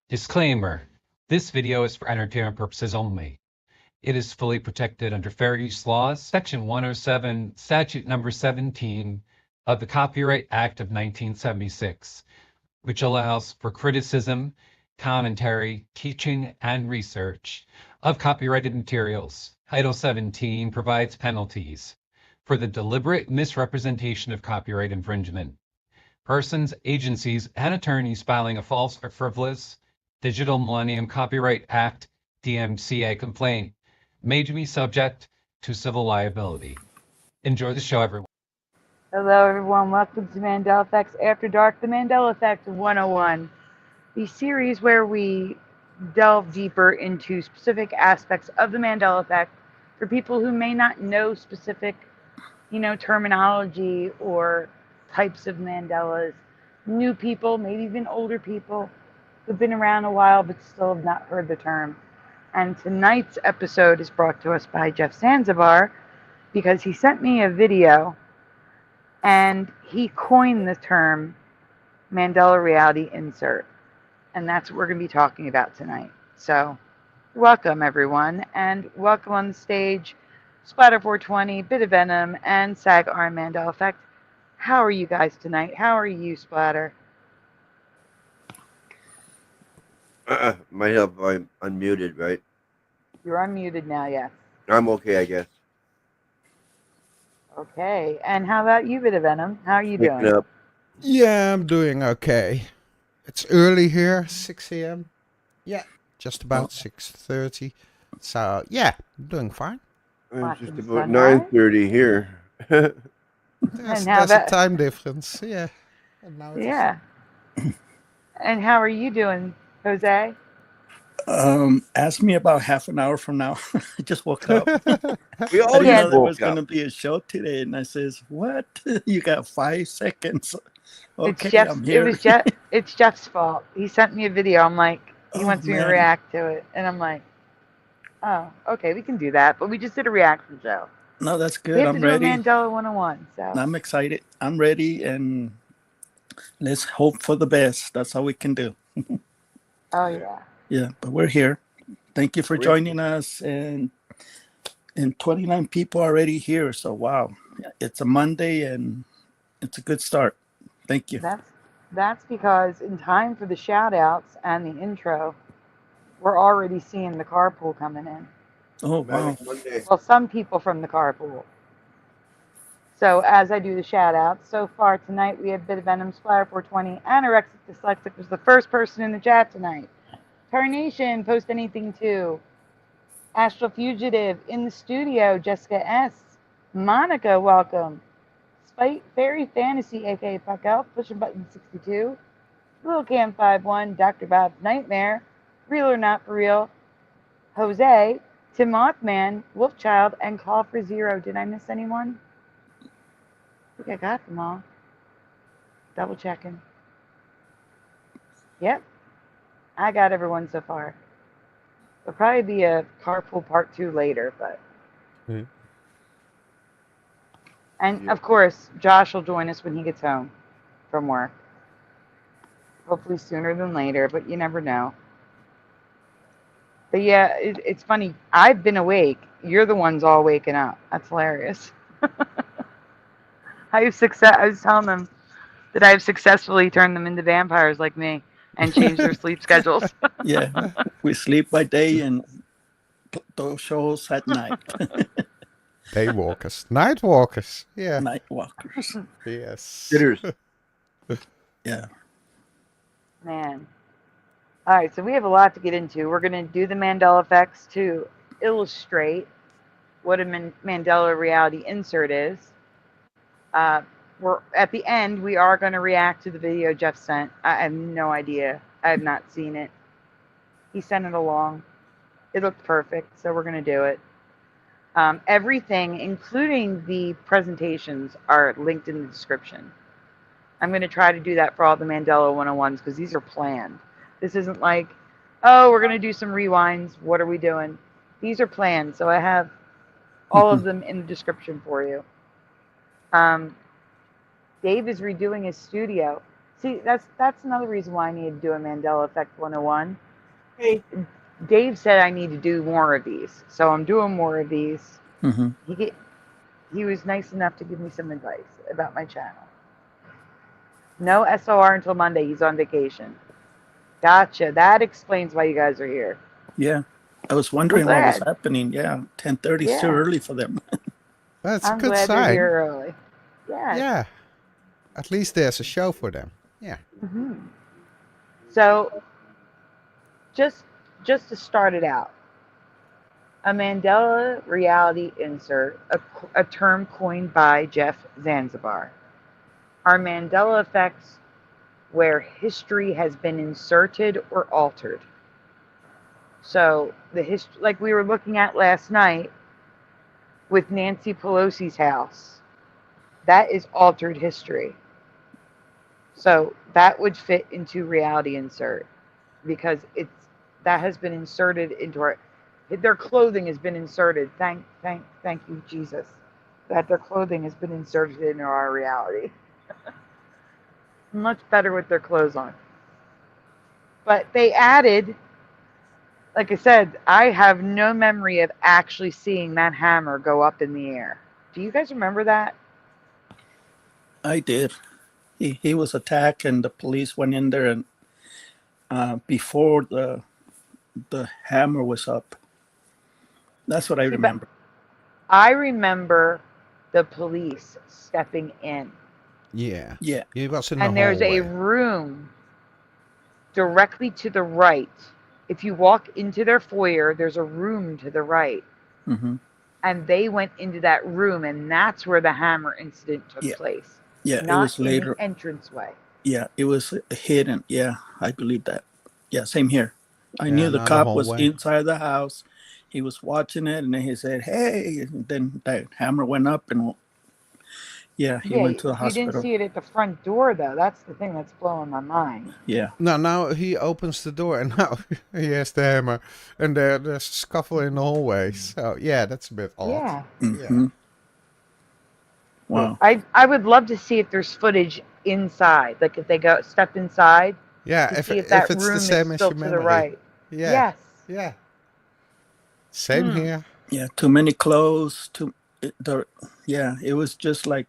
Disclaimer: this video is for entertainment purposes only. It is fully protected under Fair Use Laws, Section 107, Statute Number 17 of the Copyright Act of 1976, which allows for criticism, commentary, teaching, and research of copyrighted materials. Title 17 provides penalties for the deliberate misrepresentation of copyright infringement. Persons, agencies, and attorneys filing a false or frivolous Digital Millennium Copyright Act DMCA complaint may be subject to civil liability. Enjoy the show, everyone. Hello, everyone. Welcome to Mandela Effects After Dark, the Mandela Effect 101, the series where we delve deeper into specific aspects of the Mandela Effect for people who may not know specific, terminology or types of Mandelas. New people, maybe even older people who've been around a while but still have not heard the term. And tonight's episode is brought to us by Jeff Zanzibar because he sent me a video and he coined the term Mandela Reality Insert. And that's what we're going to be talking about tonight. So, welcome everyone, and welcome on the stage, Splatter 420, Bit of Venom, and Sag Arm Mandela Effect. How are you guys tonight? How are you, Splatter? Might have I'm unmuted, right? You're unmuted now, yes. I'm okay, I guess. Okay, and how about you, Bit of Venom? How are you doing? Picking up. Yeah, I'm doing okay. It's early here, 6 a.m. Yeah, just about 6:30. So, yeah, I'm doing fine. It's Watching just about sunrise? 9:30 here. There's how a about- time difference, yeah. And now it is- Yeah. And how are you doing, Jose? Ask me about half an hour from now. I just woke up. We I all didn't Yeah. know there was woke going to up. be a show today, and I says, "What? You got 5 seconds?" Okay, It's Jeff's, I'm here. it's Jeff's fault. He sent me a video. I'm like, he Oh, wants me to man. react to it, and I'm like, oh, okay, we can do that. But we just did a reaction show. No, that's We good. have to I'm do a ready. Mandela 101. So I'm excited. I'm ready, and let's hope for the best. That's all we can do. oh yeah, Yeah, but we're here. Thank you for We- joining us, and 29 people already here. So wow, it's a Monday, and it's a good start. Thank you. that's because in time for the shout outs and the intro, we're already seeing the carpool coming in. Oh wow. Manic Monday. Well, some people from the carpool. So as I do the shout outs, so far tonight we have Bit of Venom, Splatter 420, Anorexic Dyslexic was the first person in the chat tonight. Tarnation, post anything too. Astral Fugitive in the studio, Jessica S. Monica, welcome. Spite Fairy Fantasy, aka Puck Elf, pushing button 62. Little Cam 51, Dr. Bob's Nightmare, Real or Not for Real, Jose, Tim Mothman, Wolfchild, and Call for Zero. Did I miss anyone? I think I got them all. Double checking. Yep. I got everyone so far. There'll probably be a carpool part 2 later, but. Mhm. And Yeah. of course, Josh will join us when he gets home from work. Hopefully sooner than later, but you never know. But yeah, it's funny. I've been awake. You're the ones all waking up. That's hilarious. I was telling them that I've successfully turned them into vampires like me and changed their sleep schedules. Yeah, we sleep by day and those shows at night. Day walkers, night walkers, yeah. Night walkers. Yes. Sitters. Yeah. Man. All right, so we have a lot to get into. We're going to do the Mandela effects to illustrate what a Mandela Reality Insert is. We're at the end. We are going to react to the video Jeff sent. I have no idea. I have not seen it. He sent it along. It looked perfect, so we're going to do it. Everything, including the presentations, are linked in the description. I'm going to try to do that for all the Mandela 101s because these are planned. This isn't like, oh, we're going to do some rewinds. What are we doing? These are planned, so I have all of them in the description for you. Dave is redoing his studio. See, that's another reason why I need to do a Mandela Effect 101. Hey. Dave said I need to do more of these, so I'm doing more of these. Mm-hmm. He was nice enough to give me some advice about my channel. No SOR until Monday. He's on vacation. Gotcha. That explains why you guys are here. Yeah. I was wondering what was glad. happening. Yeah. 10:30 is too Yeah. early for them. That's a I'm good glad they're sign. here early. Yeah. Yeah. At least there's a show for them. Yeah. hmm So, just to start it out, a Mandela Reality Insert, a term coined by Jeff Zanzibar, are Mandela effects where history has been inserted or altered. So the history, like we were looking at last night with Nancy Pelosi's house, that is altered history. So that would fit into reality insert because that has been inserted into their clothing has been inserted. Thank you, Jesus, that their clothing has been inserted into our reality. Much better with their clothes on. But they added, like I said, I have no memory of actually seeing that hammer go up in the air. Do you guys remember that? I did. He was attacked, and the police went in there, and before the hammer was up. That's what I remember. I remember the police stepping in. Yeah. Yeah. It was in the And there's a hallway. room directly to the right. If you walk into their foyer, there's a room to the right. Mm-hmm. And they went into that room, and that's where the hammer incident took place. Yeah, Not it was later. In the entranceway. Yeah, it was hidden. Yeah, I believe that. Yeah, same here. I knew the not cop the was hallway. inside the house. He was watching it, and then he said, "Hey!" And then that hammer went up, and yeah, he went to the hospital. You didn't see it at the front door, though. That's the thing that's blowing my mind. Yeah. No, now he opens the door and now he has the hammer, and there's a scuffle in the hallway. So yeah, that's a bit odd. Yeah. Mm-hmm. Yeah. Wow. I would love to see if there's footage inside, like if they step inside. Yeah, To if see if that it's room the same is as still your to the memory. right. Yeah. Yes. Yeah. Same here. Yeah, too many clothes. It was just like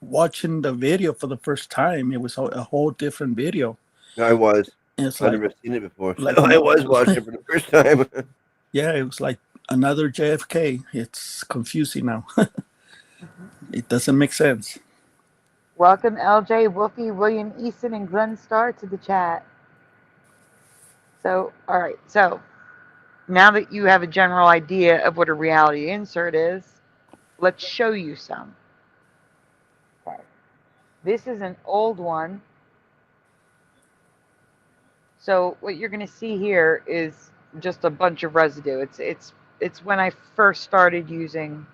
watching the video for the first time. It was a whole different video. I was. It's I've like, never seen it before. like I was watching it for the first time. yeah, it was like another JFK. It's confusing now. It doesn't make sense. Welcome LJ, Wolfie, William Easton, and Glenn Starr to the chat. So, all right. So, now that you have a general idea of what a reality insert is, let's show you some. Okay. This is an old one. So what you're going to see here is just a bunch of residue. It's when I first started using.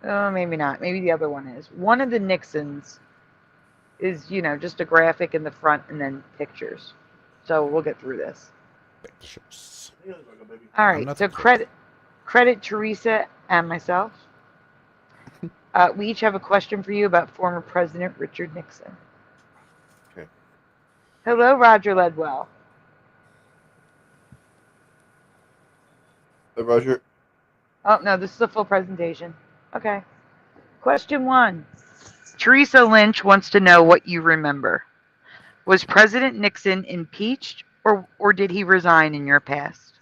Oh, maybe not. Maybe the other one is. One of the Nixons is, just a graphic in the front and then pictures. So we'll get through this. Pictures. All right. So credit Teresa and myself. We each have a question for you about former President Richard Nixon. Okay. Hello, Roger Ledwell. Hey, Roger. Oh, no, this is a full presentation. Okay. Question 1. Teresa Lynch wants to know what you remember. Was President Nixon impeached or did he resign in your past?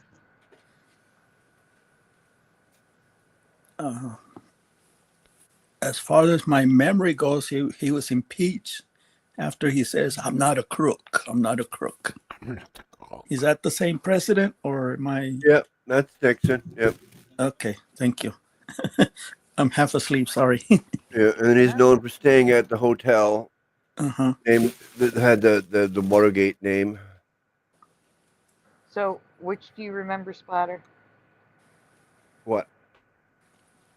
As far as my memory goes, he was impeached after he says, "I'm not a crook. I'm not a crook." Is that the same president or am I? Yep, that's Nixon. Yep. Okay, thank you. I'm half asleep. Sorry. Yeah, and he's known for staying at the hotel name that had the Watergate name. So, which do you remember, Splatter? What?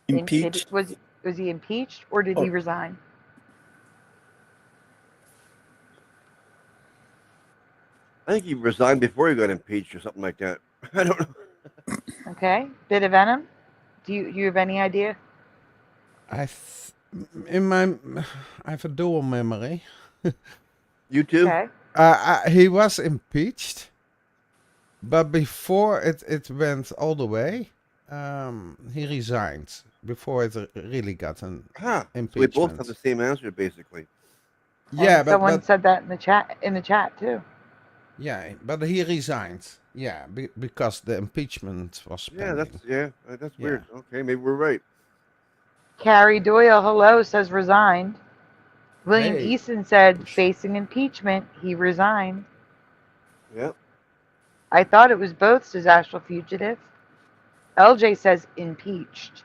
Impeached. Was he impeached or did he resign? I think he resigned before he got impeached or something like that. I don't know. Okay. Bit of venom? Do you have any idea? I have a dual memory. You too? Okay. He was impeached, but before it went all the way, he resigned before it really got an Huh. So we both have impeachment. the same answer, basically. Yeah, And someone said that in the chat too. yeah, but he resigned. Yeah, because the impeachment was Yeah, pending. that's Yeah. weird. Okay, maybe we're right. Carrie Doyle, hello, says resigned. William Hey. Easton said facing impeachment, he resigned. Yep. I thought it was both, says Astral Fugitive. LJ says impeached.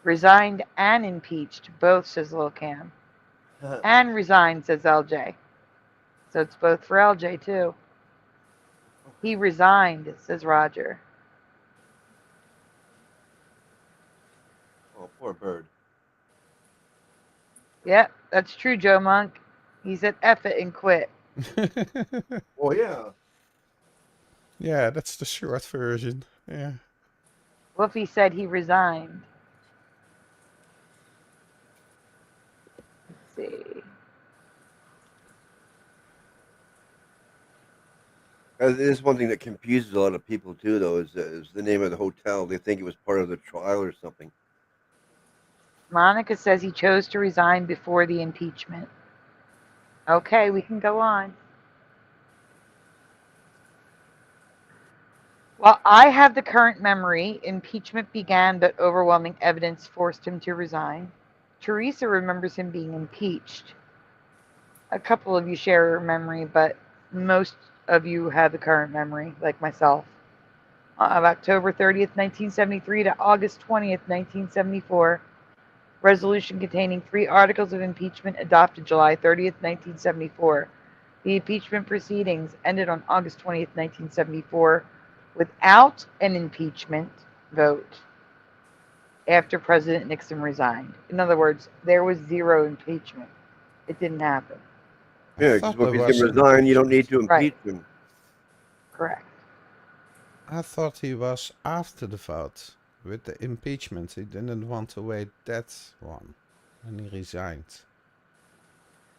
Resigned and impeached, both, says Lil Cam. And resigned, says LJ. So it's both for LJ, too. He resigned, says Roger. Oh, poor bird. Yep, that's true, Joe Monk. He said F it and quit. Oh, yeah. Yeah, that's the short version. Yeah. Woofy said he resigned. Let's see. This is one thing that confuses a lot of people, too, though, is the name of the hotel. They think it was part of the trial or something. Monica says he chose to resign before the impeachment. Okay, we can go on. While I have the current memory, impeachment began, but overwhelming evidence forced him to resign. Teresa remembers him being impeached. A couple of you share a memory, but most of you have the current memory, like myself. Of October 30th, 1973 to August 20th, 1974. Resolution containing 3 articles of impeachment adopted July 30th, 1974. The impeachment proceedings ended on August 20th, 1974, without an impeachment vote after President Nixon resigned. In other words, there was 0 impeachment. It didn't happen. Yeah, because if he's going to resign, you don't need to impeach him. Correct. I thought he was after the vote with the impeachment. He didn't want to wait that one, and he resigned.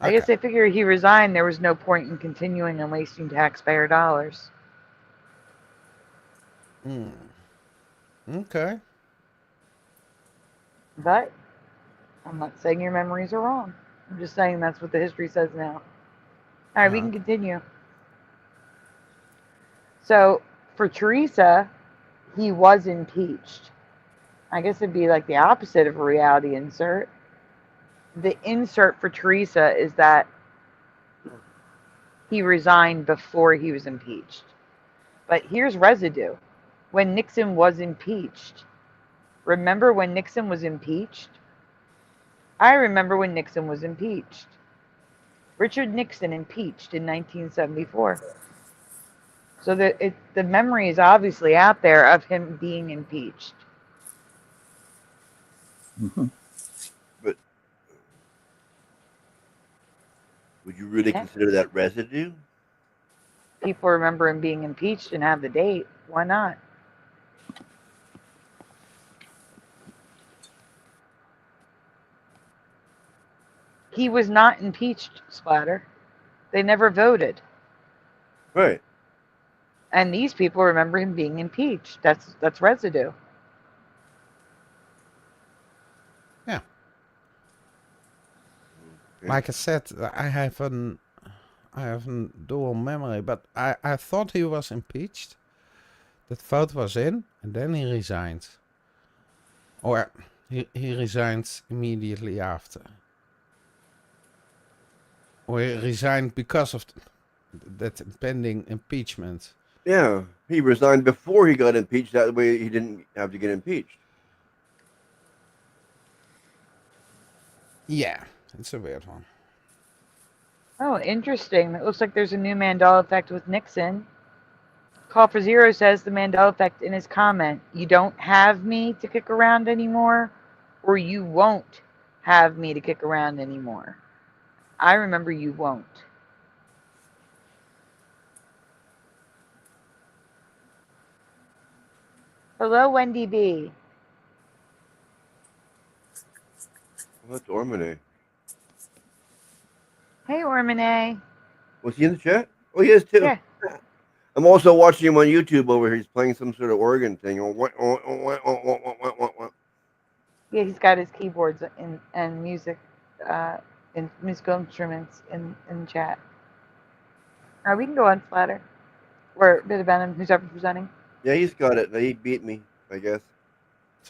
I guess they figured he resigned. There was no point in continuing and wasting taxpayer dollars. Okay. But I'm not saying your memories are wrong. I'm just saying that's what the history says now. All right, we can continue. So for Teresa, he was impeached. I guess it'd be like the opposite of a reality insert. The insert for Teresa is that he resigned before he was impeached. But here's residue. When Nixon was impeached, remember when Nixon was impeached? I remember when Nixon was impeached. Richard Nixon impeached in 1974. So the memory is obviously out there of him being impeached. Mm-hmm. But would you really consider that residue? People remember him being impeached and have the date. Why not? He was not impeached, Splatter. They never voted. Right. And these people remember him being impeached. That's residue. Yeah. Like I said, I have a dual memory, but I thought he was impeached. That vote was in, and then he resigned. Or he resigned immediately after. Or he resigned because of that pending impeachment. Yeah, he resigned before he got impeached. That way he didn't have to get impeached. Yeah, it's a weird one. Oh, interesting. It looks like there's a new Mandela effect with Nixon. Call for Zero says the Mandela effect in his comment. You don't have me to kick around anymore, or you won't have me to kick around anymore. I remember you won't. Hello, Wendy B. Well, that's Ormone. Hey, Ormane. Was he in the chat? Oh, he is too. Yeah. I'm also watching him on YouTube over here. He's playing some sort of organ thing. Yeah, he's got his keyboards and music, and musical instruments in chat. All right, we can go on Splatter. Or a bit about him, who's ever presenting. Yeah, he's got it. He beat me, I guess.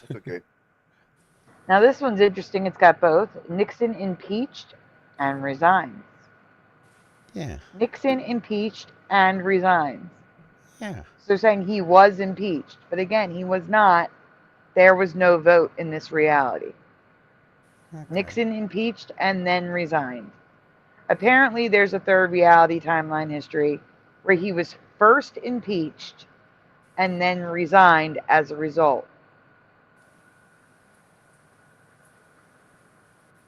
That's okay. Now this one's interesting. It's got both Nixon impeached and resigns. Yeah. Nixon impeached and resigns. Yeah. So they're saying he was impeached, but again, he was not. There was no vote in this reality. Okay. Nixon impeached and then resigned. Apparently, there's a third reality timeline history where he was first impeached and then resigned as a result.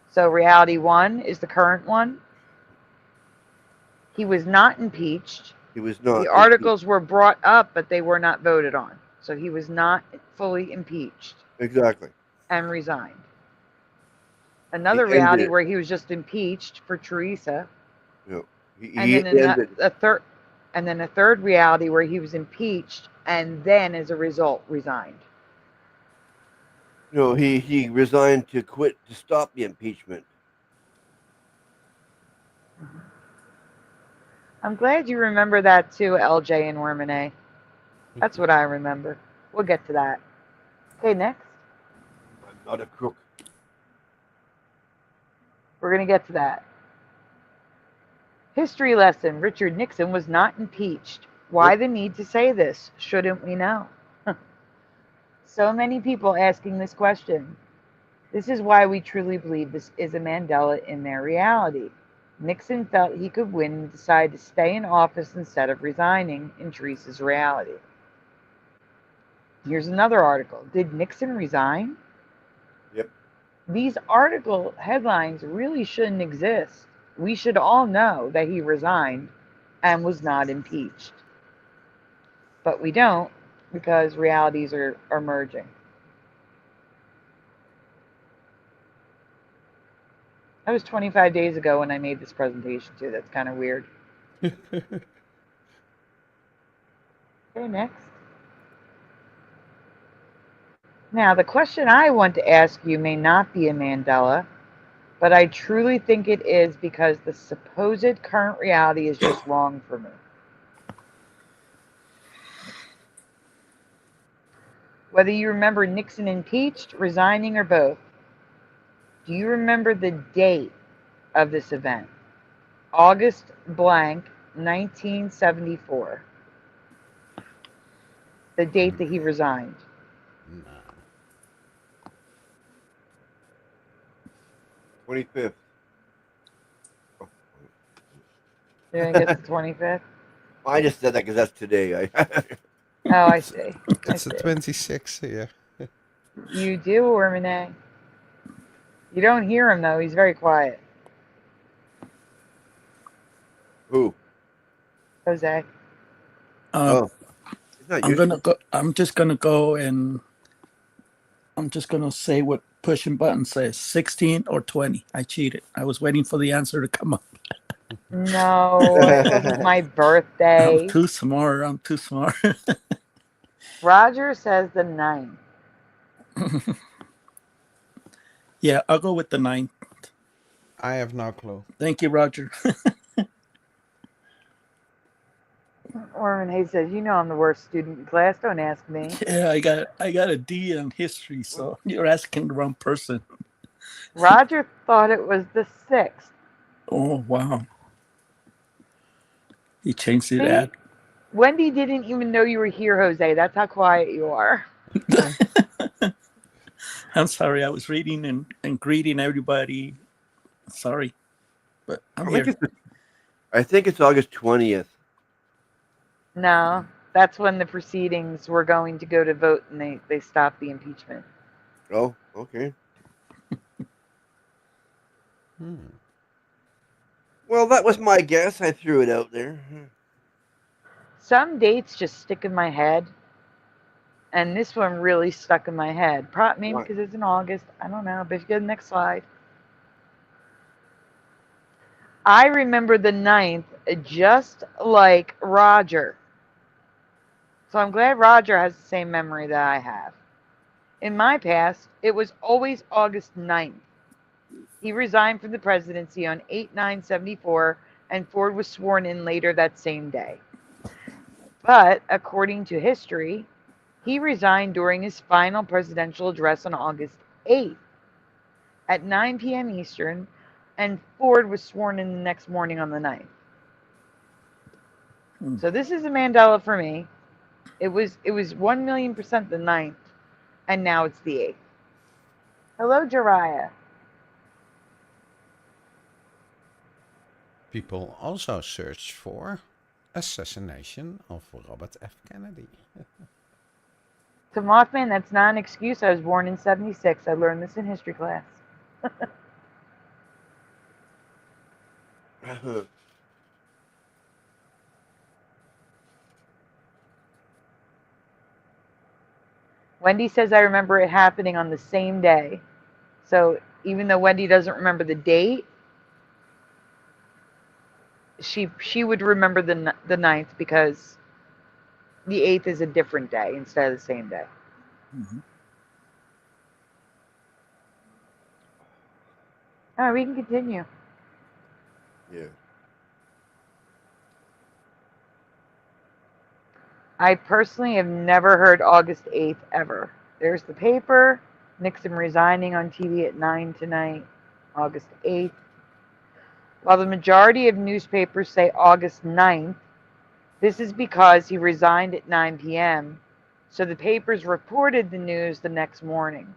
So reality 1 is the current one. He was not impeached. He was not. The articles were brought up, but they were not voted on. So he was not fully impeached. Exactly. And resigned. Another reality where he was just impeached for Teresa. Yeah. And then a third reality where he was impeached and then as a result resigned. No, he resigned to quit to stop the impeachment. I'm glad you remember that too, LJ and Wormane. That's what I remember. We'll get to that. Okay, next. I'm not a crook. We're going to get to that. History lesson. Richard Nixon was not impeached. Why the need to say this? Shouldn't we know? So many people asking this question. This is why we truly believe this is a Mandela in their reality. Nixon felt he could win and decided to stay in office instead of resigning in Teresa's reality. Here's another article. Did Nixon resign? Yep. These article headlines really shouldn't exist. We should all know that he resigned and was not impeached. But we don't, because realities are merging. That was 25 days ago when I made this presentation too. That's kind of weird. Okay, next. Now, the question I want to ask you may not be a Mandela, but I truly think it is because the supposed current reality is just wrong for me. Whether you remember Nixon impeached, resigning, or both, do you remember the date of this event? August blank, 1974. The date that he resigned. No. 25th. You think it's the 25th? I just said that because that's today. Oh, I see. It's the 26th here. You do, Ormane? You don't hear him though. He's very quiet. Who? Jose. Oh, it's not I'm gonna go. I'm just gonna go and I'm just gonna say what pushing button says: 16 or 20. I cheated. I was waiting for the answer to come up. No, it wasn't my birthday. I'm too smart. I'm too smart. Roger says the 9th. Yeah, I'll go with the 9th. I have no clue. Thank you, Roger. Ormane says, "You know I'm the worst student in class. Don't ask me." Yeah, I got a D in history, so you're asking the wrong person. Roger thought it was the 6th. Oh wow. He changed it See? at. Wendy didn't even know you were here, Jose. That's how quiet you are. I'm sorry, I was reading and greeting everybody. Sorry, but I'm here. I think it's August 20th. No, that's when the proceedings were going to go to vote and they stopped the impeachment. Oh, okay. Well, that was my guess. I threw it out there. Some dates just stick in my head. And this one really stuck in my head. Maybe because it's in August. I don't know. But if you go to the next slide. I remember the 9th just like Roger. So I'm glad Roger has the same memory that I have. In my past, it was always August 9th. He resigned from the presidency on 8/9/74, and Ford was sworn in later that same day. But according to history, he resigned during his final presidential address on August 8th at 9 p.m. Eastern, and Ford was sworn in the next morning on the 9th. So this is a Mandela for me. It was 1,000,000% the 9th, and now it's the 8th. Hello, Jariah. People also searched for assassination of Robert F. Kennedy. To Mothman, that's not an excuse. I was born in 76. I learned this in history class. Wendy says I remember it happening on the same day. So even though Wendy doesn't remember the date, she would remember the 9th because the 8th is a different day instead of the same day. Mm-hmm. All right, we can continue. Yeah. I personally have never heard August 8th ever. There's the paper, Nixon resigning on TV at 9 tonight, August 8th. While the majority of newspapers say August 9th, this is because he resigned at 9 p.m., so the papers reported the news the next morning.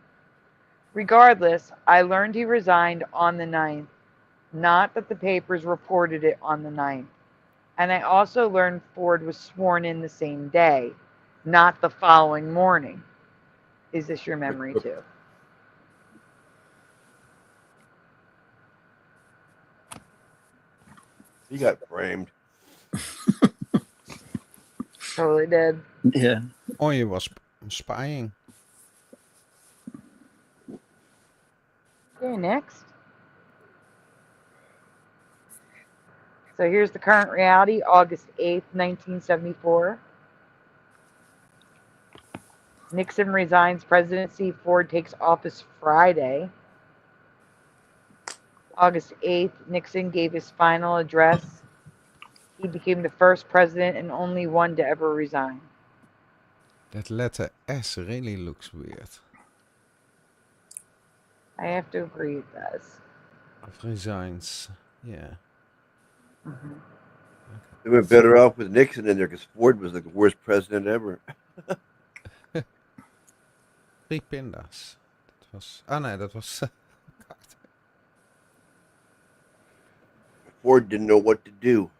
Regardless, I learned he resigned on the 9th, not that the papers reported it on the 9th. And I also learned Ford was sworn in the same day, not the following morning. Is this your memory too? He got framed. Totally did. Yeah. Or he was spying. Okay, next. So here's the current reality, August 8th, 1974. Nixon resigns presidency. Ford takes office Friday. August 8th, Nixon gave his final address. He became the first president and only one to ever resign. That letter S really looks weird. I have to agree it does. Of resigns, yeah. Mm-hmm. They went better off with Nixon in there because Ford was like the worst president ever. 3 pindas. Dat was... Ah nee, dat was... Ford didn't know what to do.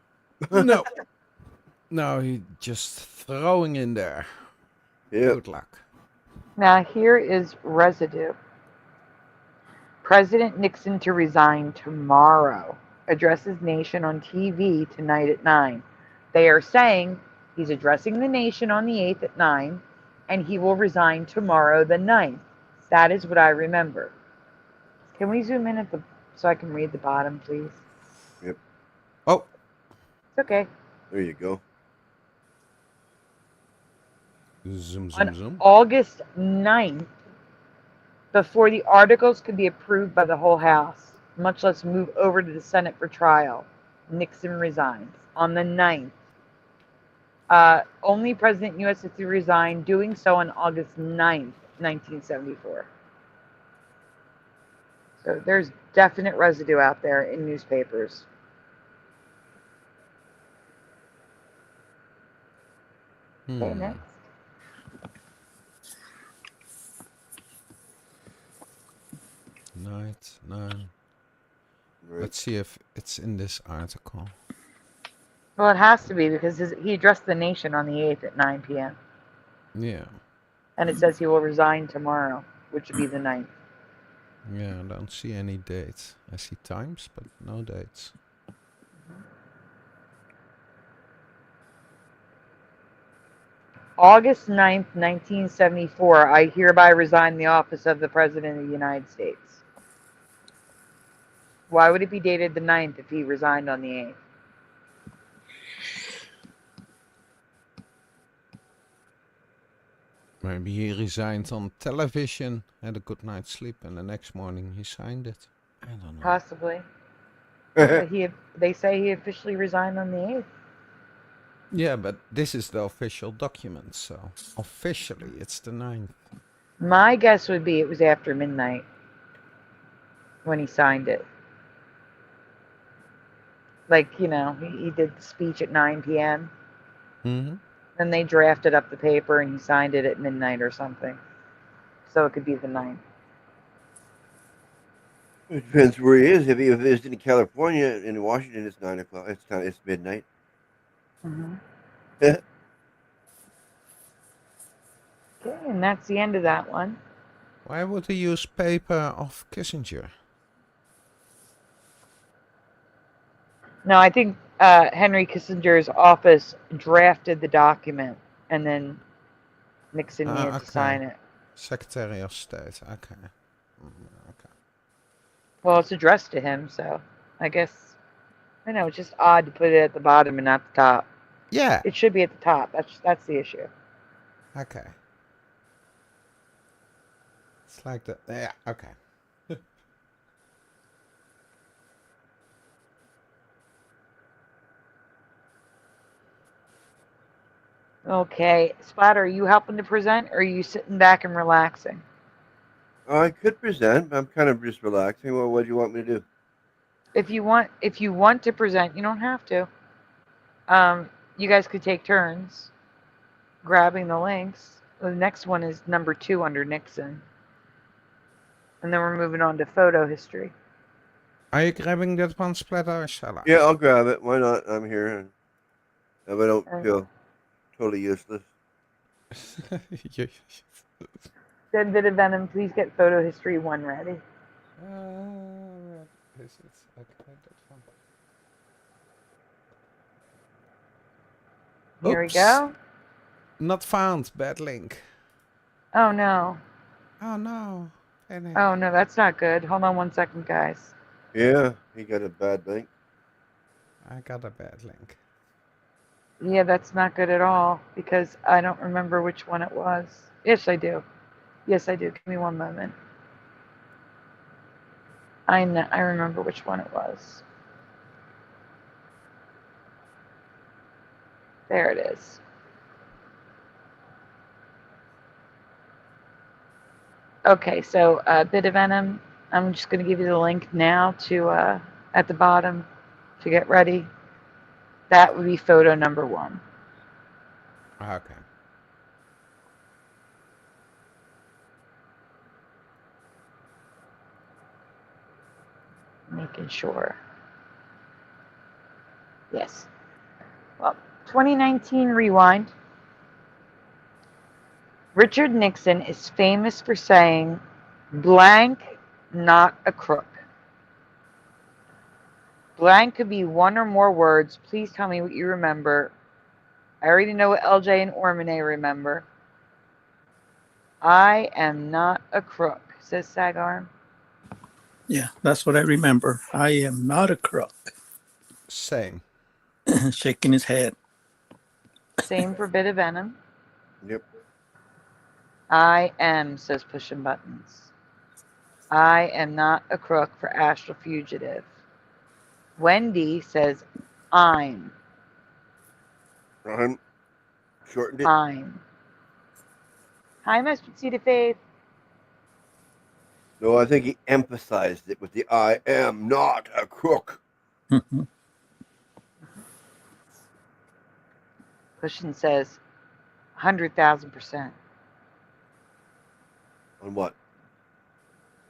No. No, he just throwing in there. Yeah. Good luck. Now here is residue. President Nixon to resign tomorrow. Addresses nation on TV tonight at 9. They are saying he's addressing the nation on the 8th at 9, and he will resign tomorrow the 9th. That is what I remember. Can we zoom in at the so I can read the bottom, please? Yep. Oh. It's okay. There you go. Zoom, On zoom, zoom. August 9th, before the articles could be approved by the whole House, much less move over to the Senate for trial, Nixon resigns. On the 9th, only President in U.S. history resigned, doing so on August 9th, 1974. So there's definite residue out there in newspapers. Okay, next. Night, 9. Right. Let's see if it's in this article. Well, it has to be because he addressed the nation on the 8th at 9 p.m. Yeah. And it says he will resign tomorrow, which would be the 9th. Yeah, I don't see any dates. I see times, but no dates. August 9th, 1974, I hereby resign the office of the President of the United States. Why would it be dated the 9th if he resigned on the 8th? Maybe he resigned on television, had a good night's sleep, and the next morning he signed it. I don't know. Possibly. But they say he officially resigned on the 8th. Yeah, but this is the official document, so officially it's the 9th. My guess would be it was after midnight when he signed it. Like, he did the speech at 9 p.m. Mm-hmm. Then they drafted up the paper and he signed it at midnight or something. So it could be the 9th. It depends where he is. If he is in California, in Washington, it's 9 o'clock. It's midnight. Mm-hmm. Okay, and that's the end of that one. Why would he use paper of Kissinger? No, I think Henry Kissinger's office drafted the document and then Nixon needed to sign it. Secretary of State, okay. Okay. Well, it's addressed to him, so I guess, I know, it's just odd to put it at the bottom and not the top. Yeah. It should be at the top. That's the issue. Okay. It's like that. Yeah, okay. Okay, Spot, are you helping to present, or are you sitting back and relaxing? I could present. I'm kind of just relaxing. Well, what do you want me to do? If you want to present, you don't have to. You guys could take turns grabbing the links. The next one is number 2 under Nixon. And then we're moving on to photo history. Are you grabbing that one, Splatter, or shall I? Yeah, I'll grab it. Why not? I'm here. And if I don't feel totally useless. Then bit of venom, please get photo history 1 ready. Is it? Okay, that's fine. Here we go. Not found. Bad link. Oh no. Oh no. Panic. Oh no, that's not good. Hold on 1 second, guys. Yeah, he got a bad link. I got a bad link. Yeah, that's not good at all because I don't remember which one it was. Yes, I do. Yes, I do. Give me 1 moment. I remember which one it was. There it is. Okay, so bit of venom. I'm just going to give you the link now to at the bottom to get ready. That would be photo number 1. Okay. Making sure. Yes. Well, 2019 rewind. Richard Nixon is famous for saying, blank, not a crook. Blank could be 1 or more words. Please tell me what you remember. I already know what LJ and Ormane remember. I am not a crook, says Sagarm. Yeah, that's what I remember. I am not a crook. Same. Shaking his head. Same for bit of venom. Yep. I am, says pushing buttons. I am not a crook for Astral Fugitive. Wendy says, I'm. Shortened it. I'm. Hi, Mr. Seed of Faith. No, I think he emphasized it with the I am not a crook. Pushing says, 100,000%. On what?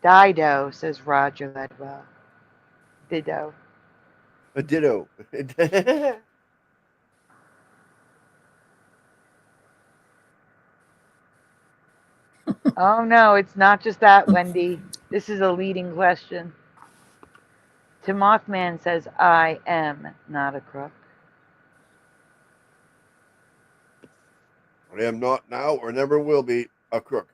Dido, says Roger Ledwell. Dido. A ditto. Oh no, it's not just that, Wendy. This is a leading question. Mothman says, I am not a crook. I am not now or never will be a crook.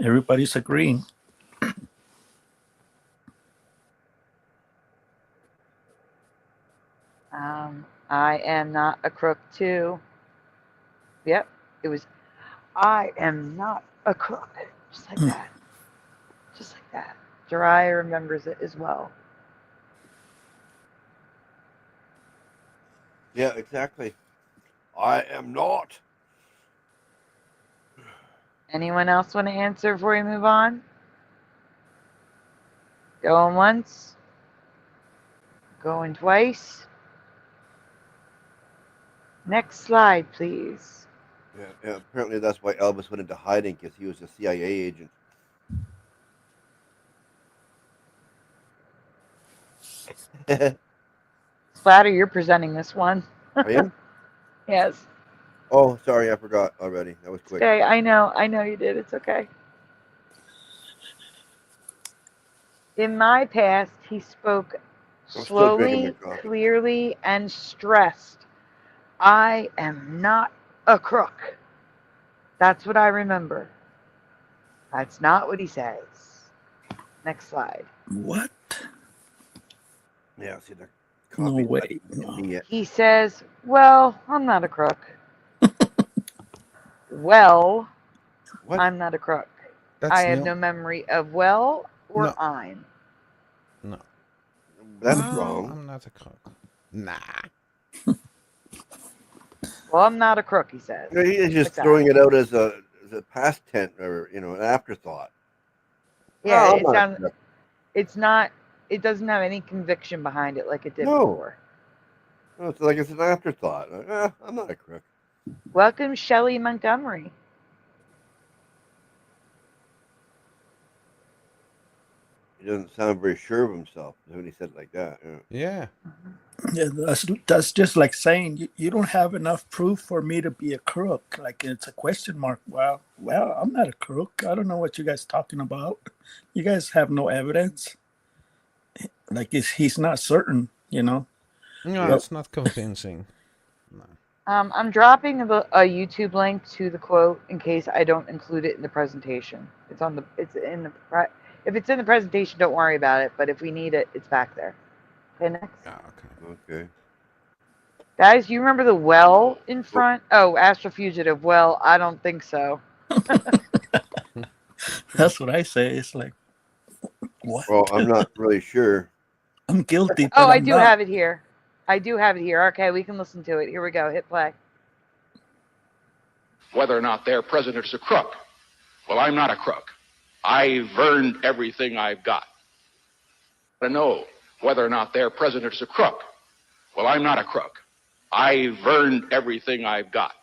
Everybody's agreeing. I am not a crook too. Yep, it was, I am not a crook. Just like that. Just like that. Jiraiya remembers it as well. Yeah, exactly. I am not. Anyone else want to answer before we move on? Going once. Going twice. Next slide, please. Yeah, apparently that's why Elvis went into hiding, because he was a CIA agent. Splatter, you're presenting this one. I am? Yes. Oh, sorry, I forgot already. That was quick. Okay, I know you did. It's okay. In my past, he spoke still drinking my slowly, coffee. clearly, and stressed. I am not a crook. That's what I remember. That's not what he says. Next slide. What? Yeah, see, the No coffee way. in me yet. He says, well, I'm not a crook. Well, What? I'm not a crook. That's I have new. no memory of well or No. I'm. No. That's No, wrong. I'm not a crook. Nah. Well, I'm not a crook, he says. You know, he's just Like that. throwing it out as a past tense or an afterthought. Yeah, Oh, it sounds. It's not. It doesn't have any conviction behind it like it did before. No, it's like it's an afterthought. I'm not a crook. Welcome, Shelley Montgomery. He doesn't sound very sure of himself when he said it like that. Yeah. Yeah, that's just like saying you don't have enough proof for me to be a crook. Like it's a question mark. Well, I'm not a crook. I don't know what you guys talking about. You guys have no evidence. Like he's not certain, you know. No, Yep. it's not convincing. No. I'm dropping a YouTube link to the quote in case I don't include it in the presentation. If it's in the presentation, don't worry about it. But if we need it, it's back there. Okay, next. Yeah, okay. Okay. Guys, you remember the well in front? Oh, Astrofugitive. Well, I don't think so. That's what I say. It's like, what? Well, I'm not really sure. I'm guilty. Oh, but I I'm do not. have it here. I do have it here. Okay, we can listen to it. Here we go. Hit play. Whether or not their president is a crook. Well, I'm not a crook. I've earned everything I've got. To know whether or not their president is a crook. Well, I'm not a crook. I've earned everything I've got.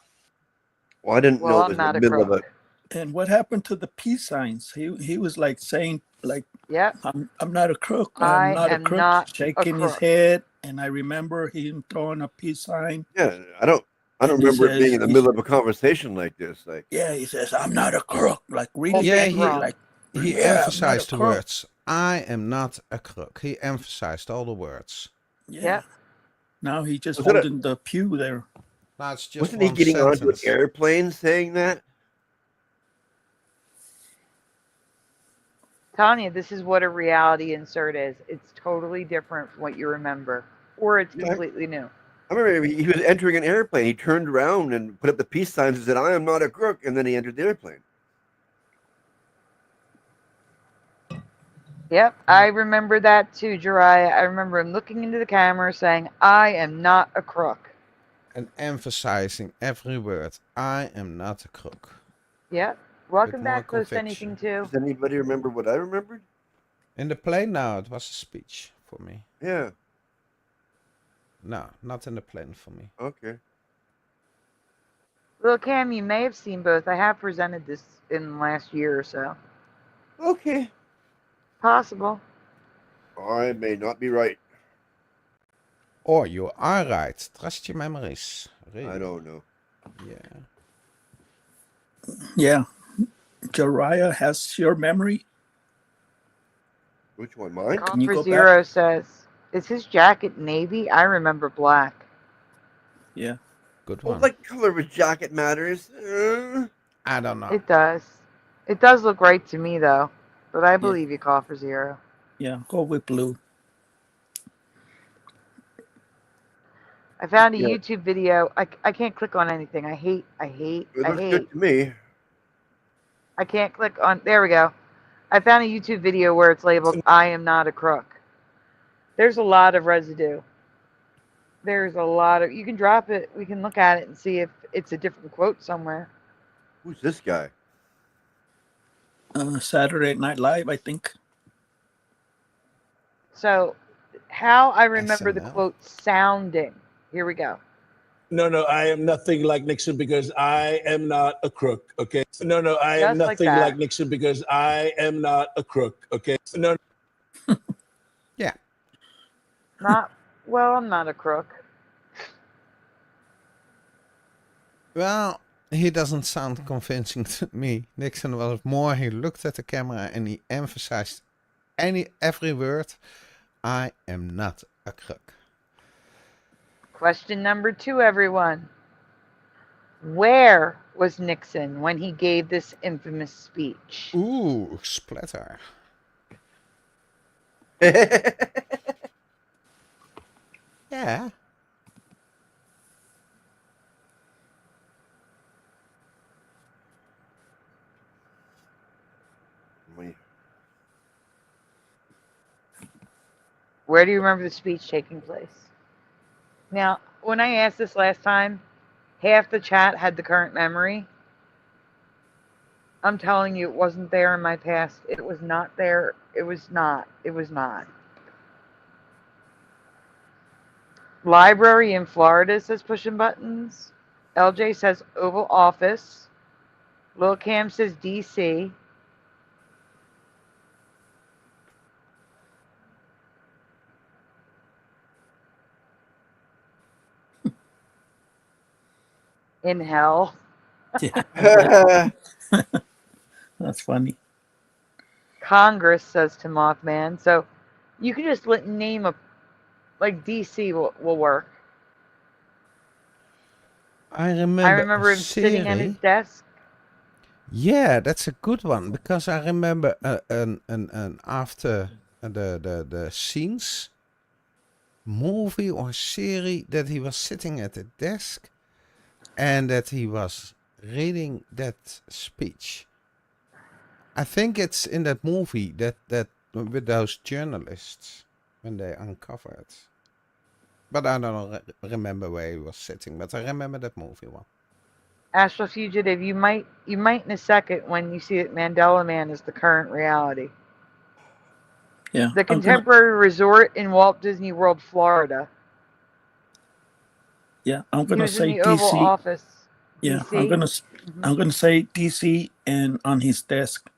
Well, I didn't know Well, it I'm was not in the a middle of crook. it. And what happened to the peace signs? He was like saying like, Yep. I'm not a crook. I I'm not a am crook. not a Shaking his crook. head, and I remember him throwing a peace sign. Yeah, I don't And he remember it being says- in the middle of a conversation like this. Like, Yeah, he says, I'm not a crook. Like really, Yeah, big he- wrong. like He yeah, I'm not a emphasized the crook. words. I am not a crook. He emphasized all the words. Yeah. Yep. Now he just Was it a- holding the pew there. No, it's just wasn't he one getting onto an sentence. airplane saying that? Tanya, this is what a reality insert is. It's totally different from what you remember, or it's Yeah. completely new. I remember he was entering an airplane. He turned around and put up the peace signs and said, I am not a crook. And then he entered the airplane. Yep, I remember that too, Jiraiya. I remember him looking into the camera saying, I am not a crook. And emphasizing every word. I am not a crook. Yep. Welcome With back, more Close to Anything too. Does anybody remember what I remembered? In the plane now, it was a speech for me. Yeah. No, not in the plane for me. Okay. Well, Cam, you may have seen both. I have presented this in the last year or so. Okay. Possible. I may not be right. Or you are right. Trust your memories. Really. I don't know. Yeah. Yeah. Jiraiya has your memory. Which one? Mine? Call Can you for go Zero says, is his jacket navy? I remember black. Yeah. Good Well, one. like color of his jacket matters. I don't know. It does. It does look right to me, though. But I Yeah. believe you, call for zero. Yeah, go with blue. I found a Yeah. YouTube video. I can't click on anything. I hate. It looks good to me. I can't click on. There we go. I found a YouTube video where it's labeled "I am not a crook." There's a lot of residue. There's a lot of. You can drop it. We can look at it and see if it's a different quote somewhere. Who's this guy? Saturday Night Live, I think. So, how I remember the SNL. quote sounding. Here we go. No, I am nothing like Nixon because I am not a crook. Okay. No, I am Just like nothing that. like Nixon because I am not a crook. Okay. No. Yeah. Not well. I'm not a crook. Well, he doesn't sound convincing to me. Nixon was more, he looked at the camera and he emphasized every word. I am not a crook. Question number 2, everyone. Where was Nixon when he gave this infamous speech? Ooh, splatter. Yeah. Where do you remember the speech taking place? Now, when I asked this last time, half the chat had the current memory. I'm telling you, it wasn't there in my past. It was not there. It was not. It was not. Library in Florida says pushing buttons. LJ says Oval Office. Lil Cam says DC. In hell. Yeah. That's funny. Congress says to Mothman. So you can just name a, like DC will work. I remember. I remember him sitting at his desk. Yeah, that's a good one because I remember an after the scenes movie or series that he was sitting at the desk and that he was reading that speech. I think it's in that movie that with those journalists when they uncover it. But I don't remember where he was sitting, but I remember that movie one. Astral Fugitive, you might in a second when you see that Mandela Man is the current reality. Yeah. The Contemporary Resort in Walt Disney World, Florida. Yeah, I'm He gonna was in say the Oval DC. Office. Yeah, DC? I'm gonna say DC and on his desk.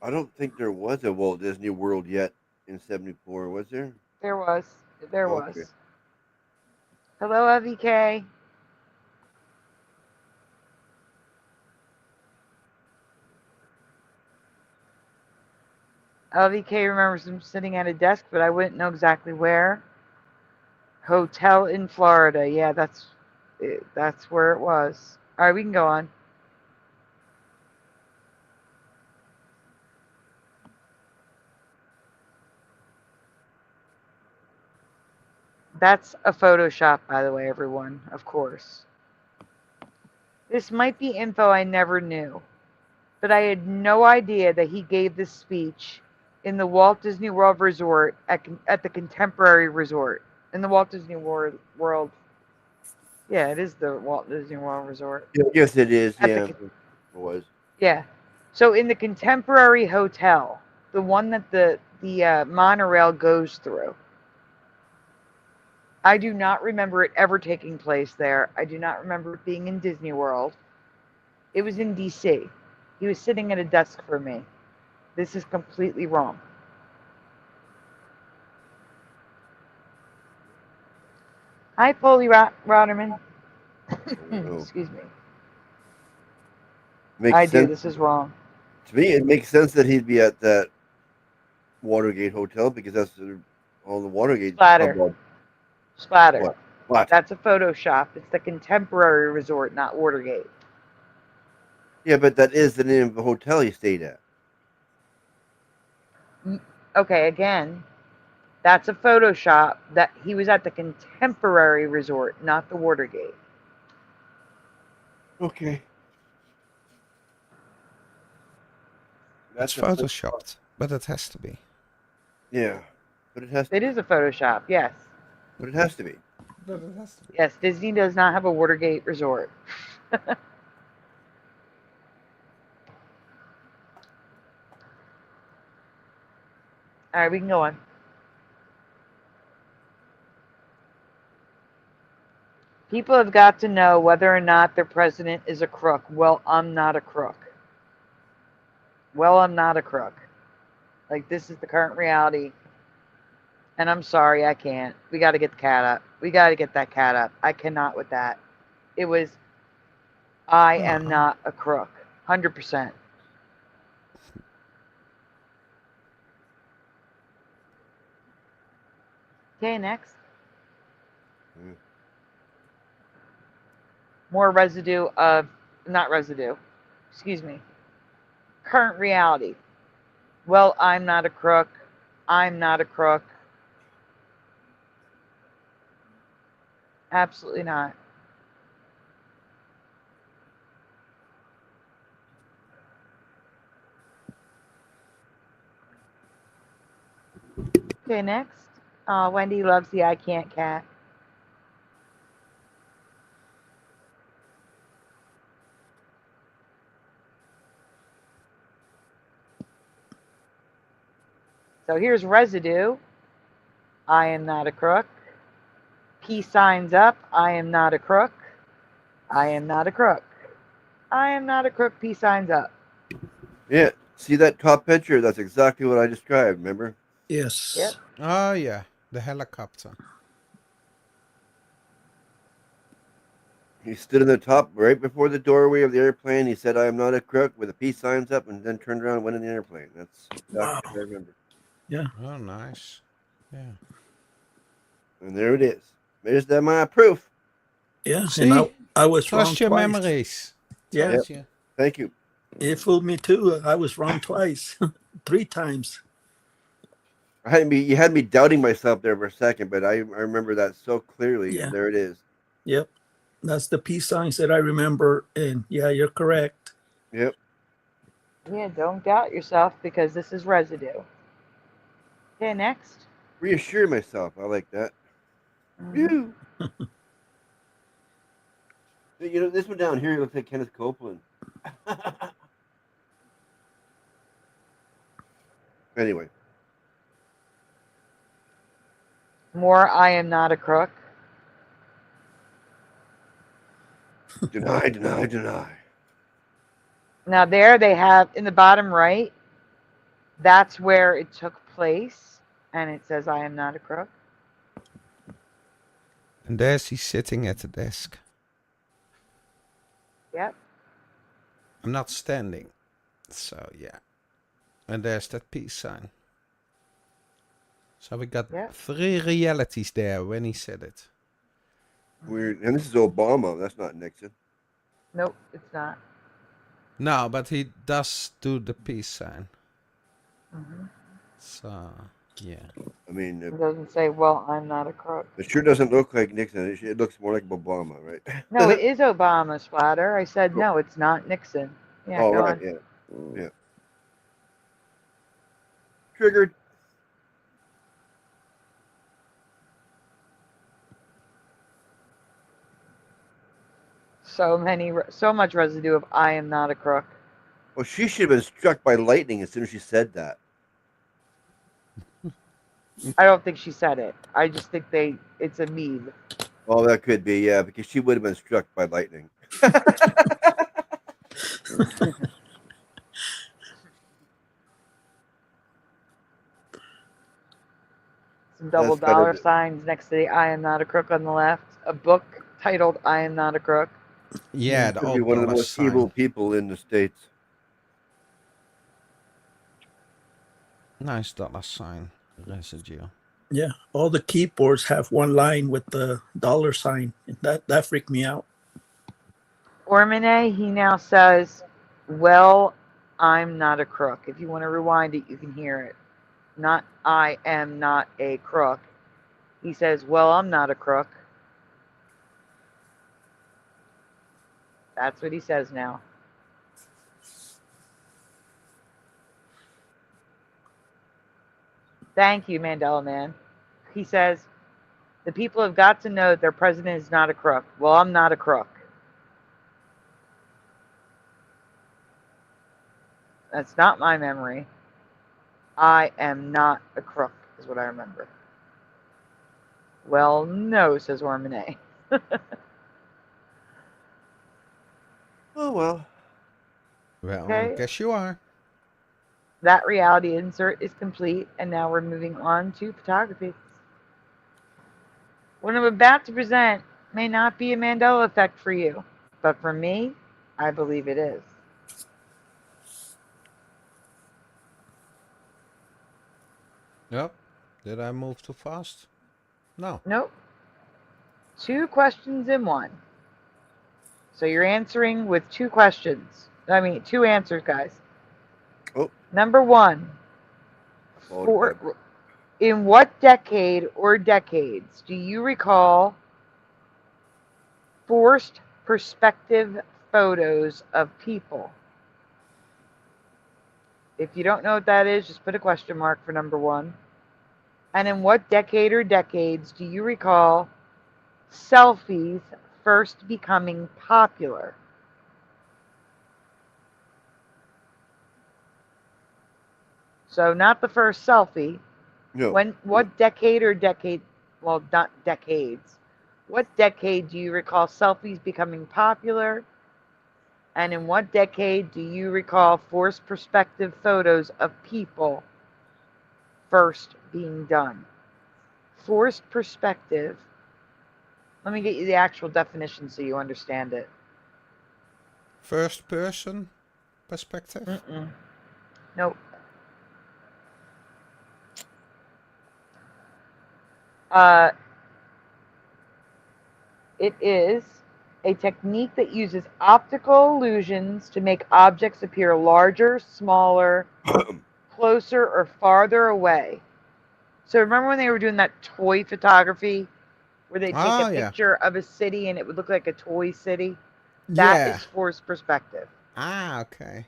I don't think there was a Walt Disney World yet in '74, was there? There was. There Okay. was. Hello, LVK. LVK remembers him sitting at a desk, but I wouldn't know exactly where. Hotel in Florida. Yeah, that's where it was. All right, we can go on. That's a Photoshop, by the way, everyone, of course. This might be info I never knew, but I had no idea that he gave this speech in the Walt Disney World Resort at the Contemporary Resort. In the Walt Disney World. Yeah, it is the Walt Disney World Resort. Yeah, yes, it is. At Yeah, the it was. Yeah. So in the Contemporary Hotel, the one that the monorail goes through, I do not remember it ever taking place there. I do not remember it being in Disney World. It was in DC. He was sitting at a desk for me. This is completely wrong. Hi, Polly Rotterman. Excuse me. Makes sense. This is wrong. To me, it makes sense that he'd be at that Watergate Hotel because that's all the Watergate. Splatter. Splatter. What? That's a Photoshop. It's the Contemporary Resort, not Watergate. Yeah, but that is the name of the hotel he stayed at. Okay, again, that's a Photoshop. That he was at the Contemporary Resort, not the Watergate. Okay. It's a photoshopped, but it has to be. Yeah, but it has. It is a Photoshop, yes. But it has to be. But it has to be. Yes, Disney does not have a Watergate Resort. All right, we can go on. People have got to know whether or not their president is a crook. Well, I'm not a crook. Well, I'm not a crook. Like, this is the current reality. And I'm sorry, I can't. We got to get the cat up. We got to get that cat up. I cannot with that. It was, I am not a crook. 100%. Okay, next. More residue of, not residue, excuse me. Current reality. Well, I'm not a crook. I'm not a crook. Absolutely not. Okay, next. Wendy loves the I can't cat. So here's residue. I am not a crook. Peace signs up. I am not a crook. I am not a crook. I am not a crook. Peace signs up. Yeah. See that top picture? That's exactly what I described. Remember? Yes. Yep. Oh yeah, the helicopter. He stood in the top right before the doorway of the airplane. He said, "I am not a crook," with the peace signs up, and then turned around and went in the airplane. That's exactly what I remember. Yeah. Oh, nice. Yeah. And there it is. There's my proof. Yeah. See? And I was wrong Trust your twice. memories. Yeah. Trust you. Thank you. It fooled me too. I was wrong twice. 3 times. You had me doubting myself there for a second, but I remember that so clearly. Yeah. And there it is. Yep. That's the peace signs that I remember. And yeah, you're correct. Yep. Yeah, don't doubt yourself because this is residue. Okay, next. Reassure myself. I like that. You. You know, this one down here looks like Kenneth Copeland. Anyway. More I am not a crook. Deny, deny, deny. Now there they have in the bottom right, that's where it took place. And it says I am not a crook. And there's he sitting at the desk. Yep. I'm not standing. So yeah. And there's that peace sign. So we got 3 realities there when he said it. Weird. And this is Obama. That's not Nixon. Nope, it's not. No, but he does do the peace sign. Mm-hmm. So, yeah. I mean, It doesn't say, well, I'm not a crook. it sure doesn't look like Nixon. It looks more like Obama, right? No, it is Obama, Splatter. I said, no, it's not Nixon. Yeah, oh, go right. on. Yeah. Yeah. Triggered. So much residue of I am not a crook. Well, she should have been struck by lightning as soon as she said that. I don't think she said it. I just think it's a meme. Oh, that could be, yeah, because she would have been struck by lightning. Some double That's better dollar than- signs next to the I am not a crook on the left. A book titled I am not a crook. Yeah, the Could old be one of the dollar most sign. evil people in the States. Nice dollar sign residue. Yeah. All the keyboards have one line with the dollar sign. That freaked me out. Ormine, he now says, Well, I'm not a crook. If you want to rewind it, you can hear it. Not, I am not a crook. He says, well, I'm not a crook. That's what he says now. Thank you, Mandela Man. He says, the people have got to know that their president is not a crook. Well, I'm not a crook. That's not my memory. I am not a crook, is what I remember. Well, no, says Ormone. Oh, well. Well, Okay. I guess you are. That reality insert is complete, and now we're moving on to photography. What I'm about to present may not be a Mandela effect for you, but for me, I believe it is. Yep. Did I move too fast? No. Nope. 2 questions in 1. So you're answering with 2 questions. 2 answers, guys. Oh. Number 1. In what decade or decades do you recall forced perspective photos of people? If you don't know what that is, just put a question mark for number 1. And in what decade or decades do you recall selfies first becoming popular? So not the first selfie. No. What decade or decade, well, not decades. What decade do you recall selfies becoming popular? And in what decade do you recall forced perspective photos of people first being done? Forced perspective. Let me get you the actual definition so you understand it. First person perspective? Mm-mm. Nope. It is a technique that uses optical illusions to make objects appear larger, smaller, closer, or farther away. So remember when they were doing that toy photography where they take a picture of a city and it would look like a toy city? That is forced perspective. Ah, okay.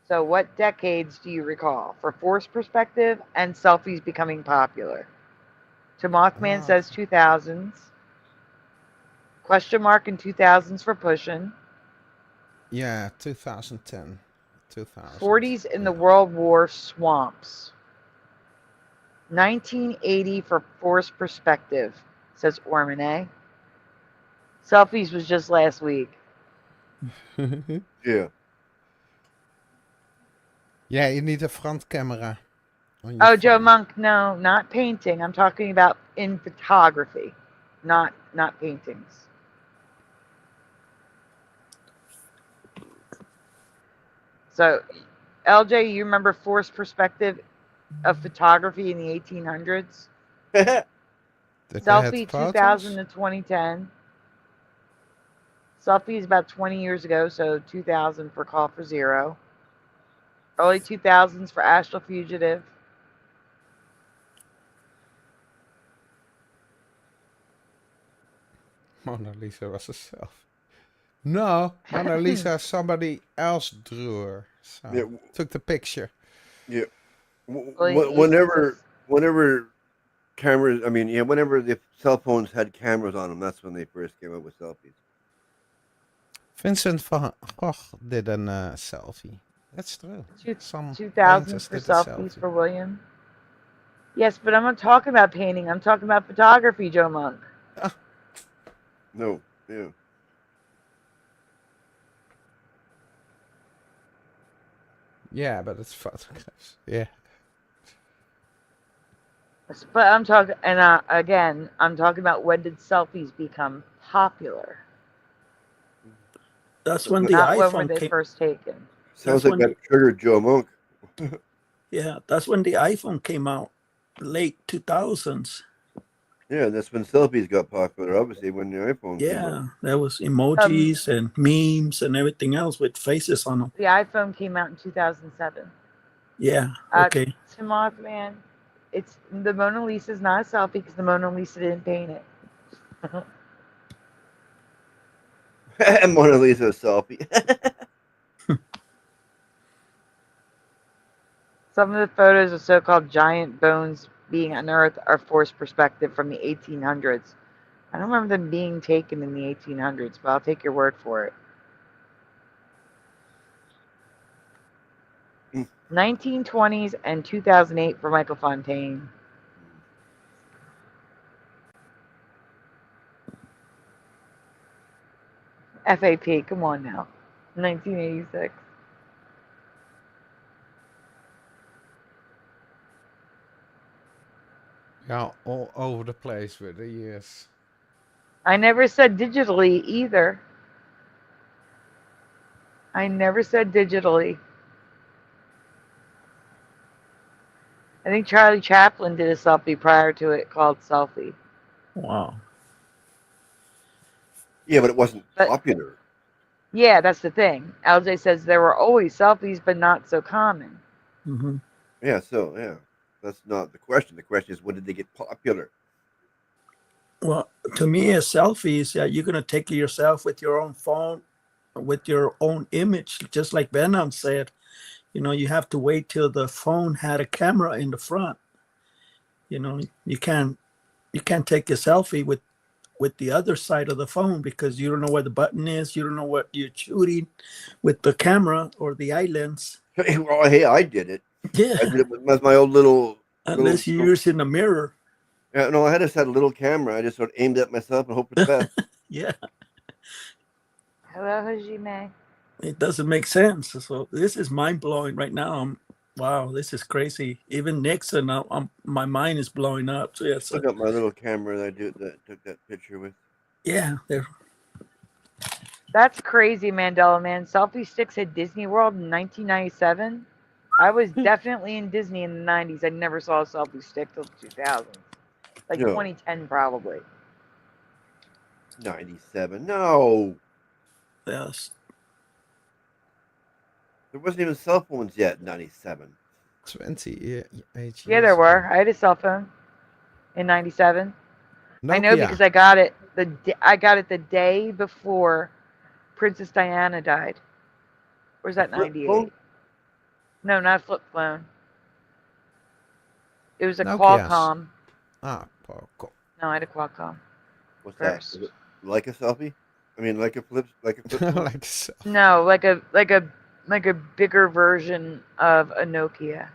So what decades do you recall for forced perspective and selfies becoming popular? Mothman says 2000s. Question mark in 2000s for pushing. Yeah, 2010. 2000. 40s in the World War swamps. 1980 for forced perspective, says Ormone. Selfies was just last week. Yeah. Yeah, you need a front camera. Oh, Joe Monk, no, not painting. I'm talking about in photography, not paintings. So, LJ, you remember forced perspective of photography in the 1800s? Selfie 2000 to 2010. Selfie is about 20 years ago, so 2000 for Call for Zero. Early 2000s for Astral Fugitive. Mona Lisa was a selfie. No, Mona Lisa, somebody else drew her. So took the picture. Yeah. Whenever cameras, whenever the cell phones had cameras on them, that's when they first came up with selfies. Vincent van Gogh did a selfie. That's true. 2000 for selfies for William. Yes, but I'm not talking about painting. I'm talking about photography, Joe Monk. No, yeah. Yeah, but it's photographs. Yeah. But I'm talking, and again, I'm talking about when did selfies become popular? That's when the Not iPhone when were they first taken. Sounds like that triggered Joe Monk. Yeah, that's when the iPhone came out, late 2000s. Yeah, that's when selfies got popular. Obviously, when the iPhone came out. Yeah, there was emojis and memes and everything else with faces on them. The iPhone came out in 2007. Yeah. Okay. Mothman, it's the Mona Lisa's not a selfie because the Mona Lisa didn't paint it. Mona Lisa selfie. Some of the photos of so-called giant bones being unearthed are forced perspective from the 1800s. I don't remember them being taken in the 1800s, but I'll take your word for it. 1920s and 2008 for Michael Fontaine. FAP, come on now. 1986. Yeah, all over the place with the years. I never said digitally either. I never said digitally. I think Charlie Chaplin did a selfie prior to it called Selfie. Wow. Yeah, but it wasn't popular. Yeah, that's the thing. LJ says there were always selfies, but not so common. Mm-hmm. Yeah, so, yeah. That's not the question. The question is, when did they get popular? Well, to me, a selfie is you're going to take yourself with your own phone, with your own image, just like Venom said. You know, you have to wait till the phone had a camera in the front. You know, you can't take a selfie with the other side of the phone because you don't know where the button is. You don't know what you're shooting with the camera or the eye lens. Well, hey, I did it. Yeah. I did it with my old little. Unless you're using a mirror. Yeah, no, I just had a little camera. I just sort of aimed at myself and hoped for the best. Yeah. Hello, Hajime. It doesn't make sense. So this is mind blowing right now. Wow, this is crazy. Even Nixon, my mind is blowing up. So yeah, I got my little camera that took that picture with. Yeah, there. That's crazy, Mandela man. Selfie sticks at Disney World in 1997. I was definitely in Disney in the 90s. I never saw a selfie stick till the 2000s. Like 2010 probably. 97. No. Yes. There wasn't even cell phones yet in 97. 28 years. Yeah, there were. I had a cell phone in 97. Nokia. I know because I got it the day before Princess Diana died. Or was that 98? No, not a flip phone. It was a Nokia's. Qualcomm. Ah, Qualcomm. No, I had a Qualcomm. What's first. that? Is it like a selfie? I mean, like a flip phone? Like so. No, like a bigger version of a Nokia.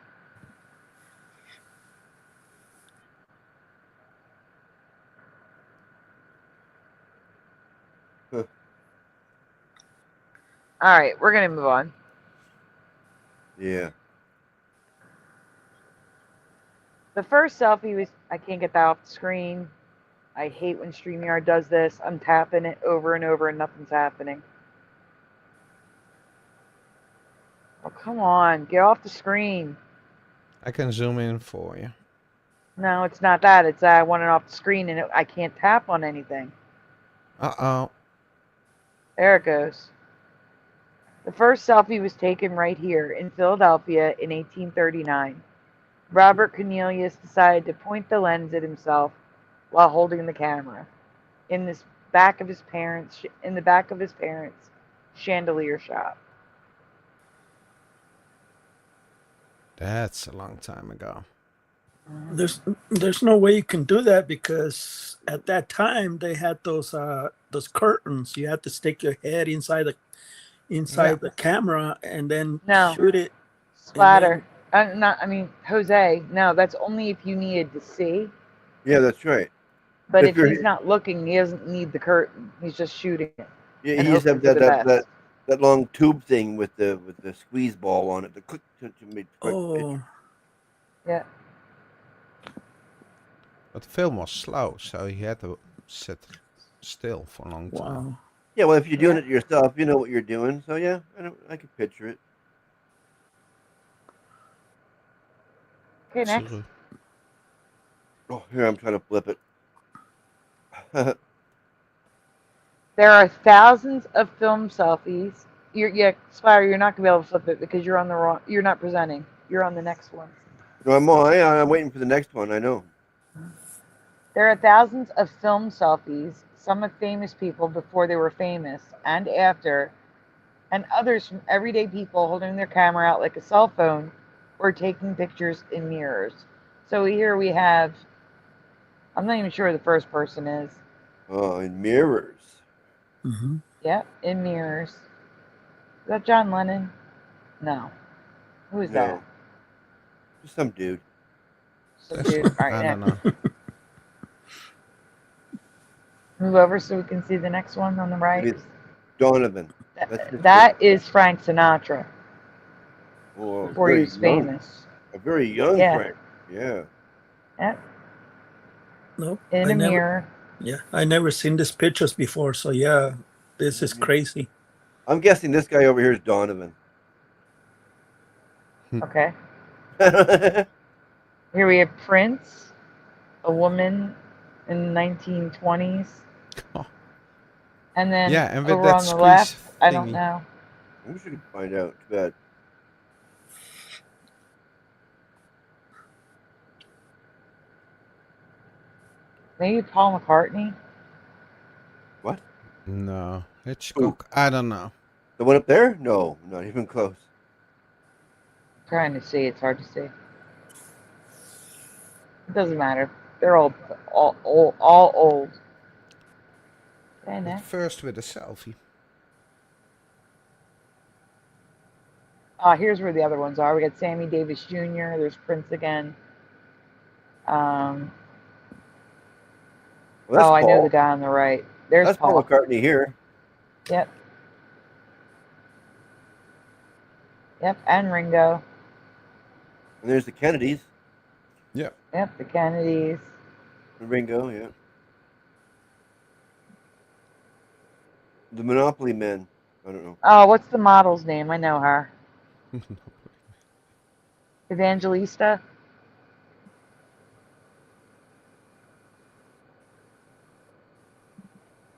Huh. All right, we're gonna move on. Yeah. The first selfie was, I can't get that off the screen. I hate when Streamyard does this. I'm tapping it over and over and nothing's happening. Oh, come on, get off the screen. I can zoom in for you. No, it's not that. It's that I want it off the screen and I can't tap on anything. Uh-oh. There it goes. The first selfie was taken right here in Philadelphia in 1839. Robert Cornelius decided to point the lens at himself while holding the camera in the back of his parents' chandelier shop. That's a long time ago. There's no way you can do that because at that time they had those curtains. You had to stick your head inside the camera and then shoot it. Splatter. Jose. No, that's only if you needed to see. Yeah, that's right. But if he's not looking, he doesn't need the curtain. He's just shooting it. Yeah, he used to have that long tube thing with the squeeze ball on it. The click to make quick picture. Yeah. But the film was slow, so he had to sit still for a long time. Wow. Yeah, well, if you're doing it yourself, you know what you're doing. So yeah, I can picture it. Okay, next. Oh, here I'm trying to flip it. There are thousands of film selfies. Spire, you're not gonna be able to flip it because you're on the wrong. You're not presenting. You're on the next one. No, I'm waiting for the next one. I know. There are thousands of film selfies, some of famous people before they were famous and after, and others from everyday people holding their camera out like a cell phone or taking pictures in mirrors. So here we have. I'm not even sure who the first person is. Oh, in mirrors. Mm-hmm. Yep, in mirrors. Is that John Lennon? No. Who is that? No, just some dude. Some dude. All right, I don't next. know. Move over so we can see the next one on the right. Maybe Donovan. That's just That is Frank Sinatra Oh, before he very was young. famous. A very young Yeah. Frank. Yeah. Yep, Nope. in I a never. mirror. Yeah, I never seen these pictures before. So yeah, this is crazy. I'm guessing this guy over here is Donovan. Okay. Yeah, Here we have Prince, a woman in the 1920s. And then Yeah, and with over that on the squeeze left, I don't thingy. know. I wish we could find out. Too bad. Maybe Paul McCartney. What? No, Hitchcock. I don't know. The one up there? No, not even close. Trying to see, it's hard to see. It doesn't matter. They're all old. Okay, But next. first with a selfie. Here's where the other ones are. We got Sammy Davis Jr. There's Prince again. Well, that's I know Paul. the guy on the right. There's That's Paul McCartney here. Yep. Yep, and Ringo. And there's the Kennedys. Yeah. Yep, the Kennedys. And Ringo, yeah. The Monopoly Men. I don't know. Oh, what's the model's name? I know her. Evangelista.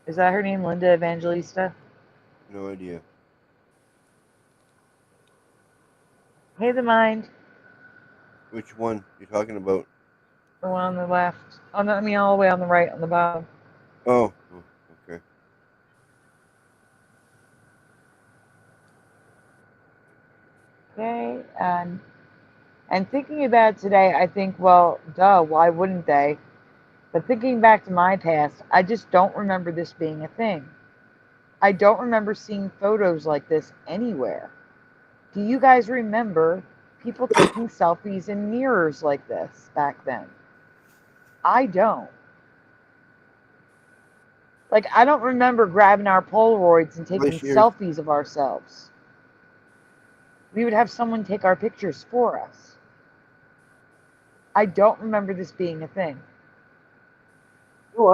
Is that her name, Linda Evangelista? No idea. Hey, the mind. Which one you're talking about? The one on the left. Oh, no, I mean all the way on the right, on the bottom. Oh, okay. Okay, and thinking about today, I think, well, duh, why wouldn't they? But thinking back to my past, I just don't remember this being a thing. I don't remember seeing photos like this anywhere. Do you guys remember people taking selfies in mirrors like this back then? I don't. Like, I don't remember grabbing our Polaroids and taking Nice years. selfies of ourselves. We would have someone take our pictures for us. I don't remember this being a thing. No,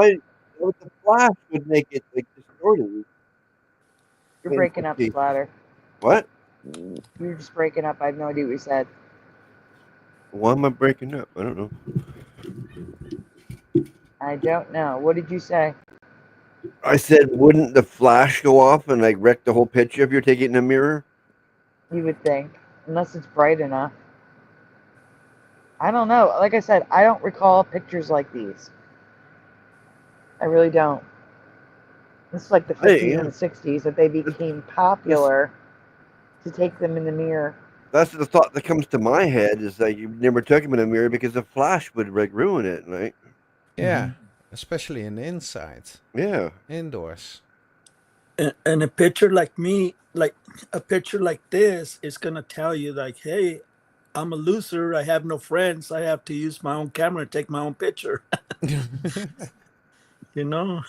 with the flash would make it like distorted. You're breaking up, Splatter. What? You're just breaking up. I have no idea what you said. Why am I breaking up? I don't know. I don't know. What did you say? I said, wouldn't the flash go off and like wreck the whole picture if you're taking it in a mirror? You would think, unless it's bright enough. I don't know. Like I said, I don't recall pictures like these. I really don't. It's like the 50s and 60s that they became popular to take them in the mirror. That's the thought that comes to my head is that you never took them in a mirror because the flash would like ruin it, right? Yeah, especially in the inside. Yeah. Indoors. And a picture like me, like a picture like this is gonna tell you like, hey, I'm a loser. I have no friends. I have to use my own camera to take my own picture. You know?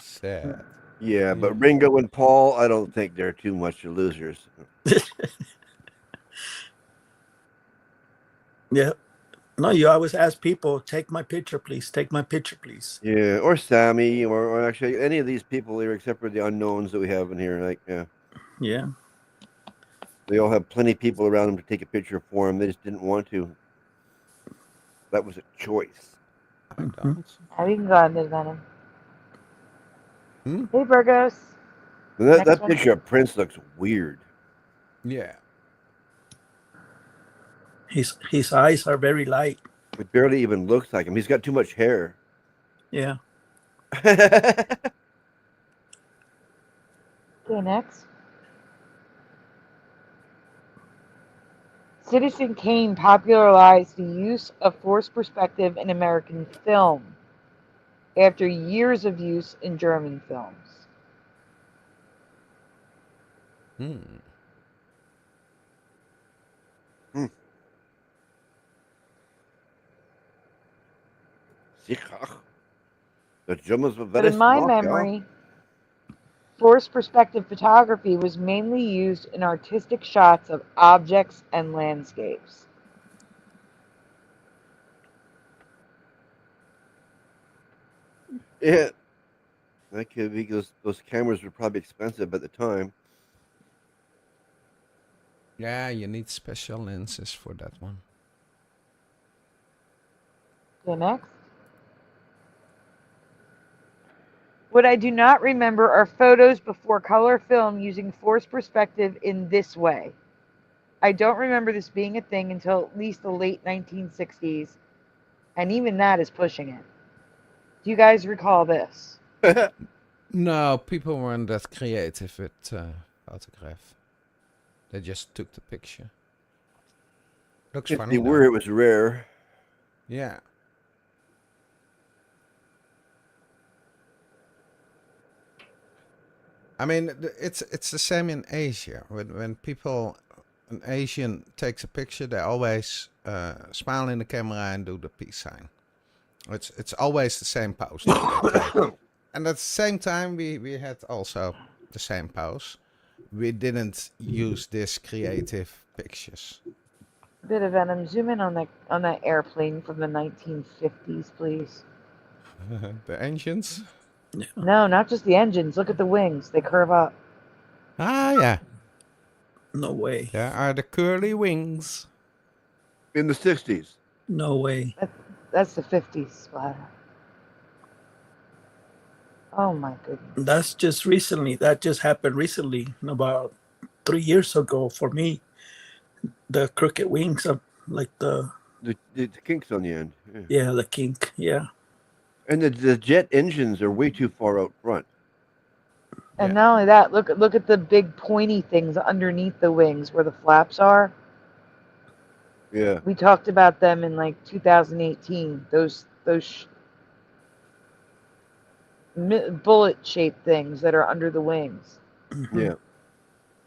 Sad. Yeah, but Ringo and Paul, I don't think they're too much losers. Yeah. No, you always ask people, take my picture, please. Take my picture, please. Yeah, or Sammy, or actually any of these people here, except for the unknowns that we have in here. Like, yeah. Yeah. They all have plenty of people around them to take a picture for them. They just didn't want to. That was a choice. I don't. We can go on to Venom. Hey, Burgos. And that Next one. picture of Prince looks weird. Yeah. His eyes are very light. It barely even looks like him. He's got too much hair. Yeah. Okay, next. Citizen Kane popularized the use of forced perspective in American film after years of use in German films. But in my memory, forced perspective photography was mainly used in artistic shots of objects and landscapes. Yeah. That could be because those cameras were probably expensive at the time. Yeah, you need special lenses for that one. Okay, next. What I do not remember are photos before color film using forced perspective in this way. I don't remember this being a thing until at least the late 1960s, and even that is pushing it. Do you guys recall this? No, people weren't that creative with photograph. They just took the picture. Looks If funny. they were, it was rare. Yeah. I mean, it's the same in Asia. When people, an Asian takes a picture, they always smile in the camera and do the peace sign. It's always the same pose. And at the same time, we had also the same pose. We didn't use this creative pictures. Bit of Venom. Zoom in on that airplane from the 1950s, please. The engines. No, not just the engines. Look at the wings. They curve up. Ah, yeah. No way. There are the curly wings. In the 60s. No way. That's the 50s splatter. Oh my goodness. That's just recently. That just happened recently, about 3 years ago for me. The crooked wings of like the kinks on the end. Yeah, the kink. Yeah. And the jet engines are way too far out front. And not only that, look at the big pointy things underneath the wings where the flaps are. Yeah. We talked about them in like 2018. Those bullet-shaped things that are under the wings. Yeah.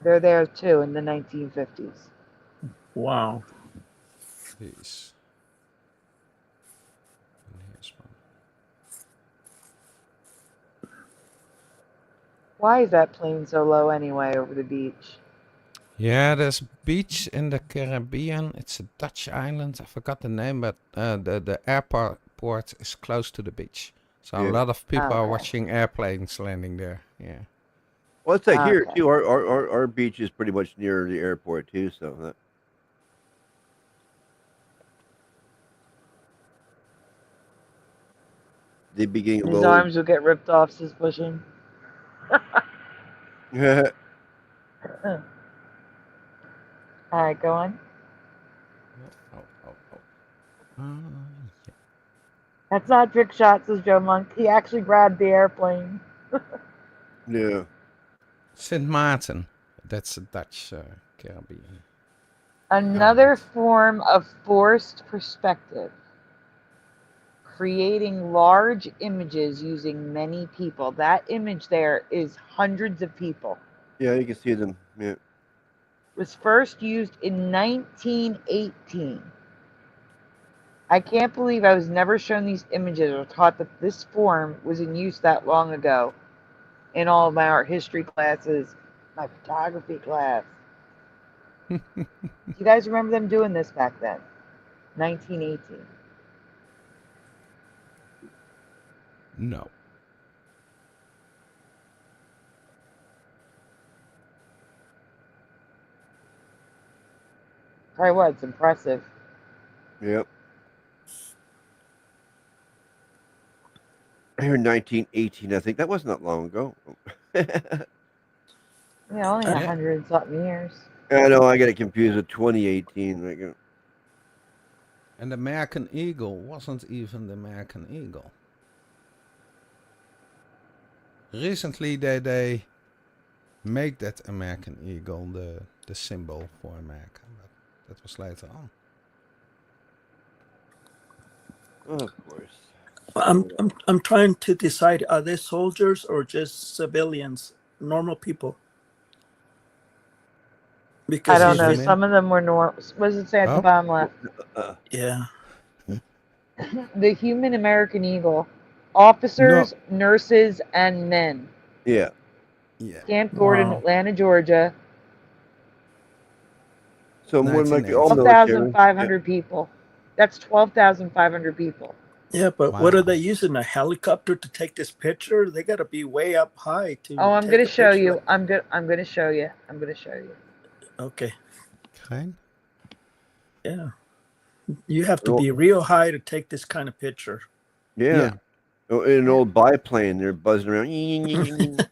They're there too in the 1950s. Wow. Please. And here's one. Why is that plane so low anyway over the beach? Yeah, there's a beach in the Caribbean. It's a Dutch island. I forgot the name, but the airport is close to the beach. So a lot of people are watching airplanes landing there. Yeah. Well, it's like here too. Our beach is pretty much near the airport too, so that. They be getting low. His arms will get ripped off, says Bushing. Yeah. All right, go on. That's not trick shot, says Joe Monk. He actually grabbed the airplane. Yeah. St. Maarten. That's a Dutch Caribbean. Another form of forced perspective. Creating large images using many people. That image there is hundreds of people. Yeah, you can see them. Yeah. Was first used in 1918. I can't believe I was never shown these images or taught that this form was in use that long ago in all of my art history classes, my photography class. Do you guys remember them doing this back then? 1918. No. Tell you what, it's impressive. Yep. I heard 1918. I think that wasn't that long ago. Yeah, only Uh, 100 and something years. I know. I get it confused with 2018. Like, And the American Eagle wasn't even the American Eagle. Recently, they made that American Eagle the symbol for America, but that was later on. of course. I'm trying to decide, are they soldiers or just civilians, normal people? Because I don't know. Zoom in. Some of them were normal. What does it say at the Oh. bottom left? yeah. The Human American Eagle. Officers, nurses, and men. Yeah. Yeah. Camp Gordon, Wow. Atlanta, Georgia. So more than likely all military. 12,500 people. That's 12,500 people. Yeah, but what Wow. are they using? A helicopter to take this picture? They got to be way up high to. Oh, I'm take gonna a show picture you. like- I'm gonna show you. I'm gonna show you. Okay. Fine. Yeah. You have to be real high to take this kind of picture. Yeah. Oh, in an old biplane, they're buzzing around.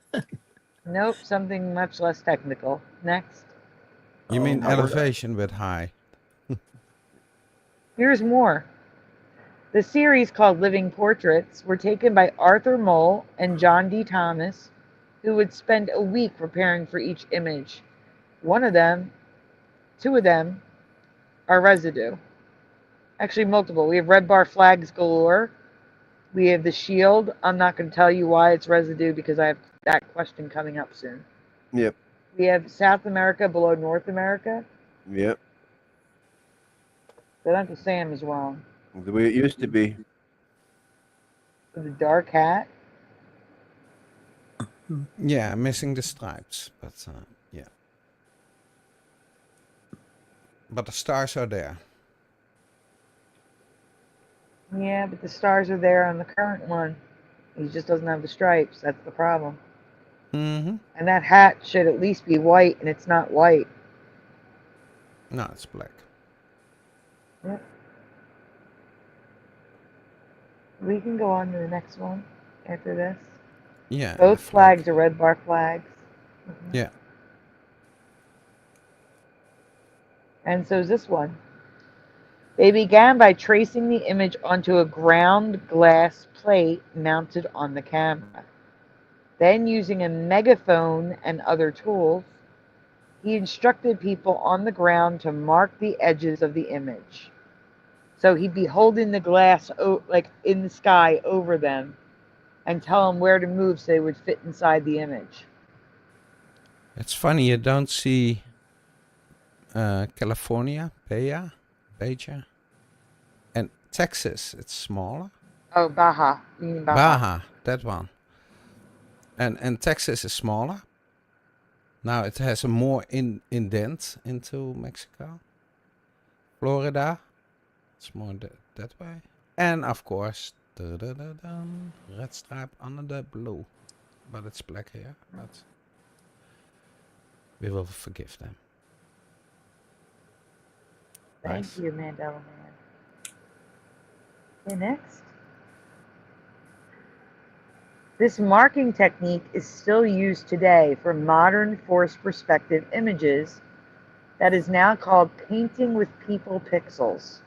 Nope, something much less technical. Next. You mean Oh, elevation but high? Here's more. The series called Living Portraits were taken by Arthur Mole and John D. Thomas, who would spend a week preparing for each image. Two of them are residue. Actually, multiple. We have red bar flags galore. We have the shield. I'm not going to tell you why it's residue because I have that question coming up soon. Yep. We have South America below North America. Yep. But Uncle Sam is wrong. The way it used to be. With the dark hat. Yeah, missing the stripes, but yeah. But the stars are there. Yeah, but the stars are there on the current one. He just doesn't have the stripes. That's the problem. Mm-hmm. And that hat should at least be white, and it's not white. No, it's black. Yep. We can go on to the next one after this. Yeah. Both the flags are red bar flags. Mhm. Yeah. And so is this one. They began by tracing the image onto a ground glass plate mounted on the camera. Then, using a megaphone and other tools, he instructed people on the ground to mark the edges of the image. So he'd be holding the glass like in the sky over them and tell them where to move so they would fit inside the image. It's funny you don't see California, Baja, and Texas. It's smaller. Oh, Baja. You mean Baja. Baja, that one. And Texas is smaller. Now it has a more indent into Mexico. Florida, it's more that way. And of course, red stripe under the blue. But it's black here. But we will forgive them. Thank Nice. you, Mandela Man. Okay, next. This marking technique is still used today for modern forced perspective images that is now called painting with people pixels.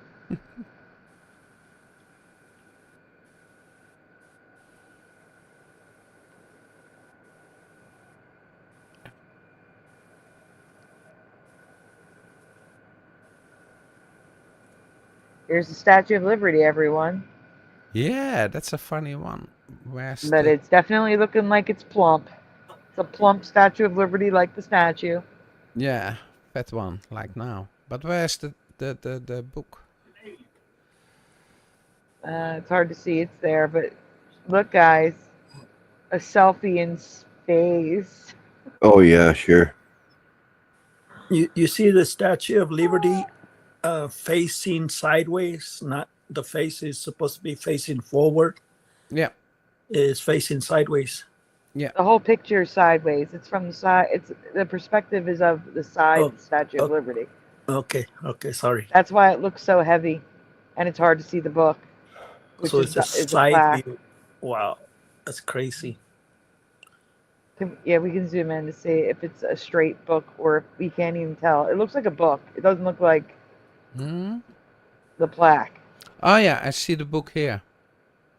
Here's the Statue of Liberty, everyone. Yeah, that's a funny one. Where's But it's definitely looking like it's plump. It's a plump Statue of Liberty like the statue. Yeah, that one, like now. But where's the book? It's hard to see. It's there, but look, guys, a selfie in space. Oh yeah, sure. You see the Statue of Liberty facing sideways, not the face is supposed to be facing forward. Yeah. It's facing sideways. The whole picture is sideways. It's from the side. It's the perspective is of the side of the Statue of Liberty. Okay, sorry. That's why it looks so heavy, and it's hard to see the book. Which So is it's a the side plaque. view. Wow. That's crazy. Yeah, we can zoom in to see if it's a straight book or if we can't even tell. It looks like a book. It doesn't look like Hmm? the plaque. Oh yeah, I see the book here.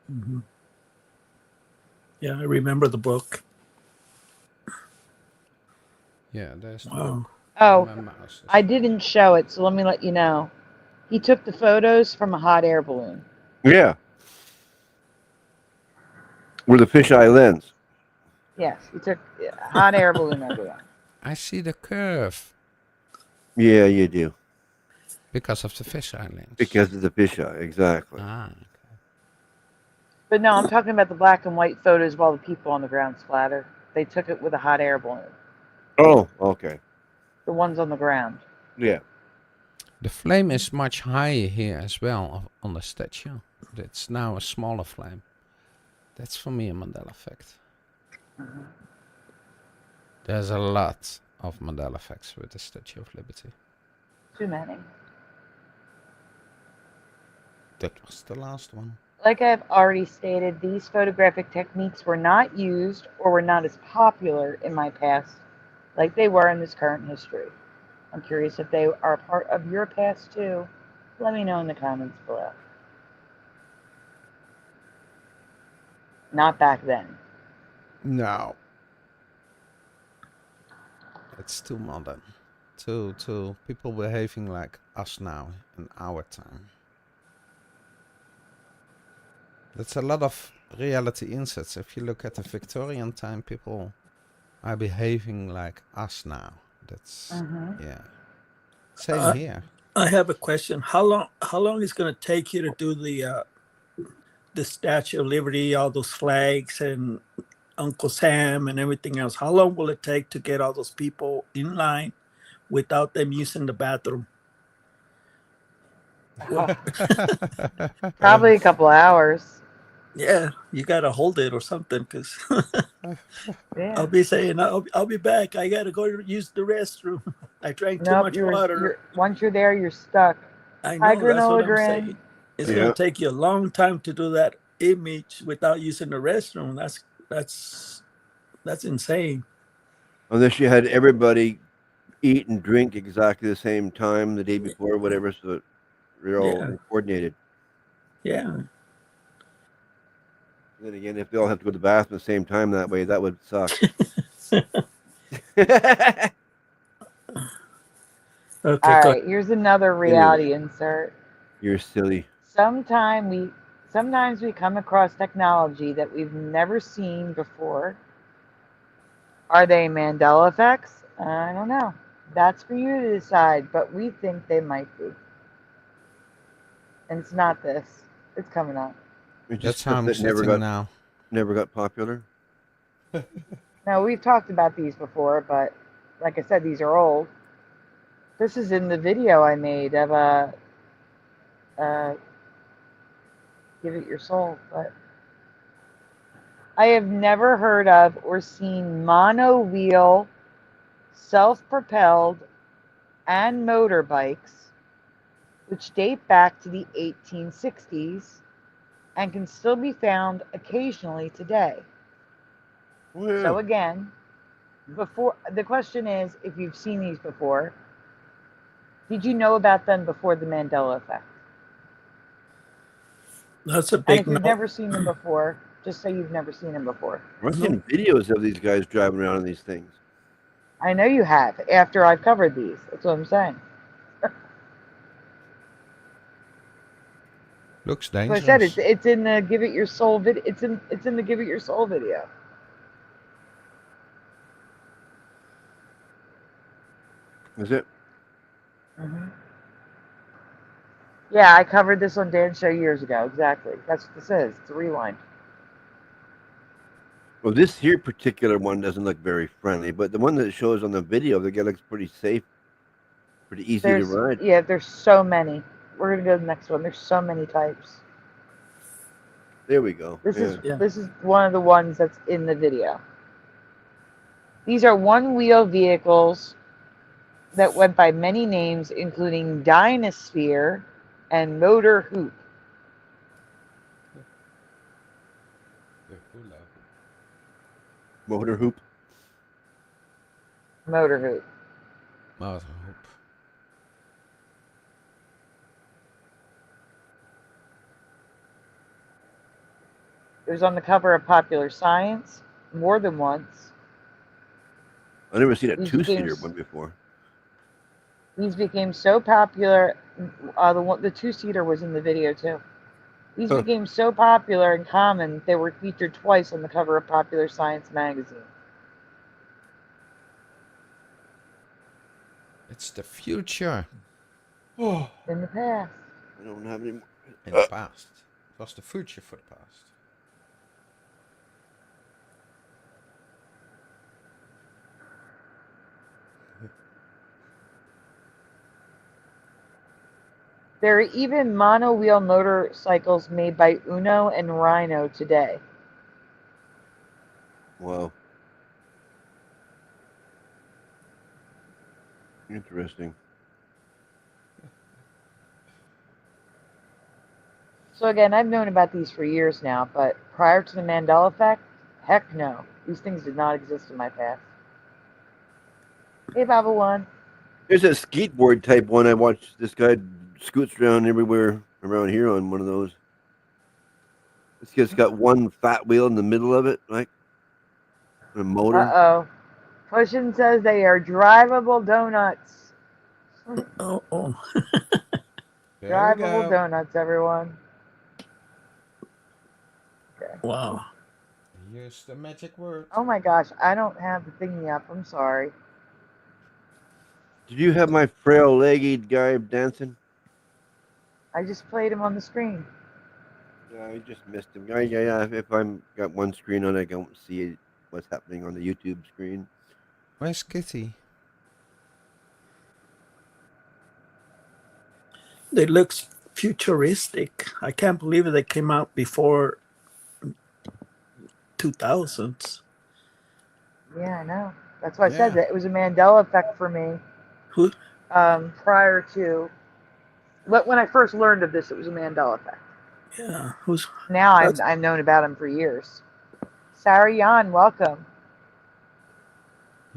Hmm. Yeah, I remember the book. Yeah, there's the Wow. book. Oh, My mouse is- I didn't show it, so let me let you know. He took the photos from a hot air balloon. Yeah. With a fisheye lens. Yes, he took a hot air balloon everywhere. I see the curve Yeah, you do. because of the fisheye lens. Because of the fisheye, exactly. Ah, okay. But no, I'm talking about the black and white photos while the people on the ground splatter. They took it with a hot air balloon. Oh, okay. The ones on the ground. Yeah. The flame is much higher here as well on the statue. It's now a smaller flame. That's for me a Mandela effect. There's a lot of Mandela effects with the Statue of Liberty. Too many. That was the last one. Like I've already stated, these photographic techniques were not used or were not as popular in my past like they were in this current history. I'm curious if they are part of your past too. Let me know in the comments below. Not back then. No. It's too modern. Too people behaving like us now in our time. That's a lot of reality inserts. If you look at the Victorian time, people are behaving like us now. That's yeah. Same here. I have a question. How long is it going to take you to do the Statue of Liberty, all those flags and Uncle Sam and everything else? How long will it take to get all those people in line without them using the bathroom? Probably a couple hours. Yeah, you got to hold it or something, because Yeah. I'll be saying, I'll be back. I got to go use the restroom. I drank too much water. Once you're there, you're stuck. I Hi, know, that's what I'm Granola saying. Grin. It's going to take you a long time to do that image without using the restroom. That's insane. Unless you had everybody eat and drink exactly the same time the day before, whatever, so that they're all coordinated. Yeah. Then again, if they all have to go to the bathroom at the same time that way, that would suck. Okay. All right, here's another reality insert. You're silly. Sometimes we come across technology that we've never seen before. Are they Mandela effects? I don't know. That's for you to decide, but we think they might be. And it's not this. It's coming up. That's how I'm sitting now. Never got popular? No, we've talked about these before, but like I said, these are old. This is in the video I made of Give It Your Soul, but I have never heard of or seen mono-wheel, self-propelled, and motorbikes, which date back to the 1860s and can still be found occasionally today. Yeah. So again, before the question is, if you've seen these before, did you know about them before the Mandela effect? That's a And big if you've no. never seen them before, just say you've never seen them before. I've seen videos of these guys driving around in these things. I know you have, after I've covered these. That's what I'm saying. Looks Like dangerous. I said, it's in the Give It Your Soul video. It's in the Give It Your Soul video. Is it? Mm-hmm. Yeah, I covered this on Dan's show years ago. Exactly. That's what this is. It's a rewind. Well, this here particular one doesn't look very friendly, but the one that shows on the video, the guy looks pretty safe, pretty easy to ride. Yeah, there's so many. We're gonna go to the next one. There's so many types. There we go. This is one of the ones that's in the video. These are one-wheel vehicles that went by many names, including Dynasphere and Motor Hoop. Motor hoop. Motor hoop. Motor hoop. It was on the cover of Popular Science more than once. I never seen a These two-seater became- one before. These became so popular. The two-seater was in the video too. These Huh. became so popular and common, they were featured twice on the cover of Popular Science magazine. It's the future. Oh, In the past. I don't have any more. In the past. It was the future for the past. There are even mono-wheel motorcycles made by Uno and Rhino today. Wow. Interesting. So again, I've known about these for years now, but prior to the Mandela effect, heck no. These things did not exist in my past. Hey, Baba One. There's a skateboard type one. I watched this guy scoots around everywhere around here on one of those. It's just got one fat wheel in the middle of it, like a motor. Uh-oh. Pushin says they are drivable donuts. Oh. There we Drivable go. donuts, everyone. Wow. Here's the magic word. Oh my gosh, I don't have the thingy up. I'm sorry. Did you have my frail-legged guy dancing? I just played him on the screen. Yeah, I just missed him. Yeah. If I'm got one screen on, I don't see what's happening on the YouTube screen. Where's Kitty? They look futuristic. I can't believe they came out before 2000s. Yeah, I know. That's why I said Yeah. that. It was a Mandela effect for me. Who? Prior to... When I first learned of this, it was a Mandela effect. Yeah. Who's? Now That's- I've known about him for years. Sarah Yan, welcome.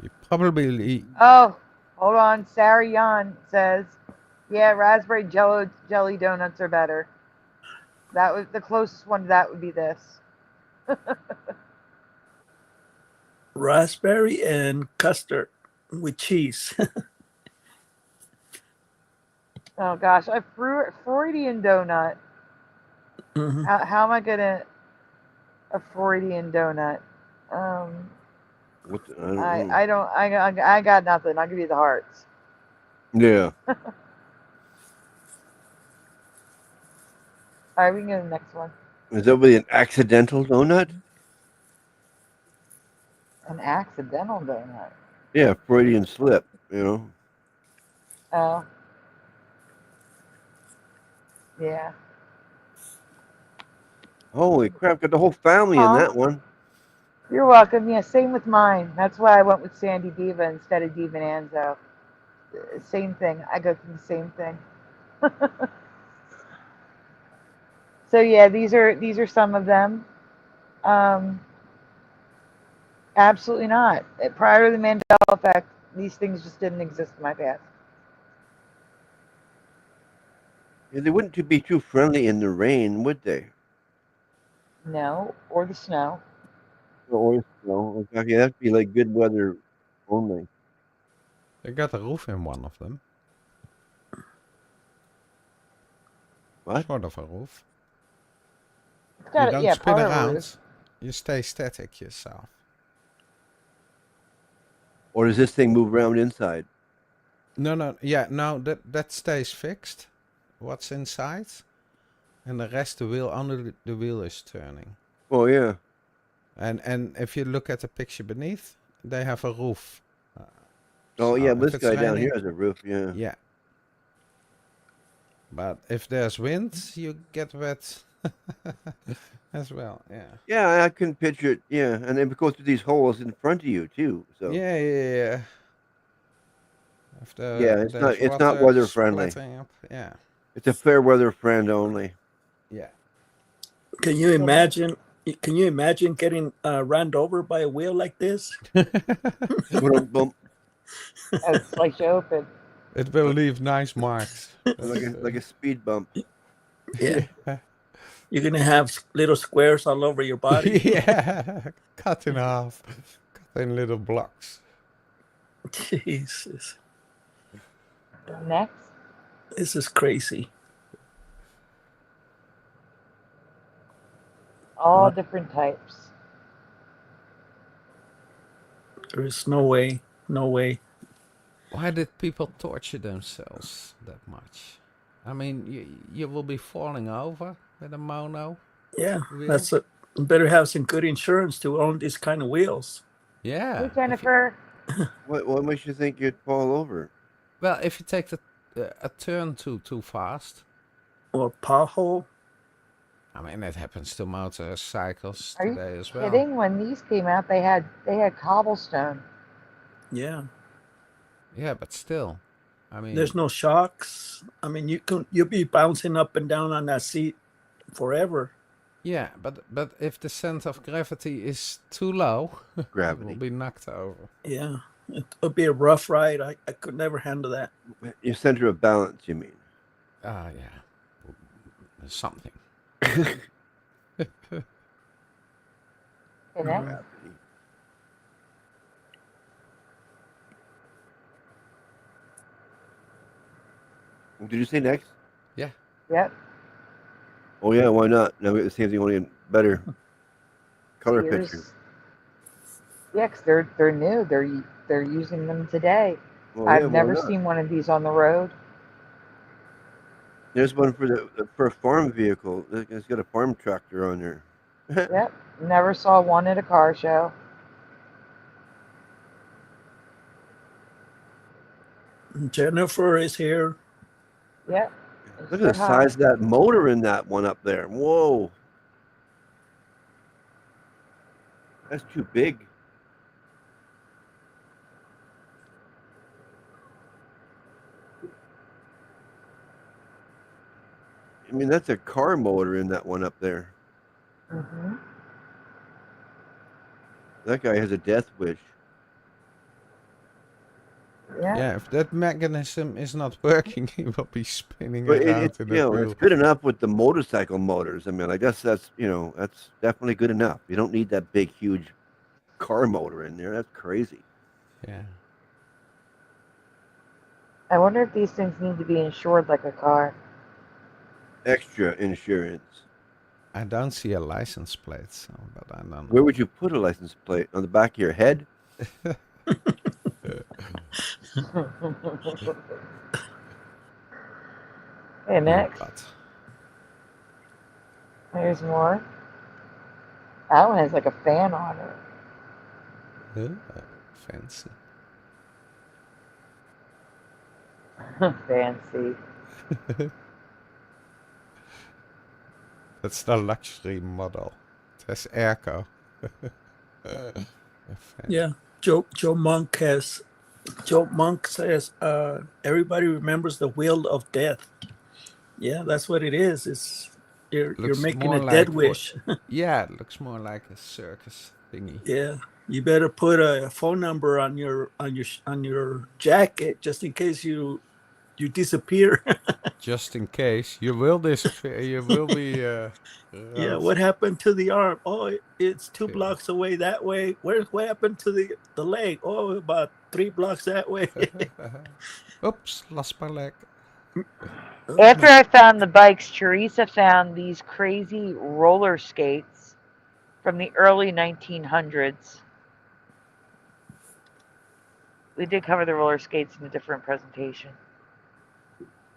You probably... Oh, hold on. Sarah Yan says, yeah, raspberry jelly donuts are better. That was the closest one to that would be this. Raspberry and custard with cheese. Oh gosh, a Freudian donut. Mhm. How am I gonna a Freudian donut? What the, I don't know. I don't. I got nothing. I'll give you the hearts. Yeah. All right, we can go to the next one. Is that really an accidental donut? An accidental donut. Yeah, Freudian slip, you know. Oh. Yeah. Holy crap, got the whole family in Aw. that one. You're welcome. Yeah, same with mine. That's why I went with Sandy Diva instead of Diva Anzo. Same thing. I go through the same thing. So yeah, these are some of them. Absolutely not. Prior to the Mandela effect, these things just didn't exist in my past. Yeah, they wouldn't be too friendly in the rain, would they? No, or the snow. Or no, exactly. That'd be like good weather only. They got a roof in one of them. What? Sort of a roof. It's got You don't yeah, spin part of a around. roof. You stay static yourself. Or does this thing move around inside? No, yeah, no, that stays fixed. What's inside, and the rest, the wheel under the wheel is turning. Oh yeah. And if you look at the picture beneath, they have a roof. Oh So yeah, if this it's guy down raining- here has a roof. Yeah. Yeah. But if there's wind, you get wet as well. Yeah. Yeah, I can picture it. Yeah, and then it goes through these holes in front of you too. So Yeah. If Yeah, it's there's not water weather friendly. splattering up, yeah. it's a fair weather friend only. Yeah. Can you imagine Can you imagine getting ran over by a wheel like this? Bump, It slice you open. It will leave nice marks. like a speed bump. Yeah. You're going to have little squares all over your body. Yeah, cut in half, cut in little blocks. Jesus. Next. This is crazy. All different types. There is no way. No way. Why did people torture themselves that much? I mean, you will be falling over with a mono. Yeah, wheel. that's it. You better have some good insurance to own these kind of wheels. Yeah. Hey, Jennifer. What makes you think you'd fall over? Well, if you take a turn too fast. Or pothole. I mean, that happens to motorcycles Are today you as well. kidding? When these came out, they had cobblestone. Yeah. Yeah, but still, I mean, There's no shocks. I mean, you'll be bouncing up and down on that seat forever. yeah, but if the center of gravity is too low, Gravity. you will be knocked over. Yeah, it'll be a rough ride. I could never handle that. Your center of balance, you mean? Ah, yeah, something. Okay, next. Gravity. Did you say next? Yeah. Yep. Oh yeah, why not? Now we get the same thing, only in better color Here's- picture. Yeah, 'cause they're new. They're using them today. Well, yeah, I've why never not? seen one of these on the road. There's one for a farm vehicle. It's got a farm tractor on there. Yep. Never saw one at a car show. Jennifer is here. Yep. Look at the size of that motor in that one up there. Whoa. That's too big. I mean, that's a car motor in that one up there. Mm-hmm. That guy has a death wish. Yeah. Yeah, if that mechanism is not working, he will be spinning But around it's, in you the know, wheel. it's good enough with the motorcycle motors. I mean, I guess that's, you know, that's definitely good enough. You don't need that big, huge car motor in there. That's crazy. Yeah. I wonder if these things need to be insured like a car. Extra insurance. I don't see a license plate, so, but I don't know. Where would you put a license plate? On the back of your head? Okay, next. But Here's more. That one has like a fan on it. fancy. Fancy. That's the luxury model. It has airco. Yeah, Joe Monk says everybody remembers the wheel of death. Yeah, that's what it is. It's you're making more a like dead what- wish. Yeah, it looks more like a circus thingy. Yeah, you better put a phone number on your jacket just in case you disappear. Just in case you will disappear, you will be. Yeah, what happened to the arm? Oh, it's 2 blocks away that way. What happened to the leg? Oh, about 3 blocks that way. Oops, lost my leg. After I found the bikes, Teresa found these crazy roller skates from the early 1900s. We did cover the roller skates in a different presentation.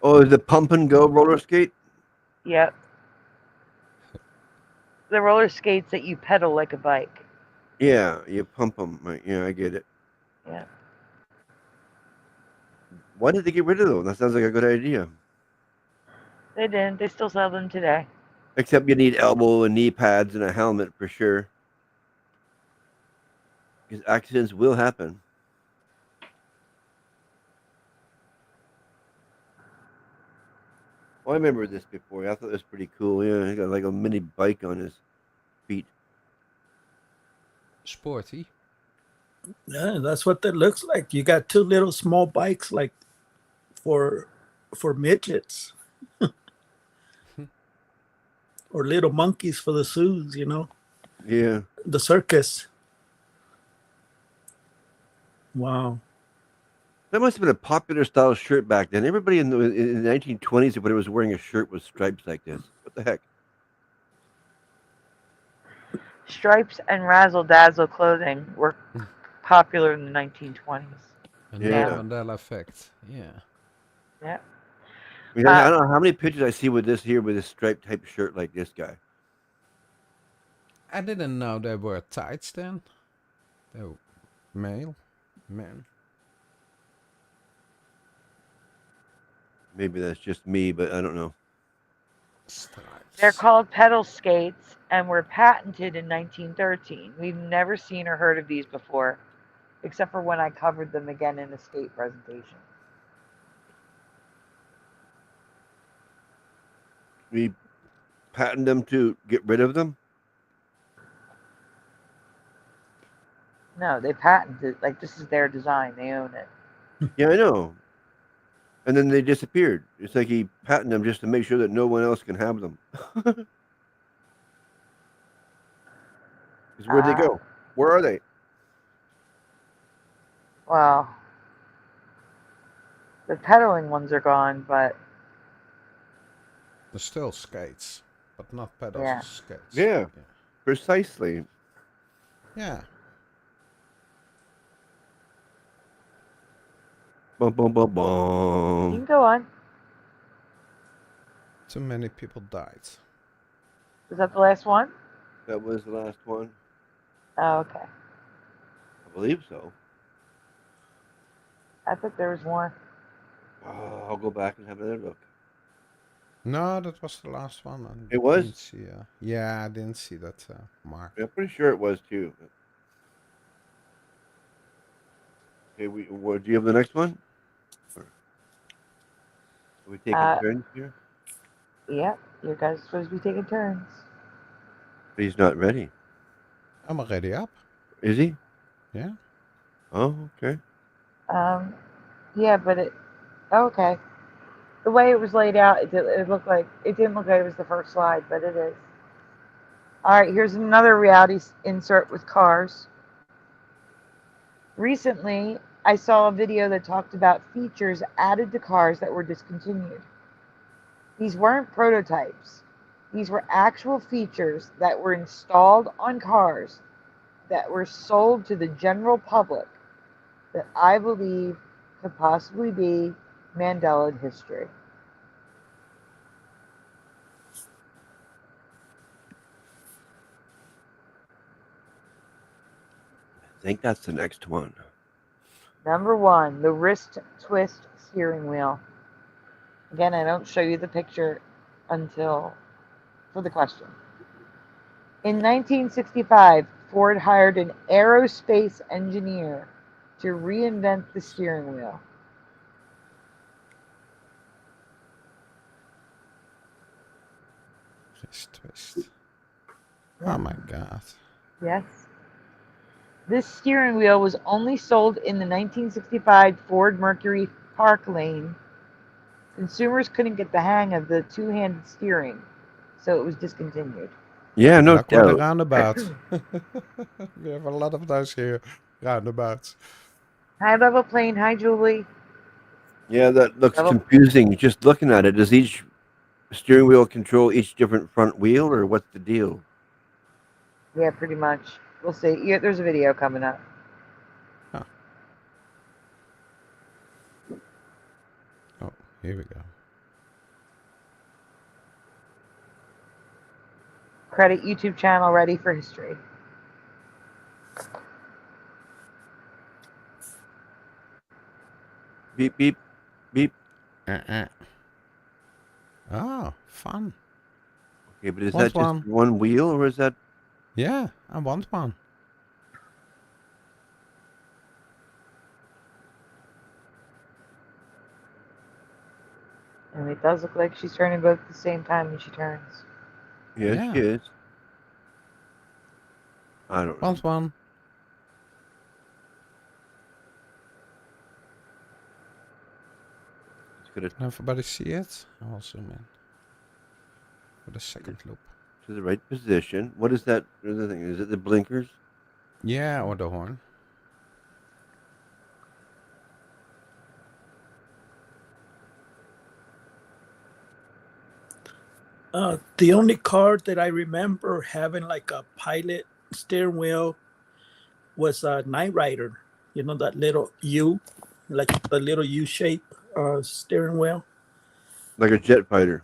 Oh, the pump and go roller skate? Yep. The roller skates that you pedal like a bike. Yeah, you pump them. Right? Yeah, I get it. Yeah. Why did they get rid of them? That sounds like a good idea. They didn't. They still sell them today. Except you need elbow and knee pads and a helmet for sure. Because accidents will happen. Oh, I remember this before. I thought it was pretty cool. Yeah, he got like a mini bike on his feet. sporty. Yeah, that's what that looks like. You got two little small bikes like for midgets. Or little monkeys for the zoos, you know, Yeah. the circus. Wow. That must have been a popular style shirt back then. Everybody in the 1920s, everybody was wearing a shirt with stripes like this. What the heck? Stripes and razzle dazzle clothing were popular in the 1920s. Yeah. Mandela effect. Yeah. Yeah. I mean, I don't know how many pictures I see with this striped type shirt like this guy. I didn't know they were tights then. They were men. Maybe that's just me, but I don't know. Stripes. They're called pedal skates and were patented in 1913. We've never seen or heard of these before, except for when I covered them again in a skate presentation. We patent them to get rid of them. No, they patented, like, this is their design. They own it. Yeah, I know. And then they disappeared. It's like he patented them just to make sure that no one else can have them. Because where'd they go? Where are they? Well, the pedaling ones are gone, but They're still skates, but not pedals. Yeah. Skates. Yeah. Precisely. Yeah. Bum, bum, bum, you bum. can go on. Too many people died. Was that the last one? That was the last one. Oh, okay. I believe so. I thought there was more. Oh, I'll go back and have another look. No, that was the last one. It was? Didn't see, yeah, I didn't see that mark. Yeah, I'm pretty sure it was too. Okay, do you have the next one? Or are we taking turns here? Yep, you guys are supposed to be taking turns. But he's not ready. I'm already up. Is he? Yeah. Oh, okay. Yeah, but okay. The way it was laid out, it didn't look like it was the first slide, but it is. All right, here's another reality insert with cars. Recently, I saw a video that talked about features added to cars that were discontinued. These weren't prototypes. These were actual features that were installed on cars that were sold to the general public that I believe could possibly be Mandela history. I think that's the next one. Number 1, the wrist twist steering wheel. Again, I don't show you the picture until for the question. In 1965, Ford hired an aerospace engineer to reinvent the steering wheel. Twist. Oh my God. Yes. This steering wheel was only sold in the 1965 Ford Mercury Park Lane. Consumers couldn't get the hang of the two-handed steering, so it was discontinued. Yeah, no Like with the doubt. roundabout. We have a lot of those here. Roundabouts. Hi, Level Plane. Hi, Julie. Yeah, that looks Level- confusing. Just looking at it, does each steering wheel control each different front wheel, or what's the deal? Yeah, pretty much. We'll see. Yeah, there's a video coming up. Huh. Oh, here we go. Credit YouTube channel ready for history. Beep, beep, beep. Oh, fun. Okay, but is Want that just one wheel, or is that... Yeah, I want one. And it does look like she's turning both at the same time when she turns. Yes, Yeah. she is. I don't know. Want one. Could have Can everybody see it? I will zoom in. For the second loop. to the right position. What is that other thing? Is it the blinkers? Yeah, or the horn. The only car that I remember having like a pilot steering wheel was a Knight Rider. You know, that little U, like the little U shape steering wheel. Like a jet fighter.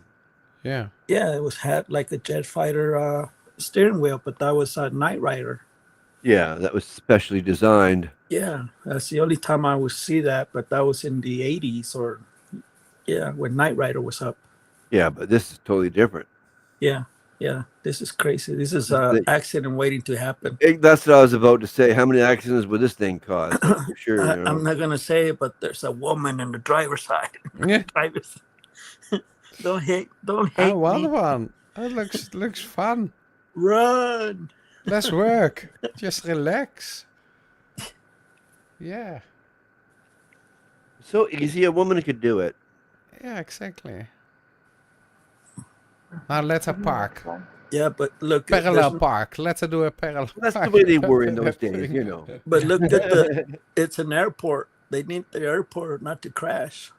Yeah. Yeah, it had like a jet fighter steering wheel, but that was a Knight Rider. Yeah, that was specially designed. Yeah, that's the only time I would see that, but that was in the 80s or, yeah, when Knight Rider was up. Yeah, but this is totally different. Yeah, this is crazy. This is an accident waiting to happen. That's what I was about to say. How many accidents would this thing cause? For sure. You know? I'm not going to say it, but there's a woman in the driver's side. Yeah. Don't hate I want me. one. It looks fun. Run. Less work. Just relax. Yeah. So easy. A woman could do it. Yeah, exactly. Now let her park. Yeah, but look. Parallel park. Let her do a parallel That's park. the way they were in those days, you know. But look at it's an airport. They need the airport not to crash.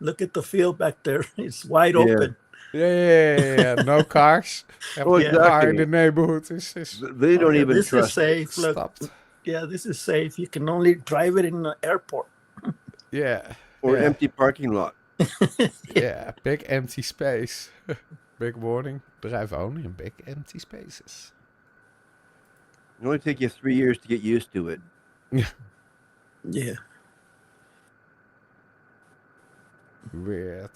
Look at the field back there. It's wide open. Yeah. No cars. Oh, Every car in exactly. the neighborhood is They don't even This trust. is safe. Look. stopped. Yeah, this is safe. You can only drive it in the airport. Yeah. Or yeah. empty parking lot. Yeah, big empty space. Big warning. Drive only in big empty spaces. It only take you 3 years to get used to it. Yeah. Weird.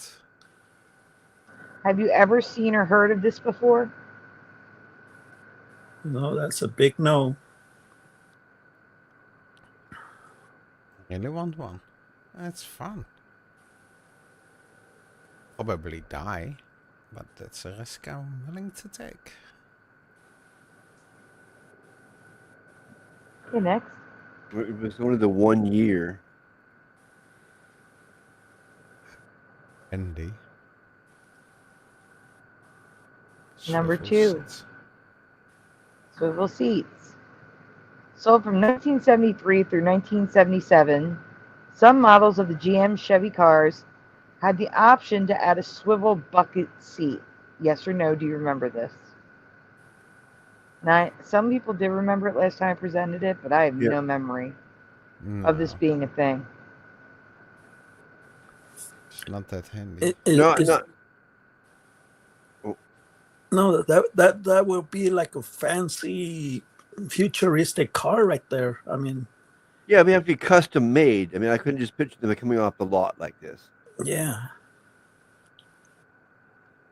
Have you ever seen or heard of this before? No, that's a big no. Really want one? That's fun. Probably die, but that's a risk I'm willing to take. Okay, next. It was only the 1 year. Andy. Number Swivel 2. seats. Swivel seats. Sold from 1973 through 1977, some models of the GM Chevy cars had the option to add a swivel bucket seat. Yes or no? Do you remember this? Now, some people did remember it last time I presented it, but I have Yeah. no memory of this No, being a thing. it's not that handy. No, that will be like a fancy futuristic car right there. I mean, Yeah, they have to be custom made. I mean, I couldn't just picture them coming off the lot like this. yeah.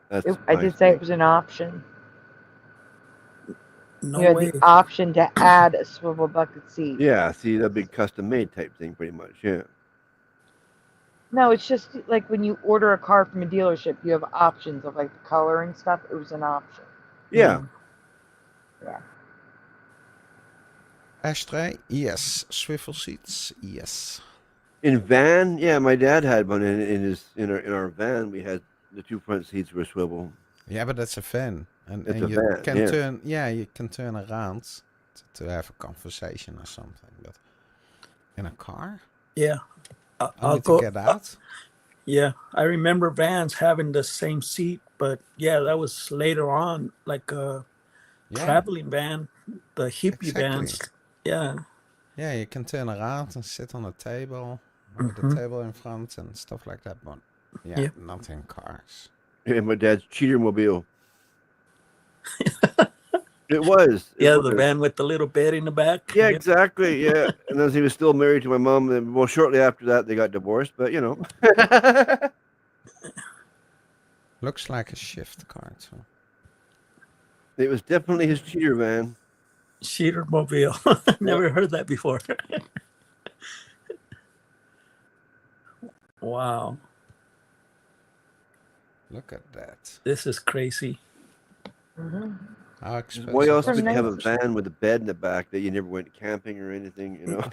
That's I my did say it thing. was an option. No You had way. the option to add a swivel bucket seat. Yeah, see, that'd be custom made type thing, pretty much. Yeah. No, it's just like when you order a car from a dealership, you have options of like the color and stuff. It was an option. Yeah. Yeah. Ashtray, yes. Swivel seats, yes. In van, yeah, my dad had one in our van. We had the 2 front seats were swivel. Yeah, but that's a van, and It's a you van, can yeah. turn. Yeah, you can turn around to have a conversation or something. But in a car, Yeah. I'll only go. to get out. Yeah, I remember vans having the same seat, but yeah, that was later on, like a Yeah, traveling van, the hippie vans. exactly. Yeah. Yeah, you can turn around and sit on a table with the table in front and stuff like that. But yeah, Yeah. not in cars. And my dad's cheater mobile. It was. It Yeah, was. the van with the little bed in the back. Yeah, exactly. Yeah. And then he was still married to my mom. And well, shortly after that, they got divorced. But, you know. Looks like a shift car too. It was definitely his cheater van. Cheater mobile. Never heard that before. Wow. Look at that. This is crazy. Mm-hmm. How expensive. Why else From would you have a nice- van with a bed in the back that you never went camping or anything, you know?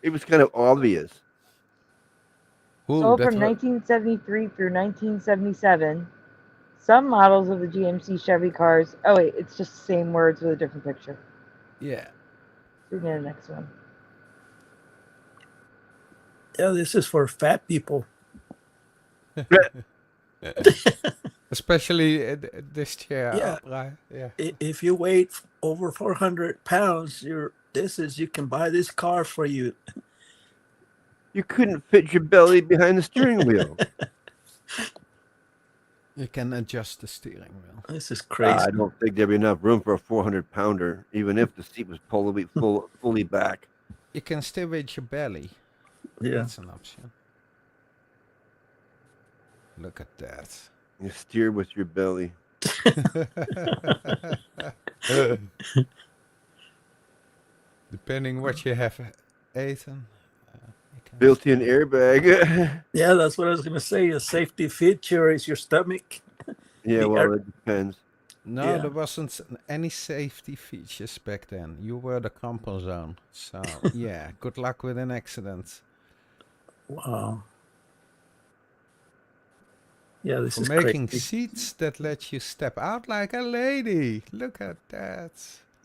It was kind of obvious. Ooh, Sold that from was 1973 through 1977. Some models of the GMC Chevy cars. Oh wait, it's just the same words with a different picture. yeah. Read me the next one. Yeah, this is for fat people. Especially this chair Yeah. upright. Yeah. If you weigh over 400 pounds, you can buy this car for you. You couldn't fit your belly behind the steering wheel. You can adjust the steering wheel. This is crazy. I don't think there'd be enough room for a 400-pounder, even if the seat was fully back. You can still with your belly. Yeah. That's an option. Look at that. You steer with your belly. Depending what you have eaten. Built-in airbag. Yeah, that's what I was gonna say. A safety feature is your stomach. Yeah, well, it depends. No, Yeah. there wasn't any safety features back then. You were the comfort zone. So, yeah, good luck with an accident. Wow. Yeah, this For is making crazy. seats that let you step out like a lady. Look at that.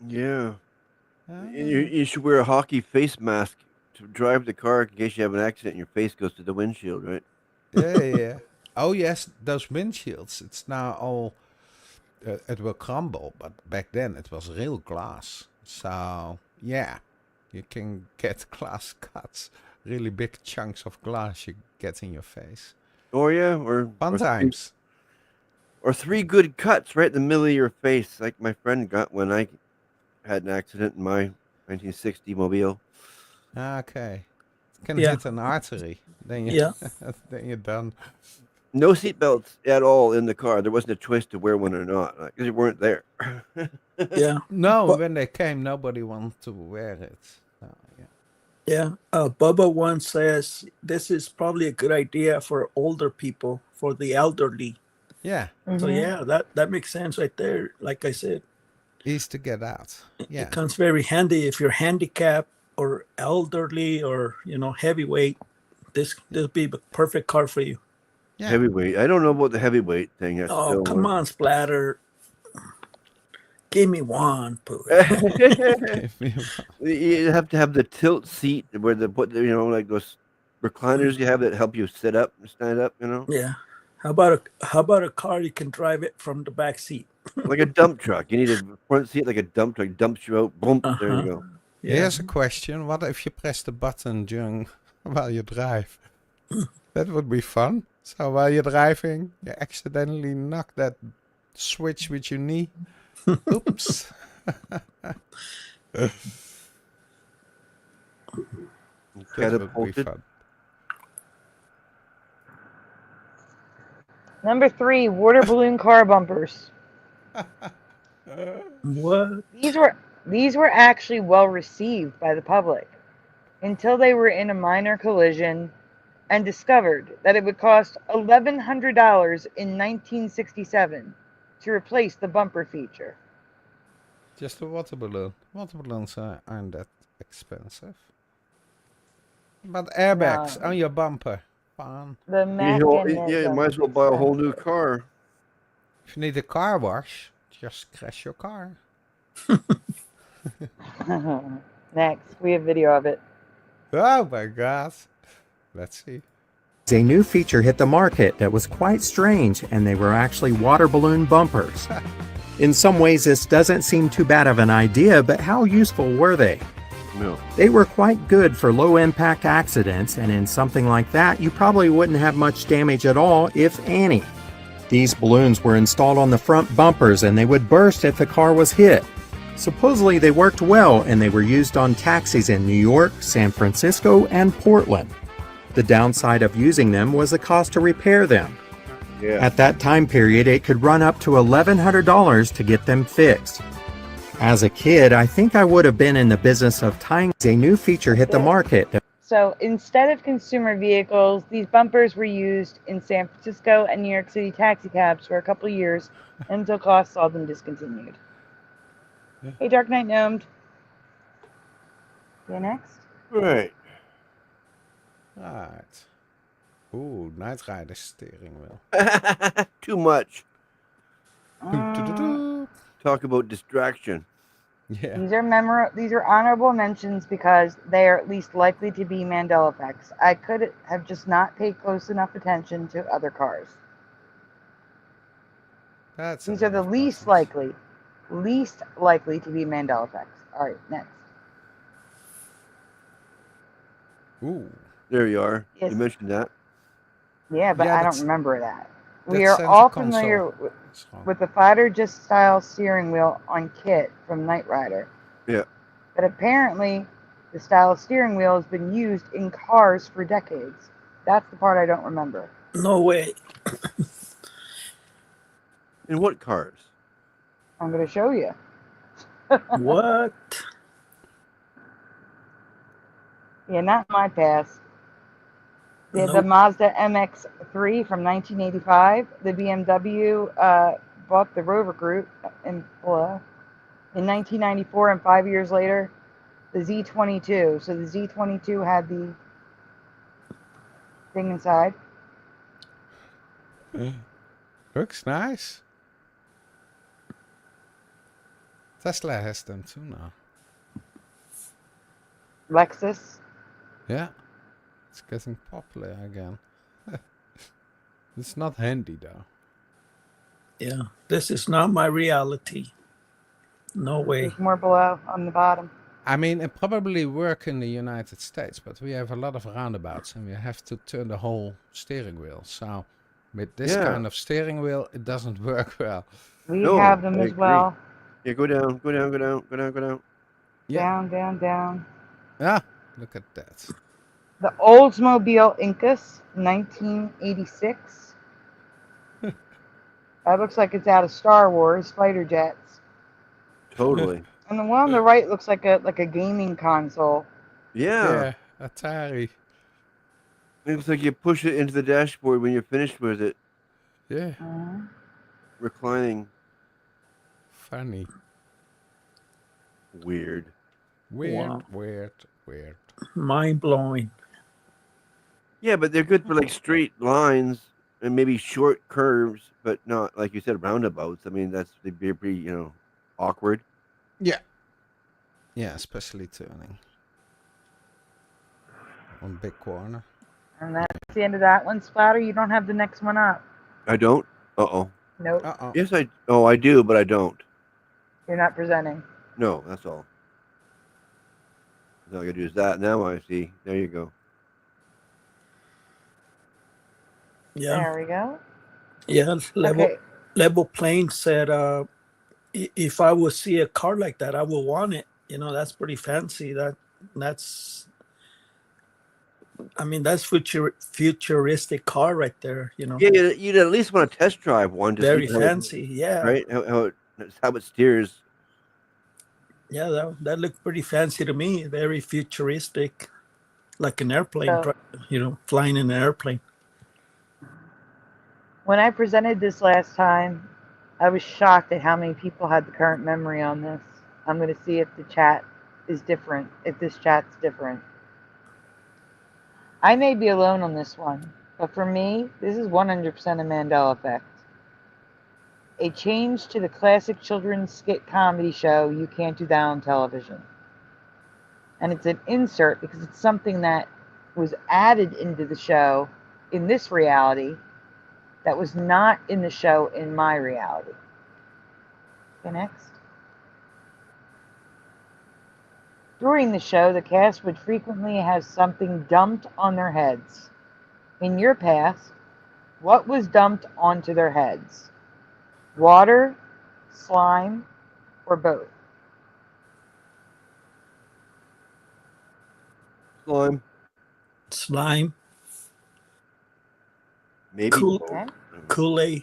Yeah. Ah. And you should wear a hockey face mask to drive the car in case you have an accident and your face goes to the windshield, right? Yeah. Oh, yes, those windshields. It's now all, it will crumble, but back then it was real glass. So, yeah, you can get glass cuts. Really big chunks of glass you get in your face. Oh, yeah. Or Fun times. Or 3 good cuts right in the middle of your face, like my friend got when I had an accident in my 1960 Mobile. Okay. Can Yeah. hit an artery. Then you, Yeah. then you're done. No seatbelts at all in the car. There wasn't a choice to wear one or not because they weren't there. Yeah. No, But- when they came, nobody wanted to wear it. So, yeah. Yeah. Bubba one says this is probably a good idea for older people, for the elderly. Yeah, So Mhm. yeah, that makes sense right there. Like I said, easy to get out. Yeah. it comes very handy if you're handicapped or elderly or heavyweight. This will be the perfect car for you. Yeah. Heavyweight. I don't know about the heavyweight thing. That's Oh, still come on, Splatter. Give me one, Pooh. You have to have the tilt seat where like those recliners you have that help you sit up and stand up. Yeah. How about a car you can drive it from the back seat? Like a dump truck. You need a front seat like a dump truck. Dumps you out. Boom. There you go. Yeah. Here's a question. What if you press the button while you drive? That would be fun. So while you're driving, you accidentally knock that switch with your knee. Oops. That would be Catapulted. fun. Number 3, water balloon car bumpers. What? These were actually well received by the public until they were in a minor collision and discovered that it would cost $1,100 in 1967 to replace the bumper feature. Just a water balloon. Water balloons aren't that expensive. But airbags No. on your bumper. Fun. The You mechanism might as well buy a whole new car. If you need a car wash, just crash your car. Next, we have video of it. Oh my god. Let's see. A new feature hit the market that was quite strange, and they were actually water balloon bumpers. In some ways, this doesn't seem too bad of an idea, but how useful were they? No. They were quite good for low-impact accidents, and in something like that, you probably wouldn't have much damage at all, if any. These balloons were installed on the front bumpers, and they would burst if the car was hit. Supposedly, they worked well, and they were used on taxis in New York, San Francisco, and Portland. The downside of using them was the cost to repair them. Yeah. At that time period, it could run up to $1,100 to get them fixed. As a kid, I think I would have been in the business of tying. A new feature hit the market. So instead of consumer vehicles, these bumpers were used in San Francisco and New York City taxi cabs for a couple of years until costs saw them discontinued. Yeah. Hey, Dark Knight Gnomed. You next? Right. Right. Ooh, Night Rider steering wheel. Too much. Doo-doo-doo-doo. Talk about distraction. Yeah. These are honorable mentions because they are at least likely to be Mandela effects. I could have just not paid close enough attention to other cars. That's These are the least likely to be Mandela effects. All right, next. Ooh. There you are. Yes. You mentioned that. Yeah, but Yeah, I don't that's- remember that. We That's are center all console. familiar That's wrong. with the fighter jet style steering wheel on Kit from Knight Rider. Yeah. But apparently, the style of steering wheel has been used in cars for decades. That's the part I don't remember. No way. In what cars? I'm going to show you. What? Yeah, not my past. The Nope. Mazda MX-3 from 1985. The BMW bought the Rover Group in 1994, and 5 years later, the Z22. So the Z22 had the thing inside. Looks nice. Tesla has them too now. Lexus. Yeah. It's getting popular again. It's not handy though. Yeah, this is not my reality. No way. There's more below on the bottom. I mean, it probably work in the United States, but we have a lot of roundabouts and we have to turn the whole steering wheel. So with this kind of steering wheel, it doesn't work well. We have them as well. Yeah, go down, go down, go down, go down, go down. Yeah. Down, down, down. Ah, look at that. The Oldsmobile Incus, 1986. That looks like it's out of Star Wars, fighter jets. Totally. And the one on the right looks like a gaming console. Yeah. Yeah, Atari. It looks like you push it into the dashboard when you're finished with it. Yeah, Reclining. funny. Weird. Weird, Wow. weird, weird. Mind blowing. Yeah, but they're good for like straight lines and maybe short curves, but not like you said roundabouts. I mean, they'd be pretty, awkward. Yeah. Yeah, especially turning. On big corner. And that's the end of that one, Splatter. You don't have the next one up. I don't. Uh-oh. Nope. Uh-oh. Yes, I do, but I don't. You're not presenting. No, that's all. All I gotta do is that. Now I see. There you go. Yeah. There we go. Yeah. Okay. Level Plane said, if I would see a car like that, I would want it. That's pretty fancy. That's futuristic car right there. Yeah, you'd at least want to test drive one to Very see how fancy. Yeah. right? How it steers. Yeah, that looked pretty fancy to me. Very futuristic, like an airplane. So- Flying in an airplane. When I presented this last time, I was shocked at how many people had the current memory on this. I'm going to see if the chat is different, if this chat's different. I may be alone on this one, but for me, this is 100% a Mandela effect. A change to the classic children's skit comedy show, You Can't Do That on Television. And it's an insert because it's something that was added into the show in this reality that was not in the show in my reality. Okay, next. During the show, the cast would frequently have something dumped on their heads. In your past, what was dumped onto their heads? Water, slime, or both? Slime. Maybe Cool. both. Okay. Kool-Aid.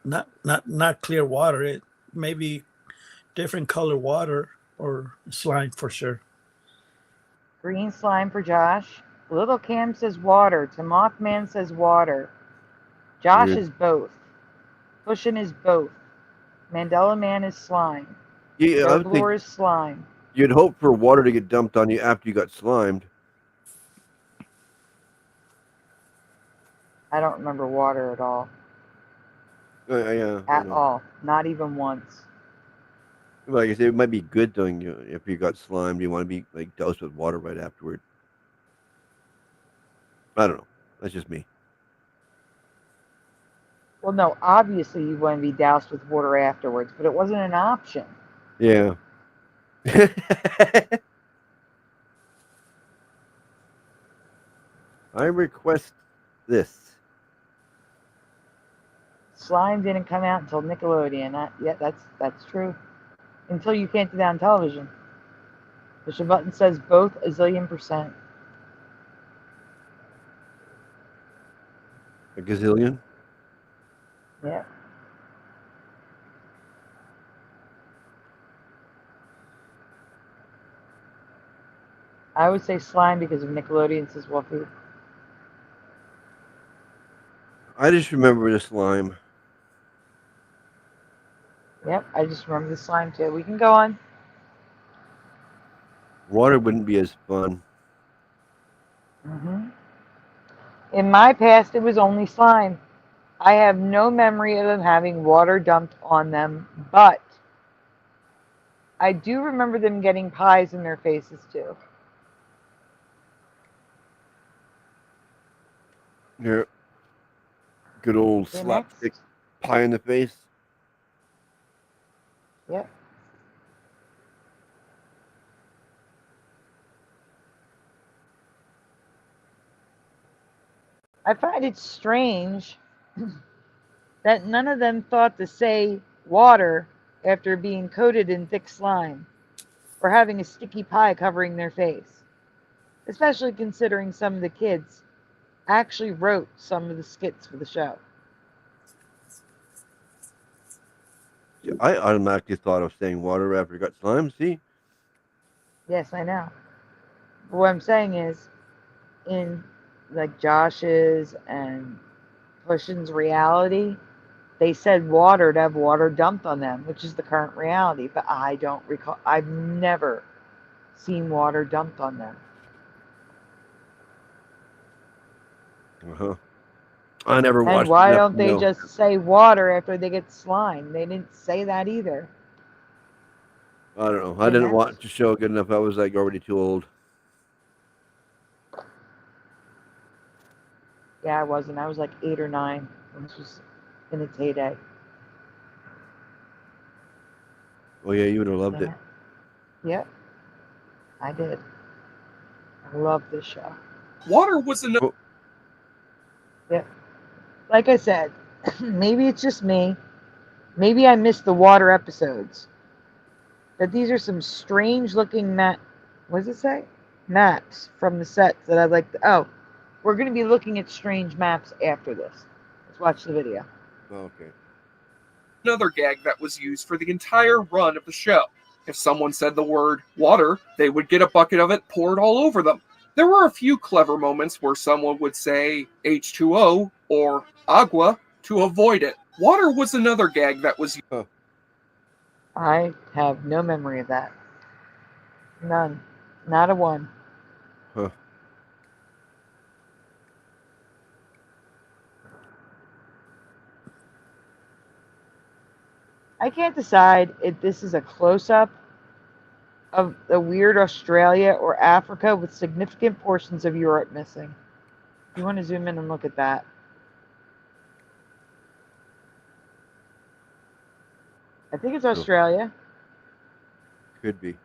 Not clear water. It maybe different color water or slime for sure. Green slime for Josh. Little Cam says water. Mothman says water. Josh Weird. is both. Pushin is both. Mandela Man is slime. Yeah, I would think Lore is slime. you'd hope for water to get dumped on you after you got slimed. I don't remember water at all. Yeah, I At know. all. Not even once. Like I said, it might be good though. If you got slimed, you want to be like doused with water right afterward. I don't know. That's just me. Well, no, obviously you want to be doused with water afterwards, but it wasn't an option. Yeah. I request this. Slime didn't come out until Nickelodeon. Yeah, that's true. Until you can't do that on television. Push a button says both a zillion %. A gazillion. Yeah. I would say slime because of Nickelodeon says Wolfie. I just remember the slime. Yep, I just remember the slime too. We can go on. Water wouldn't be as fun. In my past, it was only slime. I have no memory of them having water dumped on them, but I do remember them getting pies in their faces too. Here, good old Okay, slapstick next. pie in the face. Yep. I find it strange that none of them thought to say water after being coated in thick slime or having a sticky pie covering their face, especially considering some of the kids actually wrote some of the skits for the show. I automatically thought of saying water after it got slime. See? Yes, I know. But what I'm saying is, in like Josh's and Pushing's reality, they said water to have water dumped on them, which is the current reality. But I don't recall. I've never seen water dumped on them. I never And watched why enough don't to they know. just say water after they get slime? They didn't say that either. I don't know. I Okay, didn't next. watch the show good enough. I was like already too old. Yeah, I wasn't. I was like 8 or 9 when this was in its heyday. Oh yeah, you would have loved it. Yep, I did. I love this show. Water was enough. Oh, Yep. Like I said, maybe it's just me. Maybe I missed the water episodes. But these are some strange looking what does it say? Maps from the sets that I'd like to. Oh, we're going to be looking at strange maps after this. Let's watch the video. okay. Another gag that was used for the entire run of the show. If someone said the word water, they would get a bucket of it poured all over them. There were a few clever moments where someone would say H2O or agua to avoid it. Water was another gag that was used. Huh. I have no memory of that. None. Not a one. Huh. I can't decide if this is a close-up of the weird Australia or Africa with significant portions of Europe missing. If you want to zoom in and look at that. I think it's Australia. Could be.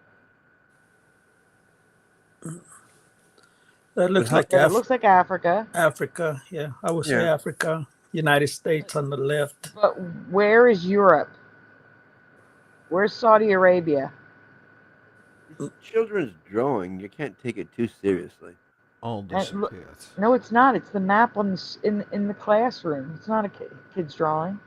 That looks how- like Yeah, it looks like Africa. Africa. Yeah, I would say Yeah. Africa. United States on the left. But where is Europe? Where's Saudi Arabia? It's children's drawing. You can't take it too seriously. All And disappeared. no, it's not. It's the map on in the classroom. It's not a kid's drawing.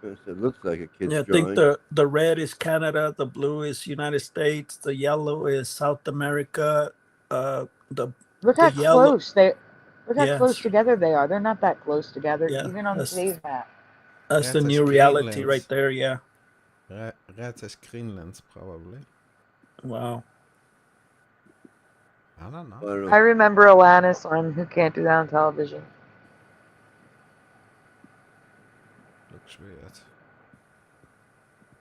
It looks like a kid's Yeah, I drawing. think the red is Canada, the blue is United States, the yellow is South America. The Look how yellow- close they. Look how Yes. close together they are. They're not that close together, Yeah, even on that's- today's map. That's Yeah, the that's new reality Greenland. right there. Yeah. Red is Greenland, probably. Wow. I don't know. I don't know. I remember Alanis on Who Can't Do That on Television. looks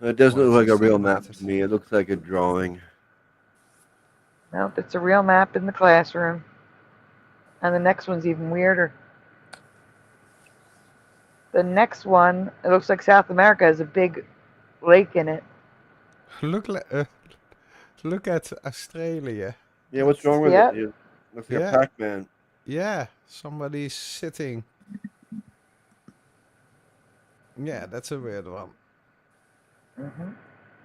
weird. It doesn't Well, look like it's a real map animated. to me. It looks like a drawing. Nope, it's a real map in the classroom. And the next one's even weirder. The next one, it looks like South America has a big lake in it. Look at Australia. Yeah, what's wrong with Yep. it? It looks like Yeah. a Pac-Man. Yeah, somebody's sitting. Yeah, that's a weird one. Hmm.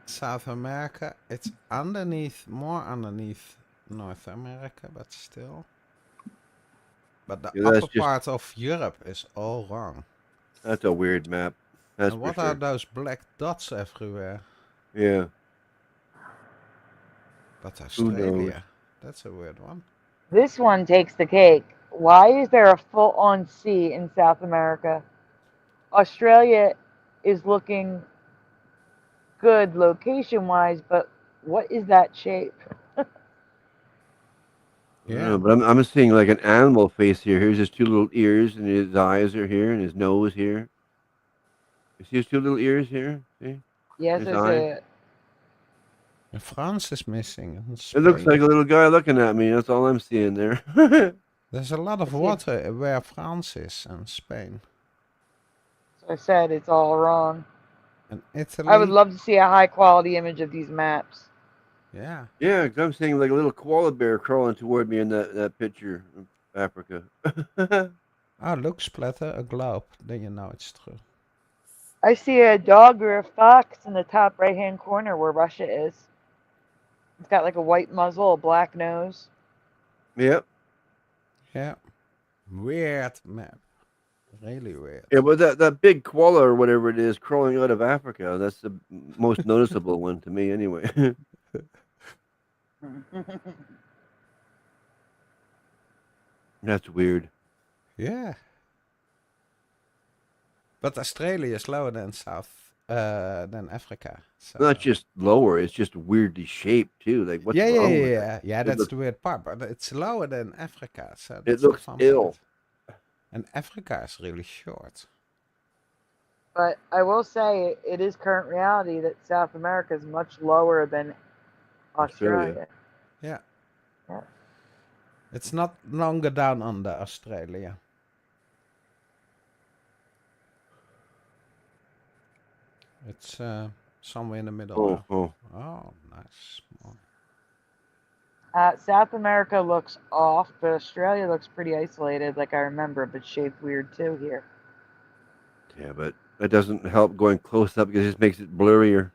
South America, it's underneath, more underneath North America, but still. But the Yeah, that's upper just- part of Europe is all wrong. That's a weird map. That's And for what are sure. those black dots everywhere? Yeah. But Who knows? Australia, that's a weird one. This one takes the cake. Why is there a full-on sea in South America? Australia is looking good location-wise, but what is that shape? I don't know, but I'm seeing like an animal face here. Here's his two little ears, and his eyes are here, and his nose here. You see his two little ears here? See? Yes, His I see eye? it. And France is missing. And It looks Spain. like a little guy looking at me. That's all I'm seeing there. There's a lot of See. water where France is and Spain. So I said it's all wrong. And Italy. I would love to see a high-quality image of these maps. Yeah. Yeah, 'cause I'm seeing like a little koala bear crawling toward me in that picture of Africa. Oh, look, splatter, a globe. Then you know it's true. I see a dog or a fox in the top right-hand corner where Russia is. It's got like a white muzzle, a black nose. Yep. Yeah. Weird map. Really weird. Yeah, but that big koala or whatever it is crawling out of Africa, that's the most noticeable one to me anyway. That's weird. Yeah. But Australia is lower than than Africa. So. Not just lower, it's just weirdly shaped too. Like what's yeah, wrong with it? yeah. Yeah, It that's looks- the weird part. But it's lower than Africa. So It that's the looks fun ill. part. And Africa is really short. But I will say it is current reality that South America is much lower than Australia. Yeah. Yeah. It's not longer down under Australia. It's somewhere in the middle. Oh, now. oh. Oh, nice. Small. South America looks off, but Australia looks pretty isolated, like I remember, but shaped weird too here. Yeah, but that doesn't help going close up because it just makes it blurrier.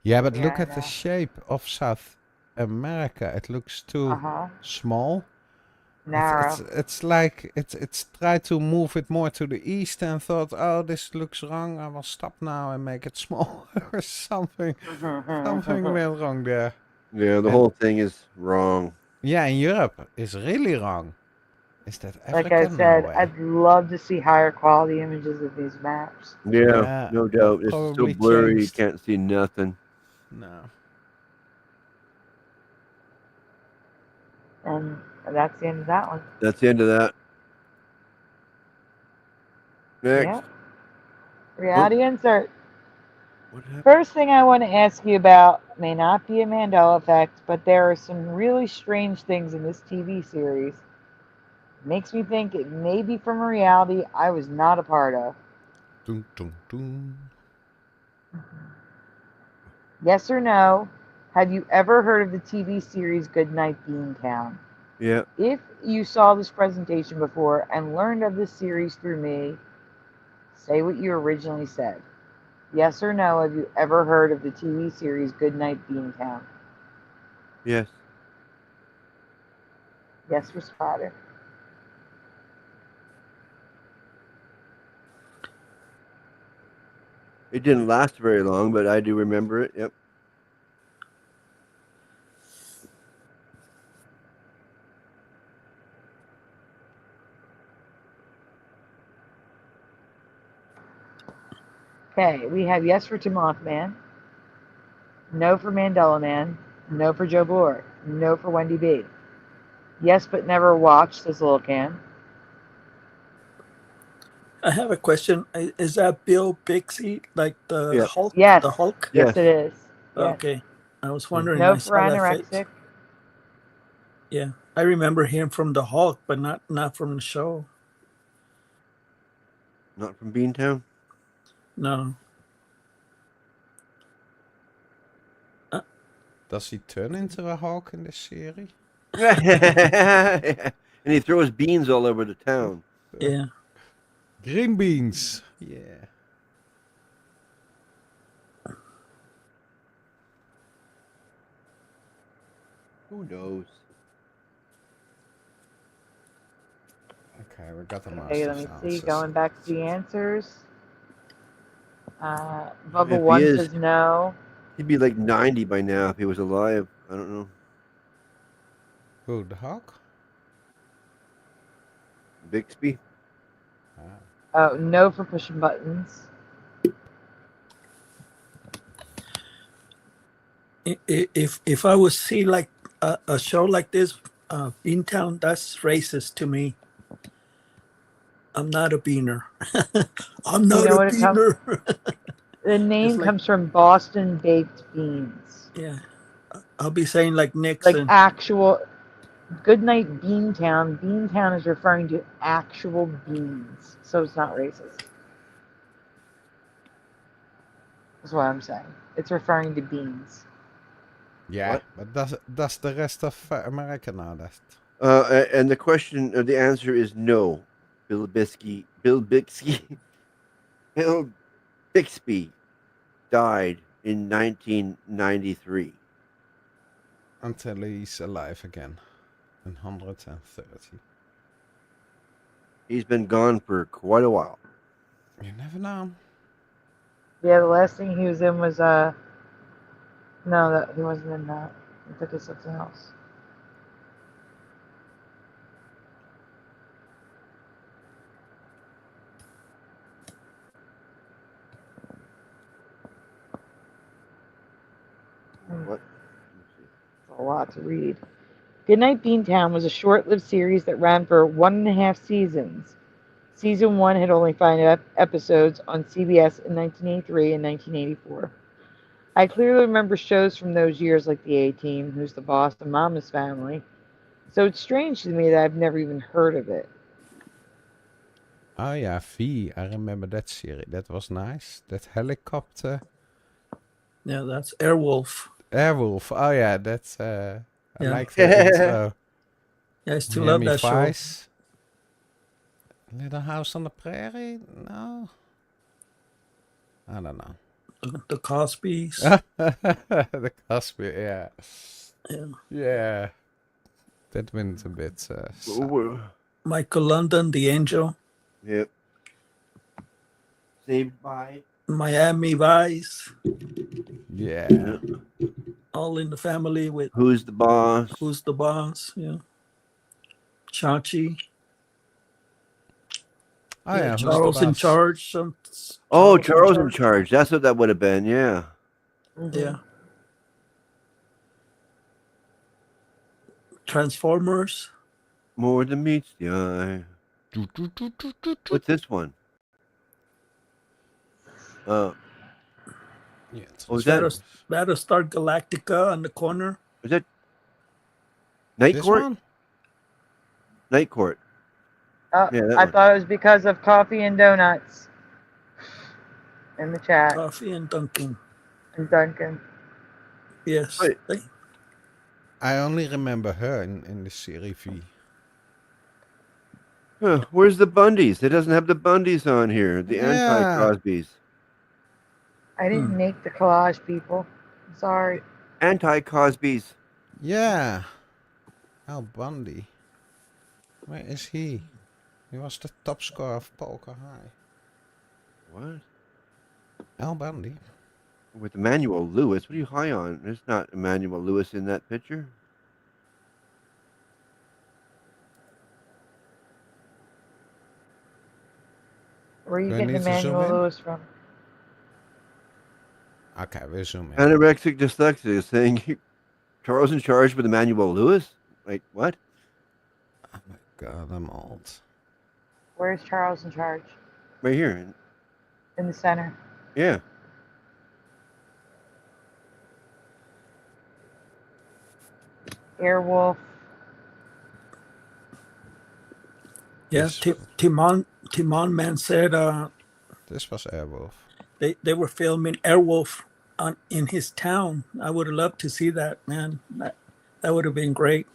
Yeah, but Yeah, look I at the know. shape of South America. It looks too Uh-huh. small. Narrow. It's like it's tried to move it more to the east and thought, oh, this looks wrong. I will stop now and make it small or something. Something went wrong there. Yeah, the And- whole thing is wrong. Yeah, in Europe is really wrong. Is that Like Africa? I said, No way. I'd love to see higher quality images of these maps. Yeah, Yeah, no doubt. It's probably so blurry, changed. you can't see nothing. No. And that's the end of that one. That's the end of that. Next. Yep. Reality insert. What happened? First thing I want to ask you about may not be a Mandela effect, but there are some really strange things in this TV series. Makes me think it may be from a reality I was not a part of. Dun, dun, dun. Yes or no? Have you ever heard of the TV series Goodnight Beantown? Yeah. If you saw this presentation before and learned of this series through me, say what you originally said. Yes or no, have you ever heard of the TV series Goodnight Beantown? Yes. Yes for Spotter. It didn't last very long, but I do remember it. Yep. Okay, we have yes for Mothman, no for Mandela Man, no for Joe Bloor, no for Wendy B. Yes, but never watched, says Lil Can. I have a question. Is that Bill Bixby, like the Yeah. Hulk? Yes. The Hulk? Yes, it is. Yes. Okay. I was wondering. No I for saw that face. anorexic. Yeah, I remember him from the Hulk, but not from the show. Not from Beantown? No. Does he turn into a hawk in this series? And he throws beans all over the town. Yeah. Green beans. Yeah. Who knows? Okay, we got the Okay, master's let me see. answers. Going back to the answers. If Bubble he 1 is- says no. He'd be like 90 by now if he was alive. I don't know. Who, the hawk? Bixby? Oh, no for pushing buttons. If I would see like a show like this, Beantown, that's racist to me. I'm not a beaner. I'm not know a what it comes- beaner. The name like- comes from Boston baked beans. Yeah. I'll be saying like Like Nixon. actual Goodnight Beantown. Beantown is referring to actual beans. So it's not racist. That's what I'm saying. It's referring to beans. Yeah, What? but does the rest of America know that? And the question, the answer is no. Bill Bixby died in 1993. Until he's alive again. In 130. He's been gone for quite a while. You never know. Yeah, the last thing he was in was no, that he wasn't in that. I think it's something else. What? A lot to read. Goodnight Beantown was a short-lived series that ran for 1.5 seasons. Season 1 had only 5 episodes on CBS in 1983 and 1984. I clearly remember shows from those years like The A-Team, Who's the Boss, and Mama's Family. So it's strange to me that I've never even heard of it. Oh yeah, V. I remember that series. That was nice. That helicopter. Yeah, that's Airwolf. Airwolf. Oh yeah, that's I Yeah. like the intro. Yeah, I still love Miami that show. Vice. Little House on the Prairie? No. I don't know. The Cosbys. The Cosby, yeah. Yeah. Yeah. That went a bit sad. Michael London, The Angel. Yep. Saved by. Miami Vice. Yeah. All in the Family with Who's the Boss? Who's the Boss? Yeah. Chachi. Oh yeah, Who's the Charles in Boss? Charge. Oh, Charles in Charge. That's what that would have been, yeah. Yeah. Transformers. More than meets the eye. What's this one? Yeah, was that? Battlestar Galactica on the corner. Was that Night This Court? one? Night Court. Oh, Yeah, that I one. thought it was because of coffee and donuts in the chat. Coffee and Dunkin'. And Duncan. Yes. Wait. I only remember her in the series V. Huh, where's the Bundys? It doesn't have the Bundys on here. The Yeah. anti-Cosbys. I didn't make the collage, people. I'm sorry. Anti-Cosbys. Yeah. Al Bundy. Where is he? He was the top scorer of Poker High. What? Al Bundy. With Emmanuel Lewis. What are you high on? There's not Emmanuel Lewis in that picture. Where are you Do I getting need to zoom Emmanuel in? Lewis from? Okay, we're zooming. Anorexic dyslexia is saying Charles in Charge with Emmanuel Lewis? Like, what? Oh my god, I'm old. Where's Charles in Charge? Right here. in the center. Yeah. Airwolf. Yeah, This, Timon Man said this was Airwolf. they were filming Airwolf in his town. I would have loved to see that, man. That would have been great.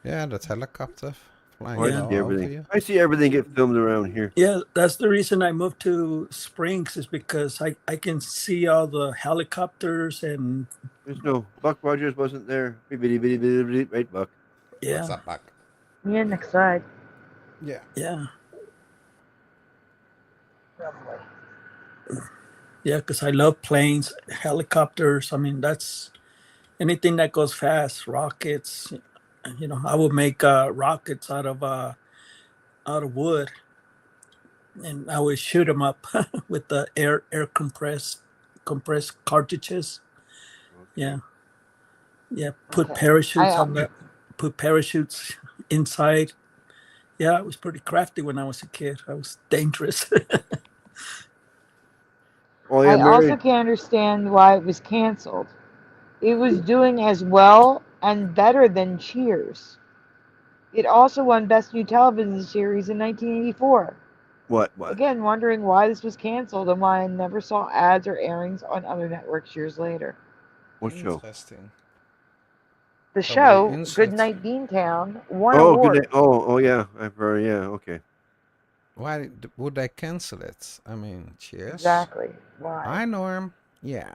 Yeah, that helicopter flying Oh, I Yeah. see low over everything. you. I see everything get filmed around here. Yeah, that's the reason I moved to Springs, is because I can see all the helicopters and There's no Buck Rogers wasn't there. Right, Buck. yeah. What's up, Buck? Yeah, next side. Yeah. Yeah. Yeah, because I love planes, helicopters. I mean, that's anything that goes fast, rockets. You know, I would make rockets out of wood, and I would shoot them up with the air compressed cartridges. Yeah, yeah. Put Okay. parachutes on the put parachutes inside. Yeah, I was pretty crafty when I was a kid. I was dangerous. Oh, yeah, I Mary. also can't understand why it was canceled. It was doing as well and better than Cheers. It also won Best New Television Series in 1984. What? Again, wondering why this was canceled and why I never saw ads or airings on other networks years later. What show? Interesting. The Probably show, Inserts. Goodnight Beantown, won Oh, awards. good. Oh, yeah. I've heard. Yeah, okay. Why would they cancel it? I mean, Cheers. Exactly. Why? Hi, Norm. Yeah.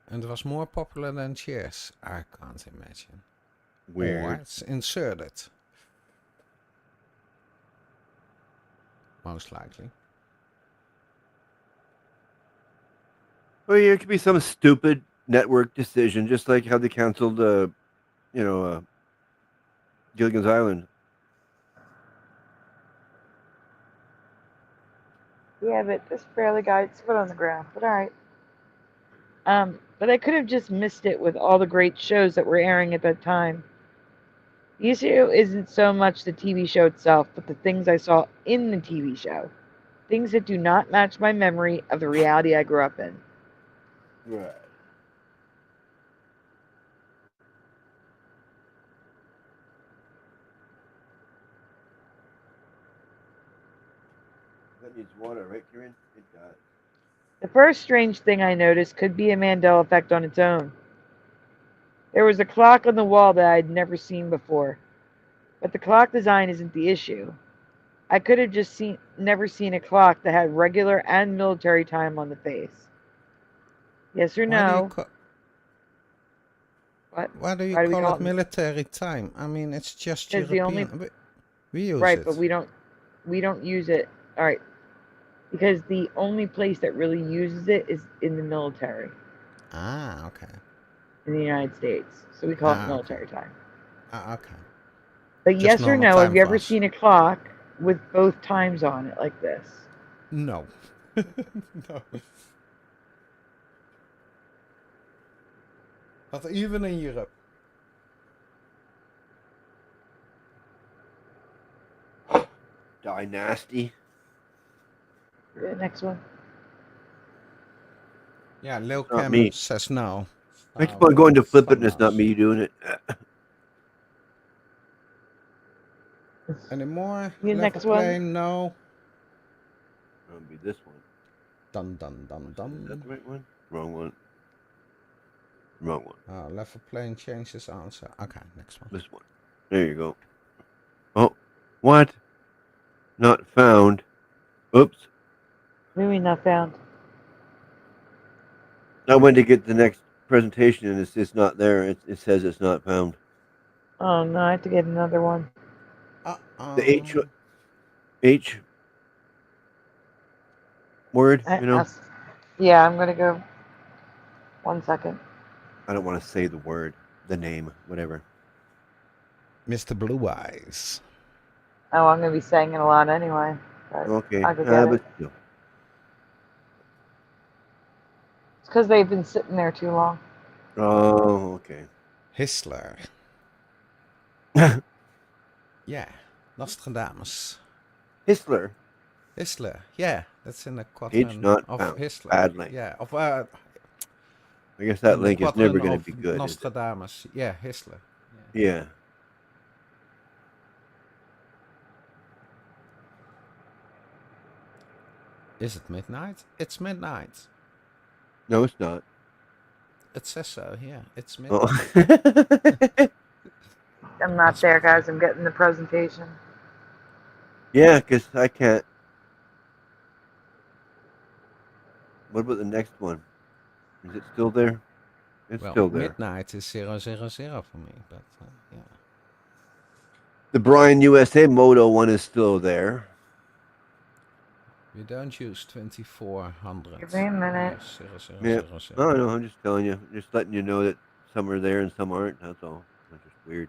And it was more popular than Cheers. I can't imagine. Weird. Or it's inserted. Most likely. Well, yeah, it could be some stupid network decision, just like how they canceled, Gilligan's Island. Yeah, but this barely got its foot on the ground. But all right. But I could have just missed it with all the great shows that were airing at that time. The issue isn't so much the TV show itself, but the things I saw in the TV show. Things that do not match my memory of the reality I grew up in. Right. That needs water, right, Kieran? It does. The first strange thing I noticed could be a Mandela effect on its own. There was a clock on the wall that I'd never seen before. But the clock design isn't the issue. I could have just never seen a clock that had regular and military time on the face. Yes or no? Why do you Why do we call call it military time? I mean, it's just 'Cause the European. We use right, it. but we don't use it. All right, because the only place that really uses it is in the military Ah, okay. in the United States. So we call it Ah, military time. Ah, okay. But Just yes or normal no, time have you for ever us. seen a clock with both times on it like this? No. No. But even in Europe. Dynasty. The next one. Yeah, Lil Not Cam me. says no. I keep on going to flip it, and it's not Farmhouse. me doing it. Anymore? The Level next one. plane? No. It'll be this one. Dun dun dun Is that dun. the right one? Wrong one. Wrong one. Level plane changes answer. Okay, next one. This one. There you go. Oh, what? Not found. Oops. Maybe not found. I went to get the next presentation, and it's not there. It says it's not found. Oh no, I have to get another one. The H word, you know. Yeah, I'm gonna go. 1 second. I don't want to say the word, the name, whatever. Mr. Blue Eyes. Oh, I'm gonna be saying it a lot anyway. But Okay. I'll go get But it. still. It's because they've been sitting there too long. Oh, okay. Histler. Yeah. Nostradamus. Histler. Hisler. Yeah, that's in the Page quadrant not of found. Hisler. Bad link. Yeah, of I guess that in the link is never quadrant going to of be good, is it? Nostradamus. Yeah, Hisler. Yeah. Is it midnight? It's midnight. No, it's not. It says so. Yeah, it's midnight. Oh. I'm not there, guys. I'm getting the presentation. Yeah, because I can't. What about the next one? Is it still there? It's Well, still there. midnight is 000 for me, but yeah. The Brian USA Moto one is still there. We don't use 2400. Give me a minute. Yeah. Oh, no, I'm just telling you. Just letting you know that some are there and some aren't. That's all. That's just weird.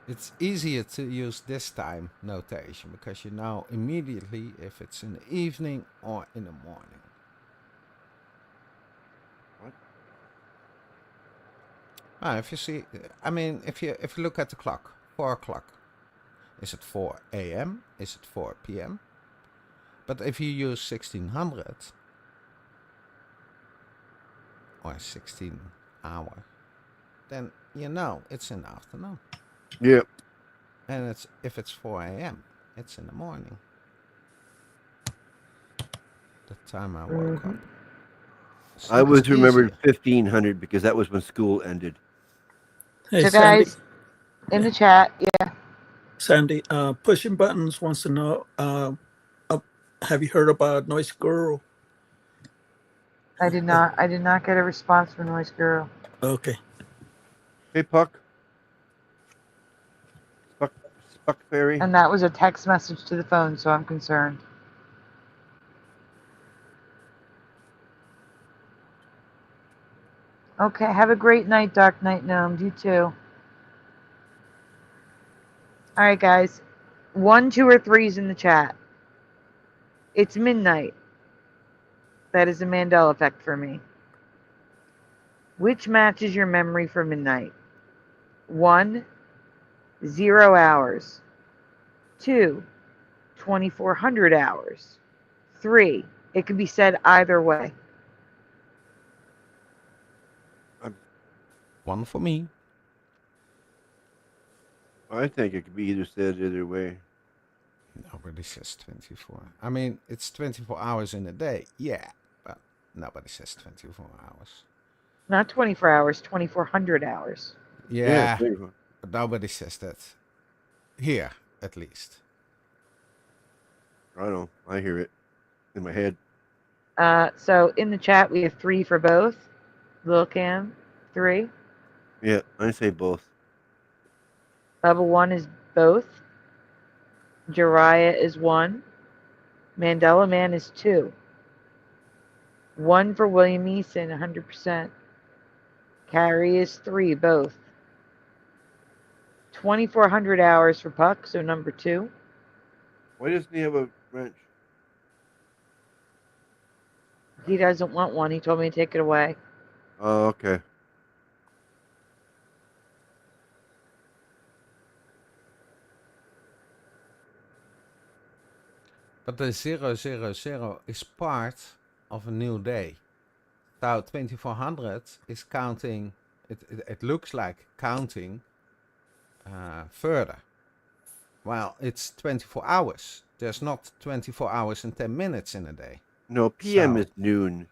It's easier to use this time notation because you know immediately if it's in the evening or in the morning. What? If you see, I mean, if you look at the clock, 4 o'clock, is it 4 a.m.? Is it 4 p.m.? But if you use 1600 or 16 hour, then you know it's in the afternoon. Yeah. And if it's 4 a.m., it's in the morning. The time I woke up. So I always remembered easier. 1500 because that was when school ended. Hey, So, Sandy, guys, in the chat, yeah. Sandy, Pushing Buttons wants to know, have you heard about Noise Guru? I did not get a response from Noise Guru. Okay. Hey, Puck. Puck Fairy. And that was a text message to the phone, so I'm concerned. Okay, have a great night, Dark Knight Gnome. You too. All right, guys. 1, 2, or 3's in the chat. It's midnight. That is a Mandela effect for me. Which matches your memory for midnight? 1, 0 hours. 2, 2400 hours. 3, it can be said either way. 1 for me. I think it could be either said either way. Nobody says 24. I mean, it's 24 hours in a day. Yeah, but nobody says 24 hours. Not 24 hours, 2400 hours. Yeah, Yeah, but nobody says that. Here, at least. I don't know. I hear it in my head. So in the chat, we have 3 for both. Lil Cam, 3. Yeah, I say both. Level 1 is both. Jiraiya is 1. Mandela Man is 2. 1 for William Eason, 100%. Carrie is 3, both. 2400 hours for Puck, so number 2. Why doesn't he have a wrench? He doesn't want one. He told me to take it away. Oh, okay. But the 000 is part of a new day. So 2400 is counting, it looks like counting further. Well, it's 24 hours. There's not 24 hours and 10 minutes in a day. No, PM So- is noon.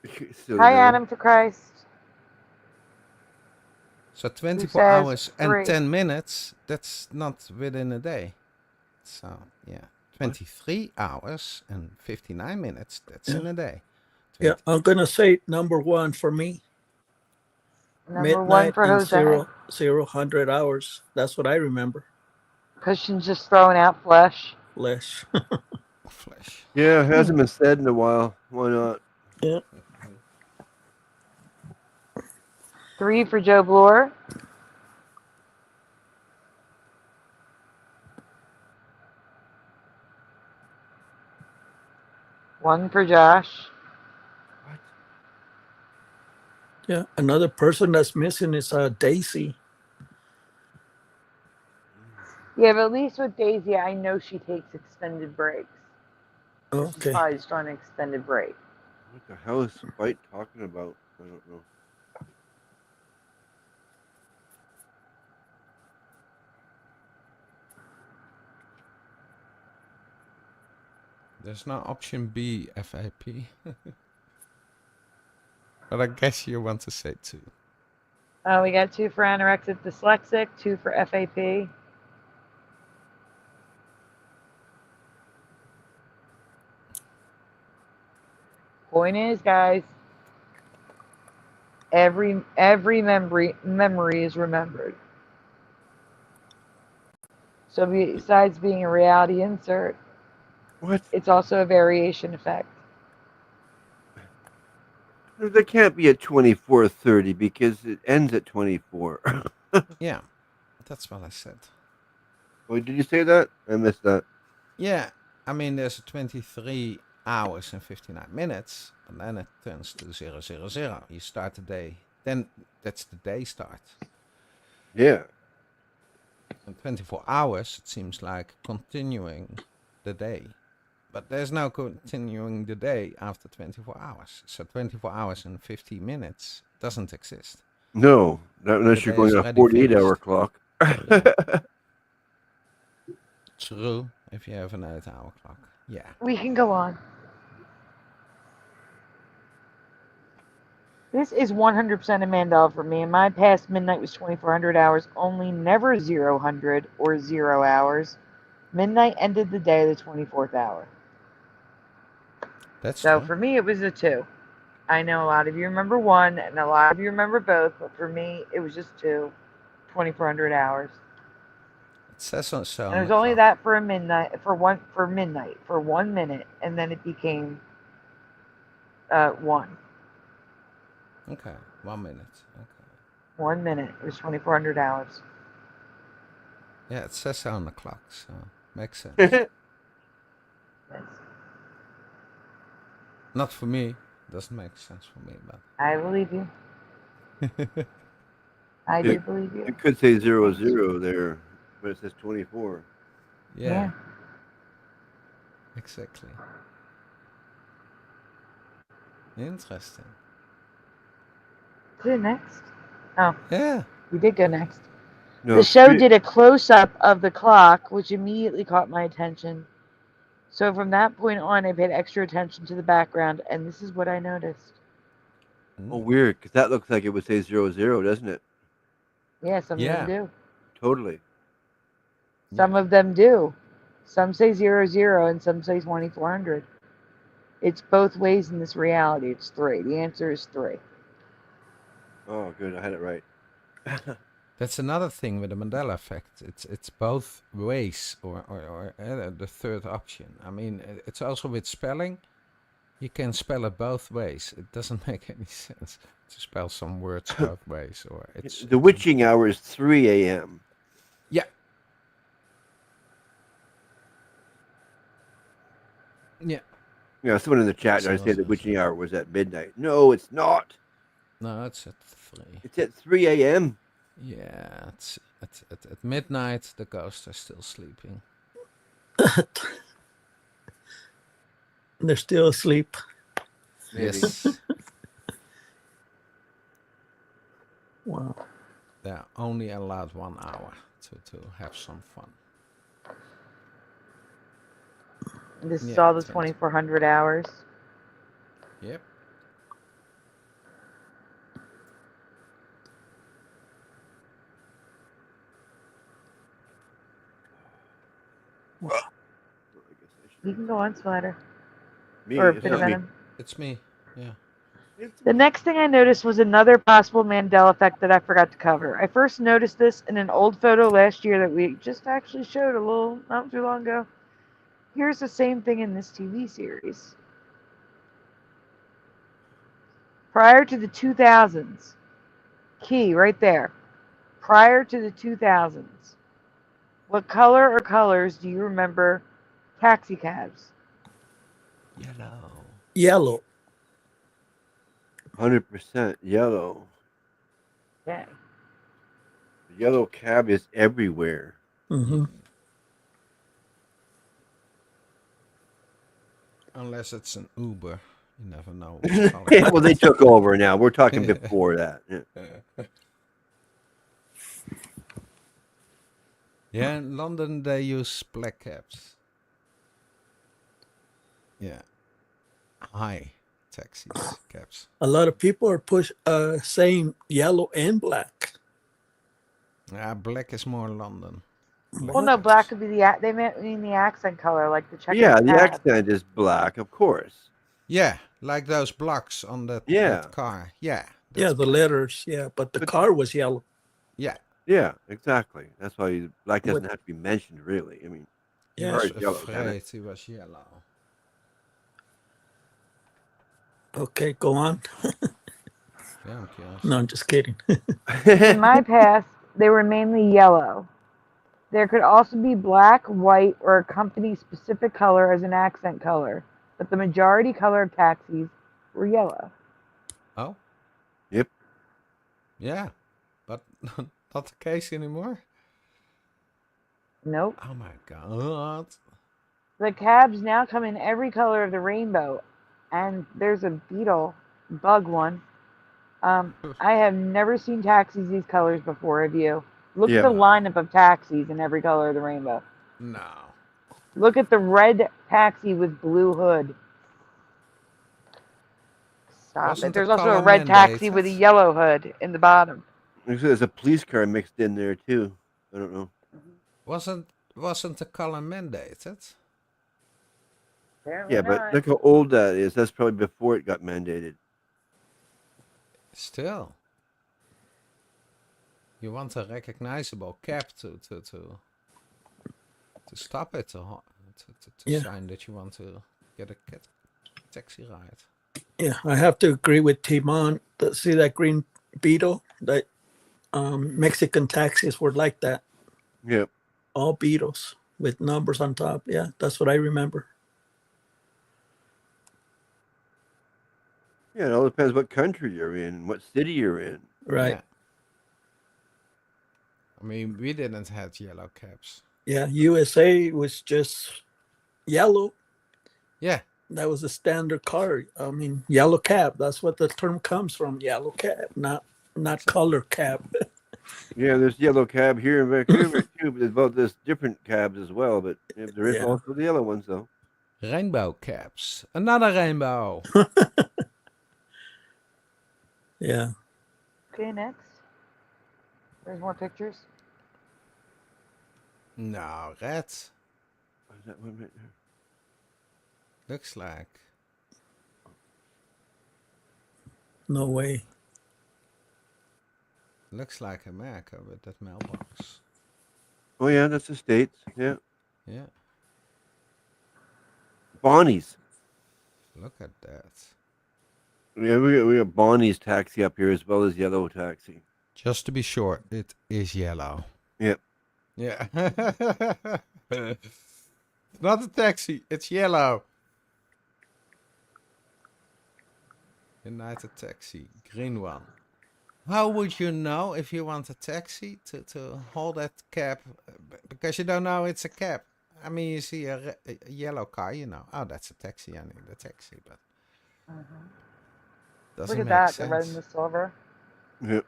So, Hi, no. Adam, for Christ. So 24 says hours and 3? 10 minutes, that's not within a day. So, yeah. 23 hours and 59 minutes, that's in a day. Yeah, I'm going to say number 1 for me. Number 1 Midnight for and Jose. 000 hours. That's what I remember. Christian's just throwing out flesh. Flesh. Flesh. Yeah, it hasn't been said in a while. Why not? Yeah. 3 for Joe Bloor. One for Josh. Yeah. Another person that's missing is Daisy. Yeah, but at least with Daisy, I know she takes extended breaks. So she's Okay. probably just on an extended break. What the hell is Spite talking about? I don't know. There's no option B, FAP. But I guess you want to say 2. We got 2 for anorexic dyslexic, 2 for FAP. Point is, guys, every memory is remembered. So besides being a reality insert, What? it's also a variation effect. There can't be a 24:30 because it ends at 24. Yeah, that's what I said. Wait, did you say that? I missed that. Yeah, I mean, there's a 23 hours and 59 minutes, and then it turns to 000. You start the day. Then that's the day start. Yeah. In 24 hours, it seems like continuing the day. But there's no continuing the day after 24 hours. So 24 hours and 50 minutes doesn't exist. No, not unless you're going on a 48-hour clock. True, if you have an 8-hour clock. Yeah. We can go on. This is 100% a Mandela for me. In my past, midnight was 2400 hours only, never 0 or 0 hours. Midnight ended the day, the 24th hour. That's so true. For me, it was a 2. I know a lot of you remember 1, and a lot of you remember both, but for me, it was just 2. 2400 hours. It says so. And it was only that for midnight, for 1 minute, and then it became 1. Okay, 1 minute. Okay. 1 minute. It was 2400 hours. Yeah, it says so on the clock, so makes sense. Yes. Not for me. Doesn't make sense for me, but I believe you. I do believe you. It could say 00 there, but it says 24. Yeah. Exactly. Interesting. Is it next? Oh. Yeah. We did go next. No, the show did a close-up of the clock, which immediately caught my attention. So from that point on, I paid extra attention to the background, and this is what I noticed. Oh, weird, because that looks like it would say 00, doesn't it? Yeah, some of them do. Totally. Some of them do. Some say 00 and some say 2400. It's both ways in this reality. It's 3. The answer is 3. Oh, good. I had it right. That's another thing with the Mandela effect. It's both ways, or the third option. I mean, it's also with spelling. You can spell it both ways. It doesn't make any sense to spell some words both ways. Or the witching hour is 3 a.m. Yeah. Yeah. Yeah, someone in the chat said the witching hour was at midnight. No, it's not. No, it's at 3. It's at 3 a.m. Yeah, it's at midnight. The ghosts are still sleeping. They're still asleep. Yes. Wow. They're only allowed 1 hour to have some fun. This is all the 2400 hours. Yep. You can go on, Slider. Me, or it's Bit of not me. Venom. It's me. Yeah. The next thing I noticed was another possible Mandela effect that I forgot to cover. I first noticed this in an old photo last year that we just actually showed not too long ago. Here's the same thing in this TV series. Prior to the 2000s, key right there. Prior to the 2000s, what color or colors do you remember taxi cabs? Yellow. 100% yellow. Okay. The yellow cab is everywhere. Mm-hmm. Unless it's an Uber. You never know. Yeah, well, they took over now. We're talking before that. Yeah. Yeah, in London they use black cabs. Yeah. High taxis, cabs. A lot of people are saying yellow and black. Yeah, black is more London. Well, no, black could be they mean the accent color, like the checkered Yeah, the cab. accent is black, of course. Yeah, like those blocks on that car. Yeah. Yeah, the letters. Yeah, but the car was yellow. Yeah. Yeah, exactly. That's why black doesn't have to be mentioned, really. I mean, Yeah, car is yellow, afraid he was yellow. Okay, go on. Yeah, I'm curious. No, I'm just kidding. In my past, they were mainly yellow. There could also be black, white, or a company-specific color as an accent color, but the majority color of taxis were yellow. Oh? Yep. Yeah, but not the case anymore? Nope. Oh my god. The cabs now come in every color of the rainbow, and there's a beetle bug one. I have never seen taxis these colors before, have you? Look at the lineup of taxis in every color of the rainbow. No. Look at the red taxi with blue hood. Stop it. There's also a red taxi with a yellow hood in the bottom. There's a police car mixed in there too. I don't know. Wasn't the color mandated? Apparently Yeah, but look how old that is. That's probably before it got mandated. Still. You want a recognizable cab to stop it, to sign that you want to get a taxi ride. Yeah, I have to agree with Timon. See that green beetle? That Mexican taxis were like that. Yep. All beetles with numbers on top. Yeah, that's what I remember. Yeah, it all depends what country you're in, what city you're in. Right. Yeah. I mean, we didn't have yellow cabs. Yeah, USA was just yellow. Yeah. That was a standard car. I mean, yellow cab. That's what the term comes from, yellow cab, not color cab. Yeah, there's yellow cab here in Vancouver too, but there's different cabs as well, but there is also the yellow ones though. Rainbow cabs. Another rainbow. Yeah. Okay, next. There's more pictures. No, red. Is that one right there? Looks like. No way. Looks like America with that mailbox. Oh yeah, that's the States. Yeah. Yeah. Bonnie's. Look at that. Yeah, we got Bonnie's taxi up here as well as yellow taxi. Just to be sure, it is yellow. Yep. Yeah. Not a taxi, it's yellow. United Taxi, green one. How would you know if you want a taxi to hold that cab? Because you don't know it's a cab. I mean, you see a yellow car, you know. Oh, that's a taxi. I need a taxi, but doesn't Look at make that, sense. the red and the silver. Yep.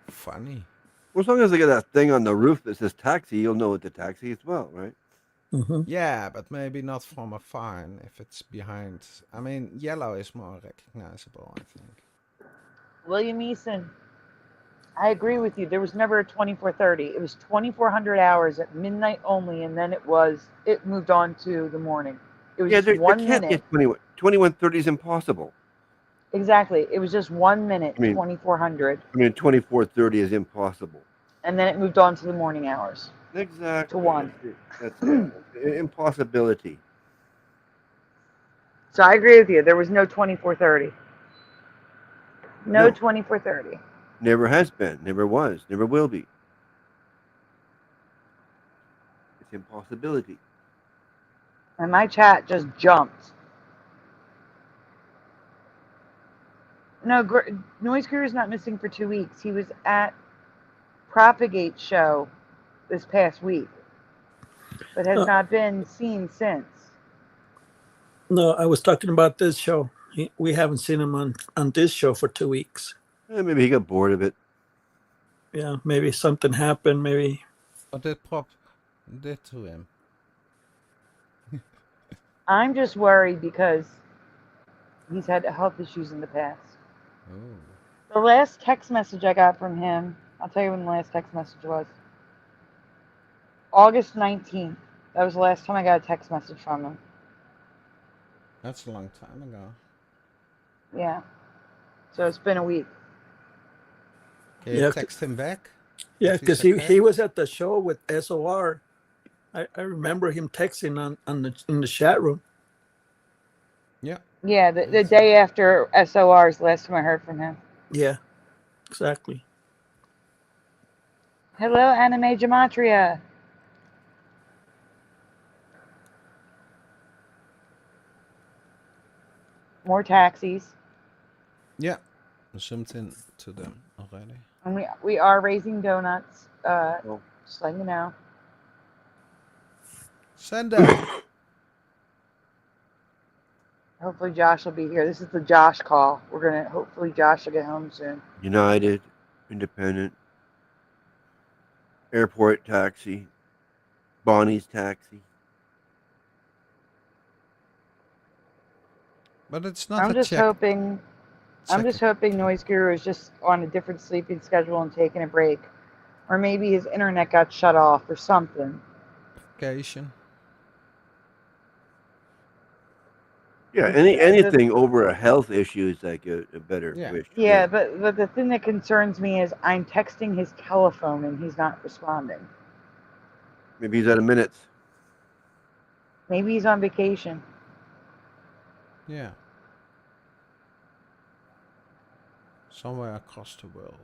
Funny. Well, as long as they get that thing on the roof that says taxi, you'll know it's a taxi as well, right? Mm-hmm. Yeah, but maybe not from afar. And if it's behind, I mean, yellow is more recognizable, I think. William Eason, I agree with you. There was never a 2430. It was 2400 hours at midnight only, and then it moved on to the morning. It was just 1 minute. Get 2130 is impossible. Exactly. It was just 1 minute, I mean, 2400. I mean, 2430 is impossible. And then it moved on to the morning hours. Exactly. To 1. That's it. Impossibility. So I agree with you. There was no 2430. No 2430. Never has been. Never was. Never will be. It's impossibility. And my chat just jumped. No, Noise Crew is not missing for 2 weeks. He was at Propagate show this past week. but has Uh, not been seen since. No, I was talking about this show. We haven't seen him on this show for 2 weeks. Maybe he got bored of it. Yeah, maybe something happened. Maybe. What did Pop did to him? I'm just worried because he's had health issues in the past. Oh. The last text message I got from him, I'll tell you when the last text message was. August 19th. That was the last time I got a text message from him. That's a long time ago. Yeah. So it's been a week. Can you text him back? Yeah, If he's because okay? he was at the show with SOR. I remember him texting in the chat room. Yeah. Yeah, the day after SOR is the last time I heard from him. Yeah, exactly. Hello, Anime Gematria. More taxis. Yeah. Zoomed in to them already. And we are raising donuts. Just letting you know. Send them. Hopefully Josh will be here. This is the Josh call. Hopefully Josh will get home soon. United, Independent, Airport Taxi, Bonnie's Taxi. But it's not I'm just hoping Noise Guru is just on a different sleeping schedule and taking a break. Or maybe his internet got shut off or something. Vacation. Yeah, anything over a health issue is like a better wish. Yeah, but the thing that concerns me is I'm texting his telephone and he's not responding. Maybe he's out of minutes. Maybe he's on vacation. Yeah. Somewhere across the world.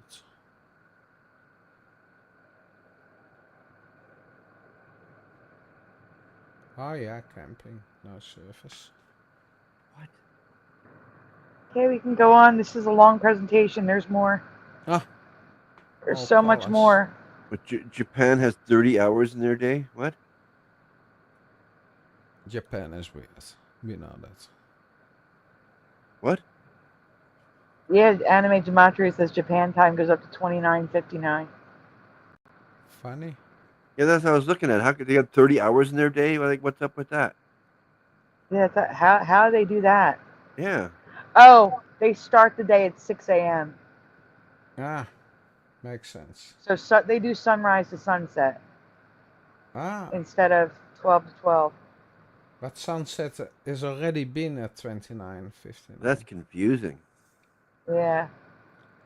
Oh yeah, camping. No service. What? Okay, we can go on. This is a long presentation. There's more. Ah. There's so much more. But Japan has 30 hours in their day? What? Japan is weird. We know that. What? Yeah, Anime Gematria says Japan time goes up to 29:59. Funny. Yeah, that's what I was looking at. How could they have 30 hours in their day? Like, what's up with that? Yeah, how do they do that? Yeah. Oh, they start the day at 6 a.m. Ah, makes sense. So they do sunrise to sunset. Ah. Instead of 12 to 12. But sunset is already been at 29:59. That's confusing. Yeah.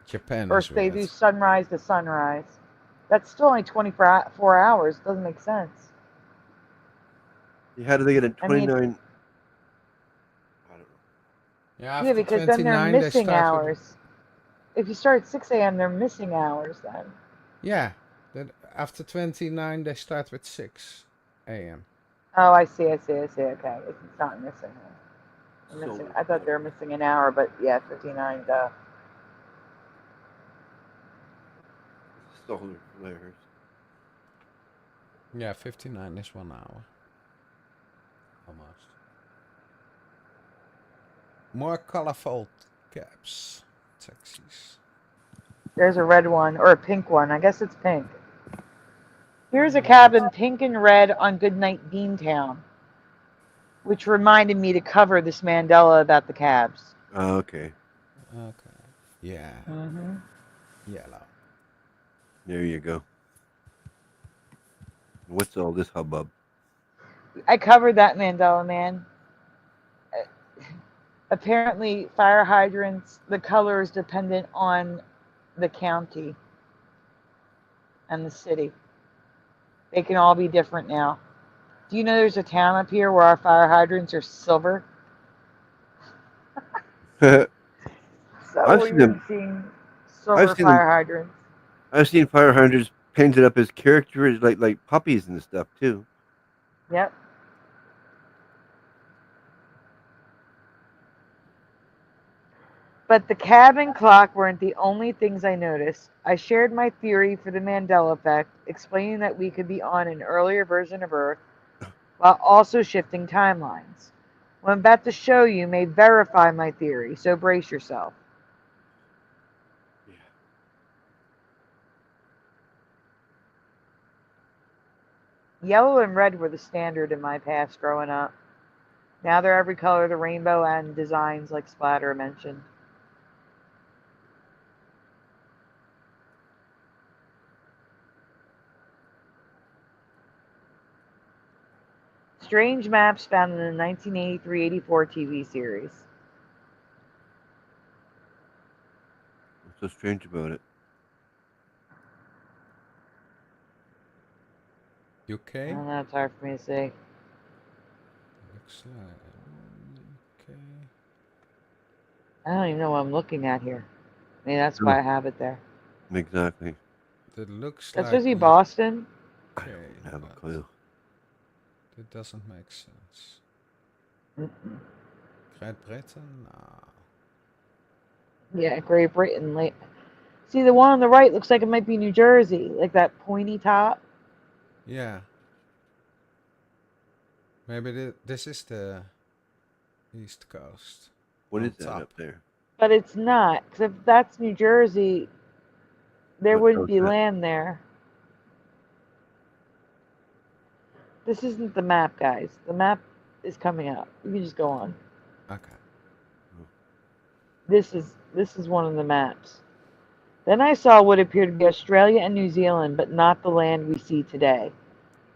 Japan Or is if they weird. do sunrise to sunrise. That's still only 24 hours. Doesn't make sense. How do they get a 29? I mean, I don't know. Yeah, because then they're missing hours. If you start at 6 a.m., they're missing hours then. Yeah. Then after 29, they start with 6 a.m. Oh, I see. Okay. It's not missing. I thought they were missing an hour, but yeah, 59. Solar flares. Yeah, 59 is 1 hour. Almost. More colorful cabs. Taxis. There's a red one, or a pink one. I guess it's pink. Here's a cab in pink and red on Goodnight Beantown, which reminded me to cover this Mandela about the cabs. Oh, okay. Okay. Yeah. Mm-hmm. Yellow. There you go. What's all this hubbub? I covered that Mandela, man. Apparently, fire hydrants, the color is dependent on the county and the city. They can all be different now. Do you know there's a town up here where our fire hydrants are silver? So I've seen them. seeing silver fire hydrants. I've seen fire hydrants painted up as characters, like puppies and stuff too. Yep. But the cab and clock weren't the only things I noticed. I shared my theory for the Mandela effect, explaining that we could be on an earlier version of Earth, while also shifting timelines. What I'm about to show you may verify my theory, so brace yourself. Yeah. Yellow and red were the standard in my past growing up. Now they're every color of the rainbow and designs like Splatter mentioned. Strange maps found in the 1983-84 TV series. What's so strange about it? I UK? don't know, it's hard for me to see. Looks like UK. I don't even know what I'm looking at here. I mean, that's why I have it there. Exactly. That looks That's like supposed to be Boston. I UK, don't have a but clue. that doesn't make sense. Mm-mm. Great Britain? Nah. Yeah, Great Britain. Like, see, the one on the right looks like it might be New Jersey, like that pointy top. Yeah. Maybe this is the East Coast. What on is that top. up there? But it's not, because if that's New Jersey, there What wouldn't shows be that? land there. This isn't the map, guys. The map is coming up. You can just go on. Okay. This is one of the maps. Then I saw what appeared to be Australia and New Zealand, but not the land we see today.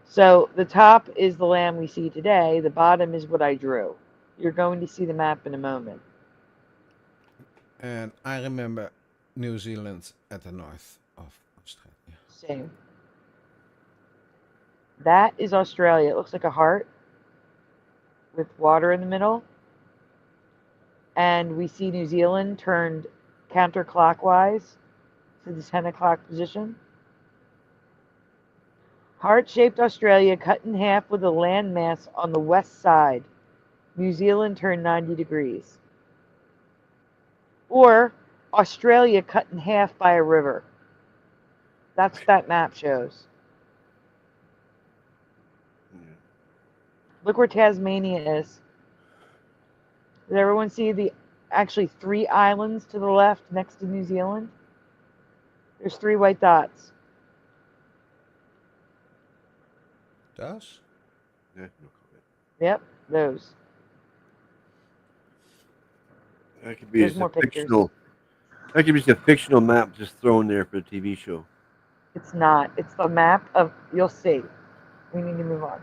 So the top is the land we see today. The bottom is what I drew. You're going to see the map in a moment. And I remember New Zealand at the north of Australia. Same. That is Australia. It looks like a heart with water in the middle. And we see New Zealand turned counterclockwise to the 10 o'clock position. Heart-shaped Australia cut in half with a landmass on the west side. New Zealand turned 90 degrees. Or Australia cut in half by a river. That's what that map shows. Yeah. Look where Tasmania is. Does everyone see the actually 3 islands to the left next to New Zealand? There's 3 white dots. Those? Yeah, no comment. Yep, those. That could be There's just more a pictures. fictional. That could be just a fictional map just thrown there for the TV show. It's not. It's the map of. You'll see. We need to move on.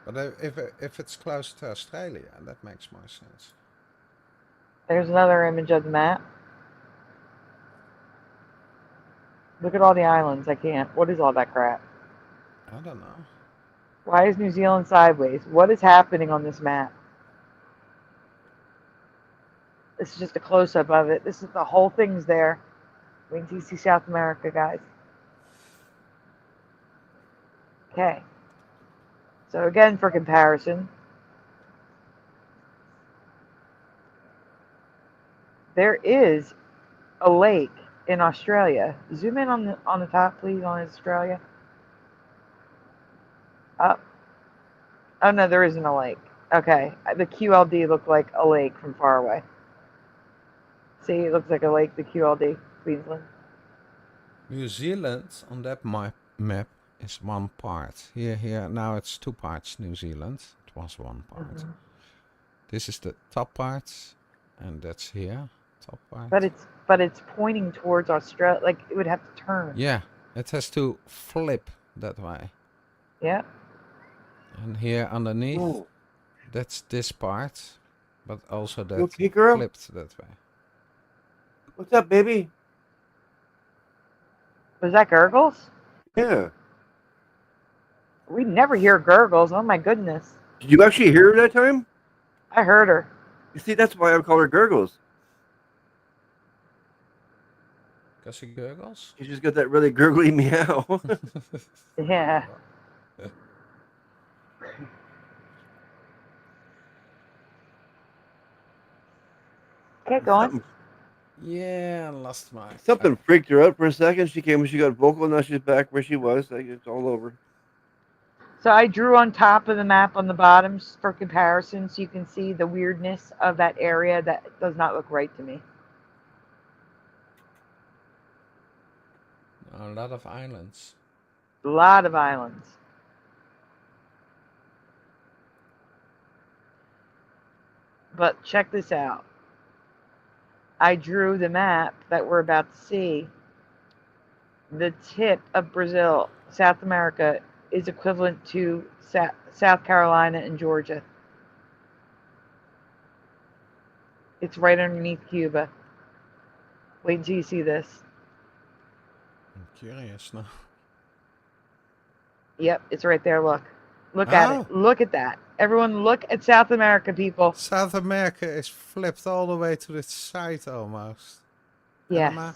But if it's close to Australia, that makes more sense. There's another image of the map. Look at all the islands. I can't. What is all that crap? I don't know. Why is New Zealand sideways? What is happening on this map? This is just a close-up of it. This is the whole thing's there. Wait until you see South America, guys. Okay. So again, for comparison, there is a lake in Australia. Zoom in on the top, please, on Australia. Up. Oh no, there isn't a lake. Okay, the QLD looked like a lake from far away. See, it looks like a lake. The QLD, Queensland. New Zealand on that map is one part. Here, now it's 2 parts New Zealand. It was 1 part. Mhm. This is the top part, and that's here, top part. But it's pointing towards Australia. Like it would have to turn. Yeah, it has to flip that way. Yeah. And here underneath, Oh, that's this part, but also that you okay, girl? flipped that way. What's up, baby? Was that gurgles? Yeah. We never hear gurgles. Oh my goodness. Did you actually hear her that time? I heard her. You see, that's why I call her Gurgles. Because she gurgles? She just got that really gurgly meow. Yeah. Okay, go on. Yeah, I lost my... Something freaked her out for a second. She got vocal, now she's back where she was. Like, it's all over. So I drew on top of the map on the bottoms for comparison so you can see the weirdness of that area that does not look right to me. A lot of islands. A lot of islands. But check this out. I drew the map that we're about to see. The tip of Brazil, South America, is equivalent to South Carolina and Georgia. It's right underneath Cuba. Wait until you see this. I'm curious now. Yep, it's right there. Look. Look at it. Look at that. Everyone look at South America, people. South America is flipped all the way to the side almost. Yes. Panama.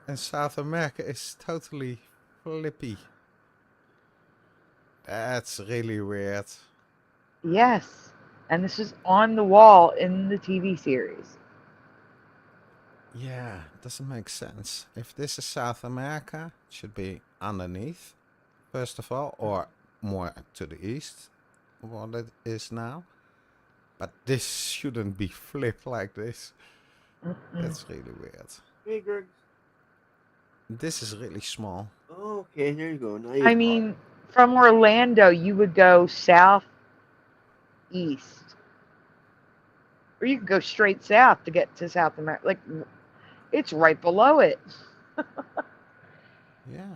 And South America is totally flippy. That's really weird. Yes. And this is on the wall in the TV series. Yeah, doesn't make sense. If this is South America, it should be underneath, first of all, or more to the east, what it is now. But this shouldn't be flipped like this. That's really weird. Hey, Greg. This is really small. Oh, okay, here you go. Now I mean, from Orlando, you would go southeast. Or you could go straight south to get to South America. Like, it's right below it. Yeah.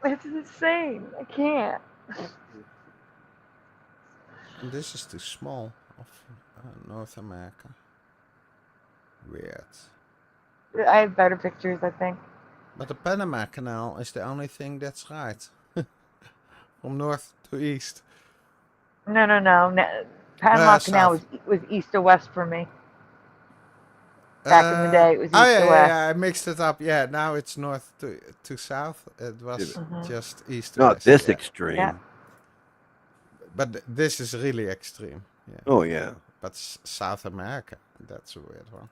It's insane. I can't. And this is too small of North America. Weird. I have better pictures, I think. But the Panama Canal is the only thing that's right. From north to east. No. Panama Canal was east to west for me. Back in the day, it was east to west. Yeah, I mixed it up. Yeah, now it's north to south. It was just east to Not west. this extreme. Yeah. But this is really extreme. Yeah. Oh, yeah. But South America, that's a weird one.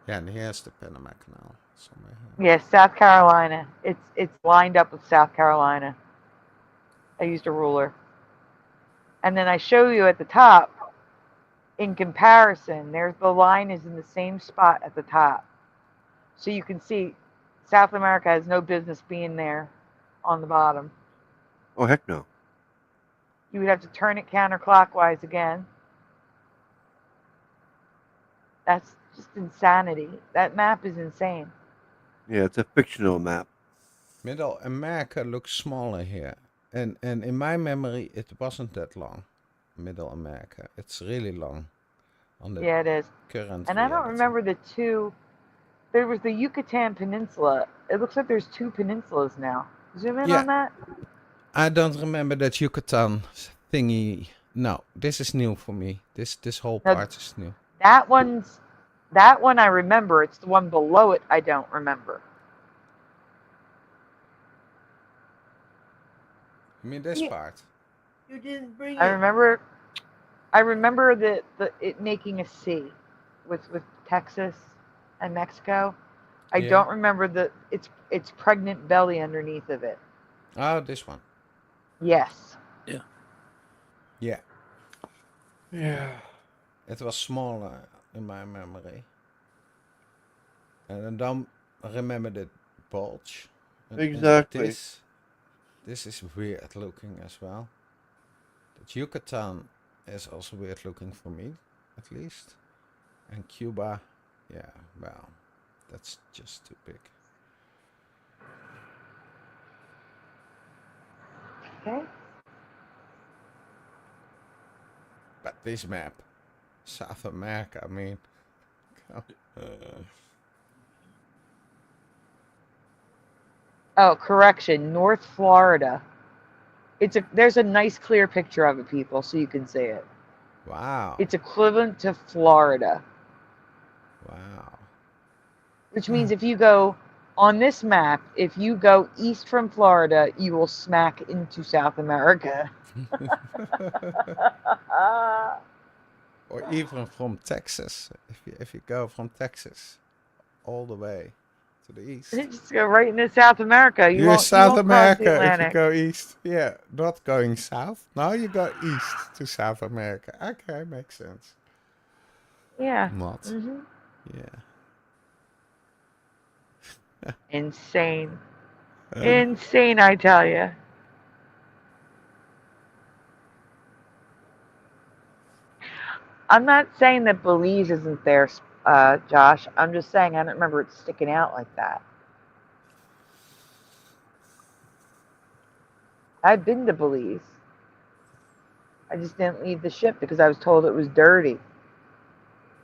Yeah, and here's the Panama Canal. Somewhere here. Yes, South Carolina. It's lined up with South Carolina. I used a ruler. And then I show you at the top, in comparison, there's the line is in the same spot at the top. So you can see South America has no business being there on the bottom. Oh, heck no. You would have to turn it counterclockwise again. That's just insanity. That map is insane. Yeah, it's a fictional map. Middle America looks smaller here. And in my memory, it wasn't that long. Middle America. It's really long. On the Yeah, it is. Current And I don't reality. remember the two. There was the Yucatan Peninsula. It looks like there's two peninsulas now. Zoom in on that. I don't remember that Yucatan thingy. No, this is new for me. This whole part is new. That one I remember. It's the one below it I don't remember. You mean this part? You didn't bring I remember it making a C with Texas and Mexico. I don't remember its pregnant belly underneath of it. Oh, this one. Yes. Yeah. Yeah. Yeah. It was smaller in my memory. And I don't remember the bulge. And Exactly. This is weird looking as well. The Yucatan is also weird looking for me, at least. And Cuba, yeah, well, that's just too big. Okay. But this map, South America, I mean, Oh, correction. North Florida. There's a nice clear picture of it, people, so you can see it. wow. It's equivalent to Florida. Wow. Which means if you go on this map, if you go east from Florida, you will smack into South America. Or even from Texas, if you go from Texas all the way. to the east. Just go right into South America. You You're won't South cross the America if you Atlantic. go east. Yeah, not going south. Now you go east to South America. Okay, makes sense. Yeah. Not. Hmm. Yeah. Insane. Insane, I tell you. I'm not saying that Belize isn't there, Josh. I'm just saying I don't remember it sticking out like that. I've been to Belize. I just didn't leave the ship because I was told it was dirty.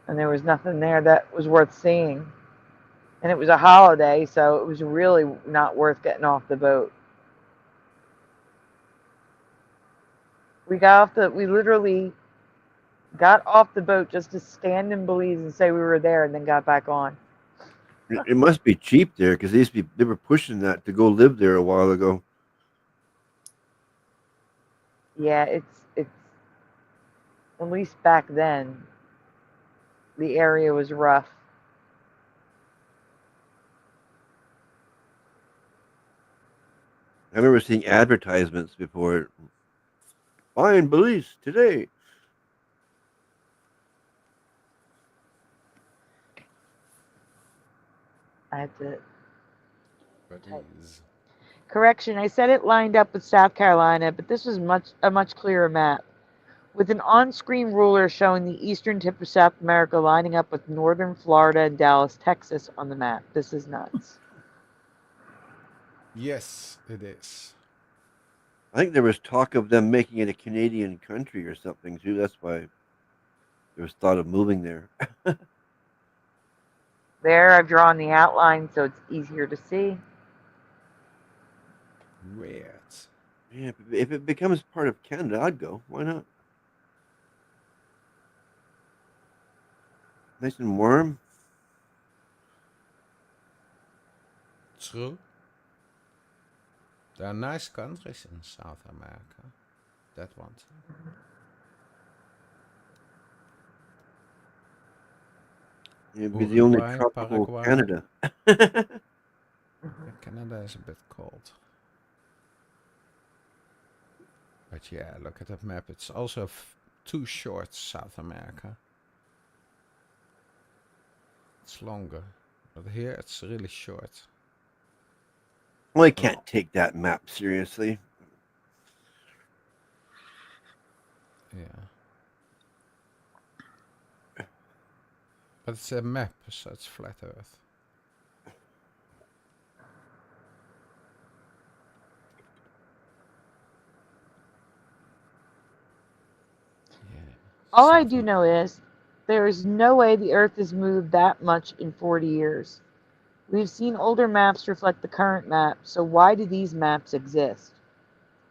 And there was nothing there that was worth seeing. And it was a holiday, so it was really not worth getting off the boat. We literally got off the boat just to stand in Belize and say we were there, and then got back on. It must be cheap there because they were pushing that to go live there a while ago. Yeah, it's at least back then, the area was rough. I remember seeing advertisements before. Buying Belize today. I had to Belize. correction. I said it lined up with South Carolina, but this was a much clearer map, with an on-screen ruler showing the eastern tip of South America lining up with northern Florida and Dallas, Texas on the map. This is nuts. Yes, it is. I think there was talk of them making it a Canadian country or something too. That's why there was thought of moving there. There, I've drawn the outline so it's easier to see. Weird. Yeah, if it becomes part of Canada, I'd go. Why not? Nice and warm. True. There are nice countries in South America. That one too. It'd be the only Uruguay, tropical Paraguay. Canada. Yeah, Canada is a bit cold. But yeah, look at that map. It's also too short, South America. It's longer. But here it's really short. Well, I can't take that map seriously. Yeah. But it's a map, so it's flat Earth. Yeah. All I do know is there is no way the Earth has moved that much in 40 years. We've seen older maps reflect the current map, so why do these maps exist?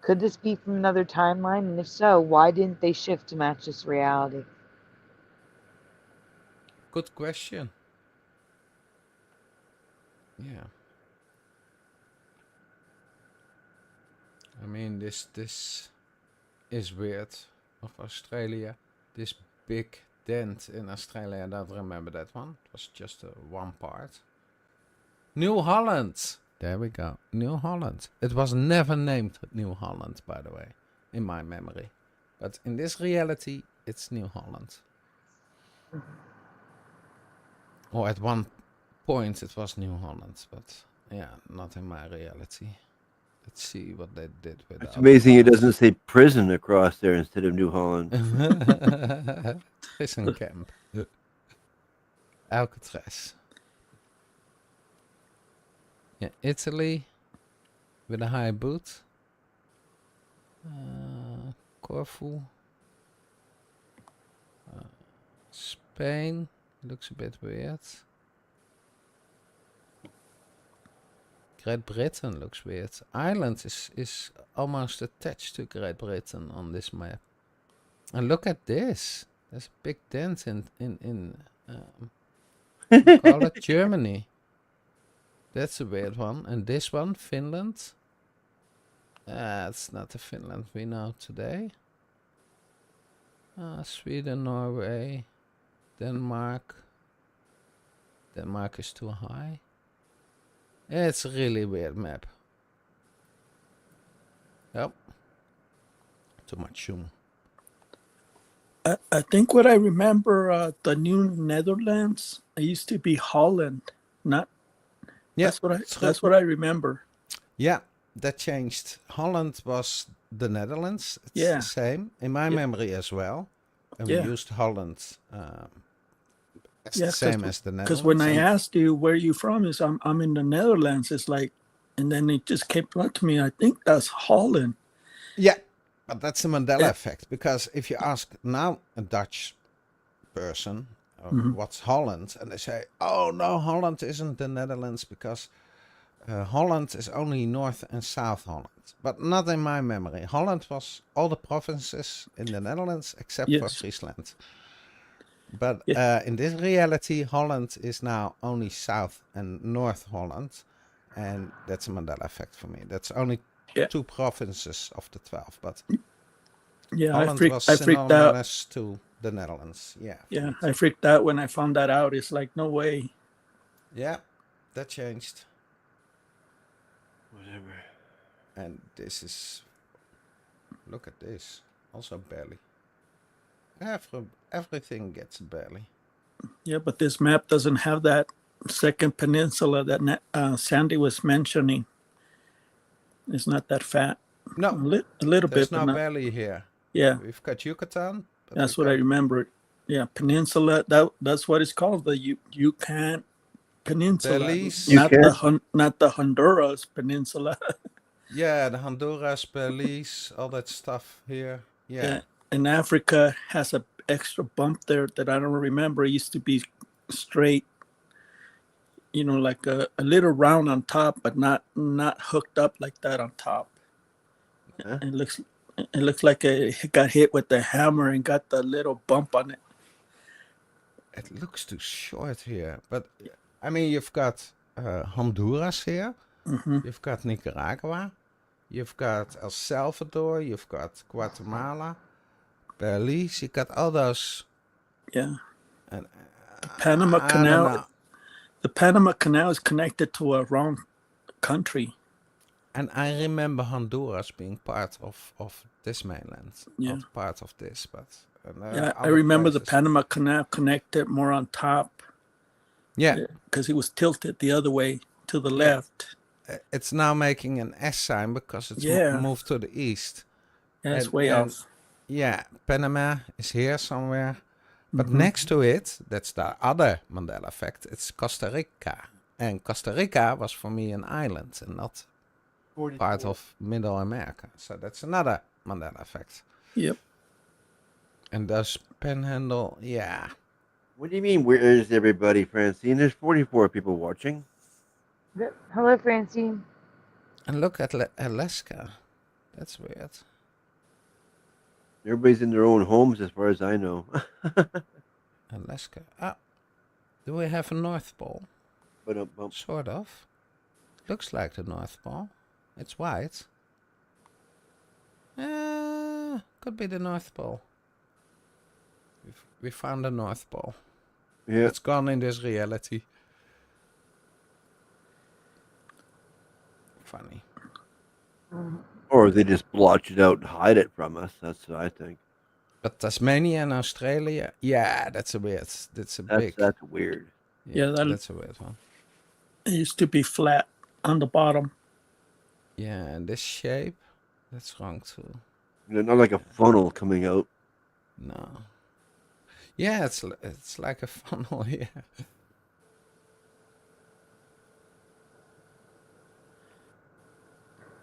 Could this be from another timeline? And if so, why didn't they shift to match this reality? Good question. Yeah. I mean, this is weird of Australia. This big dent in Australia, I don't remember that one. It was just one part. New Holland. There we go. New Holland. It was never named New Holland, by the way, in my memory. But in this reality, it's New Holland. Or at one point it was New Holland, but yeah, not in my reality. Let's see what they did with that. It's amazing it doesn't say prison across there instead of New Holland. Prison camp. Alcatraz. Yeah, Italy with a high boot. Corfu. Spain looks a bit weird. Great Britain looks weird. Ireland is almost attached to Great Britain on this map. And look at this. There's a big dent in call it Germany. That's a weird one. And this one, Finland. It's not the Finland we know today. Sweden, Norway, Denmark. Denmark is too high. It's a really weird map. Yep. Too much zoom. I think what I remember, the New Netherlands, it used to be Holland. Not Yeah, that's what I remember. Yeah, that changed. Holland was the Netherlands. It's Yeah. the same in my memory as well. And we Yeah. used Holland as Yeah, the same as the Netherlands. because when I and- asked you where you from, is I'm in the Netherlands. It's like, and then it just came up to me. I think that's Holland. Yeah, but that's the Mandela Yeah. effect. Because if you ask now a Dutch person, what's Holland? And they say, oh no, Holland isn't the Netherlands because Holland is only North and South Holland. But not in my memory. Holland was all the provinces in the Netherlands except for Yes. Friesland. But Yeah. in this reality, Holland is now only South and North Holland. And that's a Mandela effect for me. That's only Yeah. 2 provinces of the 12. But Yeah, Holland was I freaked out. synonymous to the Netherlands. Yeah. Yeah, I freaked out when I found that out. It's like, no way. Yeah, that changed. Whatever. And this is... Look at this. Also barely. Everything gets barely. Yeah, but this map doesn't have that second peninsula that Sandy was mentioning. It's not that fat. No, A little there's bit, but no not. barely here. Yeah, We've got Yucatan. But that's we've what I got- remember. Yeah, peninsula. That's what it's called. The Yucatan Peninsula, Belize. not the Honduras Peninsula. Yeah, the Honduras, Belize, all that stuff here. Yeah. And Africa has a extra bump there that I don't remember. It used to be straight, like a little round on top, but not hooked up like that on top. Huh? It looks like it got hit with the hammer and got the little bump on it. It looks too short here. But, I mean, you've got Honduras here. You've got Nicaragua. You've got El Salvador. You've got Guatemala. Belize. You got all those. Yeah. And, The Panama I don't Canal. know. The Panama Canal is connected to a wrong country. And I remember Honduras being part of this mainland. Yeah. Not part of this, but... Yeah, I other remember the places. Panama Canal connected more on top Yeah. because it was tilted the other way to the left. It's now making an S sign because it's Yeah. moved to the east. Yeah, it's And- way and- off. Yeah, Panama is here somewhere. But next to it, that's the other Mandela effect, it's Costa Rica. And Costa Rica was for me an island and not part of Middle America. So that's another Mandela effect. Yep. And those Panhandle, yeah. What do you mean, where is everybody, Francine? There's 44 people watching. Hello, Francine. And look at Alaska. That's weird. Everybody's in their own homes, as far as I know. Alaska. Ah, do we have a North Pole? But Sort of. Looks like the North Pole. It's white. Could be the North Pole. We found the North Pole. yeah, It's gone in this reality. Funny. or they just blotch it out and hide it from us. That's what I think. But Tasmania and Australia, yeah, that's a weird. That's That's weird. Yeah, that's a weird one. It used to be flat on the bottom. Yeah, and this shape, that's wrong too. Not like a funnel coming out. No. Yeah, it's like a funnel. Yeah.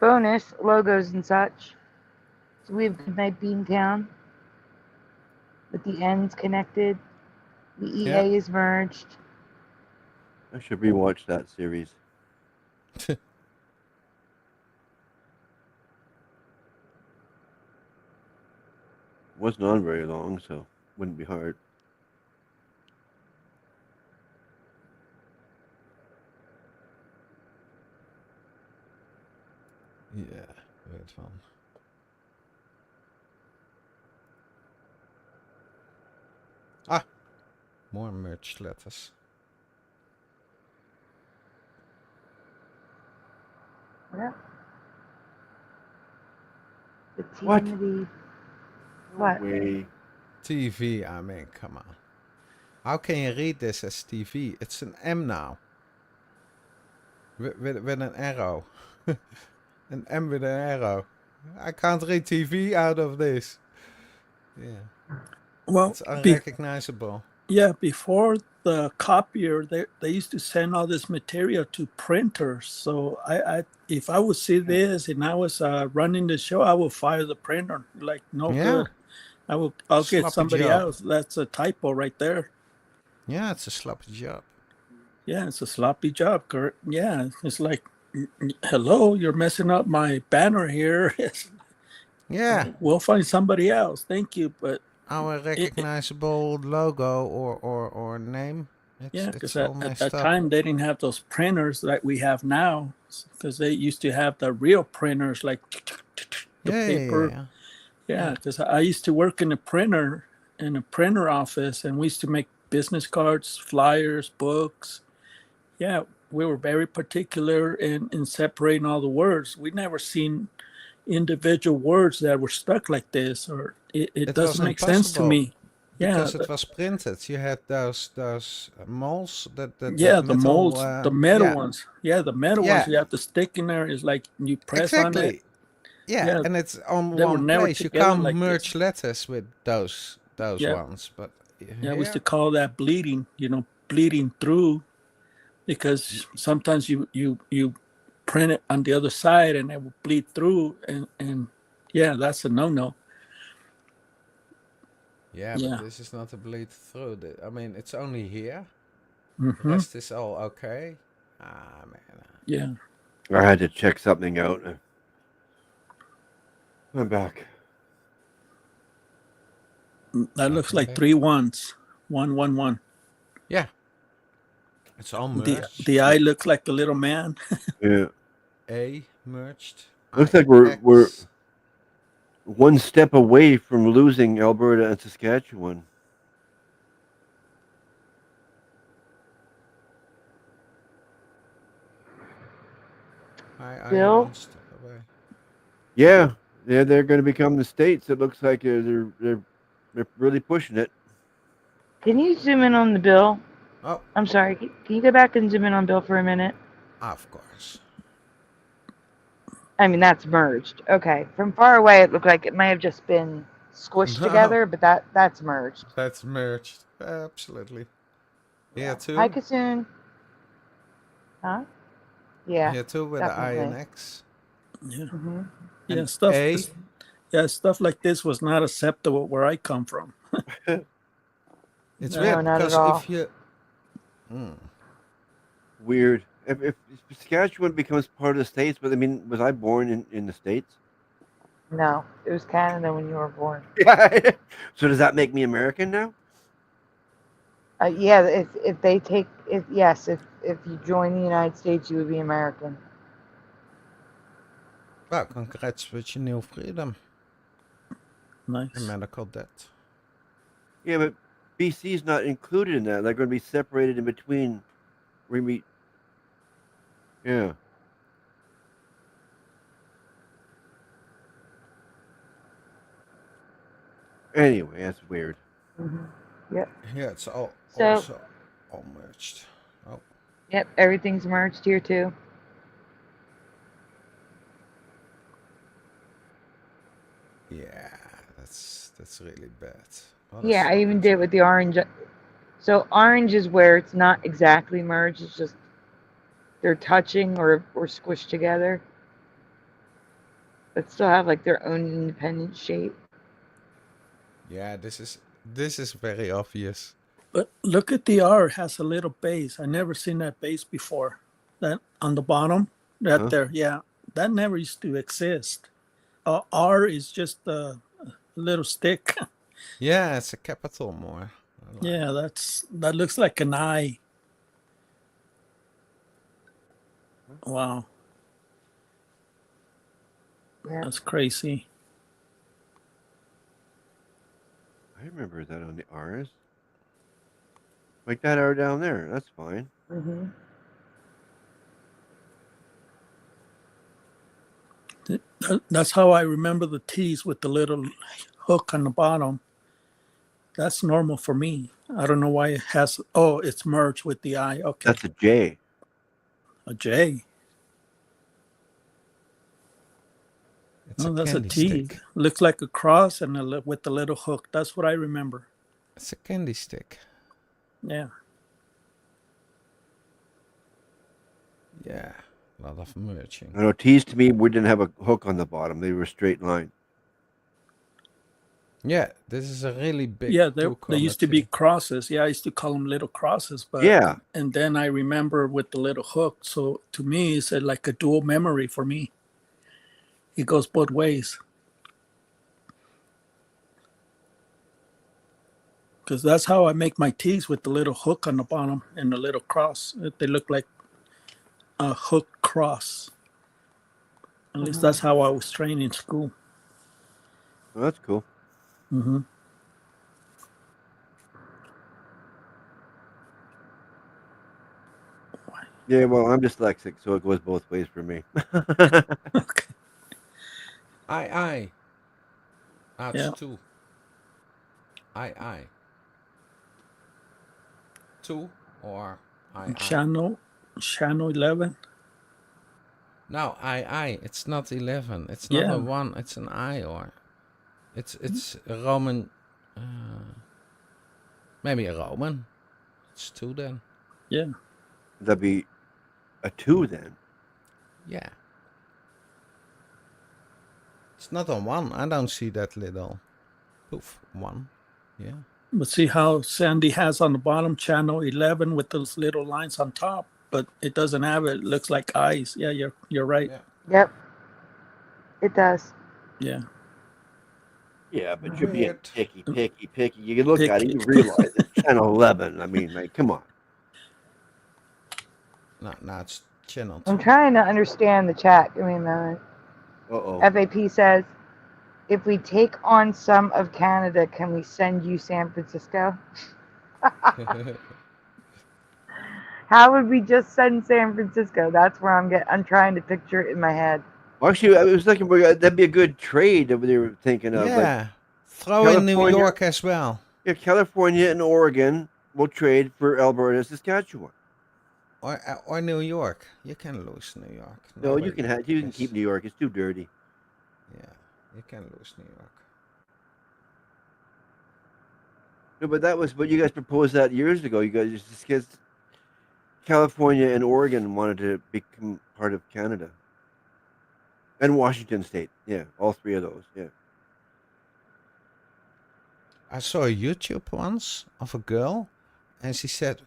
Bonus logos and such. So we have Goodnight Beantown with the ends connected. The EA Yeah. is merged. I should rewatch that series. Wasn't on very long, so wouldn't be hard. Yeah, weird one. Ah, more merged letters. Yeah. The What? TMD. No What? way. TV, I mean, come on. How can you read this as TV? It's an M now. With an arrow. An M with an arrow. I can't read TV out of this. Yeah. Well, It's unrecognizable. yeah, before the copier, they used to send all this material to printers. So if I would see this and I was running the show, I would fire the printer. Like, no Yeah. good. I'll get Sloppy somebody job. else. That's a typo right there. Yeah, it's a sloppy job. Yeah, it's a sloppy job. Yeah, it's like, hello, you're messing up my banner here. Yeah. We'll find somebody else. Thank you, but Our recognizable logo or name. yeah, It's because all at messed that up. time they didn't have those printers that we have now. Because they used to have the real printers, like the paper. Yeah, because I used to work in a printer office, and we used to make business cards, flyers, books. Yeah, we were very particular in separating all the words. We never seen individual words that were stuck like this, or it doesn't make sense to me. Yeah, Because it was printed. You had those molds that yeah, that the metal, molds, the metal yeah. ones. Yeah, the metal Yeah. ones you have to stick in there. Is like you press on it. Exactly. Yeah, Yeah, and it's on they were one never place. You together can't like merge this. letters with those Yeah. ones. But Yeah, we used to call that bleeding. Bleeding through, because sometimes you print it on the other side and it will bleed through, and yeah, that's a no. Yeah, Yeah. but this is not a bleed through. I mean, it's only here. Hmm. The rest is all okay. Ah, man. Yeah. I had to check something out. I'm back. That looks like Okay. 3 1s. 1 1 1. Yeah. It's all merged. The eye looks like a little man. Yeah. A merged. Looks like we're one step away from losing Alberta and Saskatchewan. I Bill? one step away. Yeah, they're going to become the states. It looks like they're really pushing it. Can you zoom in on the bill? Oh, I'm sorry. Can you go back and zoom in on Bill for a minute? of course. I mean, that's merged. Okay. From far away, it looked like it may have just been squished No. together, but that's merged. That's merged. Absolutely. Here too. Hi, Kasoon. Huh? Yeah. Here too with the I and definitely. X. Yeah. Hmm. Yeah, And stuff. A. Yeah, stuff like this was not acceptable where I come from. It's No, weird not at because all. if you. Weird. If Saskatchewan becomes part of the states, but I mean, was I born in the states? No, it was Canada when you were born. Yeah. So does that make me American now? Yeah, if they take if you join the United States, you would be American. Well, congrats with your new freedom and Nice. medical debt. Yeah, but BC's not included in that. They're going to be separated in between. Yeah. Anyway, that's weird. Mm-hmm. Yep. Yeah, it's all So- also all merged. Oh, Yep. Everything's merged here too. yeah, that's really bad. What a Yeah, I even sloppy did with the orange. So orange is where it's not exactly merged. It's just they're touching or squished together, but still have like their own independent shape. Yeah, this is very obvious. But look at the R, it has a little base. I never seen that base before. That on the bottom, Huh? there, yeah, that never used to exist. R is just a little stick. Yeah, it's a capital more. I like Yeah, that looks like an eye. Wow, Yeah. that's crazy. I remember that on the R's. Like that R down there. That's fine. Mm-hmm. That's how I remember the T's with the little hook on the bottom. That's normal for me. I don't know why it has. Oh, it's merged with the I. Okay. That's a J. A J. It's Oh, a that's a candy T. stick. Looks like a cross and with the little hook. That's what I remember. It's a candy stick. Yeah. Yeah, a lot of merging. I know T's to me, we didn't have a hook on the bottom. They were a straight line. Yeah, this is a really big. Yeah, there used to be T. crosses. Yeah, I used to call them little crosses. But Yeah. And then I remember with the little hook. So to me, it's like a dual memory for me. It goes both ways. Because that's how I make my tees, with the little hook on the bottom and the little cross. They look like a hook cross. At least that's how I was trained in school. Well, that's cool. Mm-hmm. Yeah, well, I'm dyslexic, so it goes both ways for me. Okay. I. That's Yeah. 2. I. 2 or I. Channel 11. No, I. It's not 11. It's not Yeah. a 1. It's an I, or it's a Roman. Maybe a Roman. It's 2 then. Yeah. That'd be a 2 then. Yeah. It's not a 1. I don't see that little. Poof, 1. Yeah. But see how Sandy has on the bottom channel 11 with those little lines on top, but it doesn't have it. It looks like eyes. Yeah, you're right. Yeah. Yep. It does. Yeah. Yeah, but you're being Weird. picky. You can look at it, you realize it's channel 11. I mean, like, come on. No, it's channel 2. I'm trying to understand the chat. Give me a moment. Uh-oh. FAP says, if we take on some of Canada, can we send you San Francisco? How would we just send San Francisco? That's where I'm trying to picture it in my head. Well, actually, I was looking for that'd be a good trade that they were thinking of. Yeah. Like, Throw in New California- York as well. yeah, California and Oregon will trade for Alberta and Saskatchewan. Or New York. You can lose New York. No, you Nobody can is- keep New York. It's too dirty. Yeah, you can lose New York. No, but that was what you guys proposed that years ago. You guys just because California and Oregon wanted to become part of Canada. And Washington State. Yeah, all 3 of those. Yeah. I saw a YouTube once of a girl, and she said,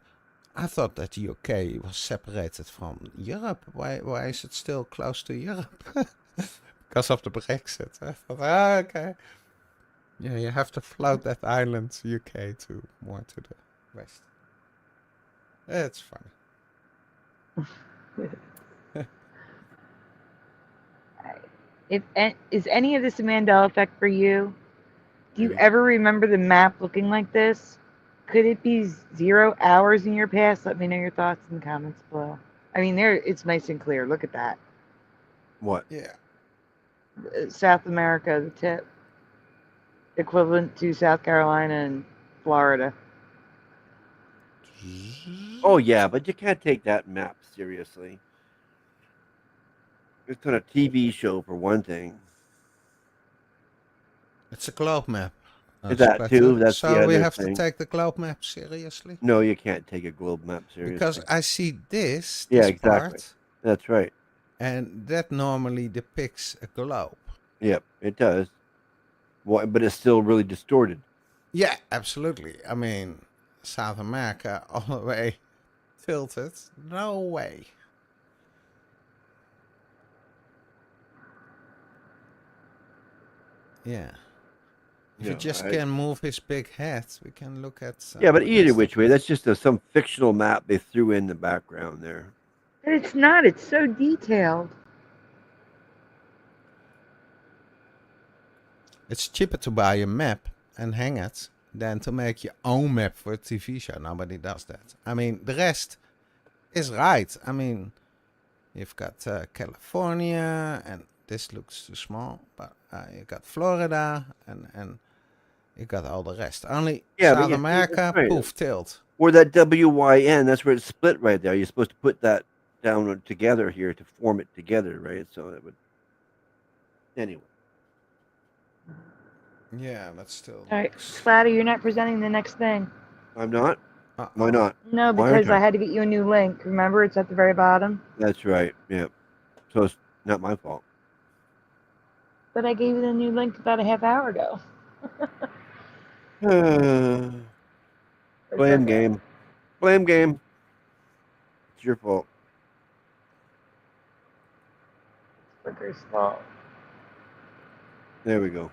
I thought that the UK was separated from Europe. Why is it still close to Europe? Because of the Brexit. I thought, okay. Yeah, you have to float that island, UK, more to the west. It's funny. Is any of this a Mandela effect for you? Do you ever remember the map looking like this? Could it be 0 hours in your past? Let me know your thoughts in the comments below. I mean, it's nice and clear. Look at that. What? Yeah. South America, the tip. Equivalent to South Carolina and Florida. Oh, yeah, but you can't take that map seriously. It's on a TV show, for one thing. It's a globe map. Is that too? That's so the we other have thing. to take the globe map seriously? No, you can't take a globe map seriously. Because I see this Yeah, exactly. part, That's right. and that normally depicts a globe. Yep, it does. Well, but it's still really distorted. Yeah, absolutely. I mean, South America all the way tilted. No way. Yeah. If he No, just can move his big head, we can look at... Yeah, but either which way, that's just some fictional map they threw in the background there. But it's not. It's so detailed. It's cheaper to buy a map and hang it than to make your own map for a TV show. Nobody does that. I mean, the rest is right. I mean, you've got California and this looks too small, but you got Florida and you got all the rest. Only South America, right. poof, tilt. Where that WYN, that's where it's split right there. You're supposed to put that down together here to form it together, right? So it would. Anyway. Yeah, but still. All right, Splatter, you're not presenting the next thing. I'm not? Uh-oh. Why not? No, Why because aren't I had to get you a new link. Remember, it's at the very bottom. That's right. Yeah. So it's not my fault. But I gave you the new link about a half hour ago. Blame okay. game. Blame game. It's your fault. Flicker's fault. There we go.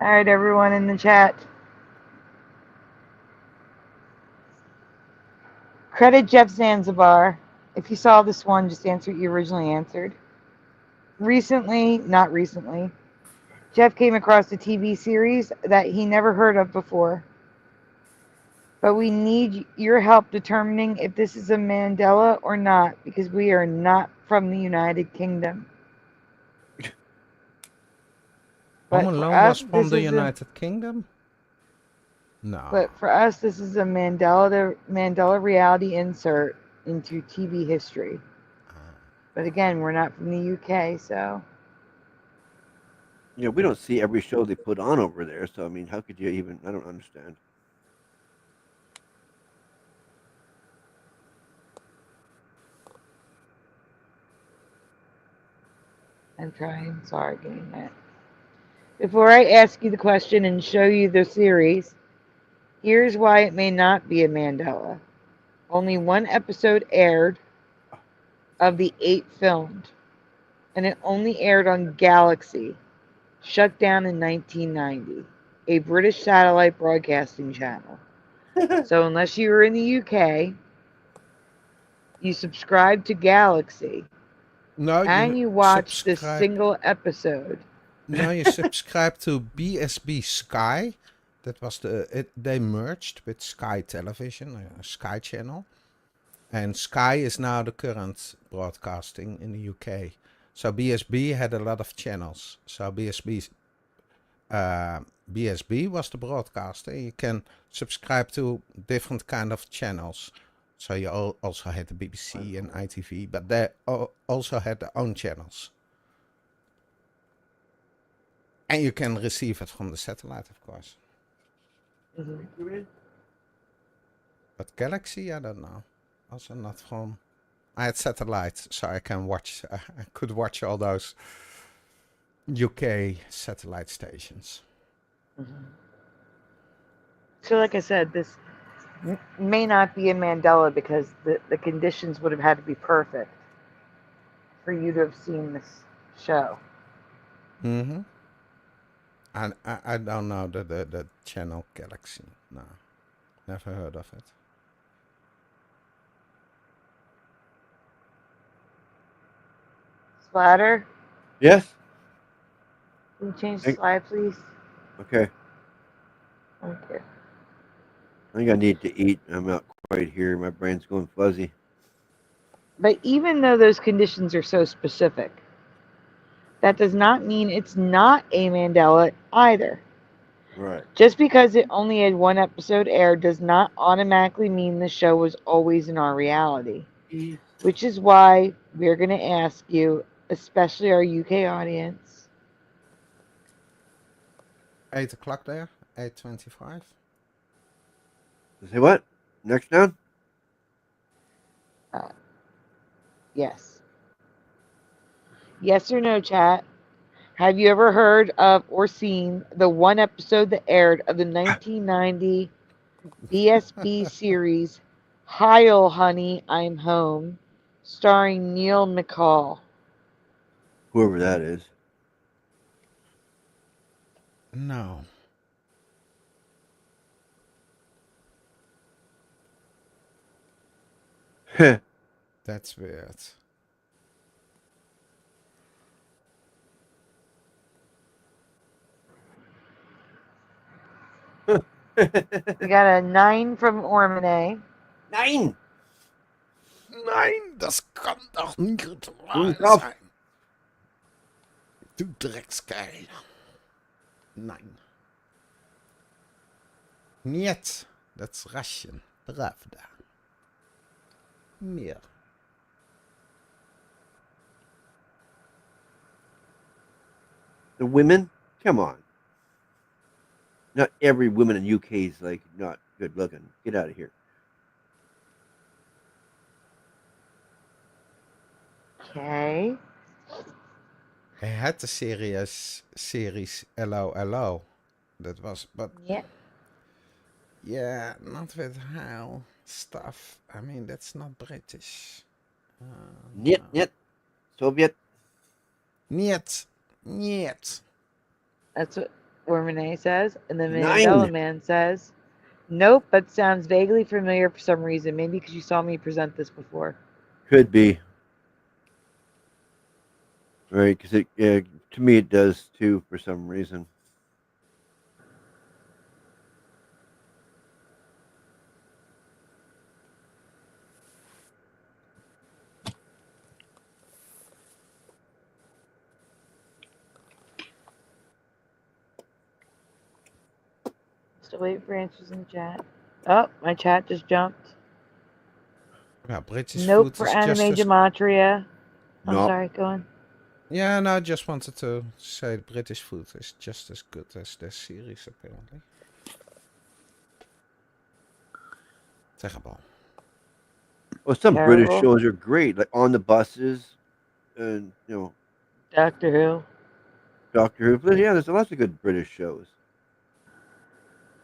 All right, everyone in the chat. Credit Jeff Zanzibar. If you saw this one, just answer what you originally answered. Not recently, Jeff came across a TV series that he never heard of before. But we need your help determining if this is a Mandela or not, because we are not from the United Kingdom. Home Alone was from the United Kingdom? No. But for us, this is a Mandela Reality Insert into TV history. But again, we're not from the UK, so. Yeah, we don't see every show they put on over there. So, I mean, how could you even? I don't understand. I'm trying. Sorry, getting that. Before I ask you the question and show you the series, here's why it may not be a Mandela. Only one episode aired of the 8 filmed, and it only aired on Galaxy, shut down in 1990, a British satellite broadcasting channel. So unless you were in the UK, you subscribed to Galaxy, and you watched this single episode. No, you subscribe to BSB Sky. That was they merged with Sky Television, a Sky channel. And Sky is now the current broadcasting in the UK. So BSB had a lot of channels. So BSB was the broadcaster. You can subscribe to different kind of channels. So you also had the BBC and ITV, but they also had their own channels. And you can receive it from the satellite, of course. Mm-hmm. But Galaxy, I don't know. Also not from. I had satellite, so I can watch. I could watch all those UK satellite stations. Mm-hmm. So, like I said, this may not be a Mandela because the conditions would have had to be perfect for you to have seen this show. Mm-hmm. And I don't know the channel Galaxy. No, never heard of it. Splatter? Yes? Can you change the slide, please? Okay. Okay. I think I need to eat. I'm not quite here. My brain's going fuzzy. But even though those conditions are so specific, that does not mean it's not a Mandela either. Right. Just because it only had one episode aired does not automatically mean the show was always in our reality. Which is why we're going to ask you, especially our UK audience. 8 o'clock there? 8:25? Say what? Next down? Yes. Yes or no, chat? Have you ever heard of or seen the one episode that aired of the 1990 BSB series Heil Honey, I'm Home, starring Neil McCall? Whoever that is. No. That's weird. We got a 9 from Ormone. Nein! Nein, das kann doch nicht wahr Kopf. sein. Du Dreckskerl. Nein. Niet. That's Russian. Pravda. Meer. The women? Come on. Not every woman in UK is like not good looking. Get out of here. Okay. Hij had de series LOLO. That was, but Yeah. yeah, not with how stuff. I mean, that's not British. Niet, niet. Soviet. Niet. Niet. That's what Renee says. And then Nine. Mandela Man says, nope, but sounds vaguely familiar for some reason. Maybe because you saw me present this before. Could be. Right, because to me it does too for some reason. Still waiting for answers in the chat. Oh, my chat just jumped. Well, British Nope food for is anime just as... gematria. I'm No. sorry, go on. Yeah, no, I just wanted to say British food is just as good as their series, apparently. Terrible. Well, some Terrible. British shows are great, like On the Buses, and Doctor Who. Doctor Who. But yeah, there's lots of good British shows.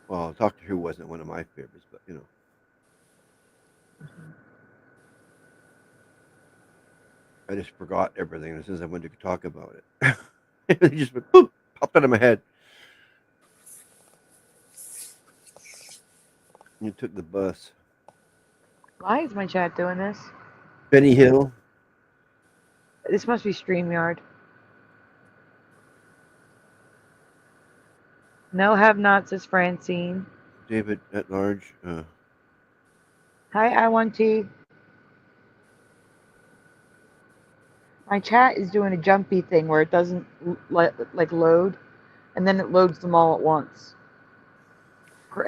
Well, Doctor Who wasn't one of my favorites, but I just forgot everything as soon as I went to talk about it. It just went, boop, popped out of my head. You took the bus. Why is my chat doing this? Benny Hill. This must be StreamYard. No have not, says Francine. David at large. Hi, I1T. My chat is doing a jumpy thing where it doesn't like load, and then it loads them all at once.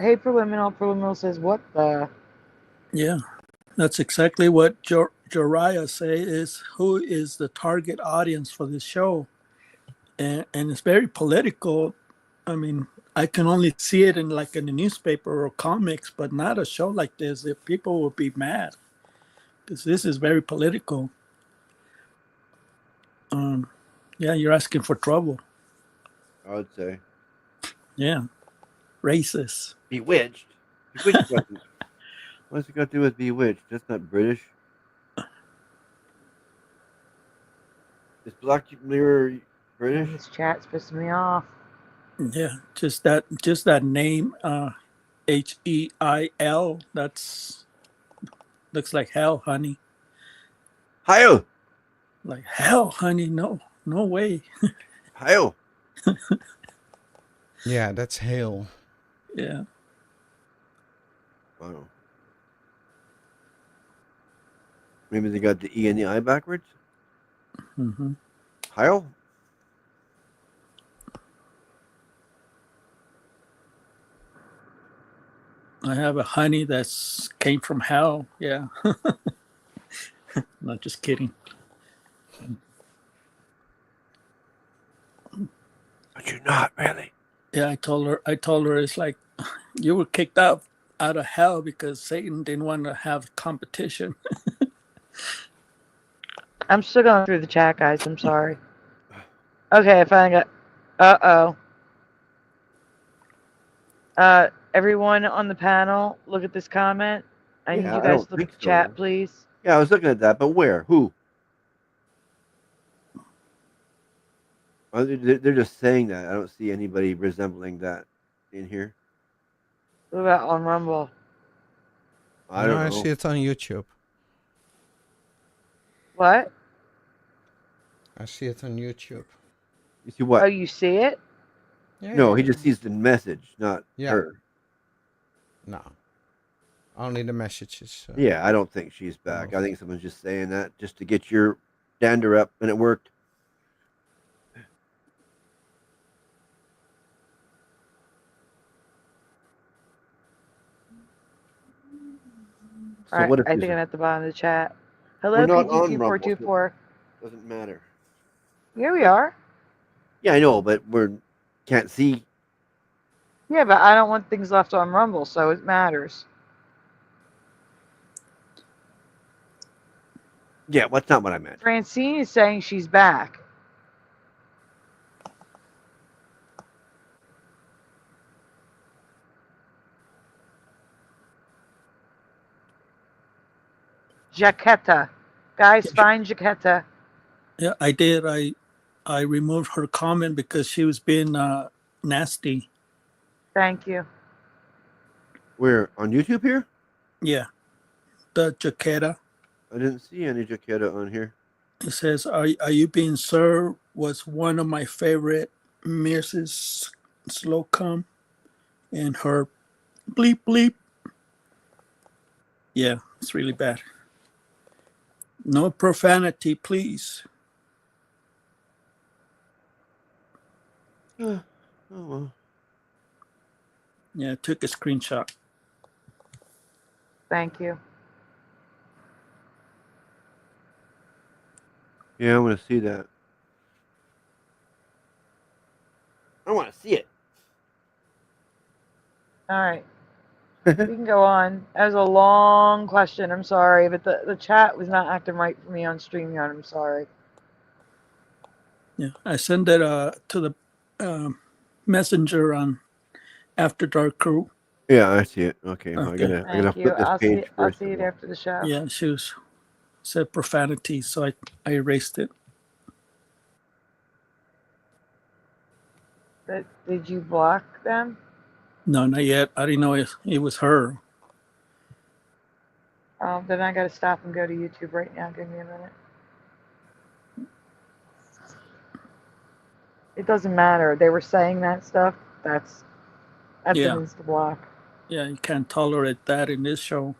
Hey, Preliminal says, what the? Yeah, that's exactly what Jariah say is who is the target audience for this show. And it's very political. I mean, I can only see it in the newspaper or comics, but not a show like this. If people would be mad because this is very political. Yeah, you're asking for trouble. I would say. Yeah, racist. Bewitched. Bewitched wasn't. What's it got to do with Bewitched? That's not British. Is Black Mirror British? This chat's pissing me off. Yeah, just that name, HEIL. That's looks like hell, honey. Hell. Like hell, honey. No way. Hell. Yeah, that's hail. Yeah. Wow. Maybe they got the E and the I backwards. Mm-hmm. Hell. I have a honey that's came from hell. Yeah. Not just kidding. But you're not really. Yeah, I told her it's like you were kicked out of hell because Satan didn't want to have competition. I'm still going through the chat, guys. I'm sorry. Okay, I finally got... everyone on the panel, look at this comment. I need you guys to look at the chat, please. Yeah, I was looking at that, but where? Who? Oh, they're just saying that. I don't see anybody resembling that in here. What about on Rumble? I don't know. I see it on YouTube. What? I see it on YouTube. You see what? Oh, you see it? Yeah, No, yeah. he just sees the message, not her. No. Only the messages. Yeah, I don't think she's back. I think someone's just saying that just to get your dander up, and it worked. All right, I think I'm at the bottom of the chat. Hello, We're not on Rumble, PG2424. Doesn't matter. Here we are. Yeah, I know, but can't see. Yeah, but I don't want things left on Rumble, so it matters. Yeah, that's not what I meant. Francine is saying she's back. Jaquetta. Guys, find Jaquetta. Yeah, I did. I removed her comment because she was being nasty. Thank you. Where? On YouTube here? Yeah. The Jaquetta. I didn't see any Jaquetta on here. It says, are you being served? Was one of my favorite Mrs. Slocum and her bleep bleep. Yeah, it's really bad. No profanity, please. Oh, well. Yeah, I took a screenshot. Thank you. Yeah, I want to see that. I want to see it. All right. We can go on. That was a long question. I'm sorry, but the chat was not acting right for me on StreamYard. I'm sorry. Yeah, I sent it to the messenger on After Dark Crew. Yeah, I see it. Okay, Okay. I gotta flip this page I'll first. see it after the show. Yeah, she said profanity, so I erased it. But did you block them? No, not yet. I didn't know it was her. Then I got to stop and go to YouTube right now. Give me a minute. It doesn't matter. They were saying that stuff. That's Yeah. an insta block. Yeah, you can't tolerate that in this show.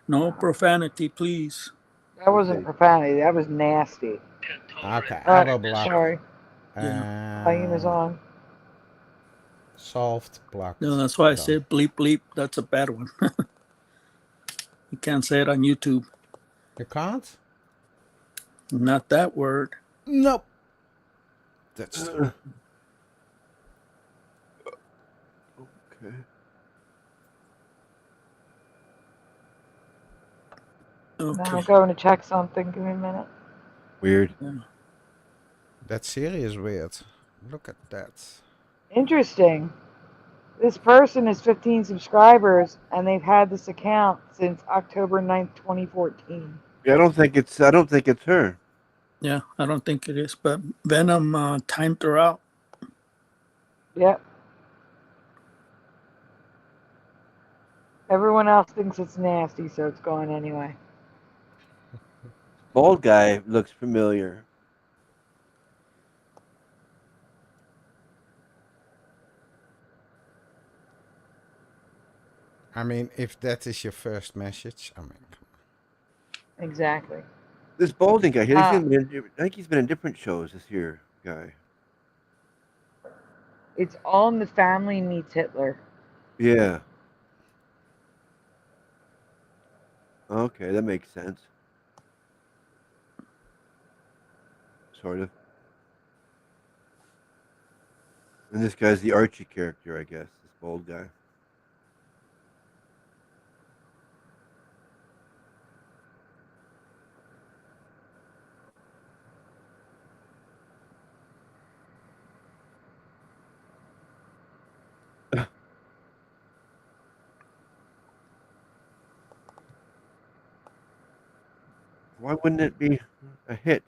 No profanity, please. That wasn't profanity. That was nasty. Okay, I will block. Sorry. Yeah. Volume is on. Solved block. No, that's why I said bleep bleep. That's a bad one. You can't say it on YouTube. You can't? Not that word. Nope. That's Okay. Now I'm going to check something. Give me a minute. Weird. Yeah. That serious weird. Look at that. Interesting. This person is 15 subscribers, and they've had this account since October 9th, 2014. Yeah, I don't think it's her. Yeah, I don't think it is. But Venom timed her out. Yep. Everyone else thinks it's nasty, so it's going anyway. Bald guy looks familiar. I mean, if that is your first message, I mean, come on. Exactly. This balding guy, I think he's been in different shows this year, guy. It's All in the Family Meets Hitler. Yeah. Okay, that makes sense. Sort of. And this guy's the Archie character, I guess. This bald guy. Why wouldn't it be a hit?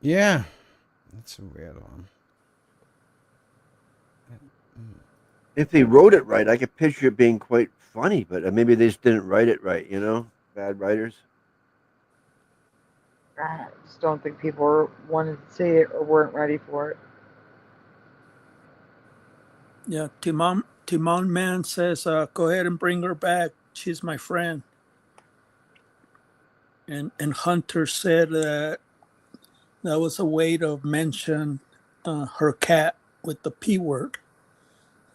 Yeah, that's a weird one. If they wrote it right, I could picture it being quite funny, but maybe they just didn't write it right, you know? Bad writers. I just don't think people wanted to see it or weren't ready for it. Yeah, Timon Man says, go ahead and bring her back. She's my friend. And Hunter said that was a way to mention her cat with the P word.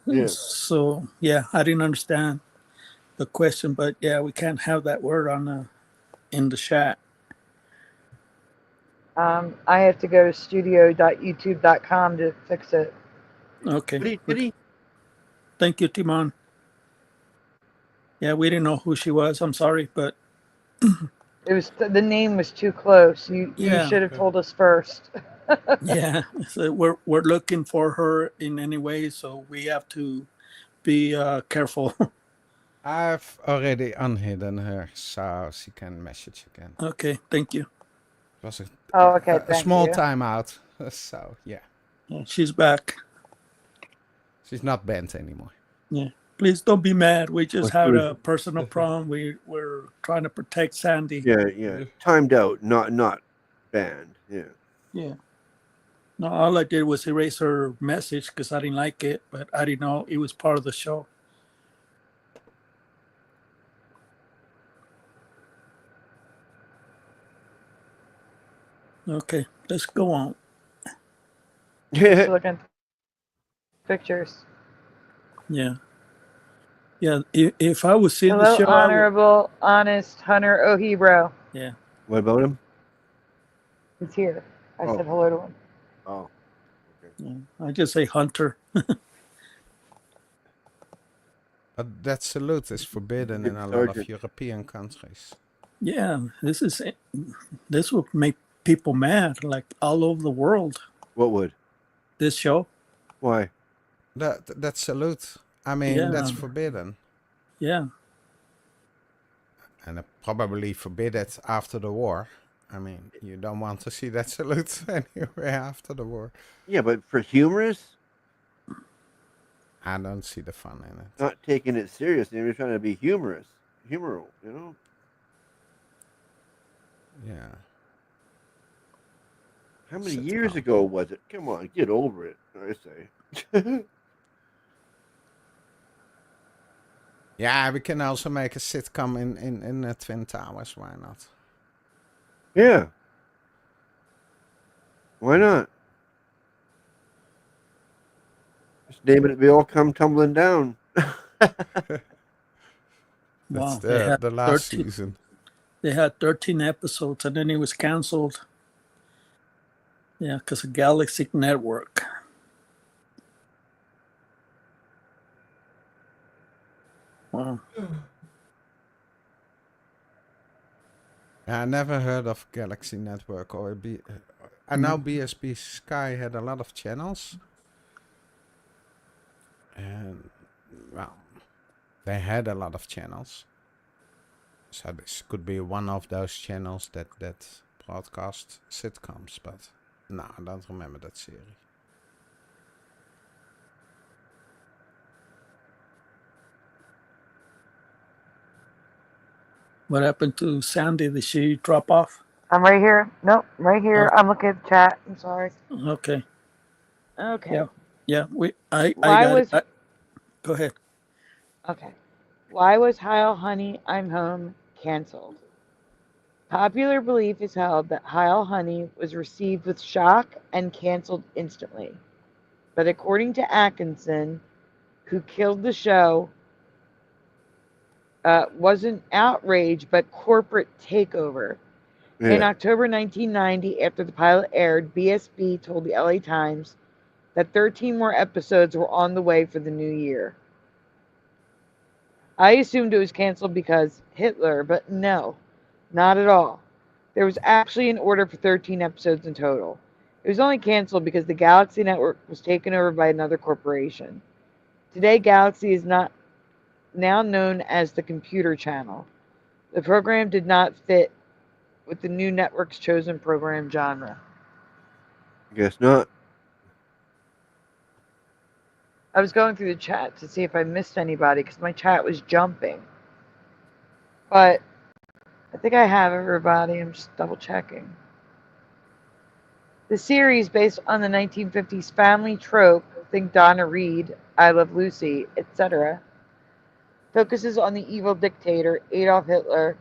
Yeah. So, yeah, I didn't understand the question, but yeah, we can't have that word in the chat. I have to go to studio.youtube.com to fix it. Okay. Goody. Thank you, Timon. Yeah, we didn't know who she was. I'm sorry, but It was the name was too close. You Yeah. should have told us first. yeah, so we're looking for her in any way, so we have to be careful. I've already unhidden her, so she can message again. Okay, thank you. It was Okay, a thank small you. timeout, so yeah. She's back. She's not banned anymore. Yeah. Please don't be mad. We just Well, had she was- a personal problem. We're trying to protect Sandy. Yeah. Timed out, not banned. Yeah. Yeah. No, all I did was erase her message because I didn't like it, but I didn't know it was part of the show. Okay, let's go on. Just looking at pictures. Yeah. Yeah, if I was seeing the Hello, show, I would, honorable, honest Hunter O'Hebro. yeah. What about him? He's here. I Oh. said hello to him. Oh. Yeah, I just say Hunter. But that salute is forbidden in a lot of Sergeant. European countries. Yeah, this would make people mad, like all over the world. What would? This show. Why? That salute, I mean, that's forbidden. Yeah. And probably forbid it after the war. I mean, you don't want to see that salute anywhere after the war. Yeah, but for humorous, I don't see the fun in it. not taking it seriously. You're trying to be humoral, you know? Yeah. How many Sitcom. years ago was it? Come on, get over it, I say. Yeah, we can also make a sitcom in the Twin Towers. Why not? Yeah. Why not? Just name it, we all come tumbling down. Wow. That's the last season. They had 13 episodes and then it was canceled. Yeah, because of Galaxy Network. Wow. I never heard of Galaxy Network or I know BSB Sky had a lot of channels. And, well, they had a lot of channels. So this could be one of those channels that broadcast sitcoms, but no, I don't remember that series. What happened to Sandy? Did she drop off? I'm right here. Nope, right here. Oh. I'm looking at the chat. I'm sorry. Okay. Okay. Yeah. Yeah. I Why got was- it. Go ahead. Okay. Why was Heil Honey, I'm Home canceled? Popular belief is held that Heil Honey was received with shock and canceled instantly. But according to Atkinson, who killed the show, wasn't outrage but corporate takeover. In Yeah. October 1990, after the pilot aired, BSB told the LA Times that 13 more episodes were on the way for the new year. I assumed it was canceled because Hitler, but no, not at all. There was actually an order for 13 episodes in total. It was only canceled because the Galaxy Network was taken over by another corporation. Today, Galaxy is now known as the Computer Channel. The program did not fit with the new network's chosen program genre. Guess not. I was going through the chat to see if I missed anybody because my chat was jumping. But I think I have everybody. I'm just double checking. The series, based on the 1950s family trope, think Donna Reed, I Love Lucy, etc., focuses on the evil dictator Adolf Hitler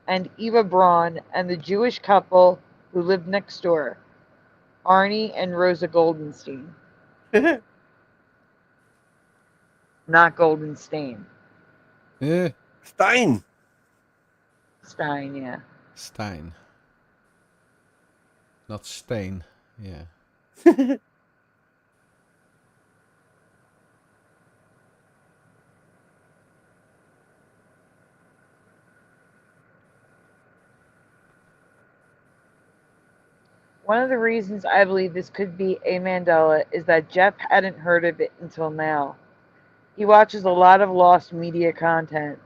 and Eva Braun and the Jewish couple who lived next door, Arnie and Rosa Goldenstein. Not Goldenstein. Stein. Stein, yeah. Stein. Not Stain. Yeah. One of the reasons I believe this could be a Mandela is that Jeff hadn't heard of it until now. He watches a lot of lost media content.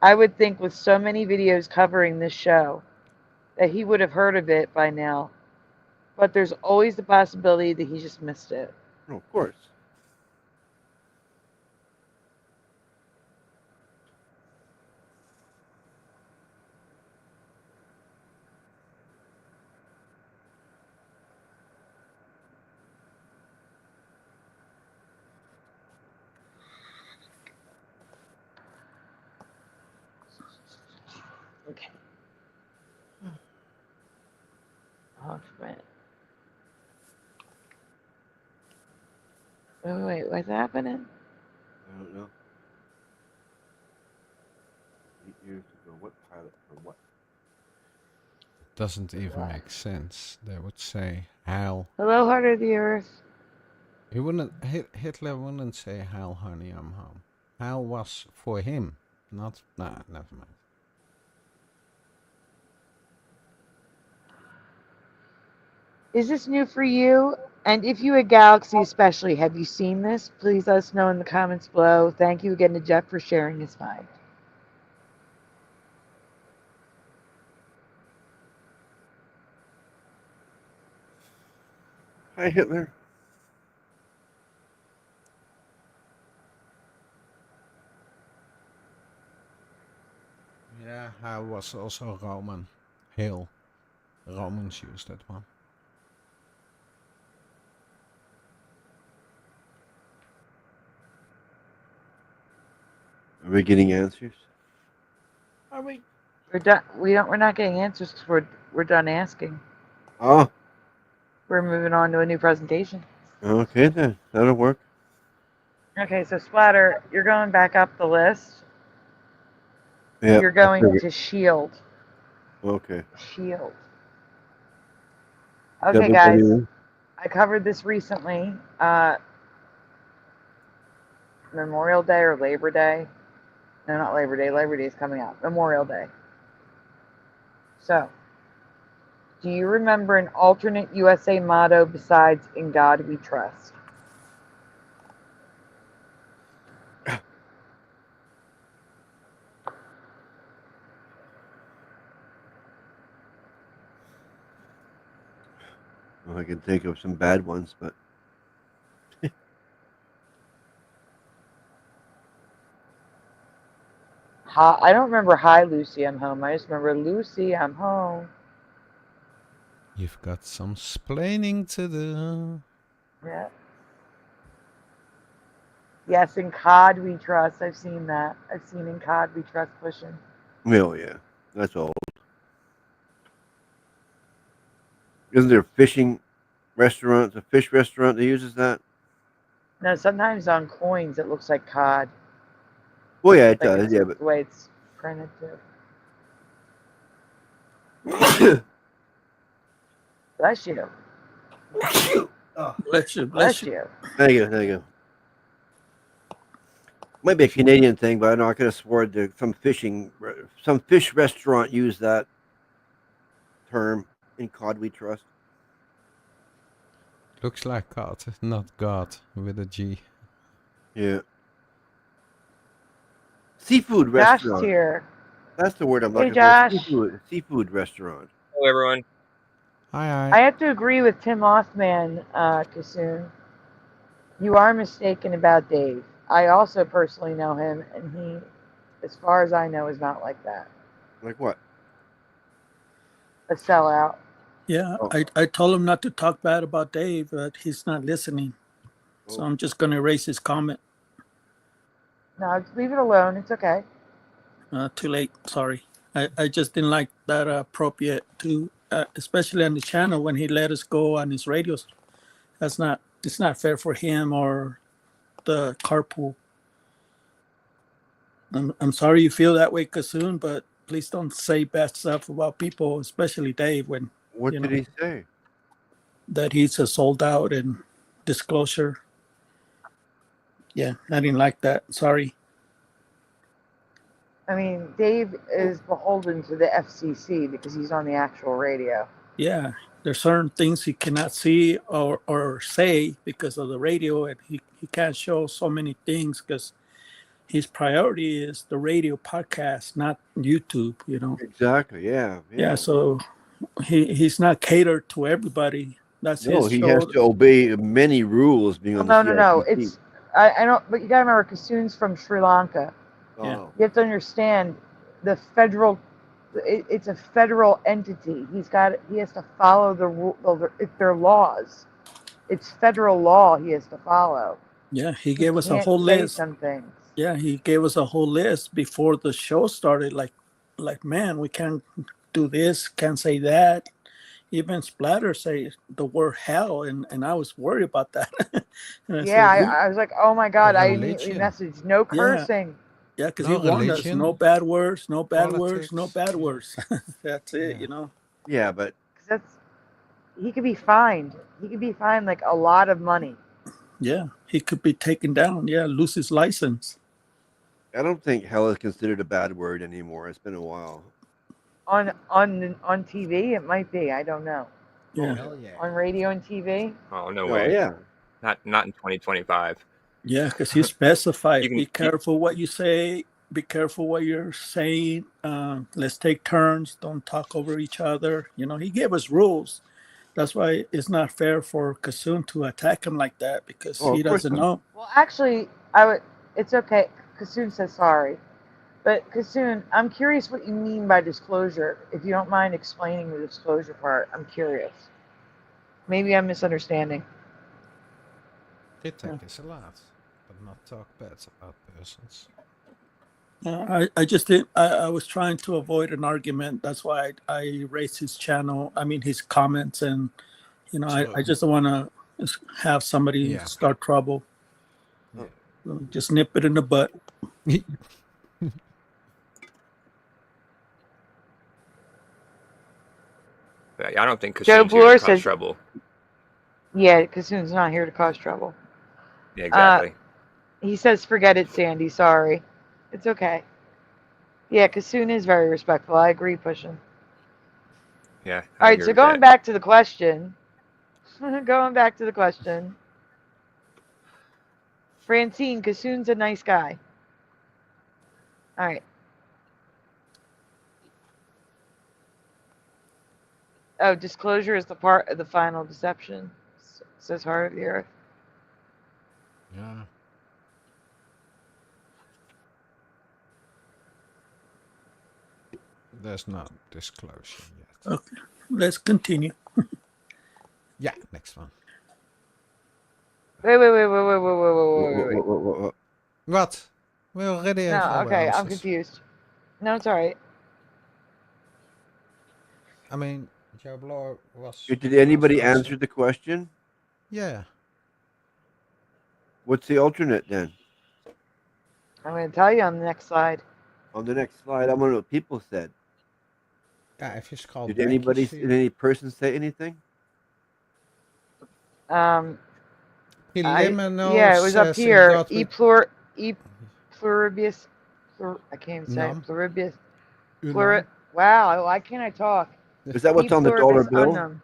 I would think with so many videos covering this show that he would have heard of it by now. But there's always the possibility that he just missed it. Oh, of course. Okay. Oh, wait. Wait, what's happening? I don't know. 8 years ago, what pilot for what? Doesn't even make sense. They would say Heil. Hello, Heart of the Earth. He wouldn't. Hitler wouldn't say Heil, honey, I'm home. Heil was for him, not. Nah, never mind. Is this new for you? And if you at Galaxy especially, have you seen this? Please let us know in the comments below. Thank you again to Jeff for sharing his find. Hi, Hitler. Yeah, Heil was also Roman. Hail. Romans used that one. Are we getting answers? Are we? We're done. We're not getting answers because we're done asking. Oh. We're moving on to a new presentation. Okay then, that'll work. Okay, so Splatter, you're going back up the list. Yeah. You're going to Shield. Okay. Shield. Okay, guys. I covered this recently. Memorial Day or Labor Day. No, not Labor Day. Labor Day is coming up. Memorial Day. So, do you remember an alternate USA motto besides "In God We Trust"? Well, I can think of some bad ones, but I don't remember "Hi Lucy, I'm home." I just remember "Lucy, I'm home." You've got some splaining to do. Yeah. Yes, in COD We Trust. I've seen that. I've seen "In COD We Trust" pushing. oh yeah, that's old. Isn't there a fishing restaurant, a fish restaurant that uses that? No, sometimes on coins it looks like COD. Well, yeah, it Like does. Yeah, but the way it's printed too. Bless you. Bless you. Bless you. Thank you, thank you. Might be a Canadian thing, but I know I could have sworn that some fish restaurant used that term. In COD We Trust. Looks like God, not God, with a G. Yeah. Seafood Josh restaurant. here. That's the word I'm Hey, looking Josh. for. Seafood restaurant. Hello, everyone. Hi. I have to agree with Tim Othman, Kasoon. You are mistaken about Dave. I also personally know him, and he, as far as I know, is not like that. Like what? A sellout. Yeah, I told him not to talk bad about Dave, but he's not listening. So I'm just going to erase his comment. No, just leave it alone. It's okay. Too late. Sorry. I just didn't like that appropriate to, especially on the channel when he let us go on his radios. It's not fair for him or the carpool. I'm sorry you feel that way, Kasoon, but please don't say bad stuff about people, especially Dave, when What did he say? that he's a sold out and disclosure. Yeah, I didn't like that. Sorry. I mean, Dave is beholden to the FCC because he's on the actual radio. Yeah, there's certain things he cannot see or say because of the radio, and he can't show so many things because his priority is the radio podcast, not YouTube, you know. Exactly. Yeah. Yeah, so he's not catered to everybody. That's No, his he show. has to obey many rules being on the No. CRTC. It's I don't. But you gotta remember, Kasoon's from Sri Lanka. Yeah. Oh. You have to understand the federal. It's a federal entity. He has to follow the rule. If they're laws, it's federal law. He has to follow. Yeah, he gave us a can't whole say list. some things. Yeah, he gave us a whole list before the show started. Like, man, we can't do this, can't say that. Even Splatter say the word hell, and I was worried about that. And I Yeah, said, I was like, oh my god! I immediately Religion. messaged no cursing. yeah, because No he warned us, religion, no bad words, no bad words, no politics. bad words. That's it, Yeah. you know. Yeah, but 'Cause he could be fined. He could be fined like a lot of money. Yeah, he could be taken down. Yeah, lose his license. I don't think hell is considered a bad word anymore. It's been a while. On TV, it might be. I don't know. Yeah, Hell yeah. On radio and TV. Oh, no Oh, way. yeah. Not in 2025. yeah, because he specified. You can- Be careful what you say. Be careful what you're saying. Let's take turns. Don't talk over each other. You know, he gave us rules. That's why it's not fair for Kasoon to attack him like that because Oh, he of course doesn't not. know. Well, actually, it's okay. Kasoon says sorry, but Kasoon, I'm curious what you mean by disclosure. If you don't mind explaining the disclosure part, I'm curious. Maybe I'm misunderstanding. Critic is allowed, but not talk bad about persons. I just did. I was trying to avoid an argument. That's why I raised his channel. I mean, his comments, and you know, I just don't want to have somebody start trouble. Yeah. Just nip it in the butt. I don't think Joe Kasoon's here Bloor to cause says- trouble. Yeah, Kasoon's not here to cause trouble. Yeah, exactly. He says, "Forget it, Sandy. Sorry, it's okay." Yeah, Kasoon is very respectful. I agree, Pushin. Yeah. All right, so going back to the question. Francine, Kasoon's a nice guy. All right. Oh, disclosure is the part of the final deception, says Heart of the Earth. Yeah. There's no disclosure yet. Okay, let's continue. Yeah, next one. Wait. What? We already have No, all okay, I'm answers. confused. No, it's all right. I mean, Joe Bloor was... Did anybody was also- answer the question? Yeah. What's the alternate then? I'm going to tell you on the next slide. On the next slide, I want to know what people said. Yeah, if you scroll Did back, anybody, you see... did any person say anything? Preliminal Yeah, it was up says in here. God we- Pluribus. I can't even say Unum. it. Pluribus. Unum. Wow, why can't I talk? Is that what's on the dollar Pluribus bill? unum.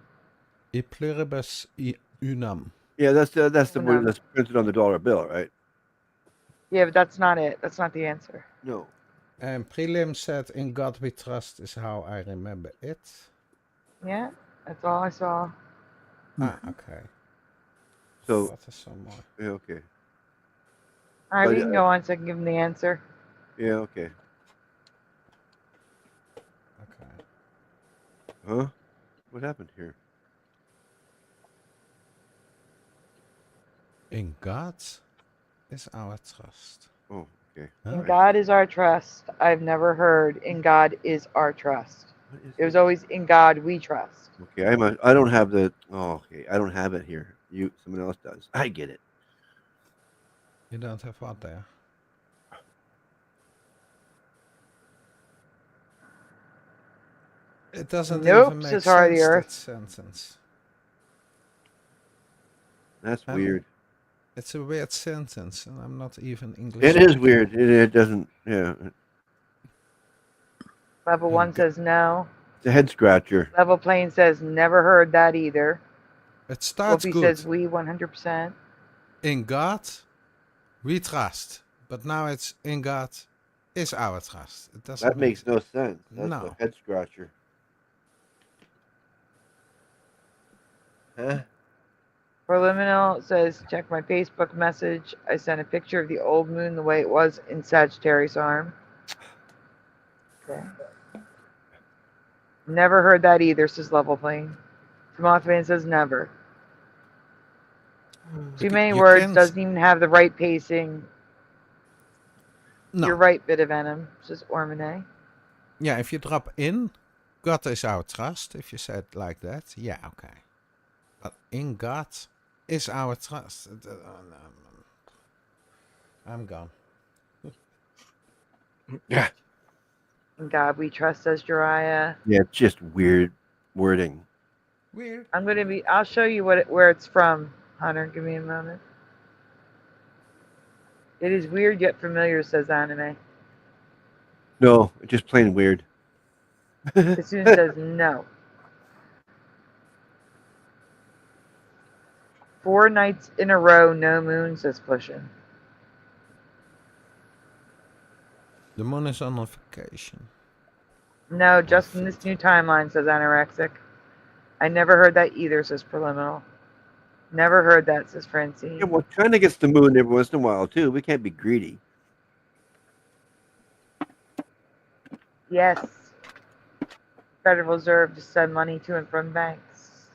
E pluribus unum. Yeah, that's the word Unum. that's printed on the dollar bill, right? Yeah, but that's not it. That's not the answer. No. And Prelim said, in God we trust is how I remember it. Yeah, that's all I saw. Ah, okay. So, What is some more? yeah, okay. All right, But, we can go on so I can give him the answer. Yeah, okay. Okay. Huh? What happened here? In God is our trust. Oh, okay. Huh? In God is our trust. I've never heard in God is our trust. What is It was this? always in God we trust. Okay, I don't have the. Oh, okay. I don't have it here. Someone else does. I get it. You don't have what there? It doesn't Nope, even make says Heart of the sense, that Earth. sentence. That's Um, weird. It's a weird sentence, and I'm not even English. It is speaking. weird. It doesn't. Yeah, Level In 1 Go- says no. it's a head scratcher. Level Plane says never heard that either. It starts Wolfie good. says we 100%. In God, we trust. But now it's in God is our trust. It doesn't That make makes no sense. That's No. a head scratcher. Huh? Preliminal says check my Facebook message. I sent a picture of the old moon the way it was in Sagittarius arm. Okay. Never heard that either, says Level Plane. Mothman says never. Too many you words, can't- doesn't even have the right pacing. No. You're right, Bit of Venom, says Ormone. Yeah, if you drop in, God is our trust. If you say it like that, yeah, okay. But in God is our trust. I'm gone. Yeah. In God we trust, says Jariah. Yeah, it's just weird wording. Weird. I'll show you where it's from, Hunter. Give me a moment. It is weird yet familiar, says Anime. No, it's just plain weird. Kassoon says no. 4 nights in a row, no moon, says Pushin. The moon is on vacation. No, just in this new timeline, says Anorexic. I never heard that either, says Preliminal. Never heard that, says Francine. Yeah, well, China gets the moon every once in a while too. We can't be greedy. Yes. Federal Reserve to send money to and from banks.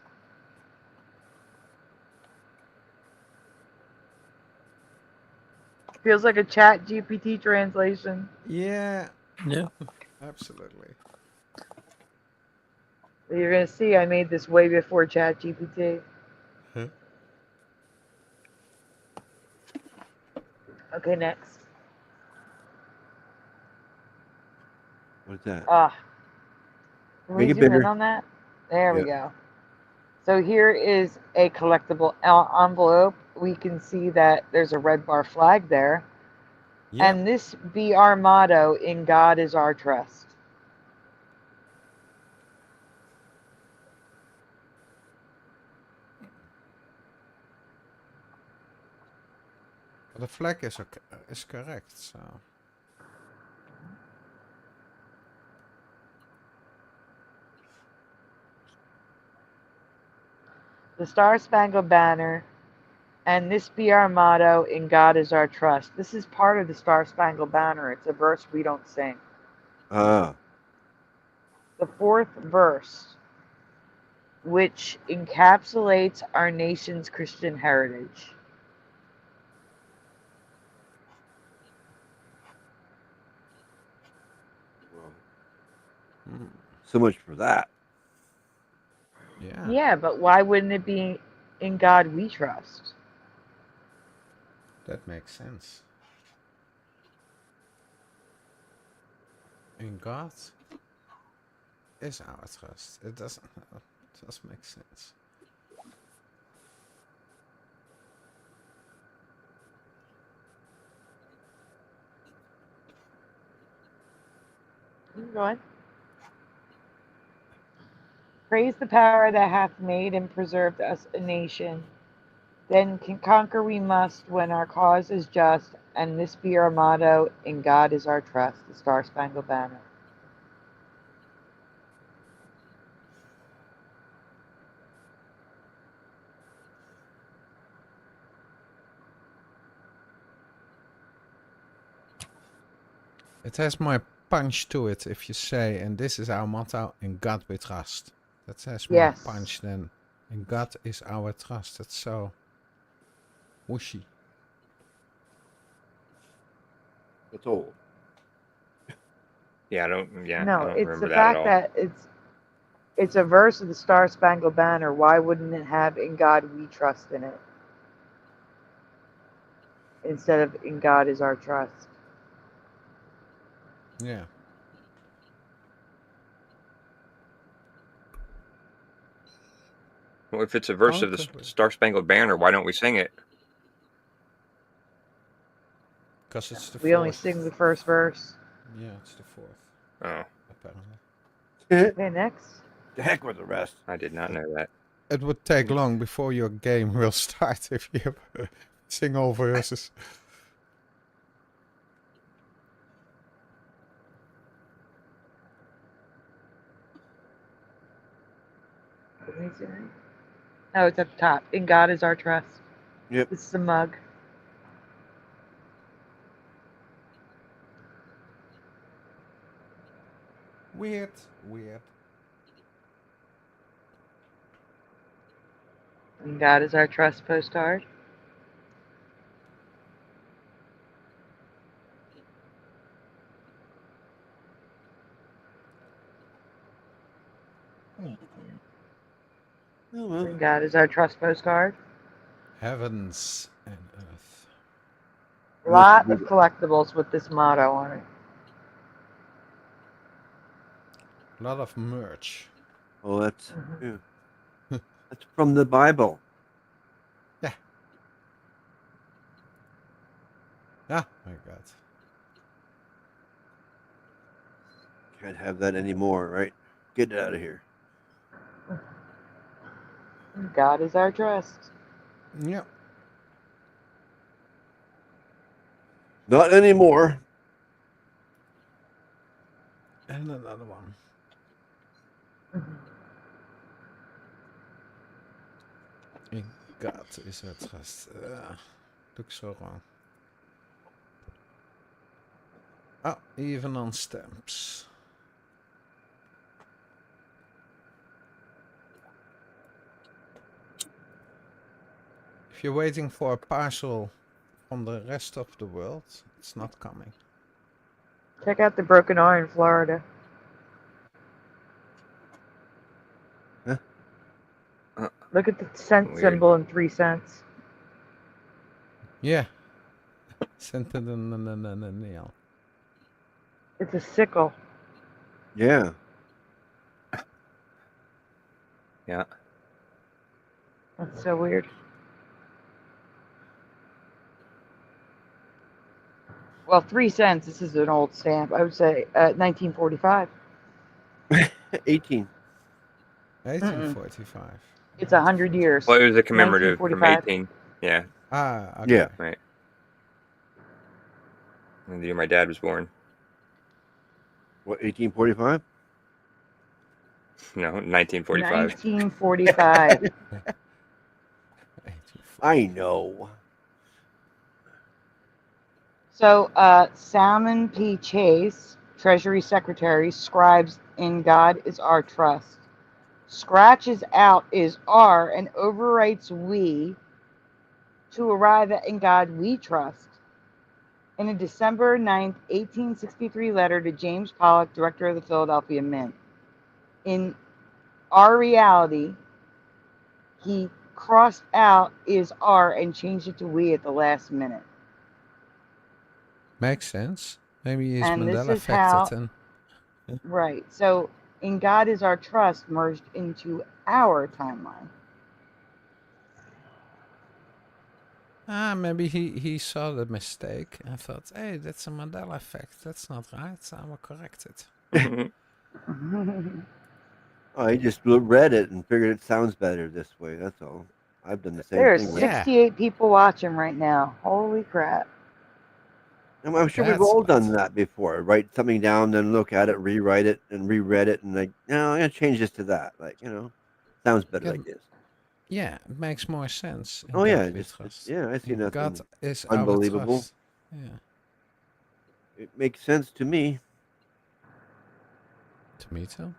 Feels like a chat GPT translation. Yeah, Yeah. absolutely. You're going to see I made this way before chat GPT. Huh? Okay, next. What is that? Can we Make it zoom in bigger. on that? There we Yeah. go. So here is a collectible envelope. We can see that there's a red bar flag there. Yeah. And this be our motto, in God is our trust. The flag is correct, so. The Star Spangled Banner, and this be our motto, in God is our trust. This is part of the Star Spangled Banner. It's a verse we don't sing. Ah, The 4th verse, which encapsulates our nation's Christian heritage. well, so much for that. Yeah. Yeah, but why wouldn't it be in God we trust? That makes sense. In God is our trust. It doesn't make sense. Keep going. Praise the power that hath made and preserved us a nation. Then can conquer we must when our cause is just, and this be our motto, in God is our trust. The Star Spangled Banner. It has more punch to it if you say, and this is our motto, in God we trust. That has more Yes. punch than in God is our trust. That's so. Whooshy. It's old. Yeah, I don't. Yeah, I No, don't it's the remember that at fact all. that it's a verse of the Star Spangled Banner. Why wouldn't it have "In God We Trust" in it instead of "In God Is Our Trust"? Yeah. Well, if it's a verse of the Star Spangled Banner, why don't we sing it? Because it's the We fourth. only sing the first verse. Yeah, it's the fourth. Oh, Apparently. Okay, next. The heck with the rest. I did not know that. It would take long before your game will start if you sing all verses. Oh, it's at the top. "In God Is Our Trust." Yep. This is a mug. Weird. Weird. "In God Is Our Trust" postcard. Oh, well. "In God Is Our Trust" postcard. Heavens and earth. A lot of collectibles with this motto on it. A lot of merch. Oh, that's yeah. That's from the Bible. Yeah. Ah, my God. Can't have that anymore, right? Get it out of here. "In God Is Our Trust." Yep. Not anymore. And another one. In God is our trust. Looks so wrong. Oh, even on stamps. If you're waiting for a parcel from the rest of the world, it's not coming. Check out the broken R in Florida. Huh? Look at the cent Weird. symbol in 3 cents. Yeah. Sent it in the nail. It's a sickle. Yeah. Yeah. That's so weird. Well, 3 cents. This is an old stamp. I would say 1945. 18. 1845. It's 100 years. Well, it was a commemorative from 1945. 18. Yeah. Ah, okay. Yeah. Right. And the year my dad was born. What, 1845? No, 1945. 1945. I know. So, Salmon P. Chase, Treasury Secretary, scribes "In God Is Our Trust." Scratches out "is our" and overwrites "we" to arrive at "In God We Trust." In a December 9th, 1863 letter to James Pollock, director of the Philadelphia Mint. In Our Reality, he crossed out "is our" and changed it to "we" at the last minute. Makes sense. Maybe he's And this Mandela is how, affected and right. So, "In God Is Our Trust" merged into our timeline. maybe he saw the mistake and thought, hey, that's a Mandela effect. That's not right. So I will correct it. Oh, I just read it and figured it sounds better this way. That's all. I've done the same There are thing. 68 people watching right now. Holy crap. I'm sure we've That's all right. done that before. Write something down, then look at it, rewrite it, and reread it, and like, no, I'm gonna change this to that. Like, sounds better Yeah, like this. yeah, it makes more sense. In Oh yeah, God we just trust. yeah, I see In nothing God is unbelievable. our trust. Yeah, It makes sense to me. to me too.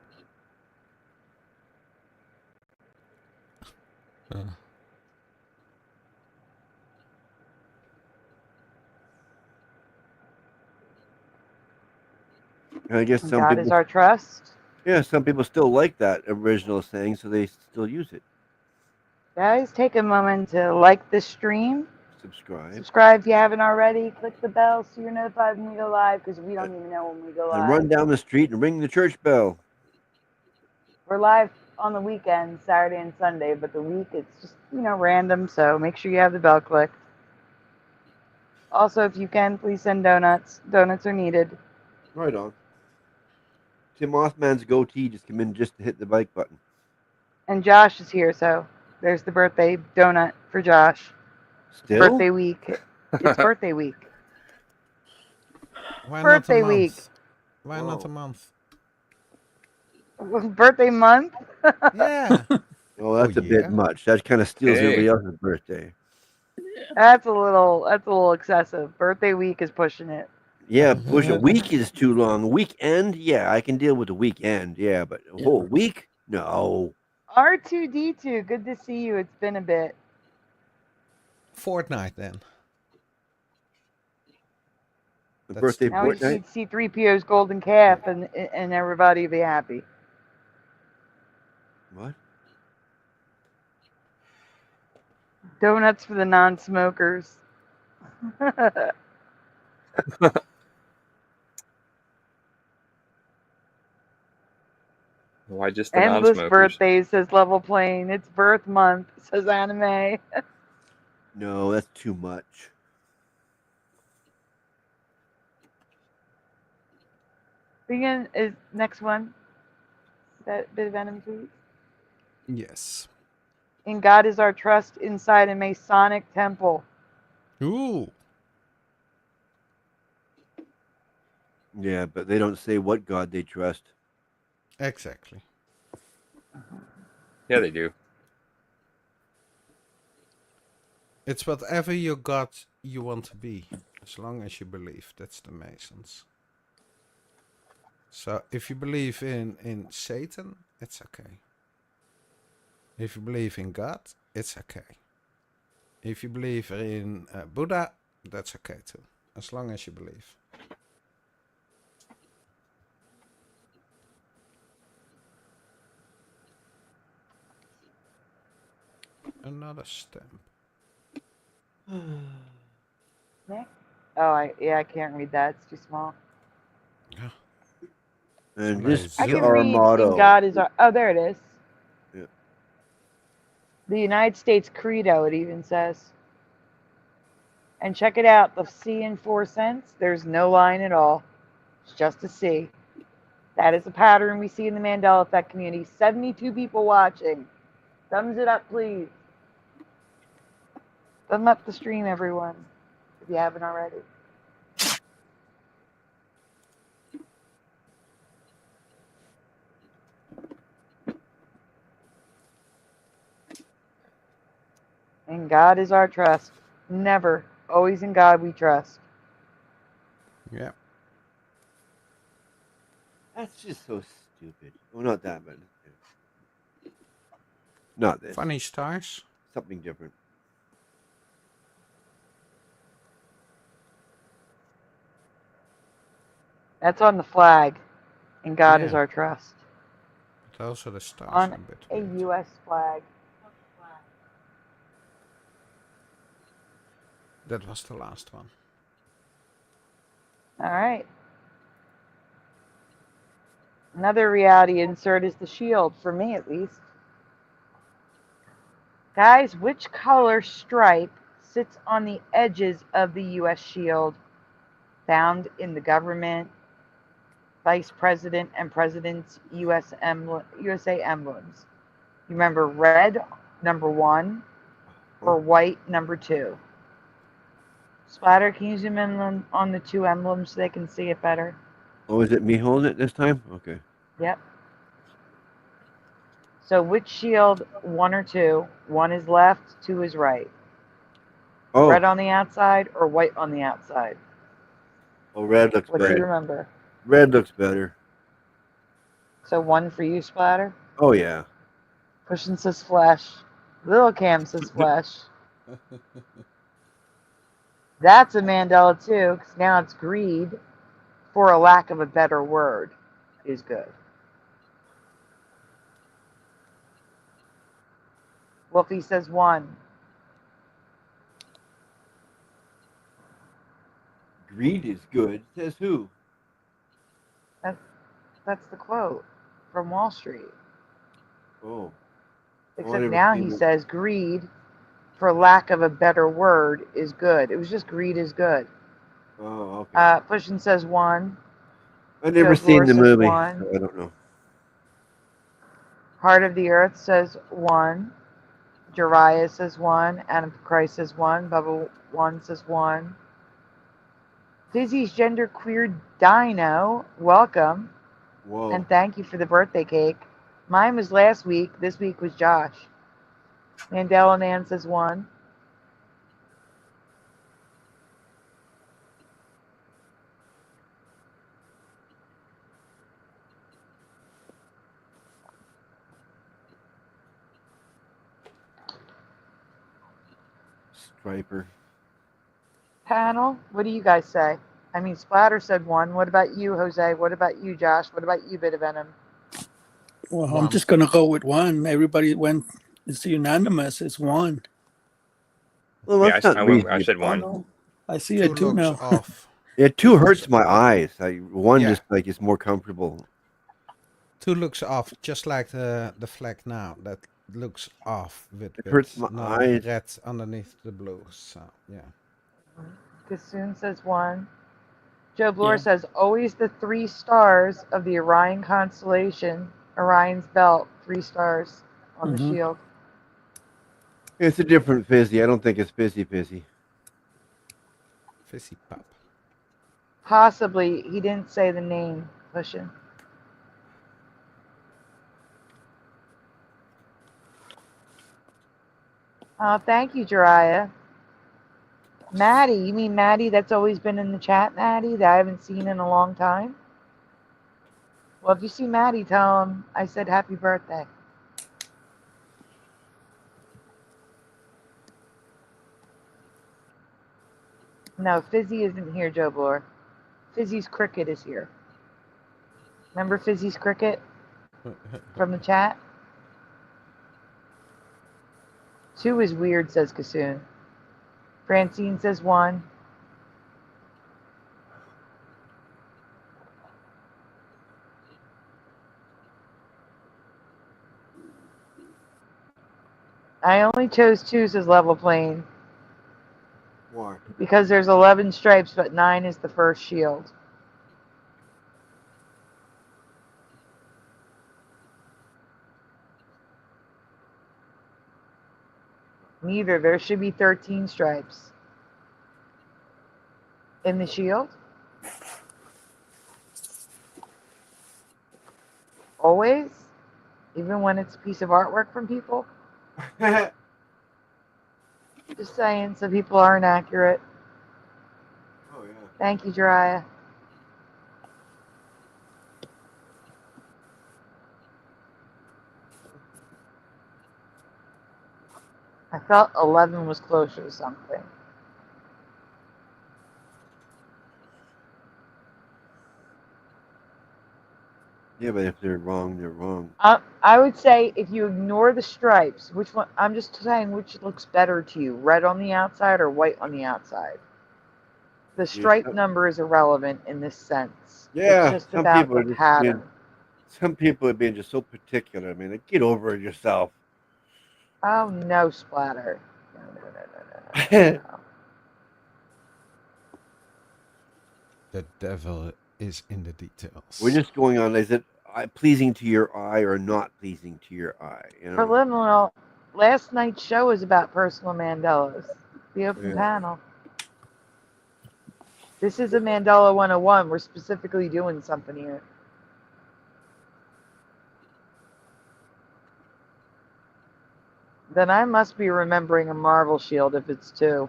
And I guess And some God people, is our trust. yeah, some people still like that original saying, so they still use it. Guys, take a moment to like the stream. Subscribe. Subscribe if you haven't already. Click the bell so you're notified when we go live, because we don't even know when we go And live. run down the street and ring the church bell. We're live on the weekend, Saturday and Sunday, but the week it's just, random, so make sure you have the bell clicked. Also, if you can, please send donuts. Donuts are needed. Right on. Tim Mothman's goatee just came in just to hit the like button. And Josh is here, so there's the birthday donut for Josh. Still? Birthday week. It's birthday week. Why Birthday not a week. month? Why not a month? Birthday month? Yeah. Oh, that's a bit much. That kind of steals everybody else's birthday. That's a little excessive. Birthday week is pushing it. Yeah, push a week is too long. Weekend, yeah, I can deal with the weekend. Yeah, but a whole week? No. R2D2, good to see you. It's been a bit. Fortnite then. The birthday Now we fortnight? just need C-3PO's golden calf and everybody will be happy. What? Donuts for the non-smokers. Why just the Endless non-smokers? birthdays, says Level Plane. It's birth month, says Anime. No, that's too much. Begin is next one. That bit of Venom tweet. Yes. In God is our trust inside a Masonic temple. Ooh. Yeah, but they don't say what God they trust. Exactly. Yeah, they do. It's whatever your God you want to be, as long as you believe. That's the Masons. So if you believe in Satan, it's okay. If you believe in God, it's okay. If you believe in Buddha, that's okay too, as long as you believe. Another stamp. Nick? Oh, I can't read that. It's too small. Yeah. And Somebody this I is can our read motto. in God is our... Oh, there it is. Yeah. The United States Credo, it even says. And check it out. The C in 4 cents, there's no line at all. It's just a C. That is a pattern we see in the Mandela Effect community. 72 people watching. Thumbs it up, please. Thumb up the stream, everyone, if you haven't already. And God is our trust. Never. Always in God we trust. Yeah. That's just so stupid. Well, not that, but not this. Funny stars. Something different. That's on the flag. And God is Yeah. our trust. But also the stars On are a bit a weird. U.S. flag. That was the last one. All right. Another reality insert is the shield, for me at least. Guys, which color stripe sits on the edges of the U.S. shield found in the government, vice president, and president's USA emblems? You remember red, number 1, or white, number 2? Splatter, can you zoom in on the 2 emblems so they can see it better? Oh, is it me holding it this time? Okay. Yep. So which shield, 1 or 2? 1 is left, 2 is right. Oh. Red on the outside or white on the outside? Oh, red looks What do you better. remember? Red looks better. So 1 for you, Splatter? Oh, yeah. Pushing says flesh. Little Cam says flesh. That's a Mandela too, because now it's greed. for a lack of a better word, is good. Wolfie says 1. Greed is good. Says who? That's the quote from Wall Street. Oh. Except now he says greed, for lack of a better word, is good. It was just greed is good. Oh, okay. Pushin says 1. I've never Joe seen Bloor the says movie, 1. so I don't know. Heart of the Earth says 1. Jariah says 1. Adam Christ says 1. Bubba 1 says 1. Fizzy's genderqueer dino, welcome. Whoa. And thank you for the birthday cake. Mine was last week. This week was Josh. Mandela Nan says 1. Striper. Panel, what do you guys say? I mean, Splatter said 1. What about you, Jose? What about you, Josh? What about you, Bit of Venom? Well, 1. I'm just gonna go with 1. Everybody went. It's unanimous. It's 1. Well, Yeah, that's not I reasonable. said Oh 1. no, I see 2 it too looks now. off. Yeah, 2 2 hurts looks my off. eyes. 1 Yeah. just like is more comfortable. 2 looks off, just like the flag now. That looks off with It hurts my no eyes. red underneath the blue. So yeah. Kassoon says 1. Joe Bloor Yeah. says always the 3 stars of the Orion constellation, Orion's belt, 3 stars on the shield. It's a different fizzy. I don't think it's fizzy. Fizzy pop. Possibly, he didn't say the name, Pushin. Thank you, Jariah. Maddie, you mean Maddie that's always been in the chat, Maddie, that I haven't seen in a long time? Well, if you see Maddie, tell him I said happy birthday. No, Fizzy isn't here, Joe Bloor. Fizzy's Cricket is here. Remember Fizzy's Cricket from the chat? 2 is weird, says Kassoon. Francine says 1. I only chose 2, says Level Plane. Why? Because there's 11 stripes, but 9 is the first shield. Neither. There should be 13 stripes. In the shield? Always? Even when it's a piece of artwork from people? Just saying, some people aren't accurate. Oh, yeah. Thank you, Jariah. I felt 11 was closer to something. Yeah, but if they're wrong, they're wrong. I would say if you ignore the stripes, which one? I'm just saying which looks better to you, red on the outside or white on the outside. The stripe number is irrelevant in this sense. Yeah, It's just about the pattern. Some people are being just so particular. I mean, like, get over it yourself. Oh no, Splatter. No. The devil is in the details. We're just going on. Is it pleasing to your eye or not pleasing to your eye? You know? Preliminary. Last night's show is about personal Mandelas. The open panel. This is a Mandela 101. We're specifically doing something here. Then I must be remembering a Marvel shield if it's 2.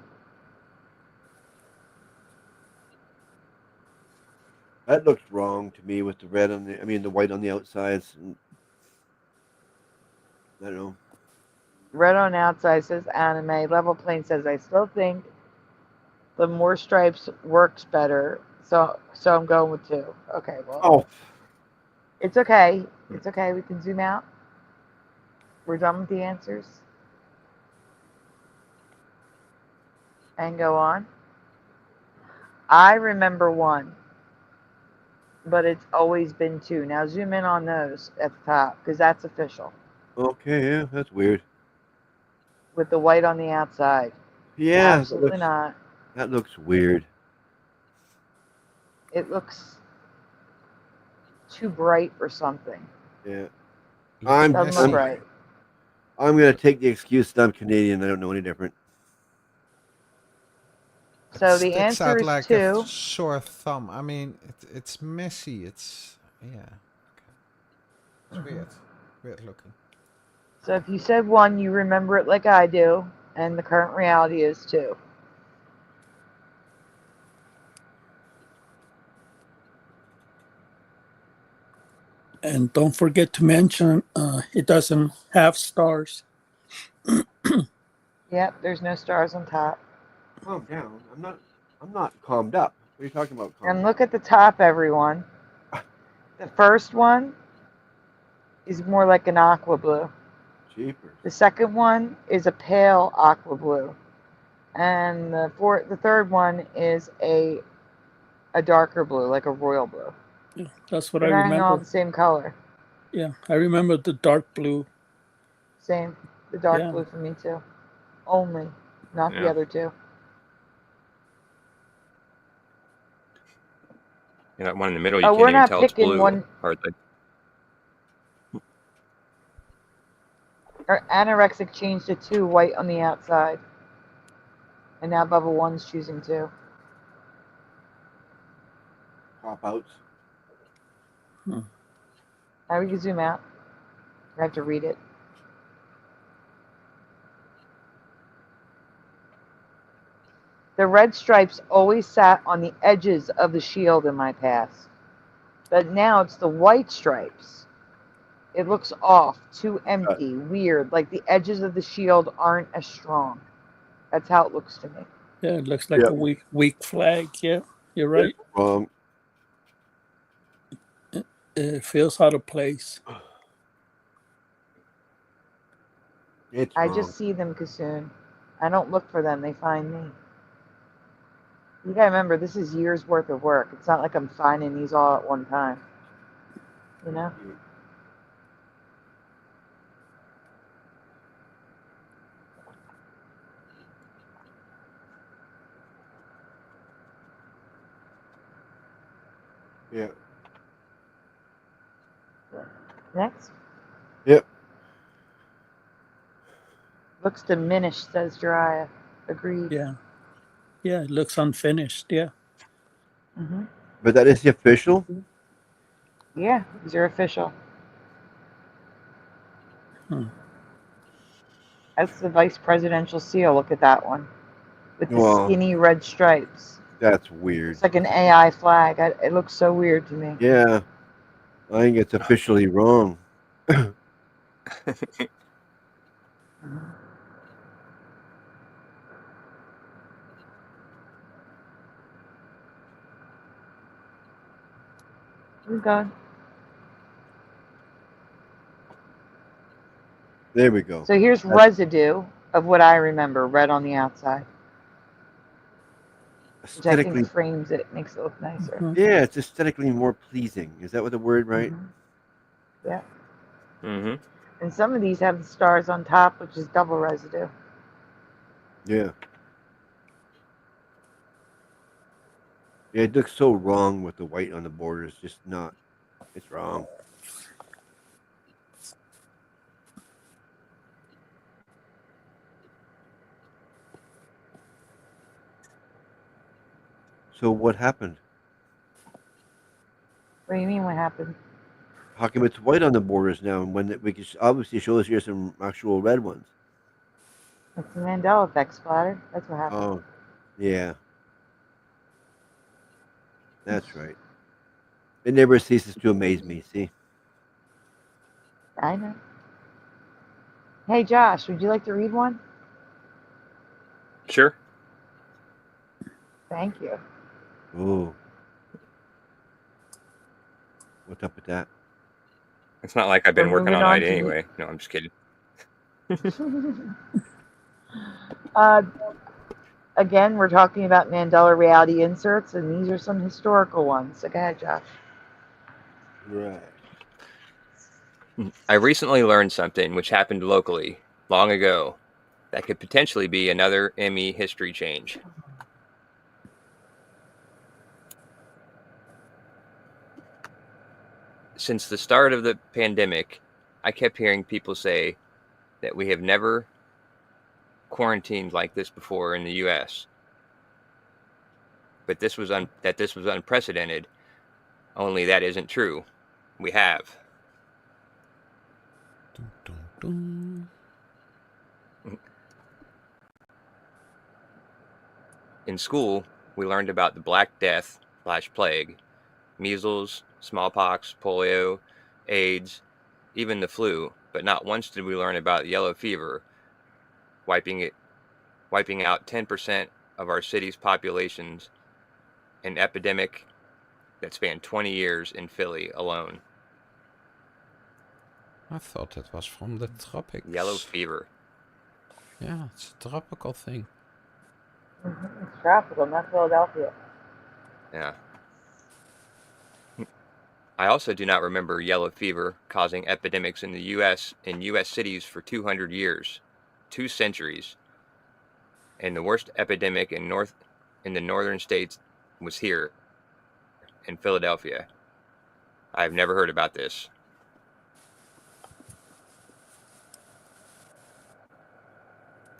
That looks wrong to me with the red on the white on the outsides. I don't know. Red on outside says anime. Level Plane says I still think the more stripes works better, So I'm going with 2. Okay, well, Oh, it's okay. It's okay. We can zoom out. We're done with the answers. And go on. I remember 1, but it's always been 2. Now zoom in on those at the top, because that's official. okay, yeah, that's weird. With the white on the outside. Yeah, Absolutely not. that looks weird. It looks too bright or something. Yeah, Doesn't look right. I'm gonna take the excuse that I'm Canadian. I don't know any different. So It the sticks answer out is like 2. a sore thumb. I mean, it's messy. It's It's weird. Weird looking. So if you said 1, you remember it like I do, and the current reality is 2. And don't forget to mention it doesn't have stars. Yep, there's no stars on top. Calm down. I'm not calmed up. What are you talking about? And look at the top, everyone. The first one is more like an aqua blue. Jeepers. The second one is a pale aqua blue. And the third one is a darker blue, like a royal blue. Yeah, that's what I They're not remember. all the same color. Yeah, I remember the dark blue. Same. The dark Yeah. blue for me too. Only, not the Yeah. other 2. You know, that one in the middle, you Oh, can't we're even not tell it's picking blue. one. Hardly. Our anorexic changed to 2, white on the outside. And now Bubba 1's choosing 2. Pop outs. Now we can zoom out. I have to read it. The red stripes always sat on the edges of the shield in my past. But now it's the white stripes. It looks off, too empty, weird, like the edges of the shield aren't as strong. That's how it looks to me. Yeah, it looks like a weak flag. Yeah, you're right. It feels out of place. I just see them, Kassoon. I don't look for them. They find me. You gotta remember, this is years worth of work. It's not like I'm finding these all at one time. You know? Yeah. Next. Yep. Looks diminished, says Jiraiya. Agreed. Yeah. Yeah, it looks unfinished. Yeah. Mm-hmm. But that is the official? Yeah, these are official. That's the vice presidential seal. Look at that one. With the skinny red stripes. That's weird. It's like an AI flag. It looks so weird to me. Yeah. I think it's officially wrong. We're gone. There we go. So here's residue of what I remember, red on the outside. Which I think frames it, makes it look nicer. Yeah, it's aesthetically more pleasing. Is that what the word, right? Yeah. Mm-hmm. And some of these have the stars on top, which is double residue. Yeah. Yeah, it looks so wrong with the white on the border. It's just not. It's wrong. So what happened? What do you mean what happened? How come it's white on the borders now, and when we can obviously show us here some actual red ones? It's the Mandela effect, Splatter. That's what happened. Oh, yeah. That's right. It never ceases to amaze me, see? I know. Hey, Josh, would you like to read one? Sure. Thank you. Ooh. What's up with that? It's not like I've been We're working moving all on night to anyway. No, I'm just kidding. Again, we're talking about Mandela Reality Inserts, and these are some historical ones. So go ahead, Josh. Right. I recently learned something which happened locally long ago that could potentially be another ME history change. Since the start of the pandemic, I kept hearing people say that we have never quarantined like this before in the US. But this was unprecedented. Only that isn't true. We have. Dun, dun, dun. In school, we learned about the Black Death / plague, measles, smallpox, polio, AIDS, even the flu, but not once did we learn about yellow fever, wiping out 10% of our city's populations, an epidemic that spanned 20 years in Philly alone. I thought that was from the tropics. Yellow fever. Yeah, it's a tropical thing. It's tropical, not Philadelphia. Yeah. I also do not remember yellow fever causing epidemics in the U.S. in U.S. cities for 200 years, 2 centuries. And the worst epidemic in the northern states was here in Philadelphia. I've never heard about this.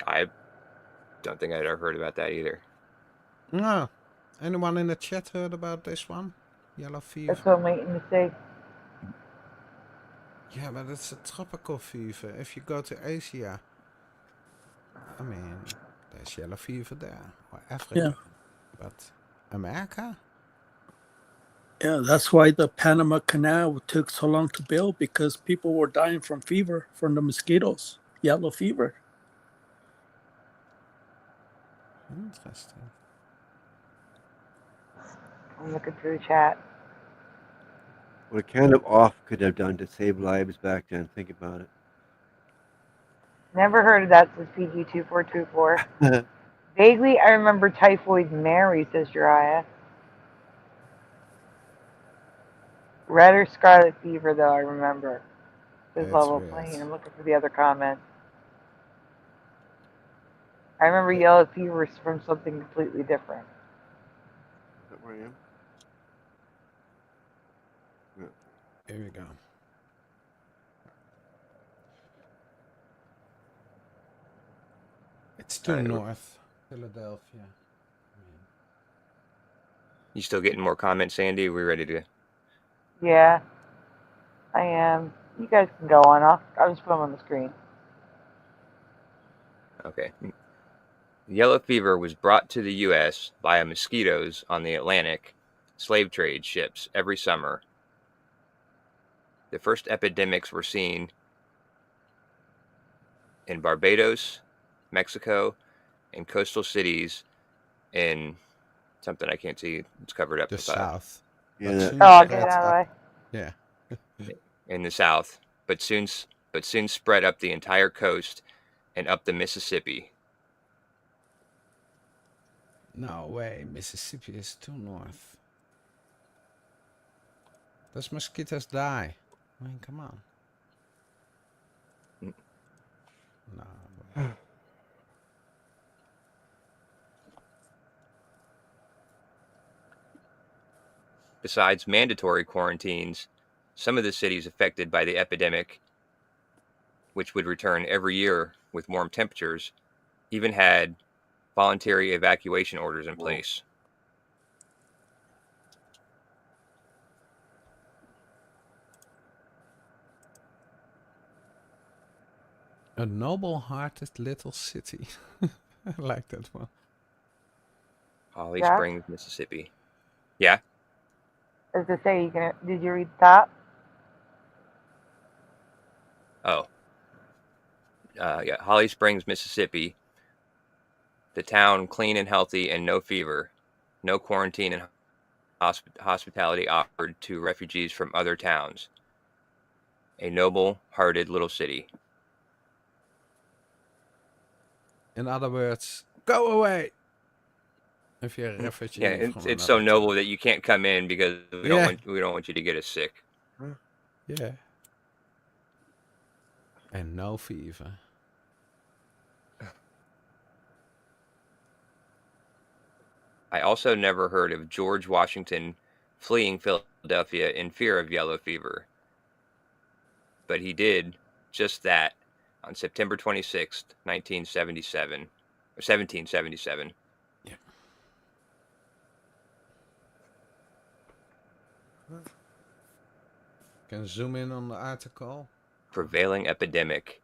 I don't think I'd ever heard about that either. No. Anyone in the chat heard about this one? Yellow fever? That's what I'm waiting to see. Yeah, but it's a tropical fever. If you go to Asia, I mean, there's yellow fever there. Or Africa. Yeah. But America? Yeah, that's why the Panama Canal took so long to build, because people were dying from fever, from the mosquitoes, yellow fever. Interesting. I'm looking through the chat. What kind of off could have done to save lives back then? Think about it. Never heard of that, says PG2424. Vaguely, I remember Typhoid Mary, says Jiraiya. Red or scarlet fever, though, I remember. Says That's Level weird. Plane. I'm looking for the other comments. I remember yellow fever is from something completely different. Is that where I am? Here we go. It's too north. Philadelphia. You still getting more comments, Sandy? Are we ready to? Yeah, I am. You guys can go on. I'll just put them on the screen. Okay. Yellow fever was brought to the U.S. via mosquitoes on the Atlantic slave trade ships every summer. The first epidemics were seen in Barbados, Mexico, and coastal cities in something I can't see. It's covered up. The south. Yeah. Oh, I'll get it out of the way. Yeah. In the south, but soon spread up the entire coast and up the Mississippi. No way, Mississippi is too north. Those mosquitoes die. I mean, come on. No way. Besides mandatory quarantines, some of the cities affected by the epidemic, which would return every year with warm temperatures, even had voluntary evacuation orders in place. A noble-hearted little city. I like that one. Holly Jack? Springs, Mississippi. Yeah. As to say, did you read the top? Oh. Yeah. Holly Springs, Mississippi. The town clean and healthy and no fever, no quarantine hospitality offered to refugees from other towns. A noble-hearted little city. In other words, go away. If you're a refugee, Yeah, from it's so another noble town. that you can't come in because we don't want you to get us sick. Yeah. And no fever. I also never heard of George Washington fleeing Philadelphia in fear of yellow fever. But he did just that on September 26th, 1777. Yeah. Can zoom in on the article. Prevailing epidemic.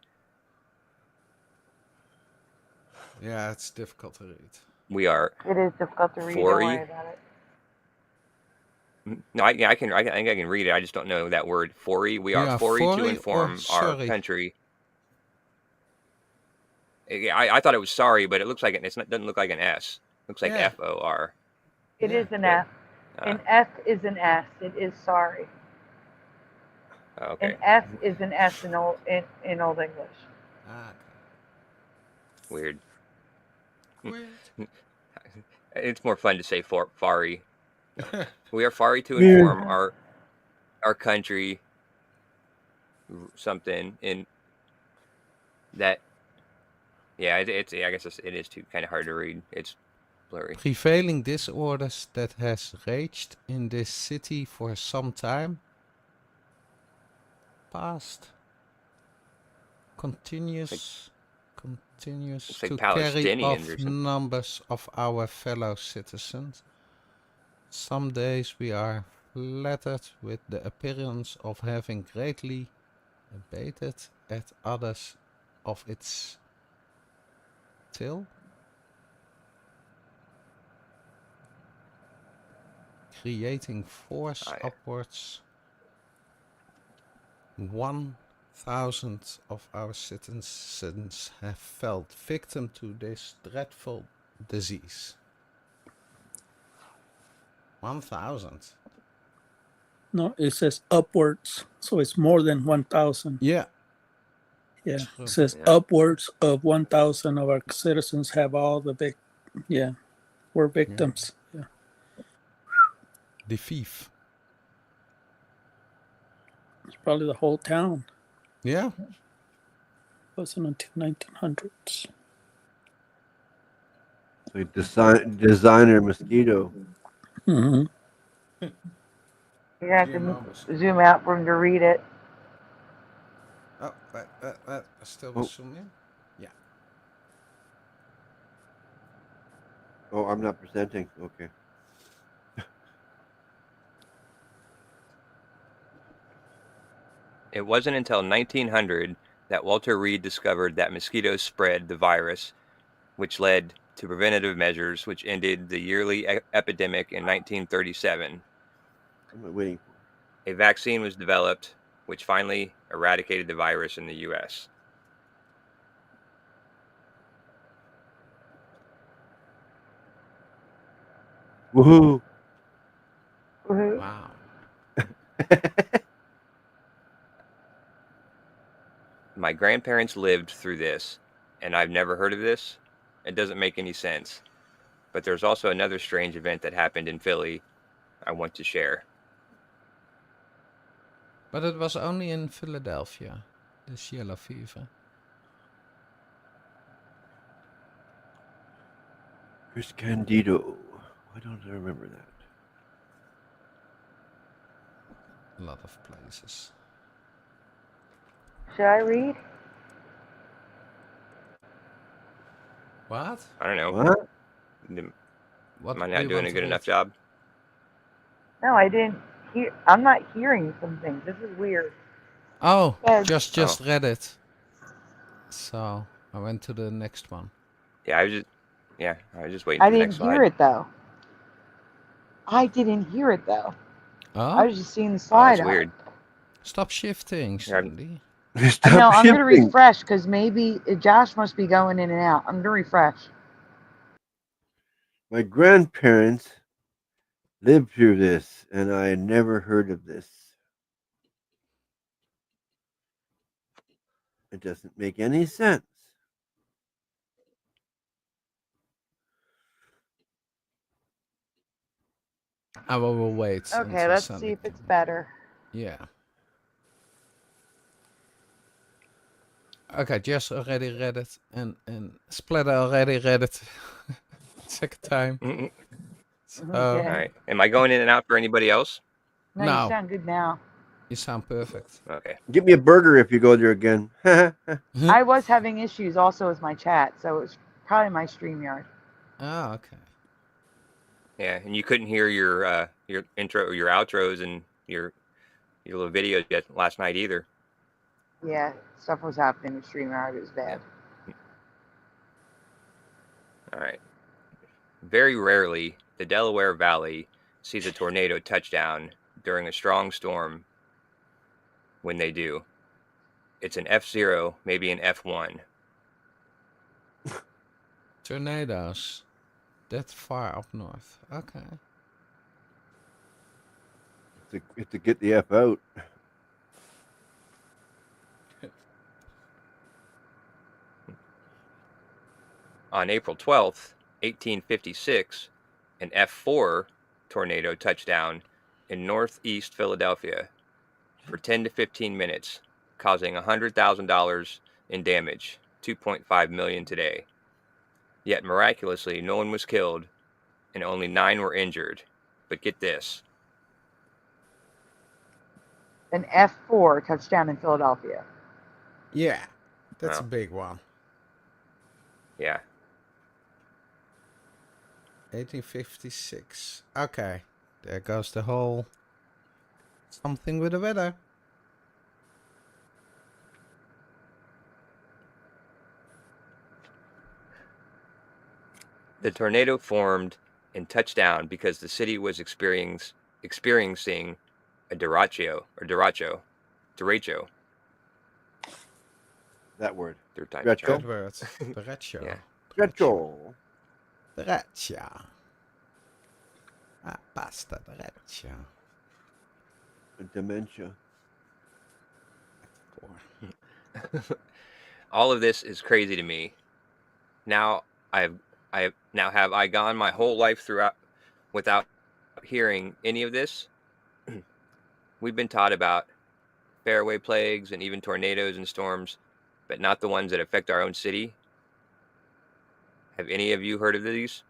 Yeah, it's difficult to read. We are. It is difficult to read. Don't worry about it. No, I think I can read it. I just don't know that word. Forry. We are forry to inform our country. I thought it was sorry, but it looks like it doesn't look like an S. It looks like FOR. It is an F. An F is an S. It is sorry. Okay. An S is an S in Old English. Weird. It's more fun to say Fari. We are Fari to inform our country something in that. Yeah, I guess it is too kind of hard to read. It's blurry. Prevailing disorders that has raged in this city for some time past continues to carry off numbers of our fellow citizens. Some days we are flattered with the appearance of having greatly abated, at others of its till, creating force upwards. 1,000 of our citizens have fell victim to this dreadful disease. 1,000. No, it says upwards, so it's more than 1,000. Yeah. Yeah, it says upwards of 1,000 of our citizens have all the were victims. Yeah. The thief. It's probably the whole town. Yeah. It wasn't until 1900s. Like designer mosquito. Mm-hmm. You have to zoom out for him to read it. Oh, that still zoom in? Yeah. Oh, I'm not presenting. Okay. It wasn't until 1900 that Walter Reed discovered that mosquitoes spread the virus, which led to preventative measures, which ended the yearly epidemic in 1937. I'm waiting. A vaccine was developed, which finally eradicated the virus in the U.S. Woohoo! Wow. My grandparents lived through this, and I've never heard of this. It doesn't make any sense. But there's also another strange event that happened in Philly I want to share. But it was only in Philadelphia, this yellow fever. Chris Candido. Why don't I remember that? A lot of places. Should I read? What? I don't know. What? Am I not doing a good enough job? No, I didn't hear. I'm not hearing some things. This is weird. Oh, just read it. So I went to the next one. Yeah, I was just waiting I for the next slide. didn't hear it though. I didn't hear it though. Oh? I was just seeing the slide. That's weird. Stop shifting, Cindy. No, I'm going to refresh because maybe Josh must be going in and out. I'm going to refresh. My grandparents lived through this, and I never heard of this. It doesn't make any sense. I will wait. Okay, until let's Sandy see if it's comes. better. Yeah. Okay, Jess already read it, and Splatter already read it. Second time. So, All Okay. right. Am I going in and out for anybody else? No, No. you sound good now. You sound perfect. Okay. Give me a burger if you go there again. I was having issues also with my chat, so it was probably my StreamYard. Oh, okay. Yeah, and you couldn't hear your intro or your outros and your little videos yet last night either. Yeah, stuff was happening with StreamYard. It was bad. All right. Very rarely, the Delaware Valley sees a tornado touchdown during a strong storm. When they do, it's an F0, maybe an F1. Tornadoes. That far up north. Okay. to get the F out. On April 12th, 1856, an F4 tornado touched down in northeast Philadelphia for 10 to 15 minutes, causing $100,000 in damage, $2.5 million today. Yet miraculously, no one was killed and only 9 were injured. But get this. An F4 touchdown in Philadelphia. Yeah, that's a Wow. big one. Yeah. 1856. Okay. There goes the whole something with the weather. The tornado formed and touched down because the city was experiencing a derecho. That word. Third time. Derecho. Good word. Derecho. Yeah. Derecho. Derecho. Ah, basta, derecho. Dementia. All of this is crazy to me. Now have I gone my whole life throughout without hearing any of this? We've been taught about fairway plagues and even tornadoes and storms, but not the ones that affect our own city. Have any of you heard of these?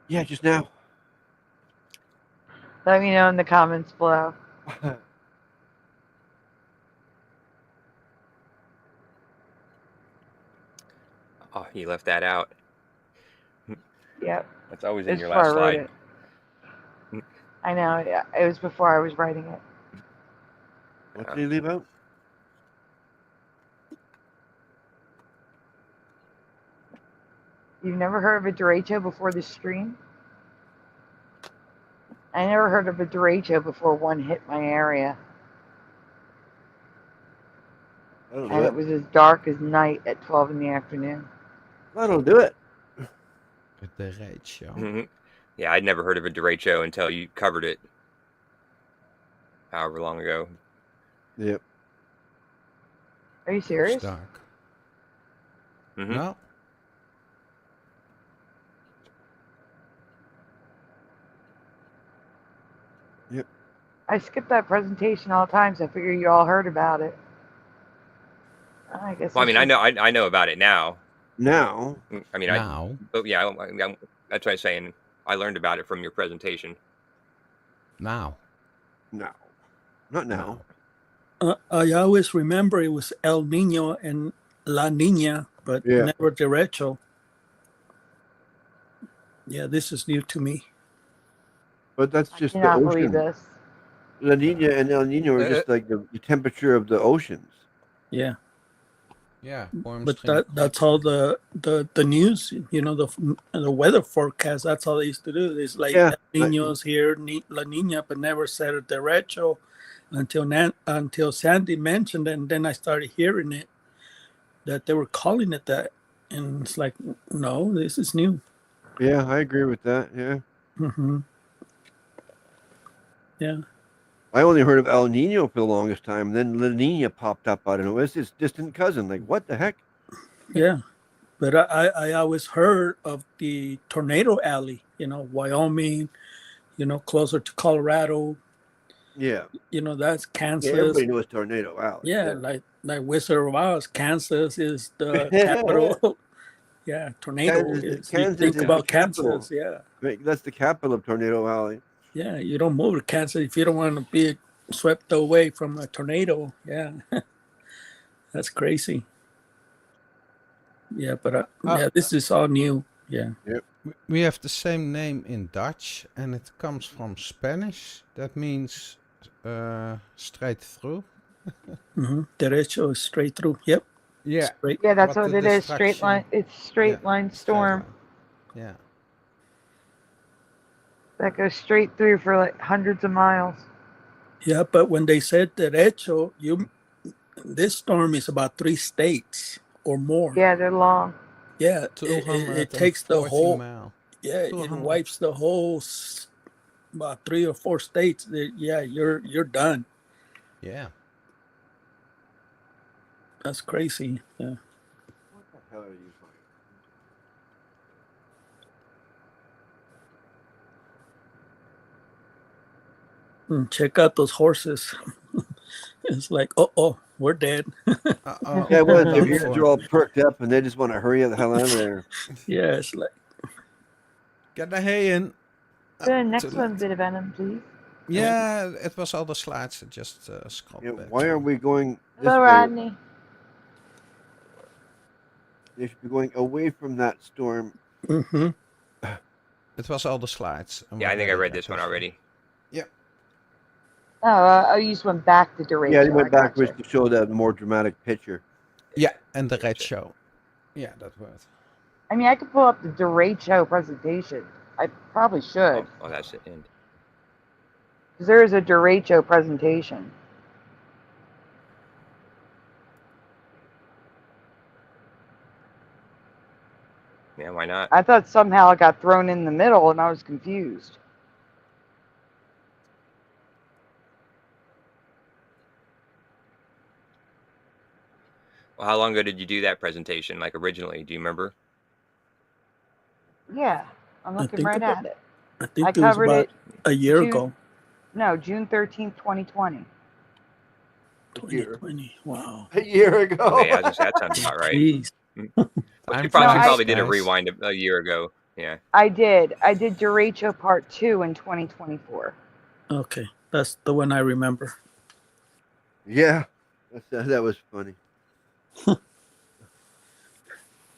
Yeah, just now. Let me know in the comments below. Oh, you left that out. Yep. That's always in It's your before last I wrote slide. it. I know. Yeah, it was before I was writing it. What did he leave out? You've never heard of a derecho before the stream? I never heard of a derecho before one hit my area. That'll And do it was as dark as night at 12 in the afternoon. That'll do it. A derecho. Mm-hmm. Yeah, I'd never heard of a derecho until you covered it however long ago. Yep. Are you It's serious? dark. Mm-hmm. No. Yep. I skip that presentation all the time, so I figure you all heard about it. I guess. Well, I mean, I know about it now. Now. I mean, Now. but yeah, that's what I'm saying. I learned about it from your presentation. Now. No. Not now. I always remember it was El Nino and La Nina, but Yeah. never derecho. Yeah, this is new to me. But that's I just the cannot believe ocean. this. La Nina and El Nino are just like the temperature of the oceans. Yeah, Yeah. warm but stream. that's all the news, you know, the weather forecast. That's all they used to do. It's like Yeah. El Nino's here, La Nina, but never said a derecho until Sandy mentioned it, and then I started hearing it that they were calling it that, And it's like, no, this is new. Yeah, I agree with that. Yeah. Mm-hmm. Yeah. I only heard of El Nino for the longest time. Then La Nina popped up. I don't know. It's his distant cousin. Like, what the heck? Yeah. But I always heard of the tornado alley, Wyoming, closer to Colorado. Yeah. That's Kansas. Yeah, everybody knows Tornado Alley. Yeah, like Wizard of Oz, Kansas is the capital. Yeah, tornado is. You think about Kansas, yeah. That's the capital of Tornado Alley. Yeah, you don't move to Kansas if you don't want to be swept away from a tornado. Yeah, that's crazy. Yeah, but this is all new. Yeah. Yep. We have the same name in Dutch, and it comes from Spanish. That means straight through. Derecho is straight through. Yep. Yeah. Straight. Yeah, that's what it is. Straight line. It's straight line storm. Yeah. That goes straight through for like hundreds of miles. Yeah, but when they said derecho, this storm is about 3 states or more. Yeah, they're long. Yeah, it takes the whole. Mile. Yeah, it wipes the whole about 3 or 4 states. Yeah, you're done. Yeah. That's crazy. Yeah. What the hell are you finding? Check out those horses. It's like, oh, we're dead. Yeah, well, their ears are all perked up and they just want to hurry the hell out of there. Yeah, it's like. Get the hay in. The next one, bit of venom, please. Yeah, it was all the slides. I just scrolled back. Why are we going this Hello, way? Rodney. They should be going away from that storm. Mm-hmm. It was all the slides. Yeah, I think I read this one already. Yeah. Oh, you just went back to derecho. Yeah, they went backwards to show that more dramatic picture. Yeah, and the red show. Yeah, that word. I mean, I could pull up the derecho presentation. I probably should. Oh, that's the end. Because there is a derecho presentation. Yeah, why not? I thought somehow it got thrown in the middle and I was confused. Well, how long ago did you do that presentation, like originally? Do you remember? Yeah, I'm looking right at it. I think I it was covered about it a year ago. No, June 13th, 2020. 2020. Wow. A year ago. Okay, I just that sounds about right. Jeez. You probably did a nice. rewind a year ago. Yeah. I did derecho part 2 in 2024. Okay, that's the one I remember. Yeah, that was funny.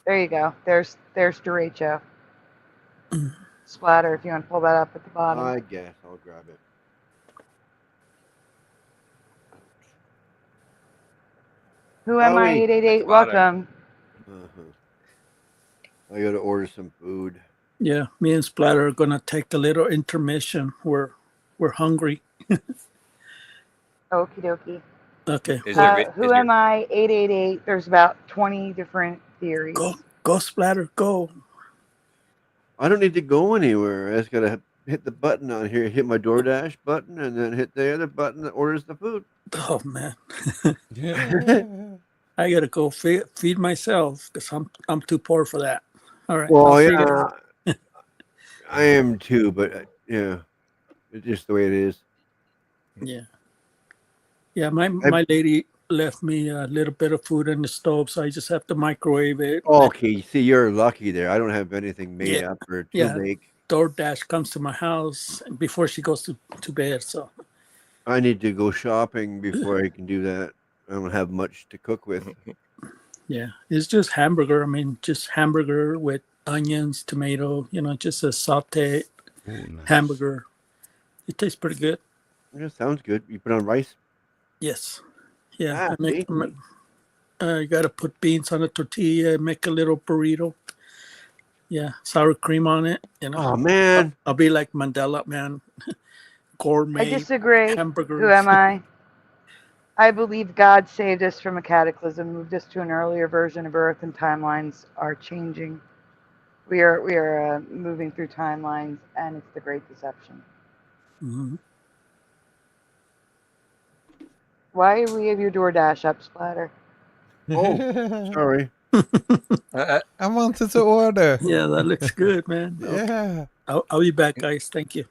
There you go. There's derecho. Splatter, if you want to pull that up at the bottom. I guess I'll grab it. Who am I? 888. Welcome. I got to order some food. Yeah, me and Splatter are gonna take a little intermission. We're hungry. Okie dokie. Okay. Who am I? 888. There's about 20 different theories. Go, Splatter, go. I don't need to go anywhere. I just got to hit the button on here, hit my DoorDash button, and then hit the other button that orders the food. Oh man. I gotta go feed myself because I'm too poor for that. All right. Well, yeah, I am too, but yeah, it's just the way it is. Yeah. Yeah, my lady left me a little bit of food in the stove, so I just have to microwave it. Okay, see, you're lucky there. I don't have anything made up or to make. DoorDash comes to my house before she goes to bed, so. I need to go shopping before I can do that. I don't have much to cook with. Yeah, it's just hamburger. I mean, just hamburger with onions, tomato, just a sauteed hamburger. It tastes pretty good. Yeah, sounds good. You put on rice? Yes. Yeah. I got to put beans on a tortilla, make a little burrito. Yeah, sour cream on it. Oh, man. I'll be like Mandela, man. Gourmet. I disagree. Hamburgers. Who am I? I believe God saved us from a cataclysm, moved us to an earlier version of Earth, and timelines are changing. We are moving through timelines, and it's the Great Deception. Mhm. Why do we have your DoorDash up, Splatter? Oh, sorry. I wanted to order. Yeah, that looks good, man. Okay. Yeah. I'll be back, guys. Thank you.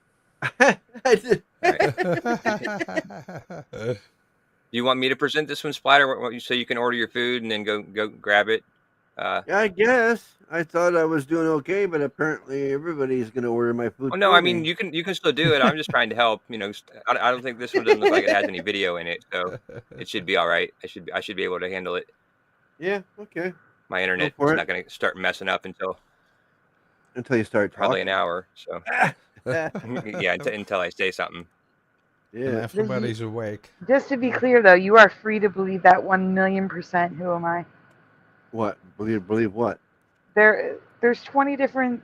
You want me to present this one, Splatter, so you can order your food and then go grab it? Yeah, I guess. I thought I was doing okay, but apparently everybody's going to order my food. Oh no, for I mean me. you can still do it. I'm just trying to help. You know, I don't think this one doesn't look like it has any video in it, so it should be all right. I should be able to handle it. Yeah, okay. My internet for is it. not going to start messing up until Until you start probably talking. an hour. So yeah, until I say something. And Yeah. everybody's awake. Just to be clear, though, you are free to believe that 1,000,000%. Who am I? What? Believe what? There's 20 different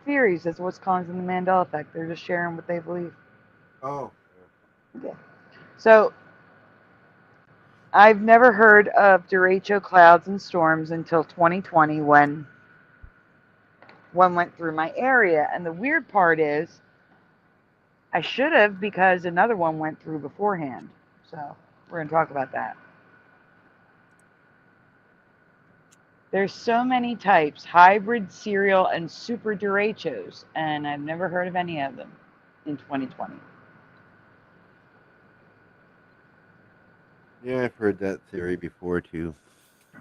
theories as to what's causing the Mandela effect. They're just sharing what they believe. Oh. Okay. So I've never heard of derecho clouds and storms until 2020 when one went through my area. And the weird part is I should have, because another one went through beforehand. So we're going to talk about that. There's so many types, hybrid, serial, and super derechos, and I've never heard of any of them in 2020. Yeah, I've heard that theory before too.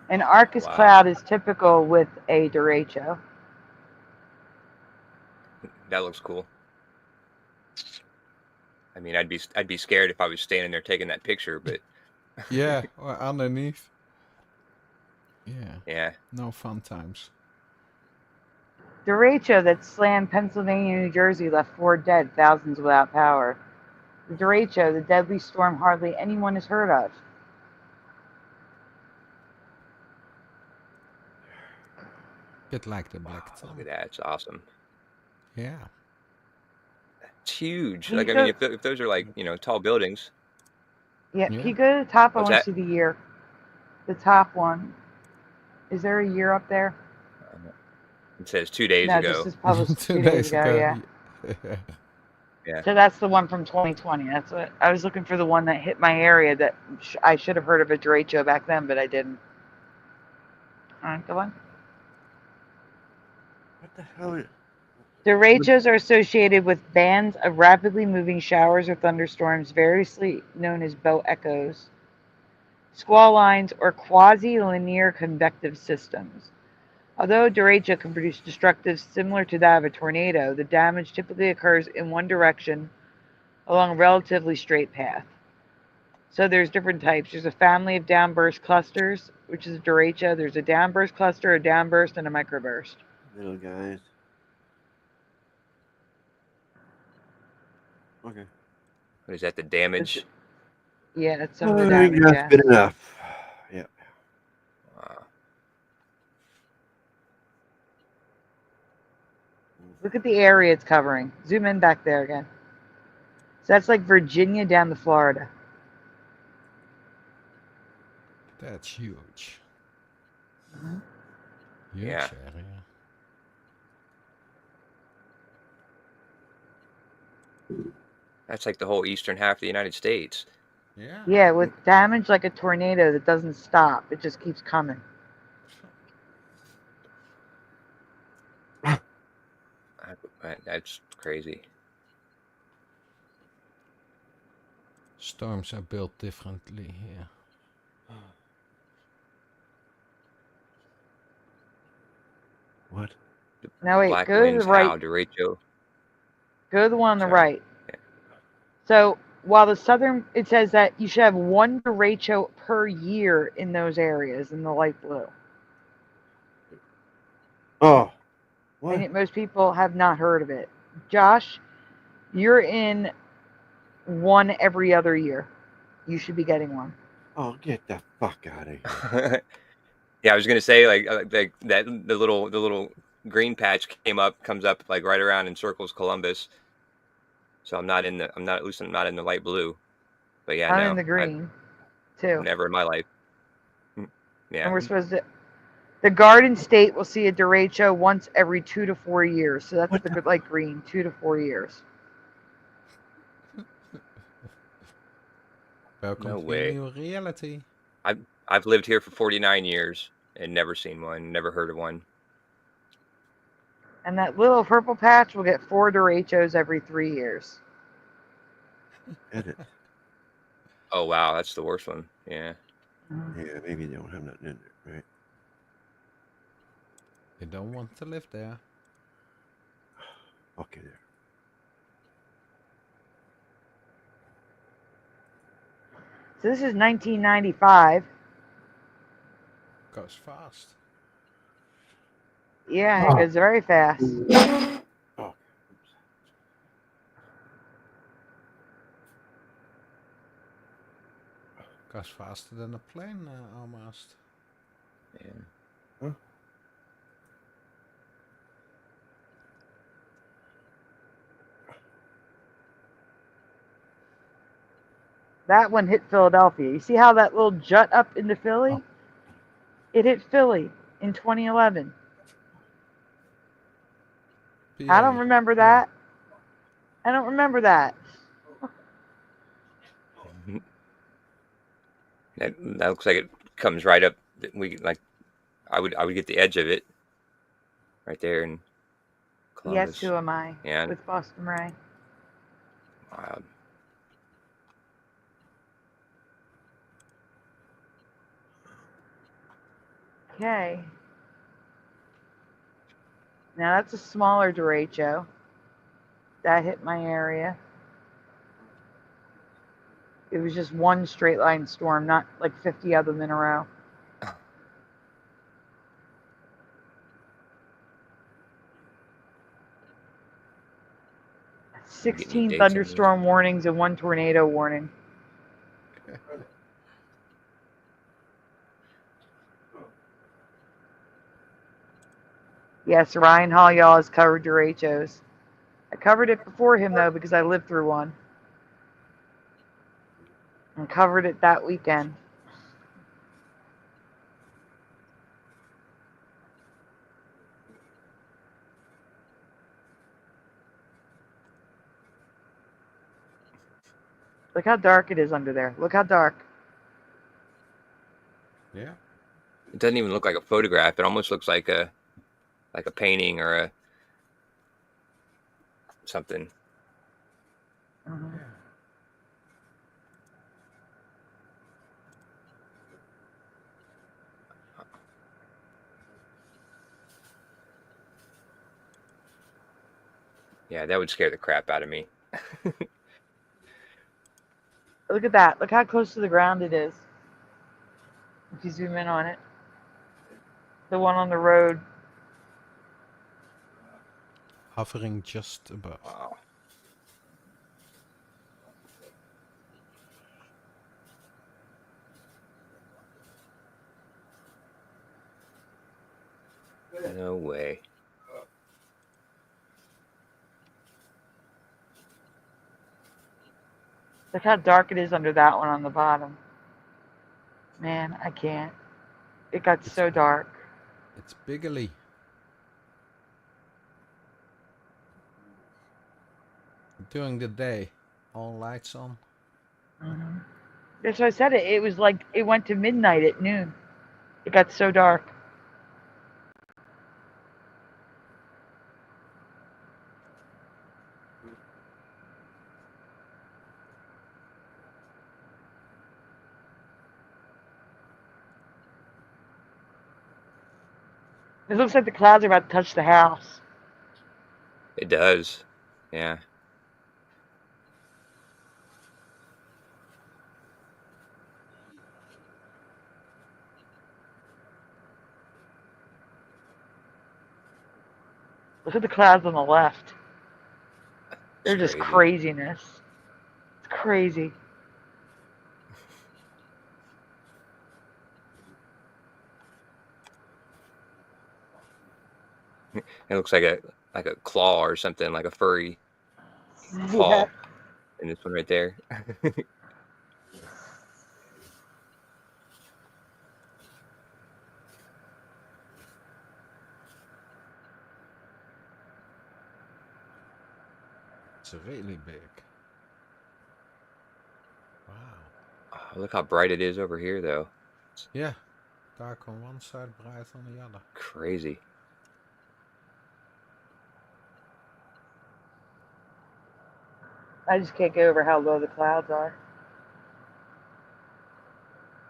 An Arcus Wow. cloud is typical with a derecho. That looks cool. I mean, I'd be scared if I was standing there taking that picture, but Yeah, or underneath. Yeah, yeah. no fun times. Derecho that slammed Pennsylvania and New Jersey left 4 dead, thousands without power. The derecho, the deadly storm hardly anyone has heard of. Bit like the black Look tongue. at that. It's awesome. Yeah. It's huge. Can Like, you I mean, go- if those are like, tall buildings. Yeah, Yeah. if you go to the top, I What's want to that? see the year. The top one. Is there a year up there? It says 2 days No, ago. this is published 2 days ago, yeah. Yeah. So that's the one from 2020. That's what I was looking for, the one that hit my area that I should have heard of a derecho back then, but I didn't. All right, go on. What the hell? Derechos are associated with bands of rapidly moving showers or thunderstorms, variously known as bow echoes, squall lines, or quasi-linear convective systems. Although a derecho can produce destructive similar to that of a tornado, the damage typically occurs in one direction along a relatively straight path. So there's different types. There's a family of downburst clusters, which is a derecho. There's a downburst cluster, a downburst, and a microburst. Little guys. Okay. What is that? The damage? Yeah, that's some of the I damage, think that's yeah. good enough. Yeah. Wow. Look at the area it's covering. Zoom in back there again. So that's like Virginia down to Florida. That's huge. Mhm. Huge Yeah. area. That's like the whole eastern half of the United States. Yeah. Yeah, with damage like a tornado that doesn't stop. It just keeps coming. That's crazy. Storms are built differently here. What? No, wait, Black go to winds, the right. howl, derecho. Go to the one on the Sorry. right. Yeah. So while the southern, it says that you should have 1 derecho per year in those areas in the light blue. Oh. What? And yet most people have not heard of it. Josh, you're in 1 every other year. You should be getting 1. Oh, get the fuck out of here. Yeah, I was gonna say like that the little green patch comes up like right around and circles Columbus. So I'm not in the light blue, But yeah, I'm no, in the green, too. never in my life. Yeah. And we're supposed to. The Garden State will see a derecho once every 2 to 4 years. So that's the light green, 2 to 4 years. Welcome No to way. your new reality. I've lived here for 49 years and never seen one, never heard of one. And that little purple patch will get 4 derechos every 3 years. Edit. Oh wow, that's the worst one. Yeah. Yeah, maybe they don't have nothing in there, right? They don't want to live there. Okay, there. So this is 1995. Goes fast. Yeah, it goes very fast. Oh. Goes faster than a plane, almost. Yeah. Huh? That one hit Philadelphia. You see how that little jut up into Philly? Oh. It hit Philly in 2011. I don't remember that. I don't remember that. That looks like it comes right up. I would get the edge of it, right there in Columbus. Yes, who am I? Yeah. With Boston Ray. Wow. Okay. Now that's a smaller derecho. That hit my area. It was just one straight line storm, not like 50 of them in a row. 16 thunderstorm warnings and 1 tornado warning. Yes, Ryan Hall, y'all, has covered derechos. I covered it before him, though, because I lived through one. And covered it that weekend. Look how dark it is under there. Look how dark. Yeah. It doesn't even look like a photograph. It almost looks like a painting or a something. Mm-hmm. Yeah, that would scare the crap out of me. Look at that. Look how close to the ground it is. If you zoom in on it. The one on the road. Hovering just above. Wow. No way. Look how dark it is under that one on the bottom. Man, I can't. It got so dark. It's biggly. During the day, all lights on. Mm-hmm. That's what I said. It was like it went to midnight at noon. It got so dark. It looks like the clouds are about to touch the house. It does. Yeah. Look at the clouds on the left. They're It's just crazy. craziness. It's crazy. It looks like a claw or something, like a furry paw. Yeah. And this one right there. It's really big. Wow. Oh, look how bright it is over here, though. Yeah. Dark on one side, bright on the other. Crazy. I just can't get over how low the clouds are.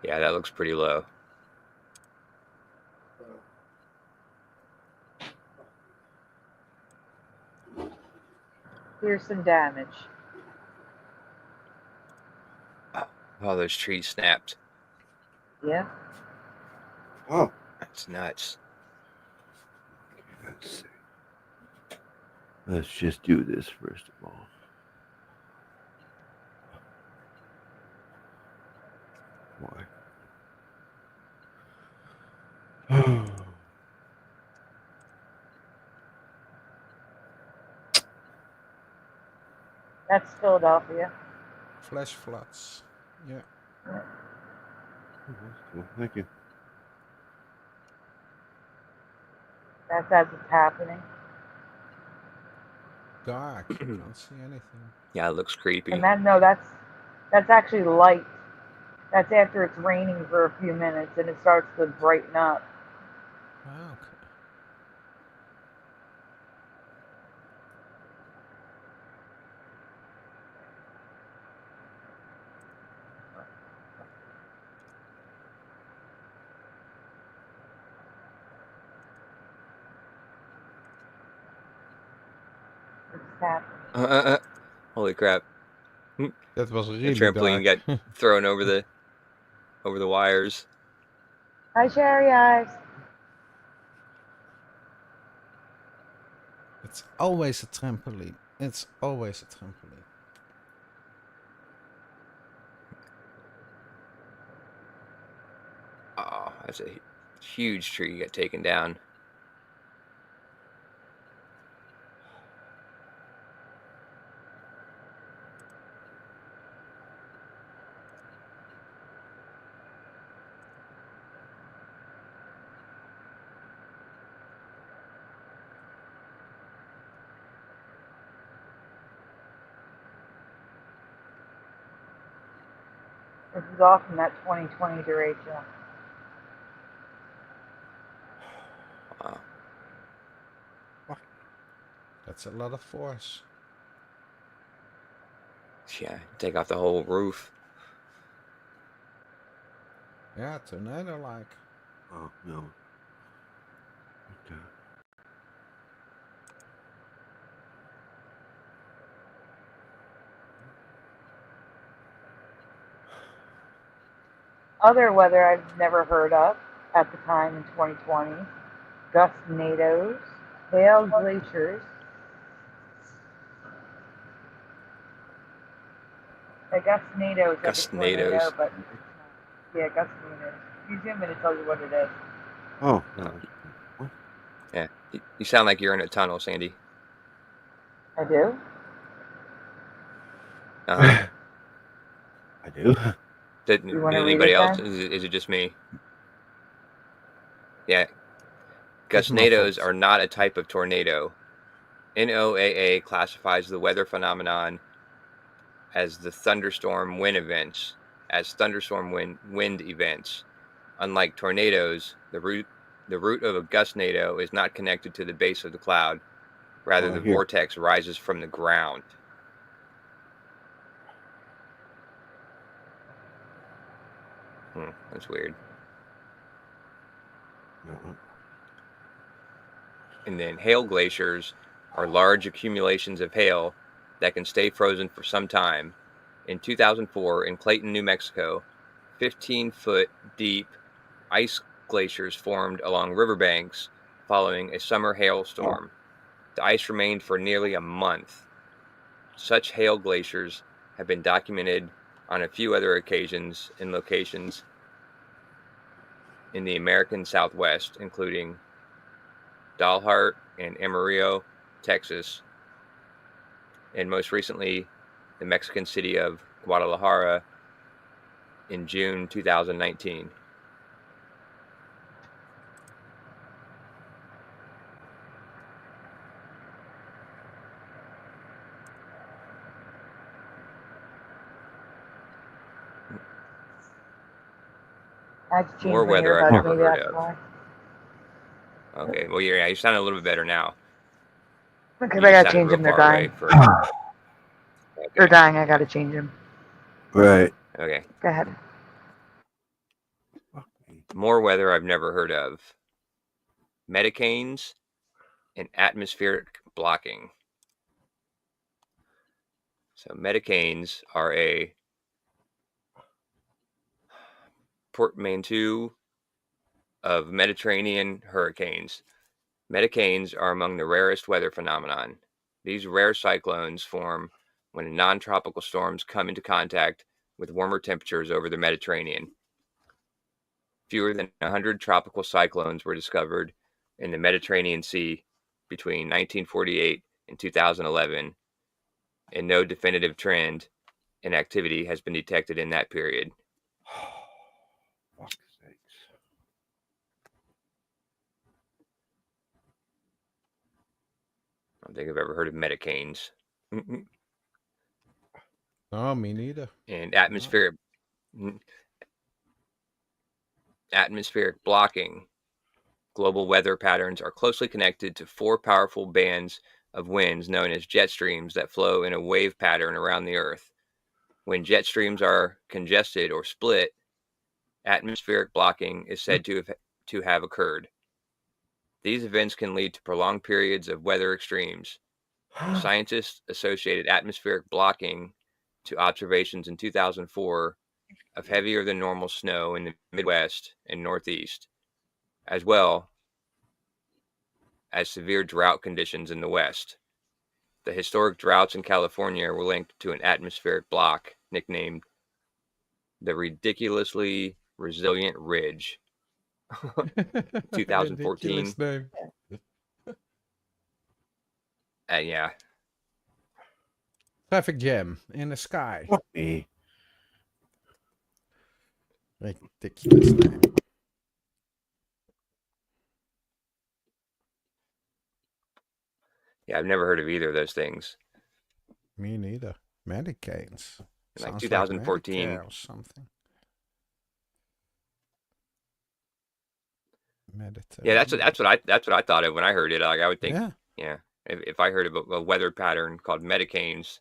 Yeah, that looks pretty low. Here's some damage. Oh, those trees snapped. Yeah. Oh, That's nuts. let's see. Let's just do this first of all. Why? That's Philadelphia. Flash floods. Yeah. Well, thank you. That's as it's happening. Dark. You can't see anything. Yeah, it looks creepy. And that's actually light. That's after it's raining for a few minutes and it starts to brighten up. Wow. Okay. It's happening. Holy crap! That was The really trampoline dark. got thrown over the wires. Hi, Cherry Eyes. It's always a trampoline. It's always a trampoline. Oh, that's a huge tree got taken down. This is all from that 2020 derecho. Wow. That's a lot of force. Yeah, take off the whole roof. Yeah, tornado like. Oh no. Okay. Other weather I've never heard of at the time in 2020. Gustnados, hail glaciers. A gustnado is like a tornado, Gustnados. but yeah, gustnados. If you zoom in, it tells you what it is. Oh, no. What? Yeah, you sound like you're in a tunnel, Sandy. I do. Uh-huh. I do. Did You want to read anybody it else? then? Is it just me? Yeah. It's Gustnados muffled. are not a type of tornado. NOAA classifies the weather phenomenon as the thunderstorm wind events, as thunderstorm wind events. Unlike tornadoes, the root of a gustnado is not connected to the base of the cloud. Rather, the Here. vortex rises from the ground. That's weird. Uh-huh. And then hail glaciers are large accumulations of hail that can stay frozen for some time. In 2004, in Clayton, New Mexico, 15-foot deep ice glaciers formed along riverbanks following a summer hailstorm. The ice remained for nearly a month. Such hail glaciers have been documented on a few other occasions in locations in the American Southwest, including Dalhart and Amarillo, Texas, and most recently, the Mexican city of Guadalajara in June 2019. I had to change More my weather I've earbuds. never Maybe heard that's of. why. Okay, well, yeah, you sound a little bit better now. Because You I just gotta sounded change real them. They're far away dying. for. They're Okay. dying. I gotta change them. Right. Okay. Go ahead. More weather I've never heard of. Medicanes and atmospheric blocking. So medicanes are a portmanteau of Mediterranean hurricanes. Medicanes are among the rarest weather phenomenon. These rare cyclones form when non-tropical storms come into contact with warmer temperatures over the Mediterranean. Fewer than 100 tropical cyclones were discovered in the Mediterranean Sea between 1948 and 2011, and no definitive trend in activity has been detected in that period. Fuck's sakes. I don't think I've ever heard of medicanes. No, me neither. And atmospheric blocking. Global weather patterns are closely connected to four powerful bands of winds known as jet streams that flow in a wave pattern around the Earth. When jet streams are congested or split, atmospheric blocking is said to have occurred. These events can lead to prolonged periods of weather extremes. Scientists associated atmospheric blocking to observations in 2004 of heavier than normal snow in the Midwest and Northeast, as well as severe drought conditions in the West. The historic droughts in California were linked to an atmospheric block nicknamed the Ridiculously Resilient Ridge. 2014. Ridiculous name. Yeah. Traffic jam in the sky. Fuck me. Ridiculous name. Yeah, I've never heard of either of those things. Me neither. Medicanes. Like Sounds 2014. Medicare or something. Yeah, that's what I thought of when I heard it. Like I would think, Yeah. if I heard of a weather pattern called medicanes,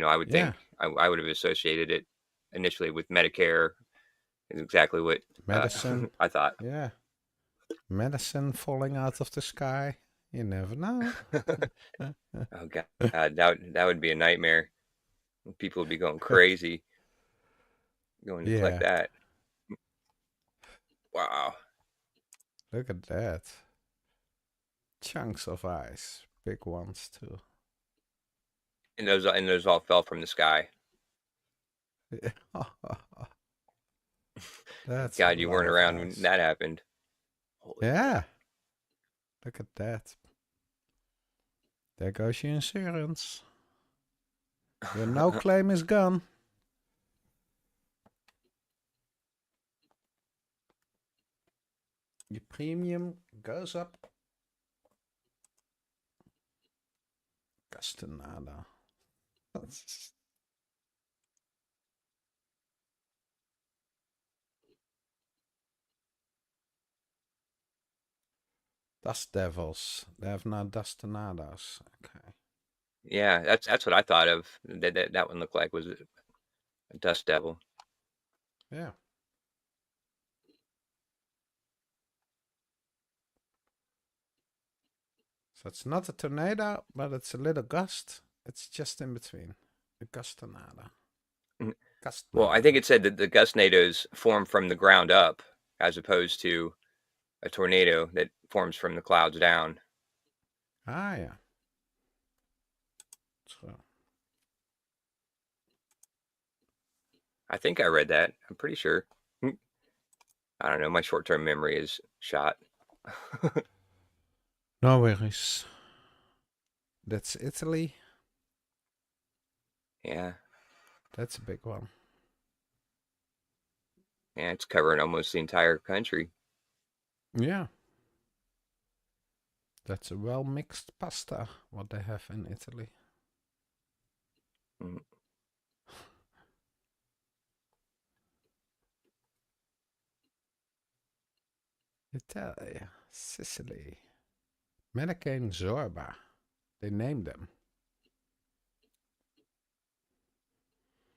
I would think I would have associated it initially with Medicare. Is exactly what Medicine. I thought. Yeah. Medicine falling out of the sky. You never know. Oh God, that would be a nightmare. People would be going crazy going to collect that. Wow. Look at that. Chunks of ice. Big ones too. And those all fell from the sky. That's God, you weren't around when that happened. Yeah. Look at that. There goes your insurance. Your no claim is gone. Your premium goes up. Castanada. Dust devils. They have now dustanadas. Okay. Yeah, that's what I thought of. That one looked like was a dust devil. Yeah. So it's not a tornado, but it's a little gust. It's just in between. A gustanada. Well, I think it said that the gustnadoes form from the ground up, as opposed to a tornado that forms from the clouds down. Ah, yeah. So. I think I read that. I'm pretty sure. I don't know. My short-term memory is shot. No worries. That's Italy. Yeah. That's a big one. Yeah, it's covering almost the entire country. Yeah. That's a well-mixed pasta, what they have in Italy. Italy, Sicily, Medicane Zorba. They named them.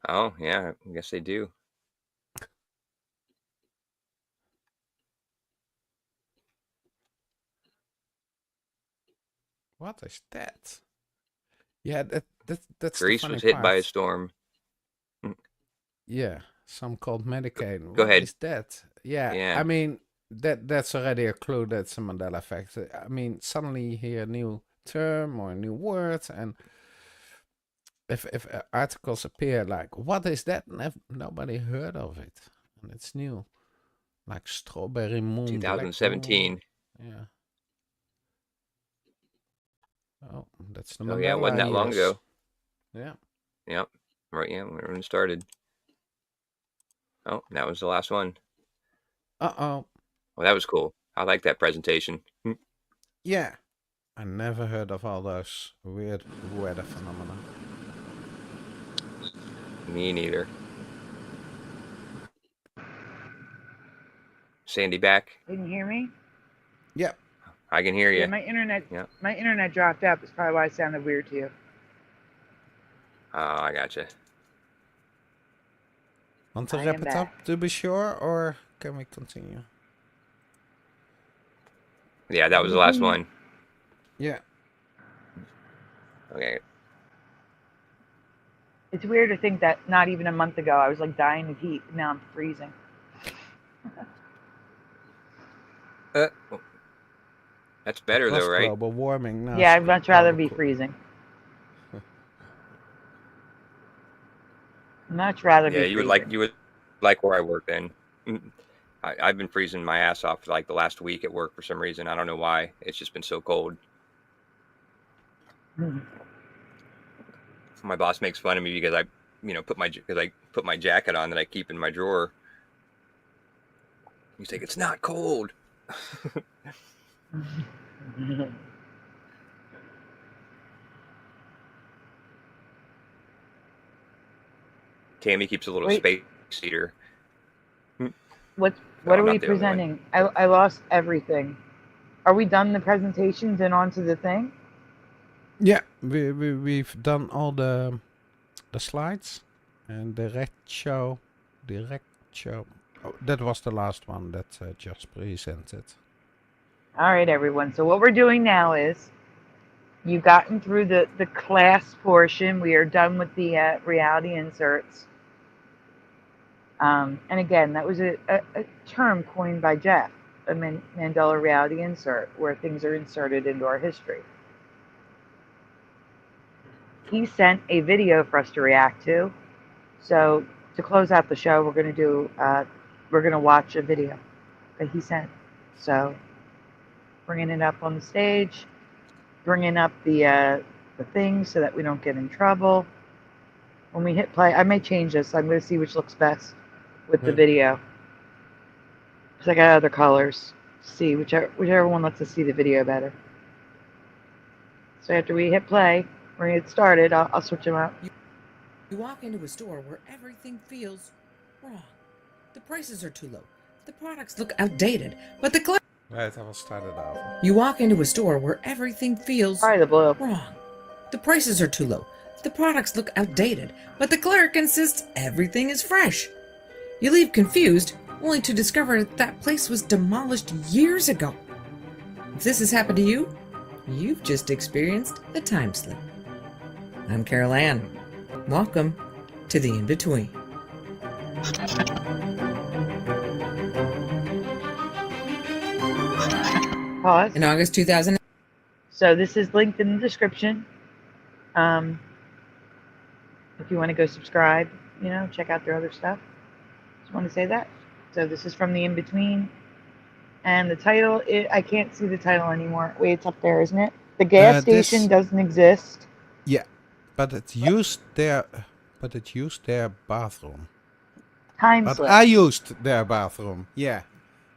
Oh, yeah, I guess they do. What is that? Yeah, that's the Greece funny was hit by a part. storm. Yeah, some called Medicaid. Go What ahead. is that? Yeah, Yeah. I mean that's already a clue. That's a Mandela effect. I mean, suddenly you hear a new term or a new word, and if articles appear like, "What is that?" Nobody heard of it, and it's new, like strawberry moon, black moon. 2017. Yeah. Oh, that's the Oh, yeah, it Mandela wasn't that long years. ago. Yeah. Yep. Right, yeah, when it started. Oh, that was the last one. Uh-oh. Well, that was cool. I like that presentation. Yeah. I never heard of all those weird weather phenomena. Me neither. Sandy back? Can you hear me? Yep. I can hear you. Yeah, my internet dropped out. That's probably why it sounded weird to you. Oh, I gotcha. Want to I wrap am it back. up to be sure, or can we continue? Yeah, that was the last one. Yeah. Okay. It's weird to think that not even a month ago I was like dying of heat. Now I'm freezing. That's better Plus though, right? global warming. Now Yeah, I'd much rather global be freezing. Much rather be Yeah, freezing. you would like where I work then. I've been freezing my ass off like the last week at work for some reason. I don't know why. It's just been so cold. My boss makes fun of me because I put my jacket on that I keep in my drawer. He's like, "It's not cold." Tammy keeps a little space heater. What So are I'm we not the only one. presenting? I lost everything. Are we done the presentations and onto the thing? Yeah, we've done all the slides and direct show. Oh, that was the last one that just presented. All right, everyone. So what we're doing now is you've gotten through the class portion. We are done with the reality inserts. And again, that was a term coined by Jeff, a Mandela Reality Insert, where things are inserted into our history. He sent a video for us to react to. So to close out the show, we're going to watch a video that he sent. So bringing it up on the stage, bringing up the thing so that we don't get in trouble. When we hit play, I may change this. I'm going to see which looks best with the video. Because I got other colors. See whichever one lets us see the video better. So after we hit play, we're going to get started. I'll switch them out. You walk into a store where everything feels wrong. The prices are too low. The products look outdated, but the Right, I will start it over. You walk into a store where everything feels the blue. wrong. The prices are too low. The products look outdated, but the clerk insists everything is fresh. You leave confused, only to discover that place was demolished years ago. If this has happened to you, you've just experienced a time slip. I'm Carol Ann. Welcome to the In-Between. Pause. In August 2000. So this is linked in the description. If you want to go subscribe, check out their other stuff. Just want to say that. So this is from the In-Between. And the title, I can't see the title anymore. Wait, it's up there, isn't it? The gas station doesn't exist. Yeah, but it used their bathroom. Time but slip. I used their bathroom. Yeah,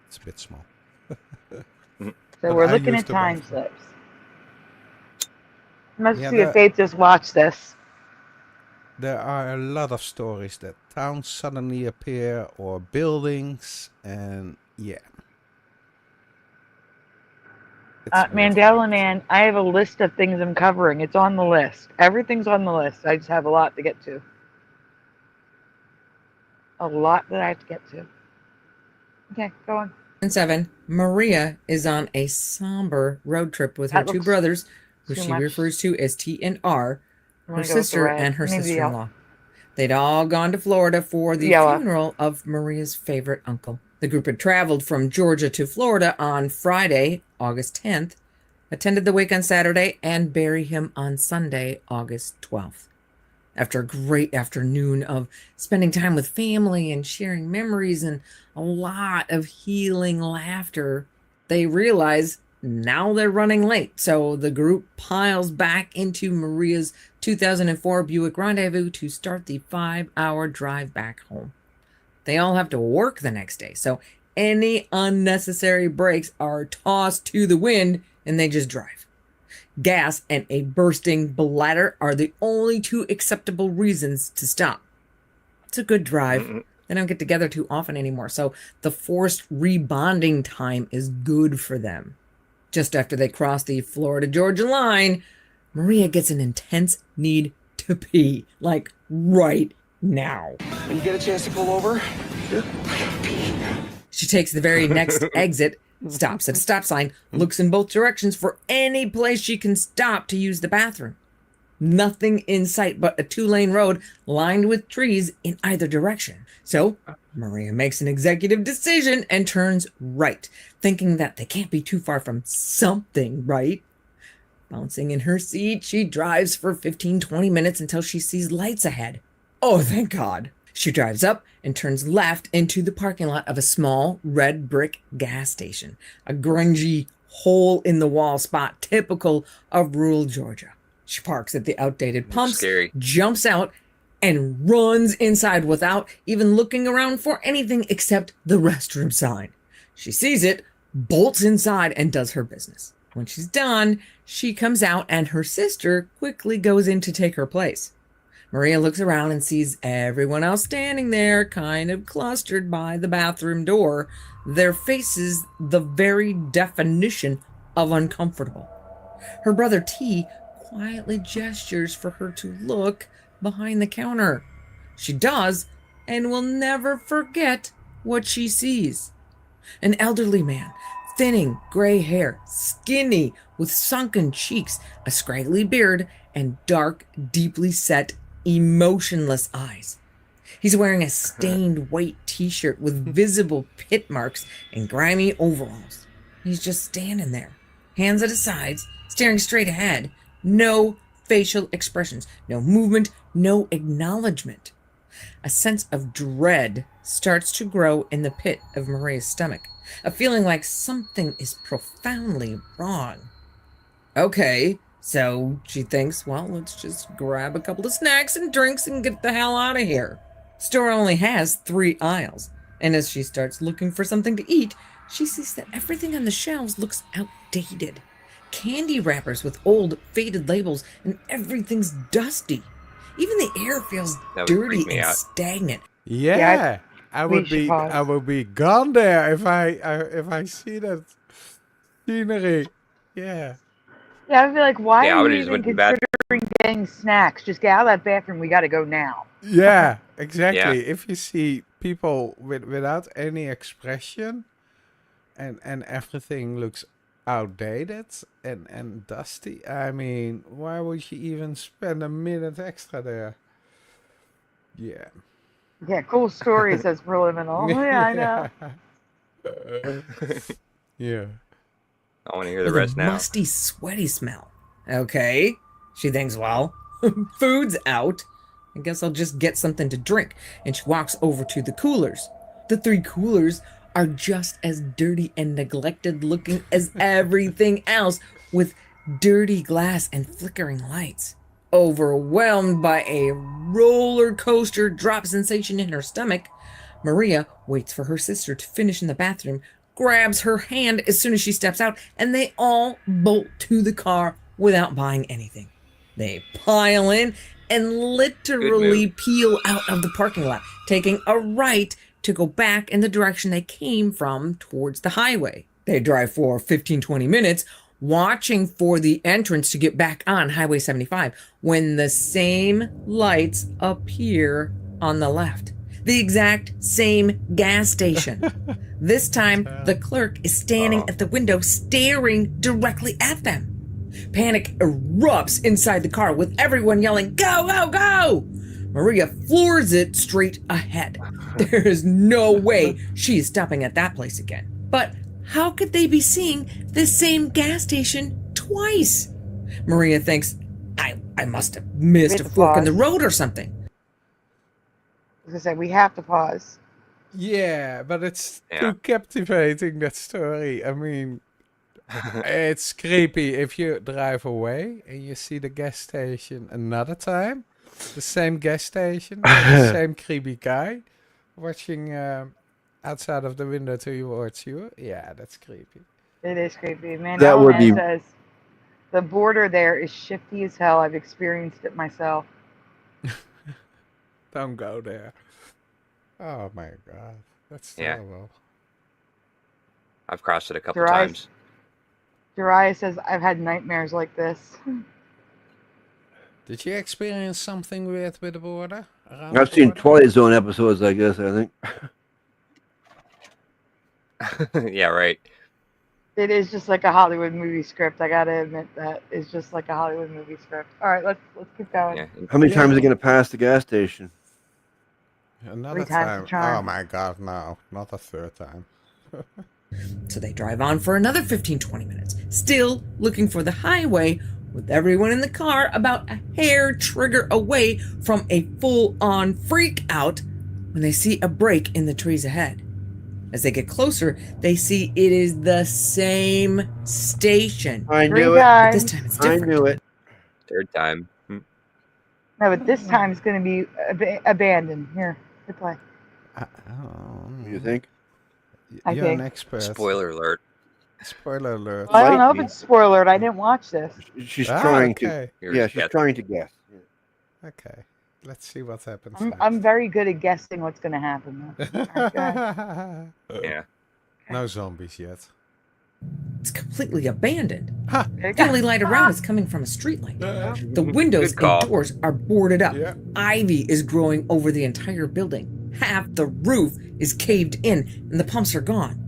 it's a bit small. So we're looking at time slips. Must see if they just watch this. There are a lot of stories that towns suddenly appear or buildings, and yeah. weird. Mandela Man, I have a list of things I'm covering. It's on the list. Everything's on the list. I just have a lot to get to. A lot that I have to get to. Okay, go on. And 7, Maria is on a somber road trip with her That two looks brothers, who too she much. refers to as T and R, You her wanna go with the sister red? and her Maybe the yellow. sister-in-law. They'd all gone to Florida for the Yellow. funeral of Maria's favorite uncle. The group had traveled from Georgia to Florida on Friday, August 10th, attended the wake on Saturday, and bury him on Sunday, August 12th. After a great afternoon of spending time with family and sharing memories and a lot of healing laughter, they realize now they're running late. So the group piles back into Maria's 2004 Buick Rendezvous to start the 5-hour drive back home. They all have to work the next day, so any unnecessary breaks are tossed to the wind and they just drive. Gas and a bursting bladder are the only two acceptable reasons to stop. It's a good drive. They don't get together too often anymore, so the forced rebonding time is good for them. Just after they cross the Florida-Georgia line, Maria gets an intense need to pee, like right now. When you get a chance to pull over, She takes the very next exit, stops at a stop sign, looks in both directions for any place she can stop to use the bathroom. Nothing in sight but a 2-lane road lined with trees in either direction. So Maria makes an executive decision and turns right, thinking that they can't be too far from something, right? Bouncing in her seat, she drives for 15-20 minutes until she sees lights ahead. Oh, thank God. She drives up and turns left into the parking lot of a small red brick gas station, a grungy hole-in-the-wall spot typical of rural Georgia. She parks at the outdated pumps, Scary. jumps out, and runs inside without even looking around for anything except the restroom sign. She sees it, bolts inside, and does her business. When she's done, she comes out and her sister quickly goes in to take her place. Maria looks around and sees everyone else standing there, kind of clustered by the bathroom door, their faces the very definition of uncomfortable. Her brother T quietly gestures for her to look behind the counter. She does, and will never forget what she sees. An elderly man, thinning gray hair, skinny, with sunken cheeks, a scraggly beard, and dark, deeply set, emotionless eyes. He's wearing a stained white t-shirt with visible pit marks and grimy overalls. He's just standing there, hands at his sides, staring straight ahead. No facial expressions, no movement, no acknowledgement. A sense of dread starts to grow in the pit of Maria's stomach, a feeling like something is profoundly wrong. Okay, so she thinks, well, let's just grab a couple of snacks and drinks and get the hell out of here. Store only has 3 aisles, and as she starts looking for something to eat, she sees that everything on the shelves looks outdated. Candy wrappers with old, faded labels, and everything's dusty. Even the air feels dirty and stagnant. Yeah, I would be gone there if I see that scenery. Yeah. Yeah, I would be like, why Yeah, I are would've you just even went to the considering getting snacks? Just get out of that bathroom. We got to go now. Yeah, exactly. Yeah. If you see people without any expression and everything looks outdated and dusty, I mean, why would you even spend a minute extra there? Yeah. Yeah, cool story, says Preliminal. Yeah, I know. Yeah. I want to hear the With rest a now. musty, sweaty smell. Okay. She thinks, well, food's out. I guess I'll just get something to drink. And she walks over to the coolers. The 3 coolers are just as dirty and neglected looking as everything else, with dirty glass and flickering lights. Overwhelmed by a roller coaster drop sensation in her stomach, Maria waits for her sister to finish in the bathroom, grabs her hand as soon as she steps out, and they all bolt to the car without buying anything. They pile in and literally peel out of the parking lot, taking a right to go back in the direction they came from towards the highway. They drive for 15-20 minutes, watching for the entrance to get back on Highway 75 when the same lights appear on the left. The exact same gas station. This time, the clerk is standing at the window staring directly at them. Panic erupts inside the car with everyone yelling, "Go, go, go!" Maria floors it straight ahead. There is no way she is stopping at that place again. But how could they be seeing the same gas station twice? Maria thinks, I must have missed a fork in the road or something. As I said, we have to pause. Yeah, but it's too captivating, that story. I mean, it's creepy if you drive away and you see the gas station another time. The same gas station, the same creepy guy watching outside of the window towards you. Yeah, that's creepy. It is creepy. That would be- says, the border there is shifty as hell. I've experienced it myself. Don't go there. Oh my god, that's terrible. I've crossed it a couple times. Jiraiya says, I've had nightmares like this. Did you experience something weird with the border? I've seen Twilight Zone episodes, I guess, I think. Yeah, right. It is just like a Hollywood movie script. I gotta admit that it's just like a Hollywood movie script. All right, let's keep going. Yeah. How many times are they going to pass the gas station? Another 3 times time. the charm. Oh my god, no, not a third time. So they drive on for another 15-20 minutes, still looking for the highway, with everyone in the car about a hair trigger away from a full-on freak out when they see a break in the trees ahead. As they get closer, they see it is the same station. I Three knew it. But times. this time it's I different. knew it. Third time. No, but this time it's going to be abandoned. Here, good play. What do you think? I You're think. an expert. Spoiler alert. Spoiler alert. Well, I don't know if Might be. it's spoiler. I didn't watch this. She's Ah, trying to. okay. Yeah, she's trying to guess. Okay, let's see what happens. I'm very good at guessing what's going to happen. Though. All right, go ahead. Yeah. No zombies yet. It's completely abandoned. Ha! The only light around is coming from a streetlight. The windows Good call. and doors are boarded up. Yeah. Ivy is growing over the entire building. Half the roof is caved in and the pumps are gone.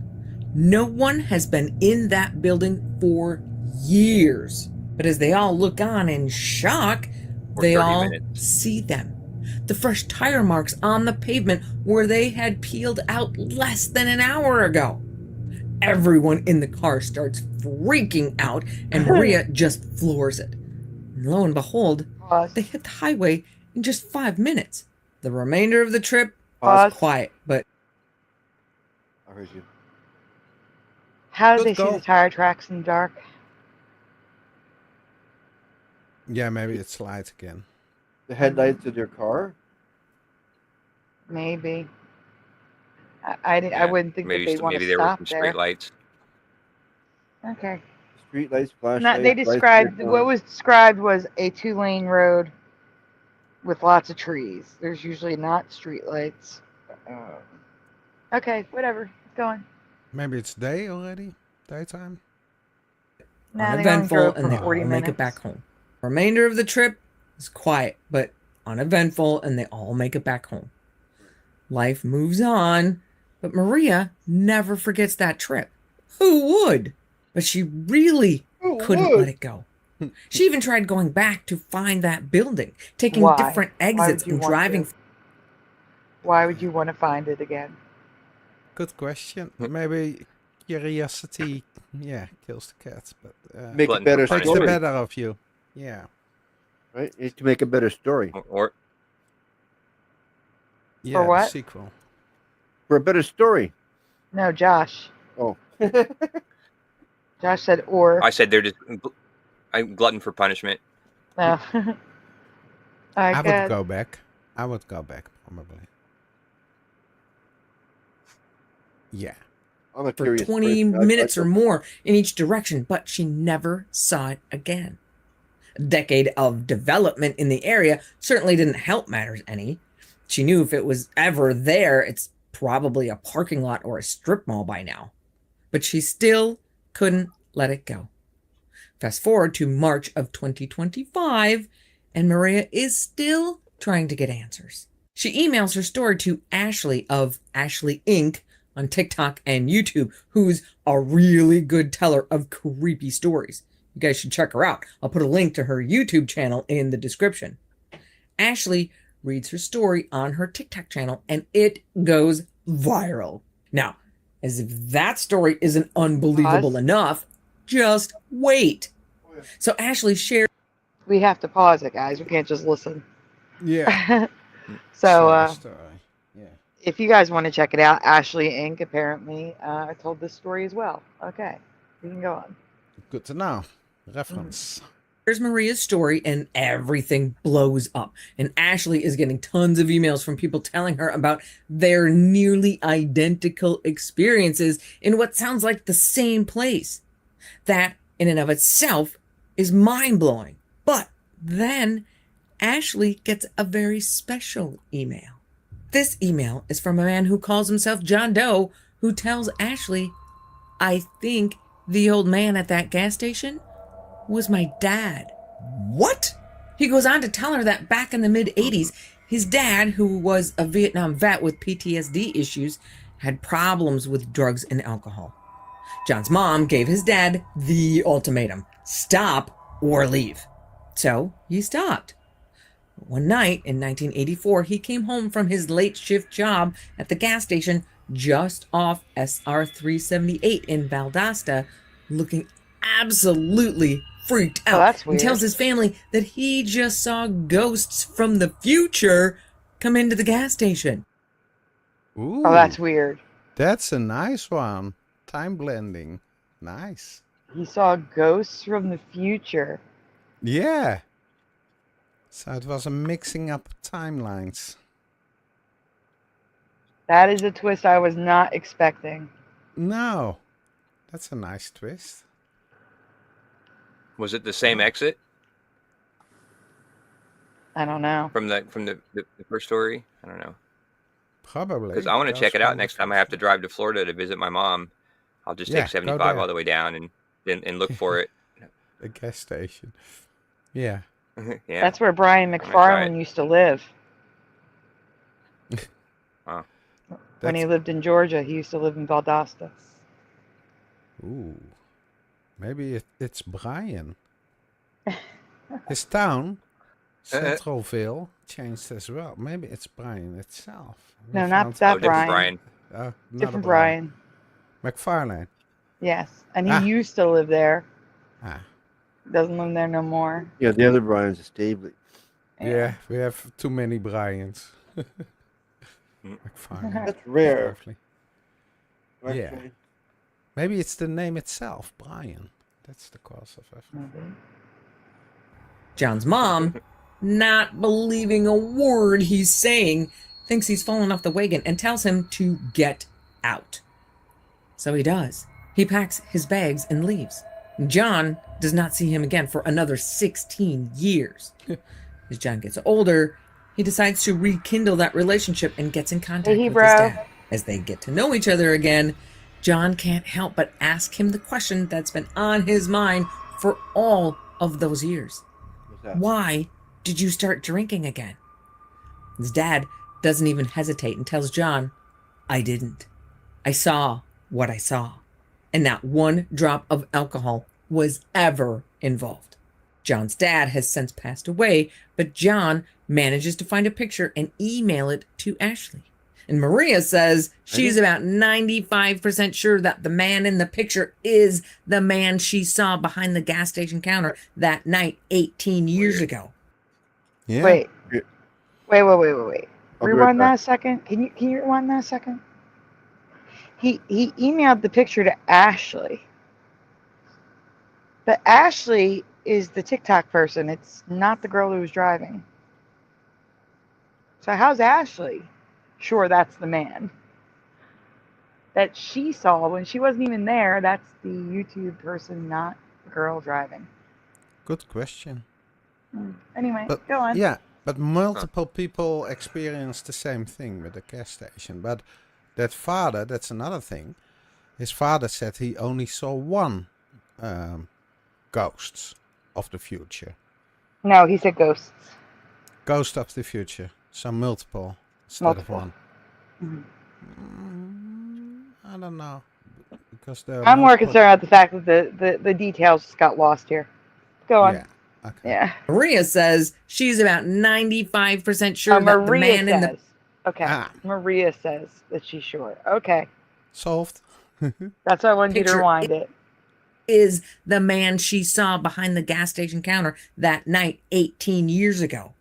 No one has been in that building for years. But as they all look on in shock, For they 30 all minutes. see them. The fresh tire marks on the pavement where they had peeled out less than an hour ago. Everyone in the car starts freaking out, and Maria just floors it. And lo and behold, Pause. they hit the highway in just 5 minutes. The remainder of the trip Pause. was quiet, but I heard you. How do Good they see call. the tire tracks in the dark? Yeah, maybe it's light again. The headlights of their car? Maybe. I wouldn't think that they want maybe to there were stop some there. street lights. Okay. Street lights, flashlights. No, they lights described of their what car. was described was a 2-lane road with lots of trees. There's usually not street lights. Okay, whatever. Keep going. Maybe it's day already? Daytime? Nah, they only uneventful, drove and for they all 40 make minutes. it back home. Remainder of the trip is quiet, but uneventful, and they all make it back home. Life moves on, but Maria never forgets that trip. Who would? But she really couldn't let it go. She even tried going back to find that building, taking Why? different Why would exits you and want driving. to? Why would you want to find it again? Good question. Maybe curiosity, kills the cat, but Make a Glutton better for takes the story. better of you. Yeah. Right? It's to make a better story. Or Yeah, the what? sequel. For a better story. No, Josh. Oh. Josh said or. I said they're just I'm glutton for punishment. No. All right, I go would ahead. go back. I would go back, probably. Yeah. I'm a for curious 20 person. I'd minutes go- or more in each direction, but she never saw it again. A decade of development in the area certainly didn't help matters any. She knew if it was ever there, it's probably a parking lot or a strip mall by now. But she still couldn't let it go. Fast forward to March of 2025, and Maria is still trying to get answers. She emails her story to Ashley of Ashley Inc. on TikTok and YouTube, who's a really good teller of creepy stories. You guys should check her out. I'll put a link to her YouTube channel in the description. Ashley reads her story on her TikTok channel, and it goes viral. Now, as if that story isn't unbelievable enough, just wait. So Ashley shared. We have to pause it, guys. We can't just listen. Yeah. So, Story. Yeah. if you guys want to check it out, Ashley Inc. apparently told this story as well. Okay, we can go on. Good to know. Reference. Here's Maria's story, and everything blows up. And Ashley is getting tons of emails from people telling her about their nearly identical experiences in what sounds like the same place. That, in and of itself, is mind-blowing. But then Ashley gets a very special email. This email is from a man who calls himself John Doe, who tells Ashley, "I think the old man at that gas station was my dad." What? He goes on to tell her that back in the mid-'80s, his dad, who was a Vietnam vet with PTSD issues, had problems with drugs and alcohol. John's mom gave his dad the ultimatum: stop or leave. So he stopped. One night in 1984, he came home from his late shift job at the gas station just off SR 378 in Valdosta, looking absolutely freaked out. Oh, that's and weird. tells his family that he just saw ghosts from the future come into the gas station. Ooh. Oh, that's weird. That's a nice one. Time blending. Nice. He saw ghosts from the future. Yeah. So it was a mixing up timelines. That is a twist I was not expecting. No. That's a nice twist. Was it the same exit I don't know. from the first story? I don't know. Probably. Because I want to check it out next time I have to drive to Florida to visit my mom. I'll just Yeah, take go 75 there. all the way down and look for it. A gas station. Yeah. Yeah. That's where Brian gonna try McFarlane used to live. Wow. When he That's- lived in Georgia, he used to live in Valdosta. Ooh. Maybe it's Brian. His town, Centralville, changed as well. Maybe it's Brian itself. We No, not found- that Oh, different Brian. Brian. not Different a Brian. McFarlane. Yes. And he Ah. used to live there. Ah. Doesn't live there no more. Yeah, the other Brian's is Stavely. Yeah, we have too many Brians. McFarlane. That's rare. Lovely. Yeah. Maybe it's the name itself, Brian. That's the cause of everything. John's mom, not believing a word he's saying, thinks he's fallen off the wagon and tells him to get out. So he does. He packs his bags and leaves. John does not see him again for another 16 years. As John gets older, he decides to rekindle that relationship and gets in contact Hey, with bro. his dad. As they get to know each other again, John can't help but ask him the question that's been on his mind for all of those years. What's that? Why did you start drinking again? His dad doesn't even hesitate and tells John, "I didn't. I saw what I saw. And not one drop of alcohol was ever involved." John's dad has since passed away, but John manages to find a picture and email it to Ashley. And Maria says she's about 95% sure that the man in the picture is the man she saw behind the gas station counter that night 18 years ago. Yeah. Wait. Yeah. Wait. I'll be right Rewind back. that a second. Can you rewind that a second? He emailed the picture to Ashley. But Ashley is the TikTok person. It's not the girl who was driving. So how's Ashley sure that's the man that she saw when she wasn't even there? That's the YouTube person, not the girl driving. Good question. Anyway, But go on. yeah, but multiple people experience the same thing with the gas station. But that father, that's another thing. His father said he only saw one ghosts of the future. No, he said ghosts. Ghost of the future. So multiple instead Multiple. of one. I don't know. Because there are I'm more multiple- concerned about the fact that the details just got lost here. Go on. Yeah. Okay. Yeah. Maria says she's about 95% sure that the Maria man in the says. Okay. Ah. Maria says that she's sure. Okay. Solved. That's why I wanted you to Picture rewind it. is the man she saw behind the gas station counter that night 18 years ago.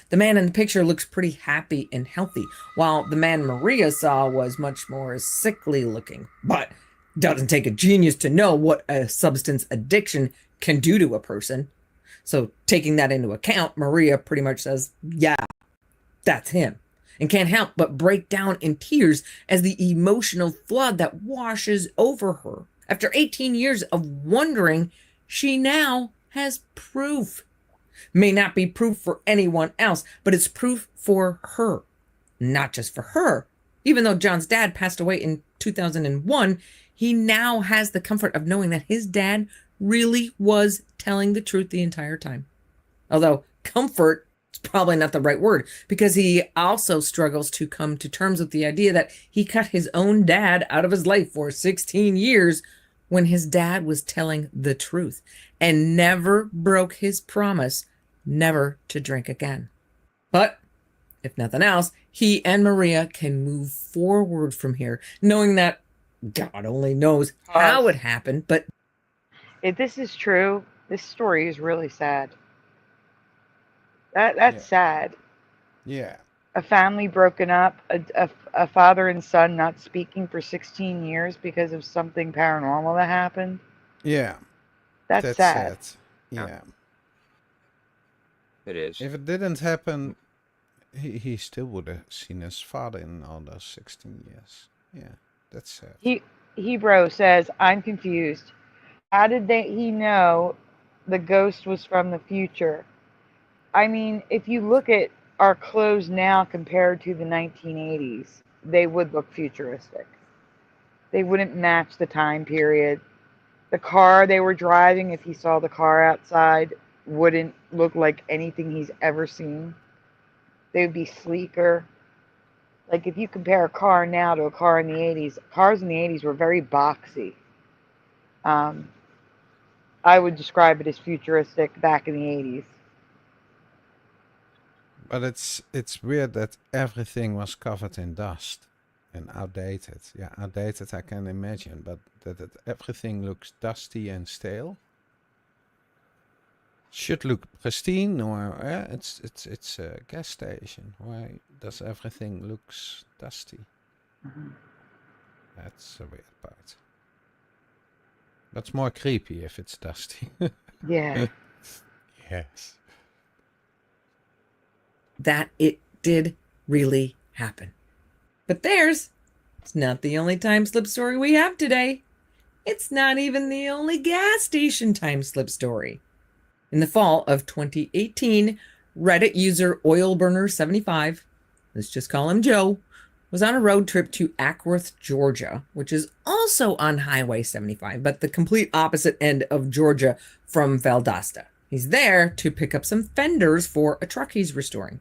The man in the picture looks pretty happy and healthy, while the man Maria saw was much more sickly looking. But doesn't take a genius to know what a substance addiction can do to a person. So taking that into account, Maria pretty much says, yeah, that's him. And can't help but break down in tears as the emotional flood that washes over her. After 18 years of wondering, she now has proof. May not be proof for anyone else, but it's proof for her. Not just for her. Even though John's dad passed away in 2001, he now has the comfort of knowing that his dad really was telling the truth the entire time. Although comfort is probably not the right word, because he also struggles to come to terms with the idea that he cut his own dad out of his life for 16 years when his dad was telling the truth and never broke his promise never to drink again. But if nothing else, he and Maria can move forward from here, knowing that God only knows how it happened, but If this is true, this story is really sad. That's sad. Yeah. A family broken up, a father and son not speaking for 16 years because of something paranormal that happened. Yeah. That's sad. Yeah. It is. If it didn't happen, he still would have seen his father in all those 16 years. Yeah, that's sad. Hebrew says, I'm confused. How did he know the ghost was from the future? I mean, if you look at our clothes now compared to the 1980s, they would look futuristic. They wouldn't match the time period. The car they were driving, if he saw the car outside, wouldn't look like anything he's ever seen. They would be sleeker. Like if you compare a car now to a car in the 80s, cars in the 80s were very boxy. I would describe it as futuristic back in the 80s. But it's weird that everything was covered in dust and outdated. Yeah, outdated I can imagine, but that everything looks dusty and stale. Should look pristine, or it's a gas station. Why does everything looks dusty? That's a weird part. That's more creepy if it's dusty. Yeah. Yes. that it did really happen. But it's not the only time slip story we have today. It's not even the only gas station time slip story. In the fall of 2018, Reddit user OilBurner75, let's just call him Joe, was on a road trip to Ackworth, Georgia, which is also on Highway 75, but the complete opposite end of Georgia from Valdosta. He's there to pick up some fenders for a truck he's restoring.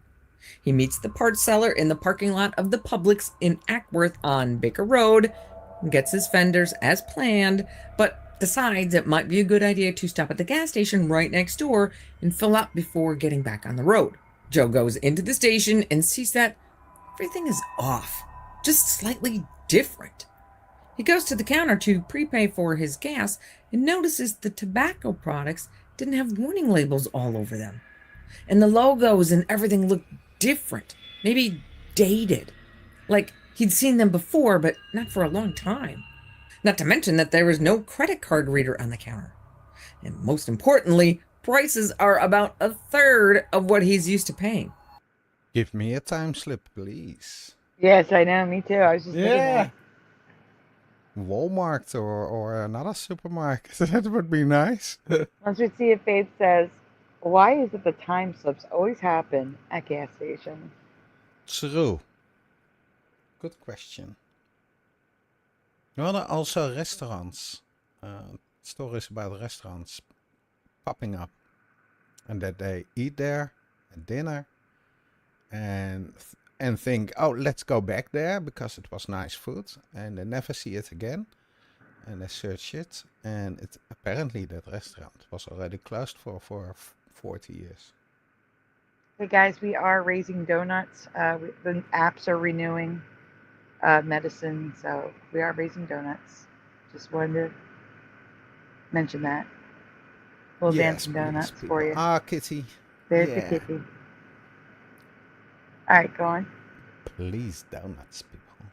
He meets the parts seller in the parking lot of the Publix in Ackworth on Baker Road, and gets his fenders as planned, but decides it might be a good idea to stop at the gas station right next door and fill up before getting back on the road. Joe goes into the station and sees that everything is off, just slightly different. He goes to the counter to prepay for his gas and notices the tobacco products didn't have warning labels all over them. And the logos and everything looked different, maybe dated. Like he'd seen them before, but not for a long time. Not to mention that there was no credit card reader on the counter. And most importantly, prices are about a third of what he's used to paying. Give me a time slip, please. Yes, I know. Me too. I was just thinking that. Walmart or another supermarket. That would be nice. Once we see if Faith says, why is it the time slips always happen at gas stations? True. Good question. Well, there are also restaurants. Stories about restaurants popping up, and that they eat there at dinner, and think, oh, let's go back there because it was nice food, and they never see it again, and they search it, and it apparently that restaurant was already closed for 40 years. Hey guys, we are raising donuts. The apps are renewing medicine, so we are raising donuts. Just wanted to mention that. Little dancing donuts for you. Ah, Kitty. There's the kitty. All right, go on. Please, donuts, people.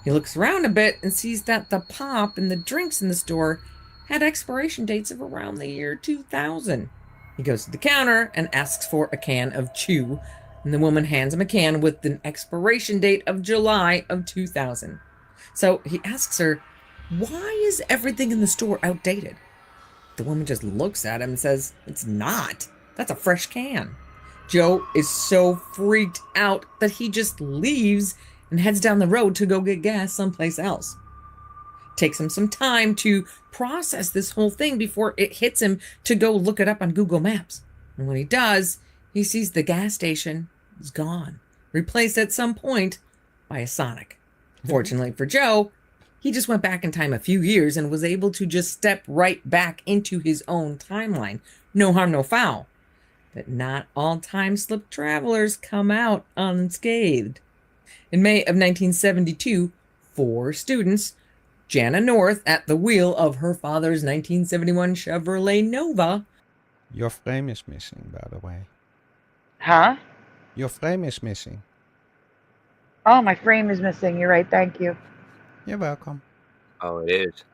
He looks around a bit and sees that the pop and the drinks in the store had expiration dates of around the year 2000. He goes to the counter and asks for a can of chew, and the woman hands him a can with an expiration date of July of 2000. So he asks her, why is everything in the store outdated? The woman just looks at him and says, it's not. That's a fresh can. Joe is so freaked out that he just leaves and heads down the road to go get gas someplace else. Takes him some time to process this whole thing before it hits him to go look it up on Google Maps. And when he does, he sees the gas station is gone, replaced at some point by a Sonic. Fortunately for Joe, he just went back in time a few years and was able to just step right back into his own timeline. No harm, no foul. But not all time slip travelers come out unscathed. In May of 1972, 4 students, Jana North at the wheel of her father's 1971 Chevrolet Nova. Your frame is missing, by the way. Huh? Your frame is missing. Oh, my frame is missing. You're right. Thank you. You're welcome. Oh, it is.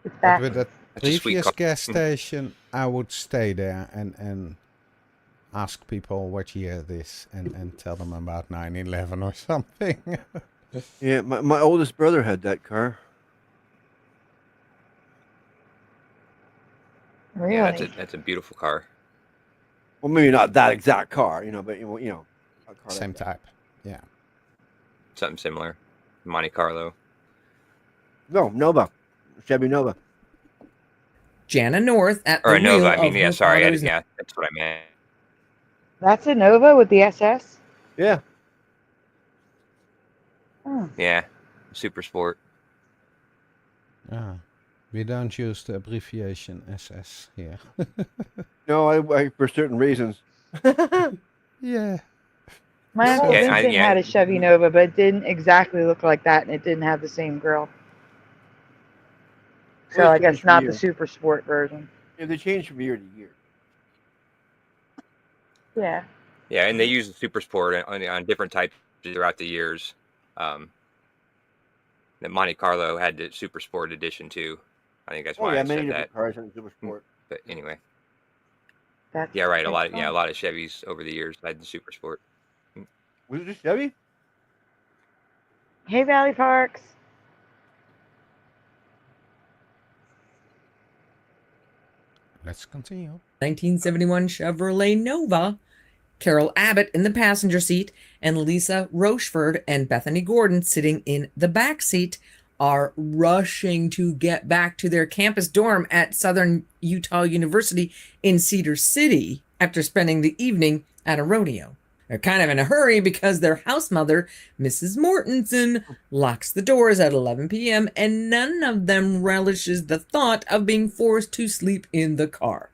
It's But back. with that That's a sweet previous car. gas station, I would stay there and ask people what year it is and tell them about 9/11 or something. Yeah, my oldest brother had that car. Really? Yeah, that's a beautiful car. Well, maybe not that exact car, but a car Same like that. type. Yeah. Something similar. Monte Carlo. No, Nova, Chevy Nova. Jana North at Or the a Nova. wheel I mean, of yeah, her sorry. father's Yeah, that's what I meant. That's a Nova with the SS? Yeah. Oh. Yeah. Super Sport. Ah, we don't use the abbreviation SS here. No, I for certain reasons. Yeah. My Uncle Yeah, Vincent had a Chevy Nova, but it didn't exactly look like that, and it didn't have the same grill. So Well, I it guess changed not from the year. super sport version. Yeah, they change from year to year. Yeah. Yeah, and they use the Super Sport on different types throughout the years. The Monte Carlo had the Super Sport edition too. I think that's Oh why yeah, I many said that. different cars in Super Sport. But anyway, That's yeah, right. A pretty lot cool. of Chevys over the years had the Super Sport. Was it a Chevy? Hey, Valley Parks. Let's continue. 1971 Chevrolet Nova. Carol Abbott in the passenger seat and Lisa Rocheford and Bethany Gordon sitting in the back seat are rushing to get back to their campus dorm at Southern Utah University in Cedar City after spending the evening at a rodeo. They're kind of in a hurry because their house mother, Mrs. Mortensen, locks the doors at 11 p.m. and none of them relishes the thought of being forced to sleep in the car.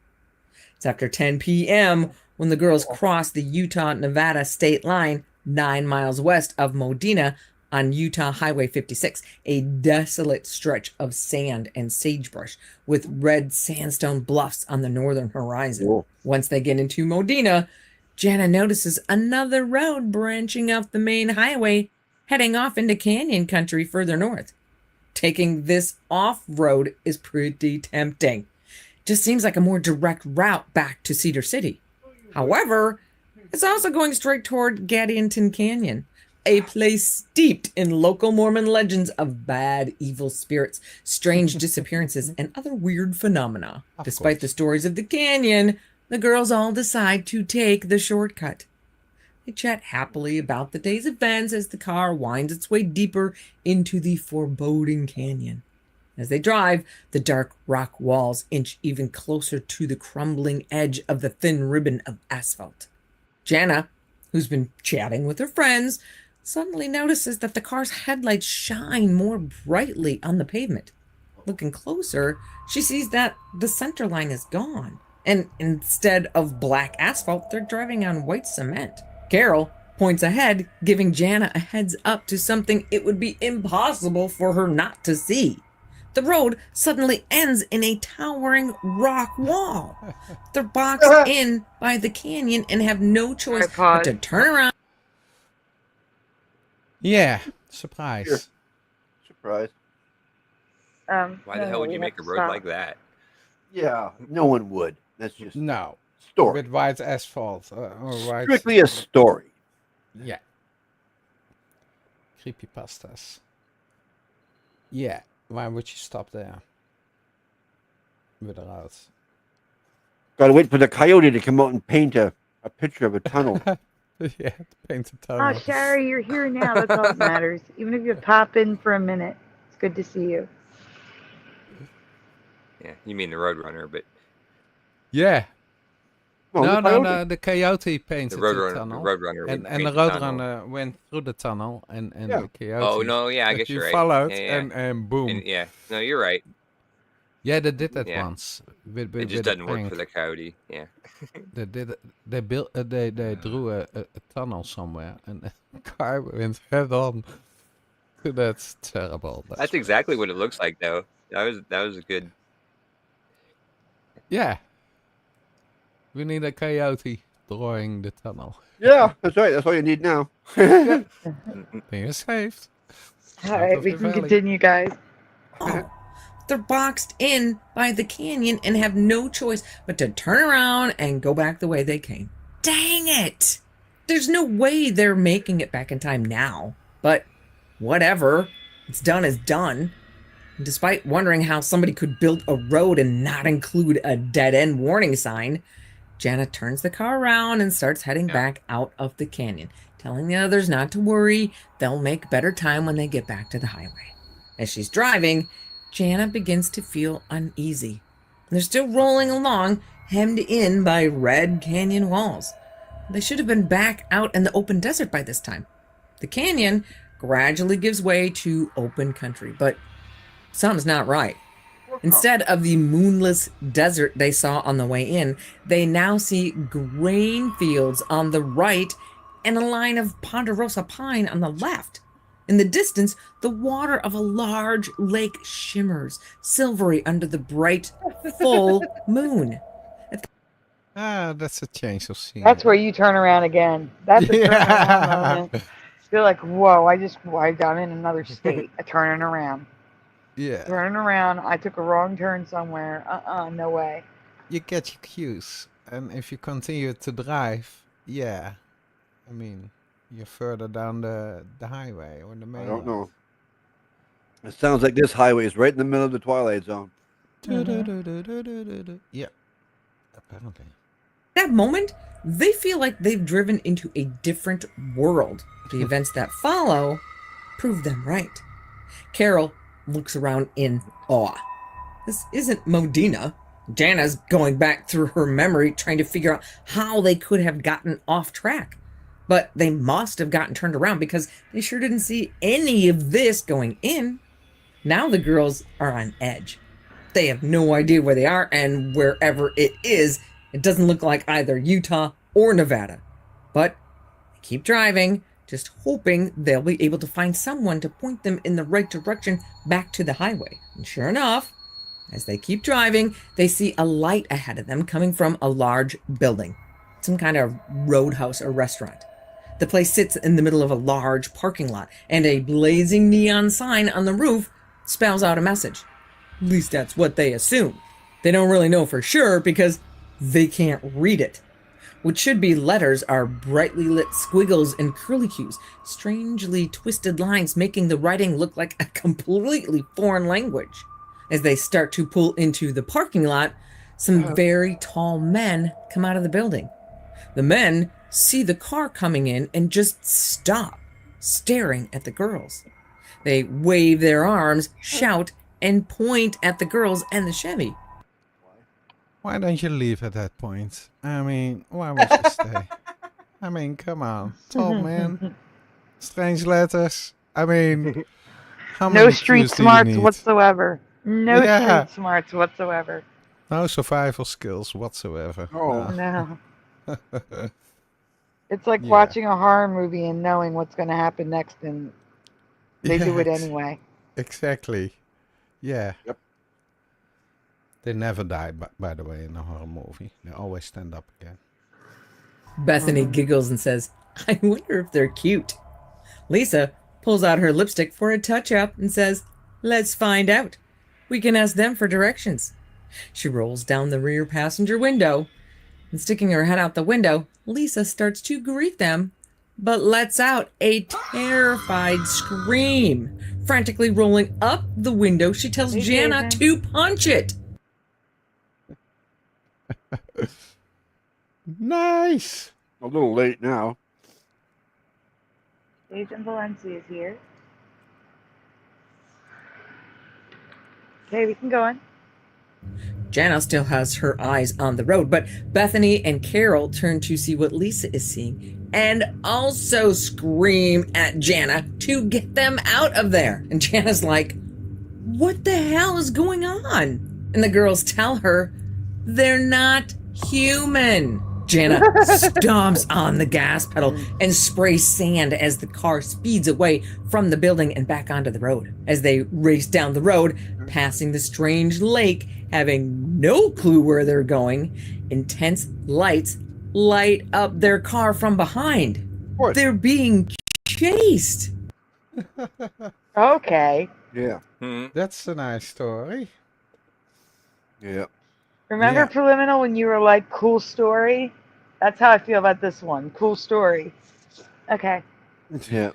It's after 10 p.m. when the girls cross the Utah-Nevada state line 9 miles west of Modena on Utah Highway 56, a desolate stretch of sand and sagebrush with red sandstone bluffs on the northern horizon. Cool. Once they get into Modena, Jana notices another road branching off the main highway, heading off into canyon country further north. Taking this off-road is pretty tempting. Just seems like a more direct route back to Cedar City. However, it's also going straight toward Gadianton Canyon, a place steeped in local Mormon legends of bad, evil spirits, strange disappearances, and other weird phenomena. Despite the stories of the canyon, the girls all decide to take the shortcut. They chat happily about the day's events as the car winds its way deeper into the foreboding canyon. As they drive, the dark rock walls inch even closer to the crumbling edge of the thin ribbon of asphalt. Jana, who's been chatting with her friends, suddenly notices that the car's headlights shine more brightly on the pavement. Looking closer, she sees that the center line is gone, and instead of black asphalt, they're driving on white cement. Carol points ahead, giving Jana a heads up to something it would be impossible for her not to see. The road suddenly ends in a towering rock wall. They're boxed in by the canyon and have no choice but to turn around. Yeah, surprise. Sure. Surprise. Why the hell would you make a road like that? Yeah, no one would. That's just No. story. With white asphalt. Or white... Strictly a story. Yeah. Creepypastas. Yeah. Why would you stop there? With a road. Gotta wait for the coyote to come out and paint a picture of a tunnel. Yeah, paint a tunnel. Oh, Sherry, you're here now. That's all that matters. Even if you pop in for a minute, it's good to see you. Yeah, you mean the Roadrunner, but Yeah. Well, No, the coyote painted the the Roadrunner, tunnel. the Roadrunner, And would paint the the tunnel. roadrunner went through the tunnel, and Yeah. the coyote. Oh no, yeah, I that guess you you're right. followed, Yeah, and boom. And, yeah, no, you're right. Yeah, they did that Yeah. once. With It just with a doesn't work tank. for the coyote. Yeah. They did. They built. They drew a tunnel somewhere, and the car went head on. That's terrible. That's exactly what it looks like, though. That was a good. Yeah. We need a coyote drawing the tunnel. Yeah, that's right. That's all you need now. Then you're saved. All Out right, of we the can valley. continue, guys. Oh, they're boxed in by the canyon and have no choice but to turn around and go back the way they came. Dang it! There's no way they're making it back in time now. But whatever. It's done is done. And despite wondering how somebody could build a road and not include a dead-end warning sign, Jana turns the car around and starts heading back out of the canyon, telling the others not to worry. They'll make better time when they get back to the highway. As she's driving, Jana begins to feel uneasy. They're still rolling along, hemmed in by red canyon walls. They should have been back out in the open desert by this time. The canyon gradually gives way to open country, but something's not right. Instead of the moonless desert they saw on the way in, they now see grain fields on the right and a line of ponderosa pine on the left. In the distance, the water of a large lake shimmers, silvery under the bright, full moon. That's a change of scene. That's where you turn around again. That's a turn around Yeah. moment. You're like, whoa, I'm in another state. Turning around. Yeah. Turning around. I took a wrong turn somewhere. No way. You get your cues, and if you continue to drive, yeah, I mean, you're further down the highway or the main. I don't line. know. It sounds like this highway is right in the middle of the Twilight Zone. Yeah, apparently. That moment, they feel like they've driven into a different world. The events that follow prove them right. Carol looks around in awe. This isn't Modena. Jana's going back through her memory trying to figure out how they could have gotten off track. But they must have gotten turned around because they sure didn't see any of this going in. Now the girls are on edge. They have no idea where they are, and wherever it is, it doesn't look like either Utah or Nevada. But they keep driving, just hoping they'll be able to find someone to point them in the right direction back to the highway. And sure enough, as they keep driving, they see a light ahead of them coming from a large building, some kind of roadhouse or restaurant. The place sits in the middle of a large parking lot, and a blazing neon sign on the roof spells out a message. At least that's what they assume. They don't really know for sure because they can't read it. What should be letters are brightly lit squiggles and curlicues, strangely twisted lines making the writing look like a completely foreign language. As they start to pull into the parking lot, some very tall men come out of the building. The men see the car coming in and just stop, staring at the girls. They wave their arms, shout, and point at the girls and the Chevy. Why don't you leave at that point? I mean, why would you stay? I mean, come on. Tall man. Strange letters. I mean, how many No street clues do you smarts need? whatsoever. No Yeah. street smarts whatsoever. No survival skills whatsoever. Oh. No. It's like Yeah. watching a horror movie and knowing what's going to happen next, and they do it Yes. anyway. Exactly. Yeah. Yep. They never die, by the way, in a horror movie. They always stand up again. Bethany giggles and says, I wonder if they're cute. Lisa pulls out her lipstick for a touch-up and says, let's find out. We can ask them for directions. She rolls down the rear passenger window, and sticking her head out the window, Lisa starts to greet them, but lets out a terrified scream. Frantically rolling up the window, she tells Hey, Jana Jason. to punch it. Nice. A little late now. Jason Valencia is here. Okay, we can go on. Jana still has her eyes on the road, but Bethany and Carol turn to see what Lisa is seeing and also scream at Jana to get them out of there. And Jana's like, what the hell is going on? And the girls tell her they're not human. Jana stomps on the gas pedal and sprays sand as the car speeds away from the building and back onto the road. As they race down the road, passing the strange lake, having no clue where they're going, intense lights light up their car from behind. What? They're being chased. Okay. Yeah. That's a nice story. Yeah. Remember Yeah. Preliminal when you were like, cool story? That's how I feel about this one. Cool story. Okay. Yeah.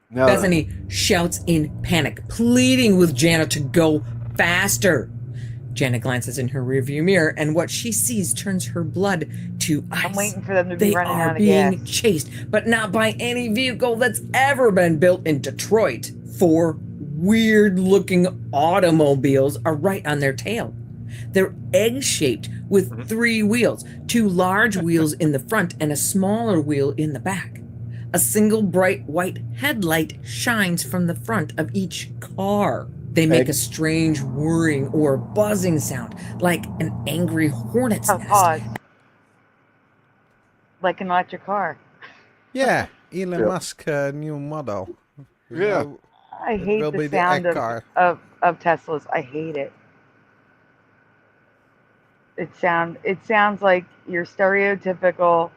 No. Bethany shouts in panic, pleading with Jana to go faster. Jana glances in her rearview mirror, and what she sees turns her blood to ice. I'm waiting for them to be They running are out of being gas. chased, but not by any vehicle that's ever been built in Detroit. 4 weird-looking automobiles are right on their tail. They're egg-shaped with 3 wheels, 2 large wheels in the front and a smaller wheel in the back. A single bright white headlight shines from the front of each car. They make a strange whirring or buzzing sound, like an angry hornet's Oh, nest. pause. Like an electric car. Yeah, Elon Yep. Musk new model. You Yeah. know, I it hate will the be sound the egg car. of Teslas. I hate it. It sounds like your stereotypical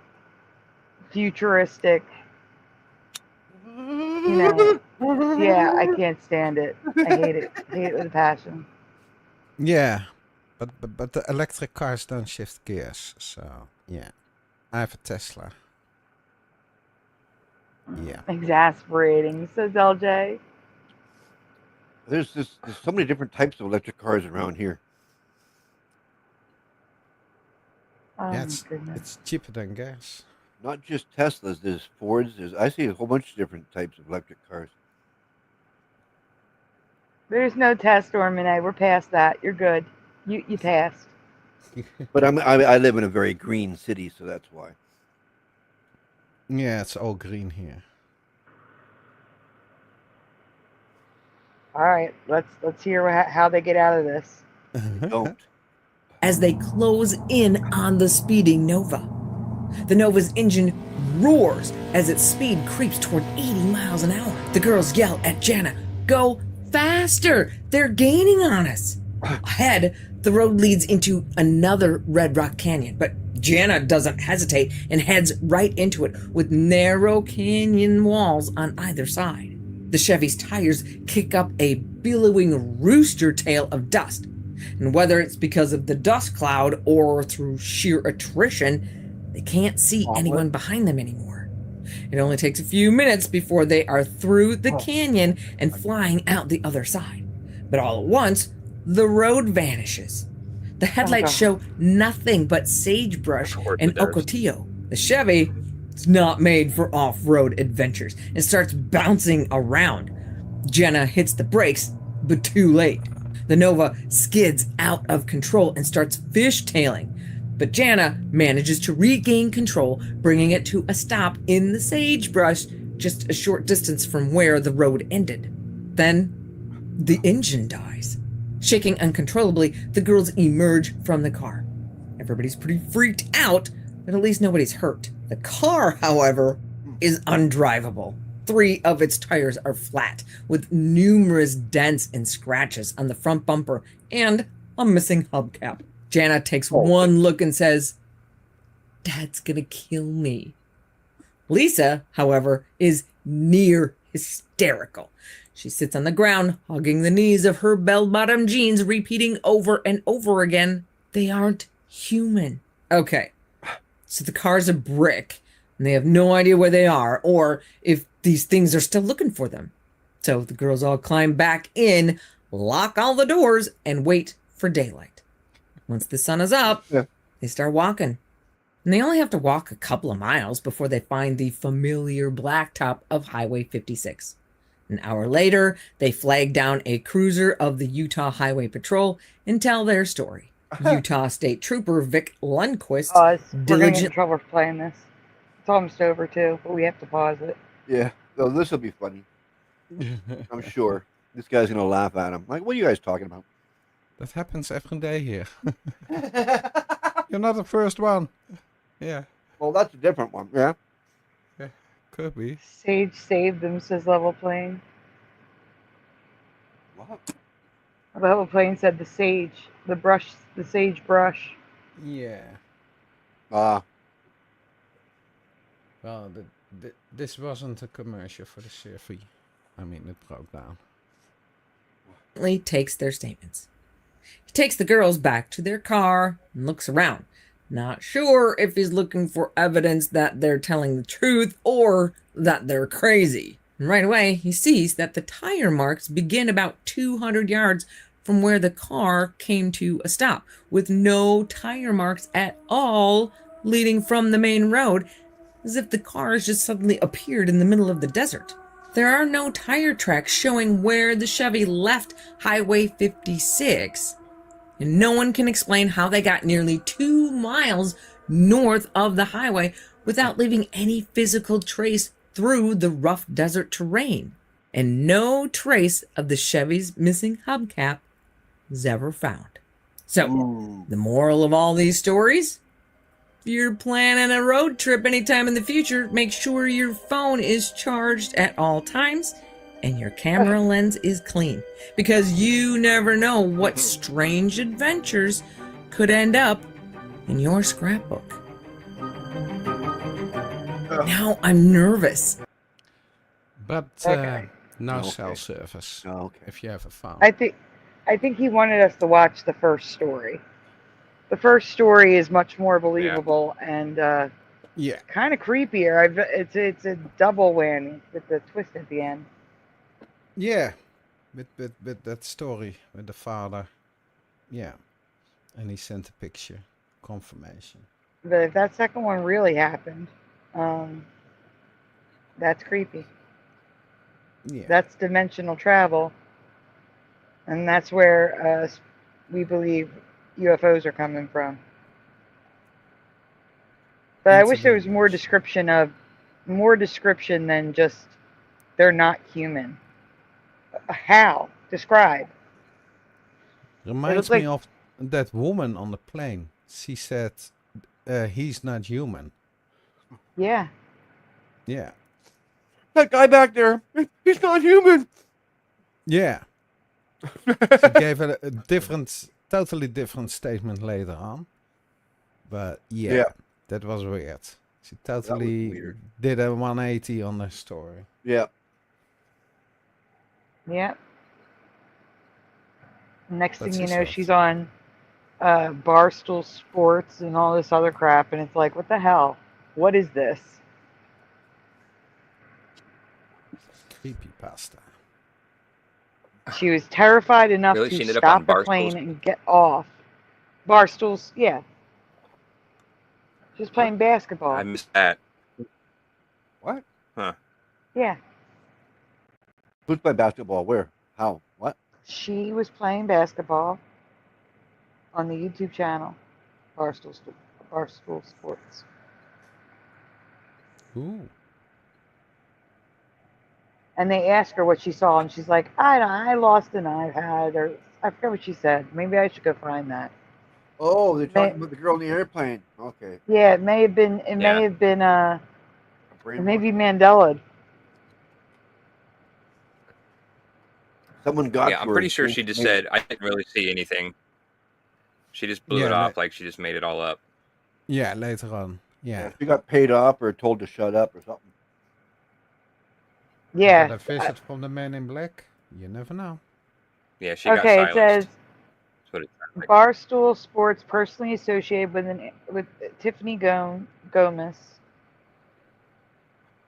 futuristic, yeah, I can't stand it. I hate it. Hate it with a passion. Yeah, but the electric cars don't shift gears, so yeah. I have a Tesla. Yeah. Exasperating, says LJ. There's so many different types of electric cars around here. Oh, Yeah, my it's goodness. cheaper than gas. Not just Teslas. There's Fords. I see a whole bunch of different types of electric cars. There's no test, Ormine. We're past that. You're good. You passed. But I live in a very green city, so that's why. Yeah, it's all green here. All right, let's hear how they get out of this. Don't. As they close in on the speeding Nova. The Nova's engine roars as its speed creeps toward 80 miles an hour. The girls yell at Jana, go faster! They're gaining on us! Ahead, the road leads into another Red Rock Canyon, but Jana doesn't hesitate and heads right into it with narrow canyon walls on either side. The Chevy's tires kick up a billowing rooster tail of dust. And whether it's because of the dust cloud or through sheer attrition, they can't see anyone behind them anymore. It only takes a few minutes before they are through the canyon and flying out the other side. But all at once, the road vanishes. The headlights show nothing but sagebrush and ocotillo. The Chevy is not made for off-road adventures and starts bouncing around. Jenna hits the brakes, but too late. The Nova skids out of control and starts fishtailing. But Jana manages to regain control, bringing it to a stop in the sagebrush just a short distance from where the road ended. Then, the engine dies. Shaking uncontrollably, the girls emerge from the car. Everybody's pretty freaked out, but at least nobody's hurt. The car, however, is undrivable. 3 of its tires are flat, with numerous dents and scratches on the front bumper and a missing hubcap. Jana takes one look and says, "Dad's gonna kill me." Lisa, however, is near hysterical. She sits on the ground, hugging the knees of her bell-bottom jeans, repeating over and over again, "They aren't human." Okay, so the car's a brick, and they have no idea where they are, or if these things are still looking for them. So the girls all climb back in, lock all the doors, and wait for daylight. Once the sun is up, they start walking. And they only have to walk a couple of miles before they find the familiar blacktop of Highway 56. An hour later, they flag down a cruiser of the Utah Highway Patrol and tell their story. Utah State Trooper Vic Lundquist Pause. We're going to get in trouble for playing this. It's almost over, too, but we have to pause it. Yeah. So this will be funny. I'm sure. This guy's going to laugh at him. Like, what are you guys talking about? That happens every day here. You're not the first one. Yeah. Well, that's a different one. Yeah. Yeah. Could be. Sage saved them, says Level Plane. What? Level Plane said the sage brush. Yeah. Ah. Well, this wasn't a commercial for the Chevy. I mean, it broke down. Lee takes their statements. He takes the girls back to their car and looks around. Not sure if he's looking for evidence that they're telling the truth or that they're crazy. And right away, he sees that the tire marks begin about 200 yards from where the car came to a stop, with no tire marks at all leading from the main road, as if the cars just suddenly appeared in the middle of the desert. There are no tire tracks showing where the Chevy left Highway 56, and no one can explain how they got nearly 2 miles north of the highway without leaving any physical trace through the rough desert terrain. And no trace of the Chevy's missing hubcap is ever found. So, the moral of all these stories? If you're planning a road trip anytime in the future, make sure your phone is charged at all times and your camera lens is clean, because you never know what strange adventures could end up in your scrapbook. Now I'm nervous. But no cell service if you have a phone. I think he wanted us to watch the first story. The first story is much more believable and kind of creepier. It's a double whammy with the twist at the end. Yeah, with that story with the father. Yeah, and he sent a picture, confirmation. But if that second one really happened, that's creepy. Yeah. That's dimensional travel. And that's where we believe UFOs are coming from. But I wish there was more description than just they're not human. How? Describe. Reminds me of that woman on the plane. She said, he's not human. Yeah. Yeah. That guy back there, he's not human. Yeah. She gave it a different, totally different statement later on. But yeah, that was weird. She totally did a 180 on the story. Yeah. Yeah. Next thing you know, she's on Barstool Sports and all this other crap, and it's like, what the hell? What is this? Creepypasta. She was terrified enough Really? She to ended up stop on the Barstool's? plane and get off. Barstool's, yeah. She was playing basketball. I missed that. What? Huh. Yeah. Who's playing basketball? Where? How? What? She was playing basketball on the YouTube channel, Barstool Sports. Ooh. And they asked her what she saw, and she's like, I lost an iPad, or I forget what she said. Maybe I should go find that. Oh, they're talking about the girl in the airplane. Okay. Yeah, it may have been. It may have been. It may be Mandela. Someone got. Yeah, I'm pretty sure she just said, "I didn't really see anything." She just blew it off like she just made it all up. Yeah, later on. Yeah. She got paid off or told to shut up or something. Yeah. Got a visit from the Man in Black. You never know. Yeah, she got Okay, silenced. it says That's what it sounds like. Barstool Sports personally associated with Tiffany Gomez.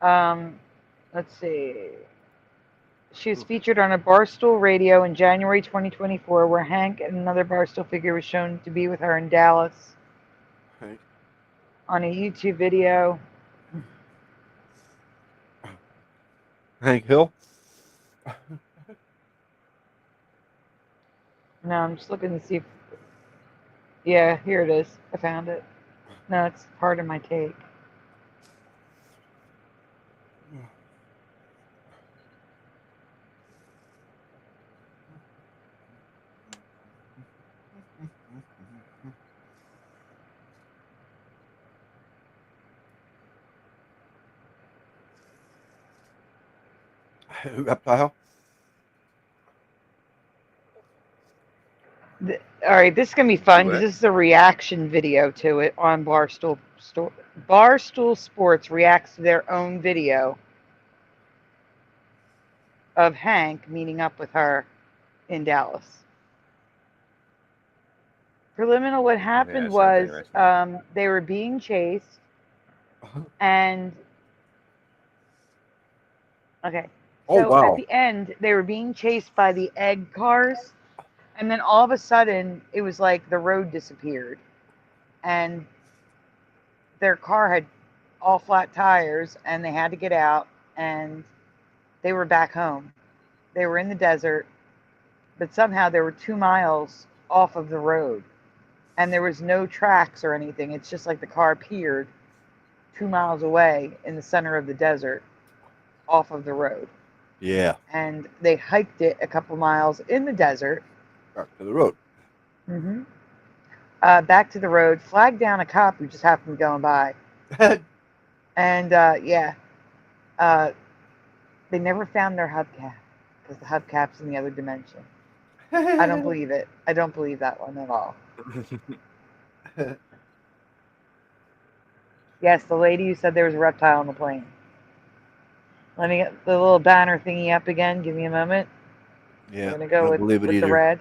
Let's see. She was featured on a Barstool radio in January 2024, where Hank and another Barstool figure was shown to be with her in Dallas. Right. On a YouTube video. Hank Hill? No, I'm just looking to see if... Yeah, here it is. I found it. No, it's part of my take. Reptile? All right, this is going to be fun because this is a reaction video to it on Barstool. Barstool Sports reacts to their own video of Hank meeting up with her in Dallas. Preliminary, what happened was they were being chased and... Okay. So at the end, they were being chased by the egg cars. And then all of a sudden, it was like the road disappeared. And their car had all flat tires, and they had to get out, and they were back home. They were in the desert, but somehow they were 2 miles off of the road. And there was no tracks or anything. It's just like the car appeared 2 miles away in the center of the desert off of the road. Yeah. And they hiked it a couple miles in the desert. Back to the road. Mm-hmm. Back to the road, flagged down a cop who just happened going by. And, they never found their hubcap because the hubcap's in the other dimension. I don't believe it. I don't believe that one at all. Yes, the lady who said there was a reptile on the plane. Let me get the little banner thingy up again. Give me a moment. Yeah, I'm going to go with the red.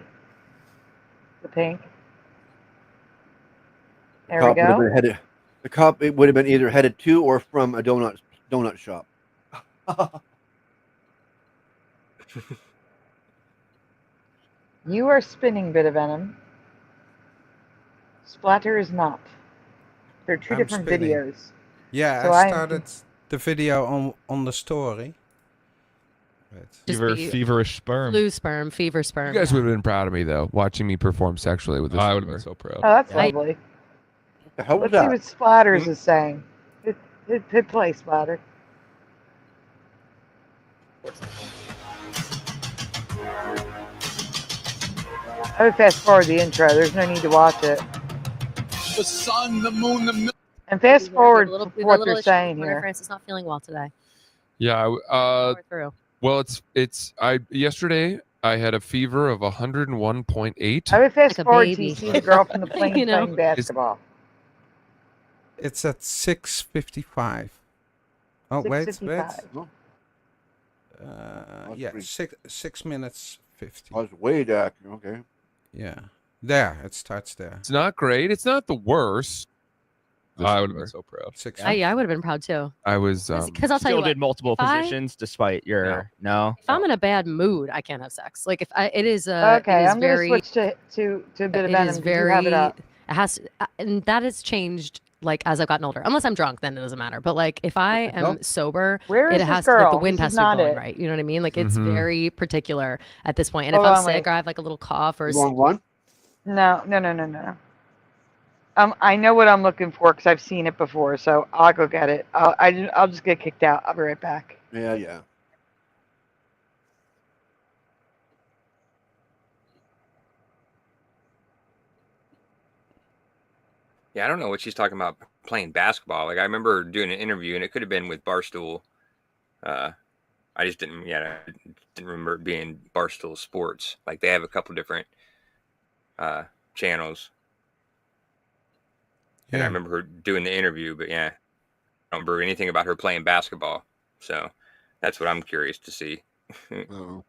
The pink. There we go. The cop would have been either headed to or from a donut shop. You are spinning, Bit of Venom. Splatter is not. They're two different videos. Yeah, so I started the video on the story. Feverish sperm. Blue sperm, fever sperm. You guys would have been proud of me, though, watching me perform sexually with this. I would have been so proud. Oh, that's lovely. The hell was Let's see what Splatters is saying. Hit play, Splatter. I would fast forward the intro. There's no need to watch it. The sun, the moon, the milk. And fast forward what they're saying here. Francis not feeling well today. Yeah. Well, yesterday I had a fever of 101.8. I would fast forward to see the girl from the plane playing basketball. It's at 6:55. Oh, wait. Yeah, 6 minutes 50. I was way back. Okay. Yeah. There, it starts there. It's not great. It's not the worst. I would have been so proud. I would have been proud too. I was because I'll tell you what, did multiple positions despite your If I'm in a bad mood, I can't have sex. Like if it is okay, I'm going to switch to a bit of venom. It is very. It has, and that has changed like as I've gotten older. Unless I'm drunk, then it doesn't matter. But like if I am sober, Where is it this has to, like the girl? wind This has is to be not blowing it. right. You know what I mean? Like it's very particular at this point. And Hold if I'm on, sick wait. or I have like a little cough or Wrong one? No. I know what I'm looking for because I've seen it before, so I'll go get it. I'll just get kicked out. I'll be right back. Yeah. Yeah, I don't know what she's talking about playing basketball. Like I remember doing an interview, and it could have been with Barstool. I just didn't. Yeah, I didn't remember it being Barstool Sports. Like they have a couple different channels. And I remember her doing the interview, but yeah, I don't remember anything about her playing basketball. So that's what I'm curious to see. Oh.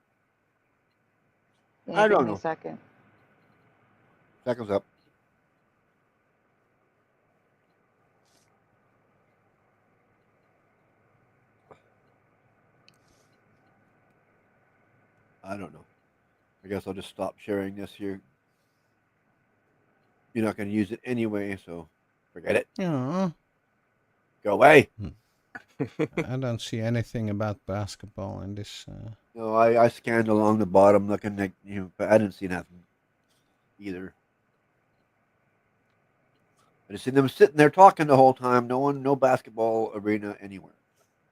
Yeah, I don't give me know. a second. Seconds up. I don't know. I guess I'll just stop sharing this here. You're not going to use it anyway, so forget it. Yeah. Go away. I don't see anything about basketball in this. No, I scanned along the bottom looking at but I didn't see nothing either. I just seen them sitting there talking the whole time. No basketball arena anywhere.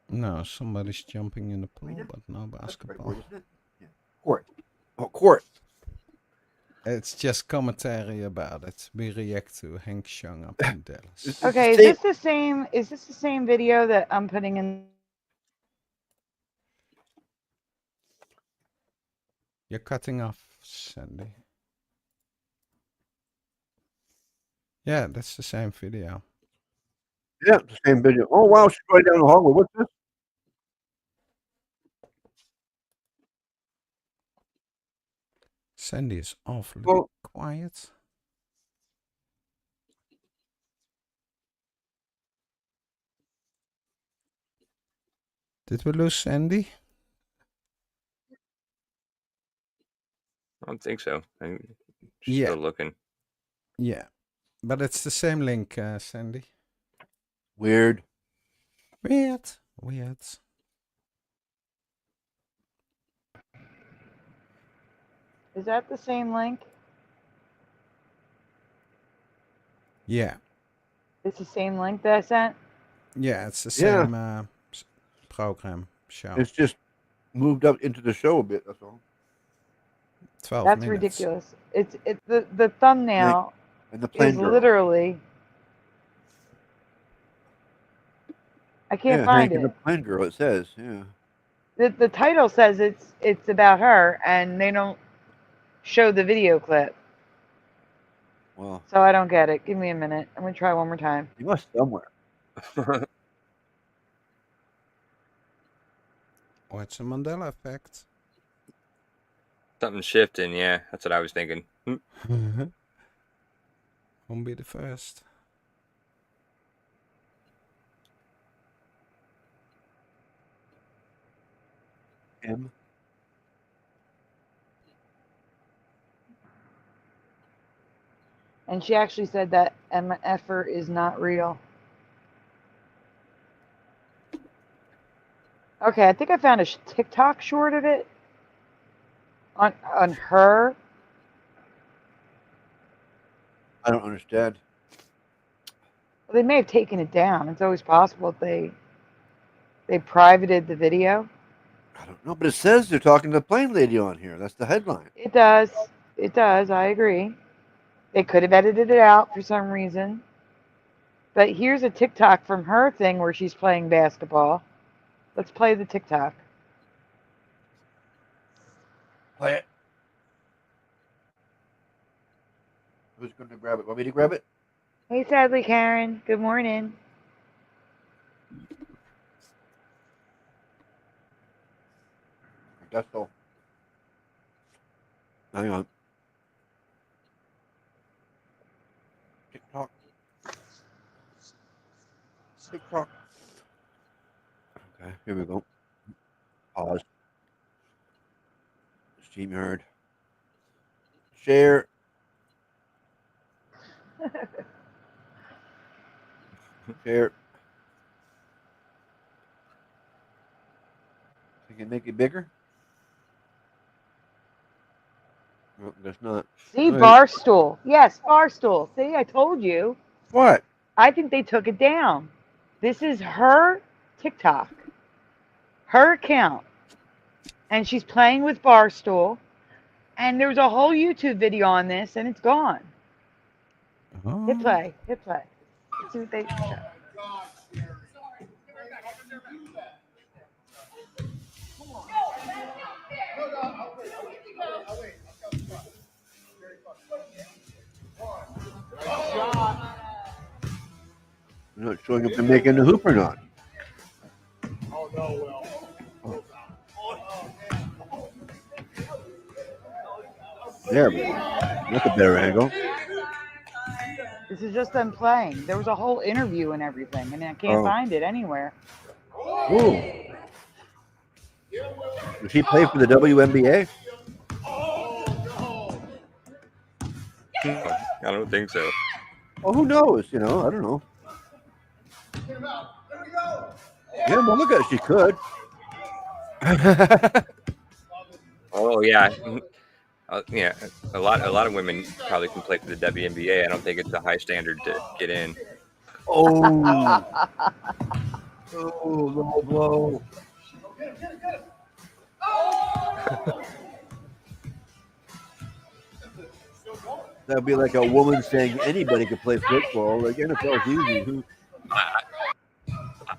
No, somebody's jumping in the pool, but no basketball. Isn't it? Yeah. Court. Oh, court. It's just commentary about it. We react to Hank showing up in Dallas. Okay, is this the same? Is this the same video that I'm putting in? You're cutting off, Sandy. Yeah, that's the same video. Yeah, the same video. Oh wow, she's right down the hallway. What's this? Sandy is awfully quiet. Did we lose Sandy? I don't think so. She's still looking. Yeah, but it's the same link, Sandy. Weird. Weird. Is that the same link? Yeah. It's the same link that I sent? Yeah, it's the same program show. It's just moved up into the show a bit. That's all. 12 That's minutes. ridiculous. It's the thumbnail and the plane is girl. literally. I can't find Hank and it. the plane girl. It says, yeah. The title says it's about her, and they don't show the video clip. Well, So I don't get it. Give me a minute. I'm gonna try one more time. you must somewhere. Oh, it's a Mandela effect. Something's shifting. Yeah, that's what I was thinking. Won't be the first. M. And she actually said that MFer is not real. Okay, I think I found a TikTok short of it on her. I don't understand. Well, they may have taken it down. It's always possible if they privated the video. I don't know, but it says they're talking to the plane lady on here. That's the headline. It does. It does. I agree. They could have edited it out for some reason. But here's a TikTok from her thing where she's playing basketball. Let's play the TikTok. Play it. Who's going to grab it? Want me to grab it? Hey, Sadly Karen. Good morning. That's all. Hang on. TikTok. TikTok. Okay, here we go. Pause. Streamyard. Share. Share. You can make it bigger? No, guess not. See, All right. Barstool. Yes, Barstool. See, I told you. What? I think they took it down. This is her TikTok, her account, and she's playing with Barstool. And there was a whole YouTube video on this, and it's gone. Hit play. Hit play. Let's see what they. I'm not showing if they're making the hoop or not. There we go. That's a better angle. This is just them playing. There was a whole interview and everything, and I can't find it anywhere. Ooh. Does he play for the WNBA? I don't think so. Well, who knows? You know, I don't know. Yeah, well, look at it. She could. Oh yeah, yeah. A lot of women probably can play for the WNBA. I don't think it's a high standard to get in. Oh, low blow. That'd be like a woman saying anybody could play football. Like NFL is easy.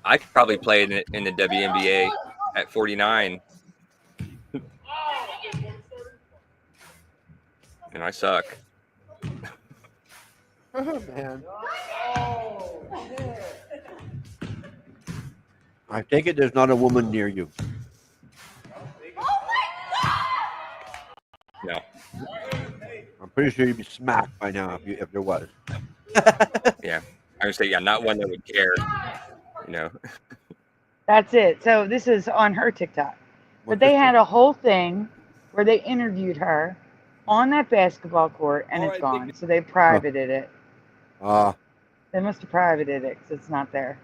I could probably play in the WNBA at 49. And I suck. Oh, man. I take it there's not a woman near you. No. I'm pretty sure you'd be smacked by now if there was. Yeah. I would say, yeah, not one that would care. You know. That's it. So this is on her TikTok. But they had a whole thing where they interviewed her on that basketball court, and it's gone. So they privated it. They must have privated it because it's not there.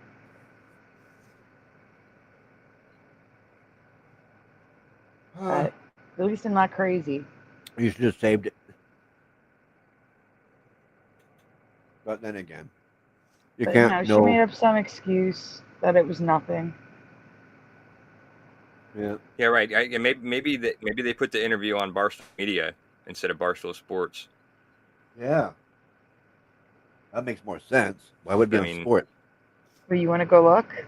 But at least I'm not crazy. You should have saved it. But then again, you But, can't She made up some excuse that it was nothing. Yeah. Yeah, right. Maybe they put the interview on Barstool Media instead of Barstool Sports. Yeah. That makes more sense. Why would it be on sport? Where you want to go look?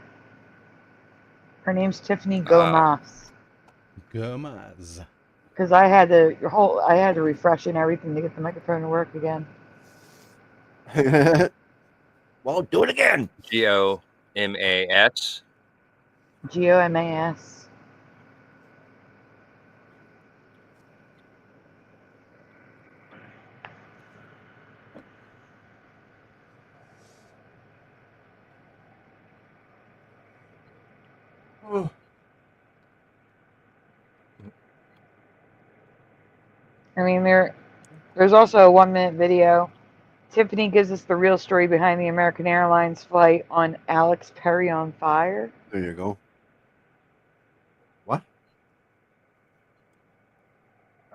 Her name's Tiffany Gomez. Gomez. Because I had to refresh and everything to get the microphone to work again. Well, do it again. Gomas. Gomas. Oh. I mean, there's also a 1-minute video. Tiffany gives us the real story behind the American Airlines flight on Alex Perry on fire. There you go. What?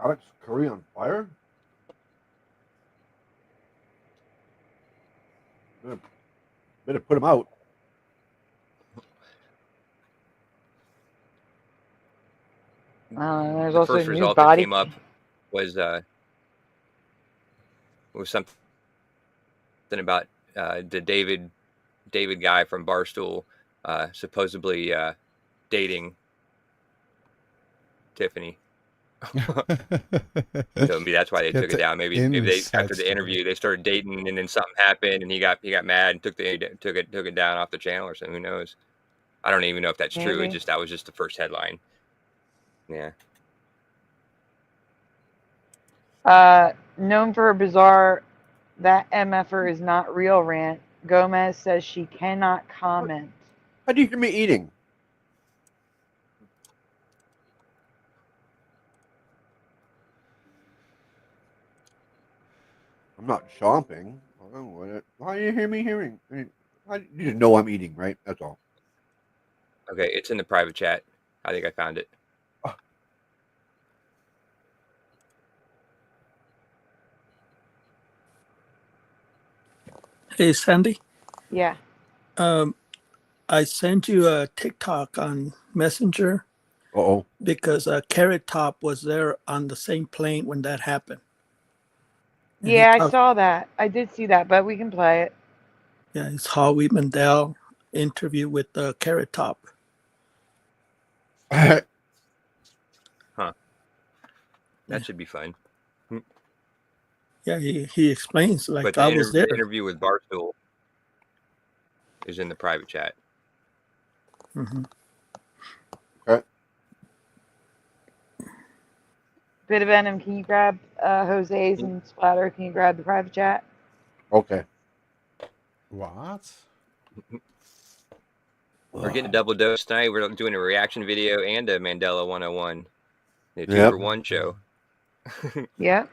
Alex Curry on fire? Better put him out. There's The also first a new result body. that came up was something about the David guy from Barstool supposedly dating Tiffany. So maybe that's why they took it down. Maybe they, after the interview they started dating, and then something happened, and he got mad and took it down off the channel or something. Who knows? I don't even know if that's true. That was just the first headline. Yeah. Known for her bizarre "that MFer is not real" rant, Gomez says she cannot comment. How do you hear me eating? I'm not chomping. Why do you hear me hearing? You just know I'm eating, right? That's all. Okay, it's in the private chat. I think I found it. Hey, Sandy. Yeah. I sent you a TikTok on Messenger. Uh-oh. Because Carrot Top was there on the same plane when that happened. And Yeah, I saw that. I did see that, but we can play it. Yeah, it's Howie Mandel interview with Carrot Top. Huh. That should be fun. Yeah, he explains like But I the was there. interview with Barstool is in the private chat. Mm-hmm. Okay. Bit of Venom, can you grab Jose's and Splatter? Can you grab the private chat? Okay. What? We're getting a double dose tonight. We're doing a reaction video and a Mandela 101. A 2 Yep. for 1 show. Yeah.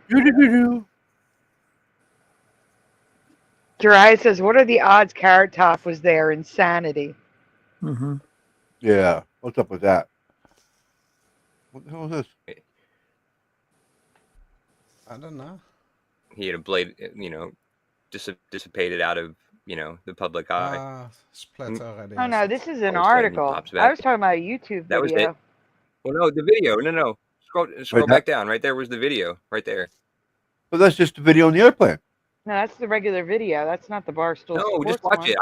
Jariah says, what are the odds Carrot Top was there? Insanity. Mm-hmm. Yeah. What's up with that? What the hell is this? I don't know. He had a blade, dissipated out of, the public eye. Split already. Oh, no, this is an All of a sudden he article. pops I back. was talking about a YouTube That was video. it. Well, no, the video. No. Scroll back down. Right there was the video. Right there. But that's just the video on the airplane. No, that's the regular video. That's not the Barstool No, Sports just watch one. it.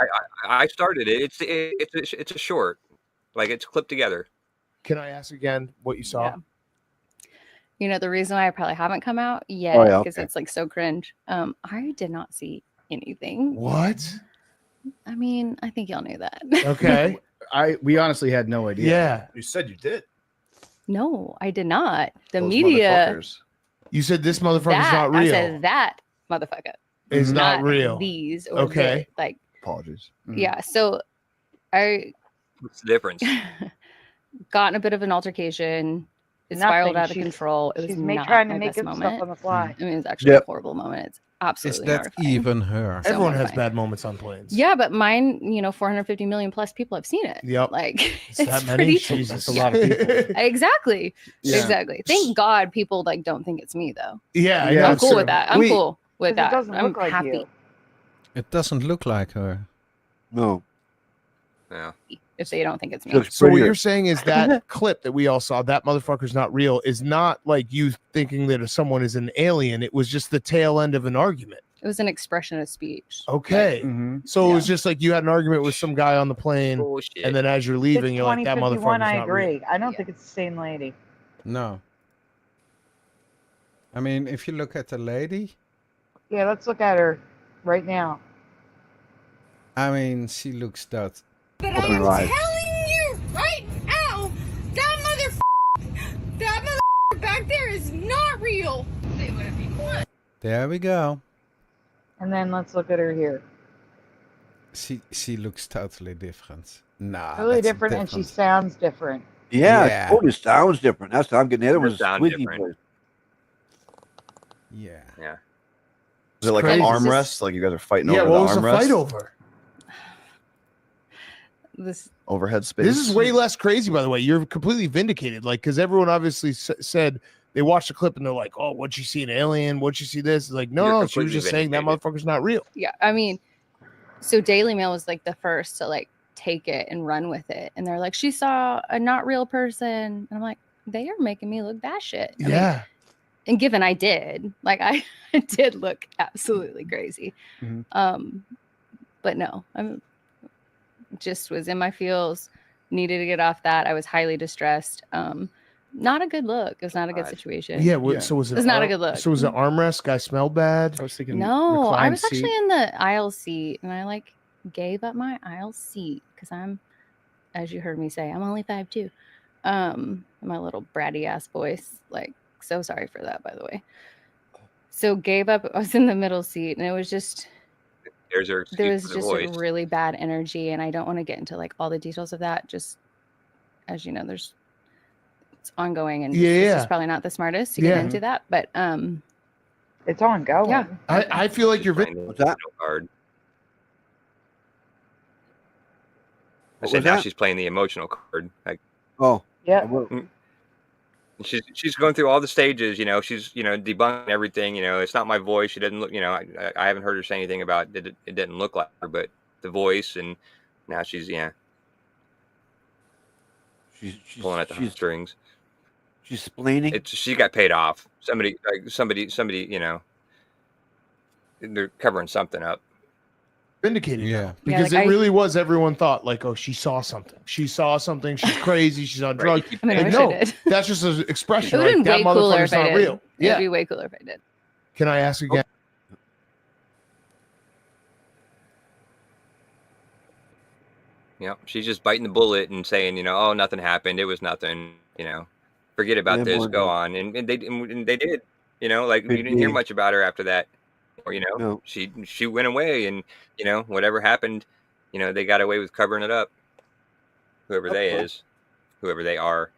I started it. It's a short. Like, it's clipped together. Can I ask again what you saw? Yeah. The reason why I probably haven't come out yet because it's like so cringe. I did not see anything. What? I mean, I think y'all knew that. Okay. We honestly had no idea. Yeah. You said you did. No, I did not. The Those media. You said this motherfucker's not real. I said that motherfucker. It's not real. These. Or Okay. Apologies. Yeah. So What's the difference? got in a bit of an altercation. It Nothing. spiraled out of She's- control. It was she's not trying to my make best up stuff moment. on the fly. I mean, it was actually a horrible moment. It's absolutely Is that horrifying. even her? So Everyone has horrifying. bad moments on planes. Yeah, but mine, 450 million plus people have seen it. Yep. Like, It's it's that many? pretty. Jesus. That's a lot of people. Exactly. Yeah. Exactly. Thank God people don't think it's me though. Yeah, Yeah, I'm cool with that. I'm cool with 'Cause that. it doesn't I'm look like happy you. It doesn't look like her. No. Yeah. if they don't think it's me. So what you're saying is that clip that we all saw, that motherfucker's not real, is not like you thinking that someone is an alien. It was just the tail end of an argument. It was an expression of speech. Okay. So it was just like you had an argument with some guy on the plane, and then as you're leaving, It's you're like, that 2051, motherfucker's I not real. agree. I don't think it's the same lady. No. I mean, if you look at the lady, Yeah, let's look at her right now. I mean, she looks that. But I am telling you right now, that motherfucker back there is not real. Say whatever you want. There we go. And then let's look at her here. She looks totally different. Nah, Totally that's different, and she sounds different. Yeah, Yeah. it totally sounds different. That's how I'm getting. The other Does one's sound squeaky different. voice. Yeah. Yeah. Is it like Crazy. an arm wrest? Like you guys are fighting Yeah, over what the was the arm rest? fight over? This Overhead space. This is way less crazy, by the way. You're completely vindicated. Like, because everyone obviously said they watched the clip and they're like, "Oh, what'd you see? An alien? What'd you see? This?" It's like, no, You're no. She was completely just saying that motherfucker's not real. Yeah, I mean, so Daily Mail was like the first to like take it and run with it, and they're like, she saw a not real person, and I'm like, they are making me look batshit. I mean, Yeah. and given I did, like I did look absolutely crazy. But no, I'm just was in my feels, needed to get off that. I was highly distressed. Not a good look. It was not a good situation. Yeah. So was it? It's not a good look. So was it armrest? Guy smelled bad. I was thinking. No, I was actually in the aisle seat, and I like gave up my aisle seat because I'm, as you heard me say, I'm only 5'2". My little bratty ass voice, like, so sorry for that, by the way. So gave up. I was in the middle seat, and it was just There's her there was excuse just for the a voice. really bad energy, and I don't want to get into like all the details of that. Just as you know, it's ongoing, and this is probably not the smartest to get into that, but it's ongoing. Yeah, I feel like you're. What's that? Hard. What said was now that? she's playing the emotional card. Like, Oh, Yeah. she's going through all the stages. She's debunking everything. It's not my voice. She doesn't look. I haven't heard her say anything about it. It didn't look like her, but the voice, and now she's she's pulling at the strings. She's splaining. She got paid off. Somebody. They're covering something up. Vindicated. Yeah. Because like, it really was, everyone thought, like, oh, she saw something. She saw something. She's crazy. She's on drugs. I mean, I Like, wish I no, did. that's just an expression. It would have Like, been that way cooler motherfucker's if I not did. real. Yeah. It'd be way cooler if I did. Can I ask again? She's just biting the bullet and saying, oh, nothing happened. It was nothing. Forget about Yeah, this. more Go than- on. And they did. Like you didn't hear much about her after that. Or No. she went away, and whatever happened, they got away with covering it up. Whoever whoever they are,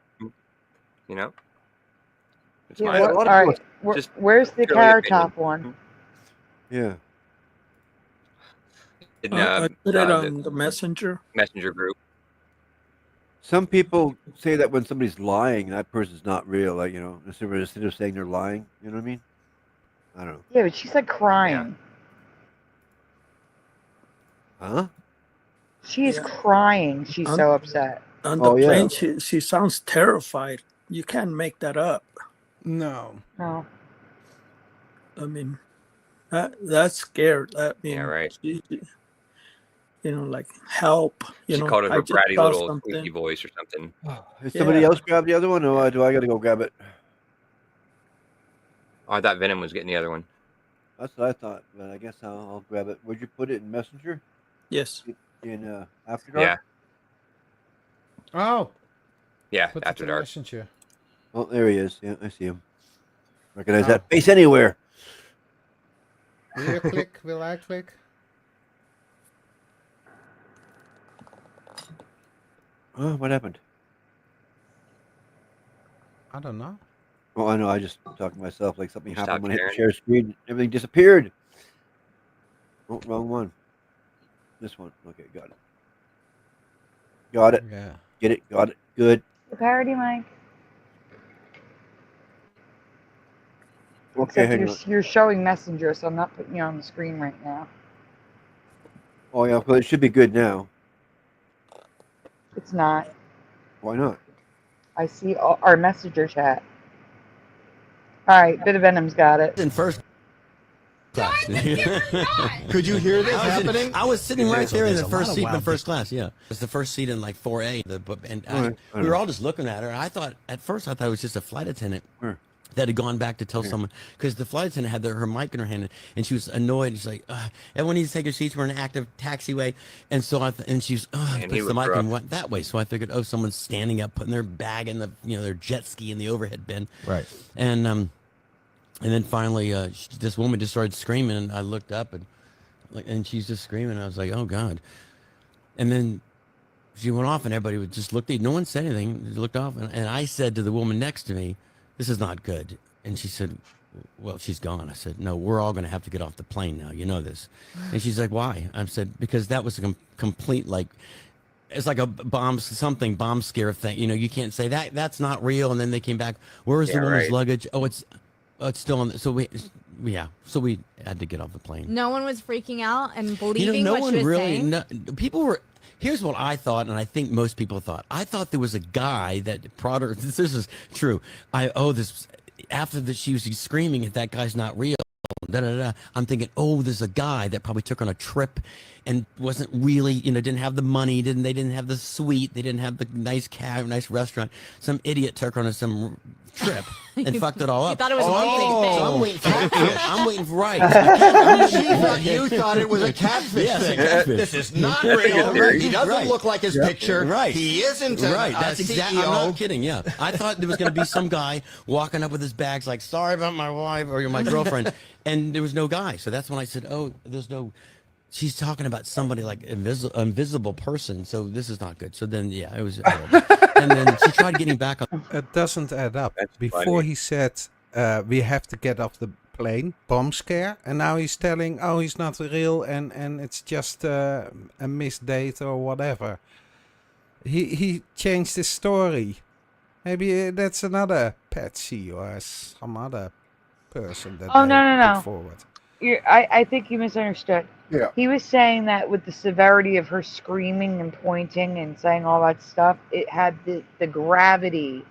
It's Yeah, my all right. Where's the purely carrot opinion. top one? Yeah. In, I put it the on the messenger. messenger group. Some people say that when somebody's lying, that person's not real. Like, instead of saying they're lying, you know what I mean? I don't know. Yeah, but she's like crying. Huh? She is crying. She's so upset. On the plane, she sounds terrified. You can't make that up. No. No. I mean, that's scared. I mean, right. Like help. She called it her bratty little squeaky voice or something. Did somebody else grab the other one, or do I got to go grab it? Oh, I thought Venom was getting the other one. That's what I thought, but I guess I'll grab it. Would you put it in Messenger? Yes. In After Dark? Yeah. Oh. Yeah, Put After it in Dark. Messenger. Oh, there he is. Yeah, I see him. Recognize that face anywhere. Will you click? Will I click? Oh, what happened? I don't know. Oh, I know. I just talked to myself like something Stop happened when I hit the caring. share screen. Everything disappeared. Oh, wrong one. This one. Okay, got it. Got it. Yeah. Get it. Got it. Good. The parody mic. Okay, Except hang on. you're showing Messenger, so I'm not putting you on the screen right now. Oh, yeah. Well, it should be good now. It's not. Why not? I see our Messenger chat. All right, Bit of Venom's got it. In first class. Could you hear this happening? I was sitting right there in the first seat in the first class. Yeah, it was the first seat in like 4A. We were all just looking at her. I thought at first it was just a flight attendant. That had gone back to tell someone, because the flight attendant had her mic in her hand, and she was annoyed. She's like, everyone needs to take their seats. We're in an active taxiway. And so she's, And he puts the looked mic rough. and went that way. So I figured, someone's standing up, putting their bag in the, their jet ski in the overhead bin. Right. And then finally, this woman just started screaming, and I looked up, and she's just screaming. And I was like, oh God. And then she went off, and everybody would just looked at, no one said anything, they looked off. And I said to the woman next to me, this is not good. And she said, well, she's gone. I said, no, we're all going to have to get off the plane now. You know this. And she's like, why? I said, because that was a complete, it's like a bomb scare thing. You can't say that's not real. And then they came back. Where is the woman's luggage? Oh, it's still on. So we had to get off the plane. No one was freaking out and believing no what one she was really. saying. No, people were. Here's what I thought, and I think most people thought. I thought there was a guy that Prodder. This is true. After that, she was screaming if that guy's not real. I'm thinking, there's a guy that probably took her on a trip and wasn't really, didn't have the money, they didn't have the suite, they didn't have the nice cab, nice restaurant. Some idiot took her on some trip and fucked it all up. You thought it was one thing. So I'm waiting for I'm waiting for You thought it was a catfish thing. Catfish. This is not real. He doesn't look like his picture. Right. He isn't a That's CEO. exactly. I'm not kidding. Yeah, I thought there was going to be some guy walking up with his bags, like, "Sorry about my wife or my girlfriend," and there was no guy. So that's when I said, "Oh, there's no." She's talking about somebody like invisible person, so this is not good. So then, yeah, it was, and then she tried getting back on. It doesn't add up. That's Before funny. he said, we have to get off the plane, bomb scare, and now he's telling, he's not real, and it's just a missed date or whatever. he changed his story. Maybe that's another Patsy or some other person that Oh, they no. put forward. I think you misunderstood. Yeah. He was saying that with the severity of her screaming and pointing and saying all that stuff, it had the gravity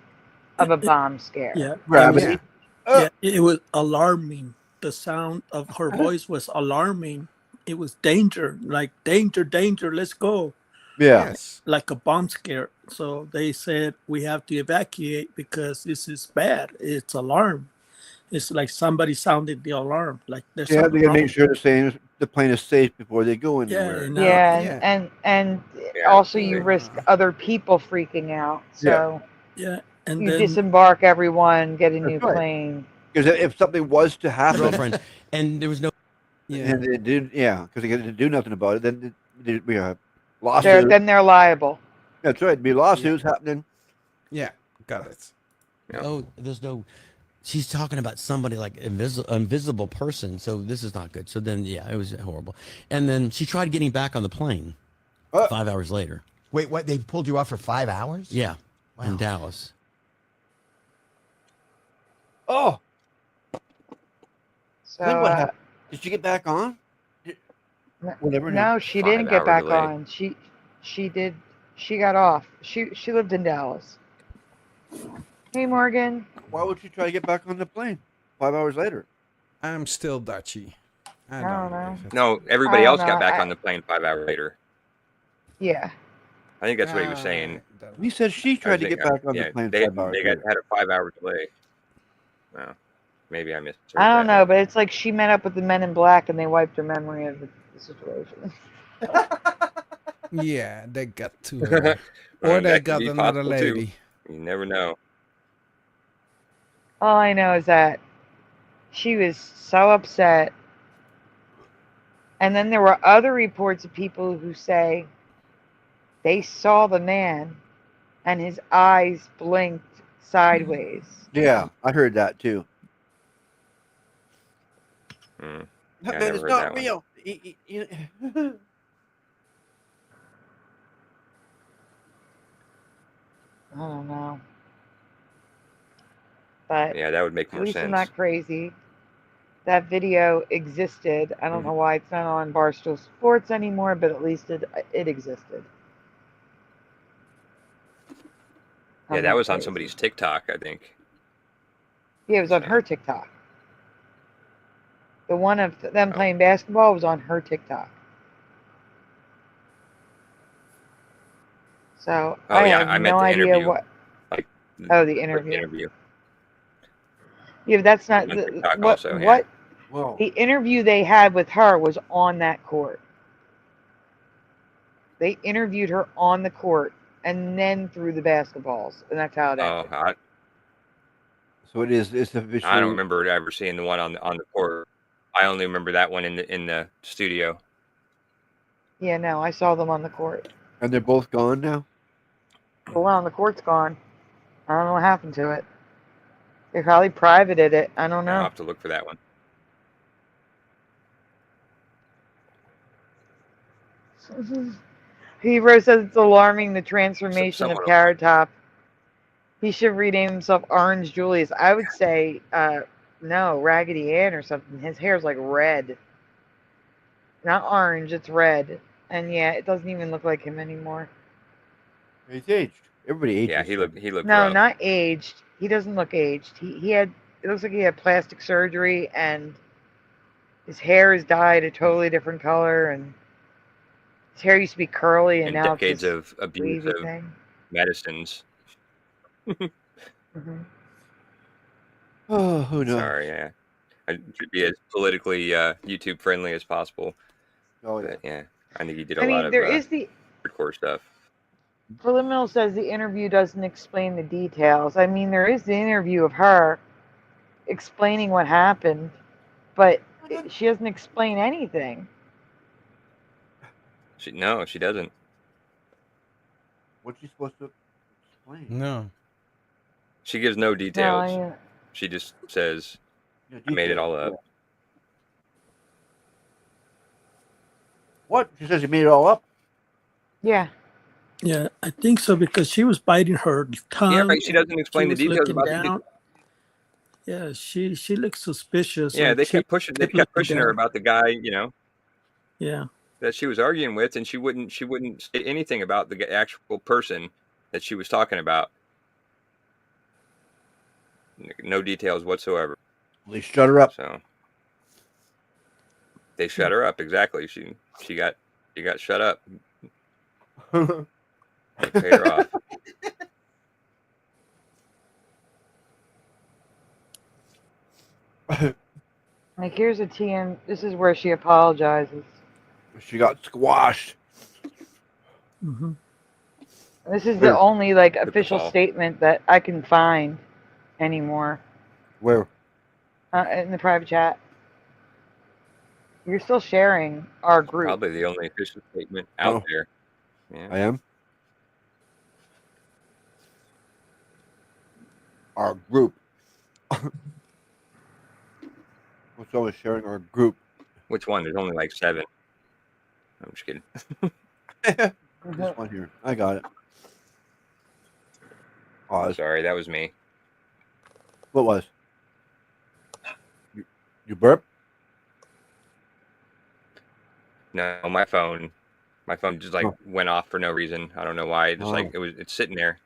of a bomb scare. Yeah. Gravity. Yeah, it was alarming. The sound of her voice was alarming. It was danger, like danger, danger, let's go. Yeah. Yes. Like a bomb scare. So they said we have to evacuate because this is bad. It's alarm. It's like somebody sounded the alarm. Like there's Yeah, they something gotta wrong. make sure the plane is safe before they go anywhere. and Yeah, and also you risk other people freaking out. So yeah, and you then disembark everyone, get a new That's right. plane. Because if something was to happen, Girlfriend, and there was no. and they did, because they didn't do nothing about it, then there'd be a lawsuit. Then they're liable. That's right. There'd be lawsuits happening. Yeah, got it. Oh, there's no. She's talking about somebody like invisible person, so this is not good. So then, yeah, it was horrible. And then she tried getting back on the plane 5 hours later. Wait, what? They pulled you off for 5 hours? Yeah, in Dallas. Oh. So Then what happened? Did she get back on? Whatever. No, she didn't get back on. She did. She got off. She lived in Dallas. Hey, Morgan. Why would she try to get back on the plane 5 hours later? I'm still Dutchy. I don't know. No, everybody I don't else got know. back on the plane 5 hours later. Yeah. I think that's what he was saying. He said she tried to get back on the plane 5 hours They later. had a 5 hour delay. Well, maybe I missed. I don't know, but it's like she met up with the men in black and they wiped her memory of the situation. Yeah, they got to her. Or they That could got be another possible, too. lady. You never know. All I know is that she was so upset. And then there were other reports of people who say they saw the man and his eyes blinked sideways. Yeah, I heard that too. Mm. That I man never is heard not that one. real. I don't know. But Yeah, that would make at more least I'm sense. not crazy. That video existed. I don't know why it's not on Barstool Sports anymore, but at least it existed. Yeah, I'm that not was on crazy. somebody's TikTok, I think. Yeah, it was on her TikTok. The one of them playing basketball was on her TikTok. So Oh, I yeah, have I meant no the idea interview. what. Like, The interview. interview. Yeah, but that's not On TikTok what. also, yeah. What Whoa. the interview they had with her was on that court. They interviewed her on the court and then threw the basketballs, and that's how it ended. Oh, So it's officially. I don't remember ever seeing the one on the court. I only remember that one in the studio. Yeah, no, I saw them on the court. And they're both gone now? The one on the court's gone. I don't know what happened to it. They probably privated it. I don't I'll know. have to look for that one. Hero says it's alarming the transformation of Someone- Carrot Top. He should rename himself Orange Julius. I would say no, Raggedy Ann or something. His hair's like red. Not orange, it's red. And yeah, it doesn't even look like him anymore. He's aged. Everybody ages. Yeah, he looked No, rough. not aged. He doesn't look aged. He had, it looks like he had plastic surgery and his hair is dyed a totally different color, and his hair used to be curly and And now decades it's this of abuse wavy of thing. medicines. Mhm. Oh, who knows? Sorry, yeah. I should be as politically YouTube friendly as possible. Oh, But yeah, I think he did a I lot mean, of there is the hardcore stuff. Preliminal says the interview doesn't explain the details. I mean, there is the interview of her explaining what happened, but she doesn't explain anything. No, she doesn't. What's she supposed to explain? No. She gives no details. No, She just says, Yeah, I made it details, all up. yeah. What? She says you made it all up? yeah. Yeah, I think so because she was biting her tongue. Yeah, right. She doesn't explain the she was details looking about down. Yeah, she looked suspicious. Yeah, like they she kept pushing. They kept pushing her about the guy, you know, Yeah. that she was arguing with, and she wouldn't say anything about the actual person that she was talking about. No details whatsoever. They shut her up. So they shut her up. Exactly. She got shut up. They paid her off. Like, here's a TM. This is where she apologizes. She got squashed. Mm-hmm. This is the only like official fall. statement that I can find anymore Where? in the private chat. You're still sharing our group. Probably the only official statement out there. Yeah. I am. Our group. What's always sharing our group? Which one? There's only like 7. I'm just kidding. This one here. I got it. Oh, sorry, that was me. What was? You burp? No, my phone just like went off for no reason. I don't know why. Just like it's sitting there,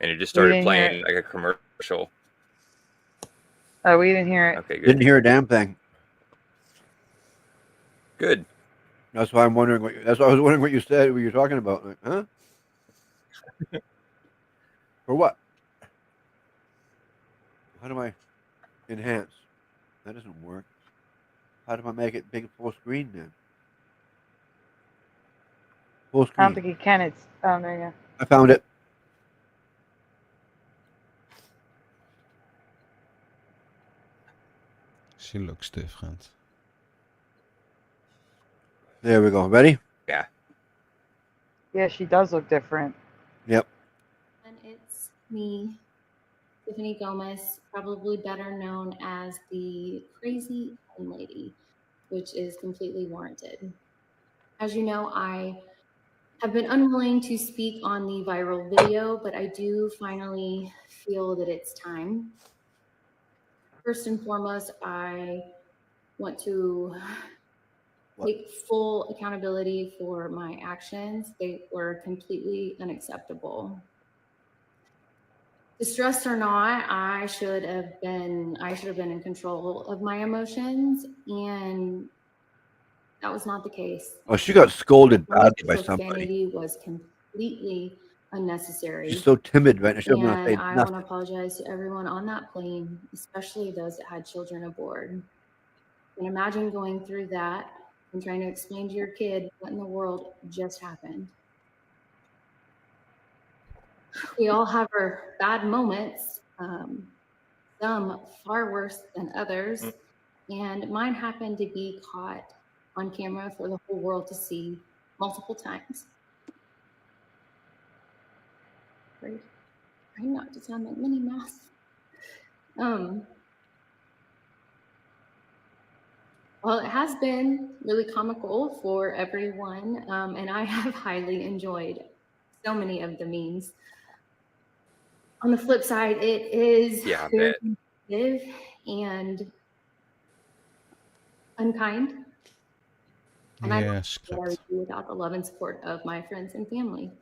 and it just started didn't hear playing like a commercial. Oh, we didn't hear it. Okay, good. Didn't hear a damn thing. Good. That's why I'm wondering what. That's why I was wondering what you said. What you're talking about? Like, huh? For what? How do I enhance? That doesn't work. How do I make it big full screen then? Full screen. I don't think you can. It's there you go. I found it. She looks different. There we go. Ready? Yeah. Yeah, she does look different. Yep. And it's me, Tiffany Gomez, probably better known as the Crazy Lady, which is completely warranted. As you know, I have been unwilling to speak on the viral video, but I do finally feel that it's time. First and foremost, I want to take full accountability for my actions. They were completely unacceptable. Distressed or not, I should have been in control of my emotions, and that was not the case. Oh, she got scolded badly by somebody. Profanity was completely unnecessary. She's so timid right now. She doesn't want to say And I want to nothing. apologize to everyone on that plane, especially those that had children aboard. And imagine going through that and trying to explain to your kid what in the world just happened. We all have our bad moments, some far worse than others, and mine happened to be caught on camera for the whole world to see multiple times. Right? I'm not to sound like Minnie Mouse. Well, it has been really comical for everyone, and I have highly enjoyed so many of the memes. On the flip side, it is very sensitive and unkind. And I don't know what I would do without the love and support of my friends and family.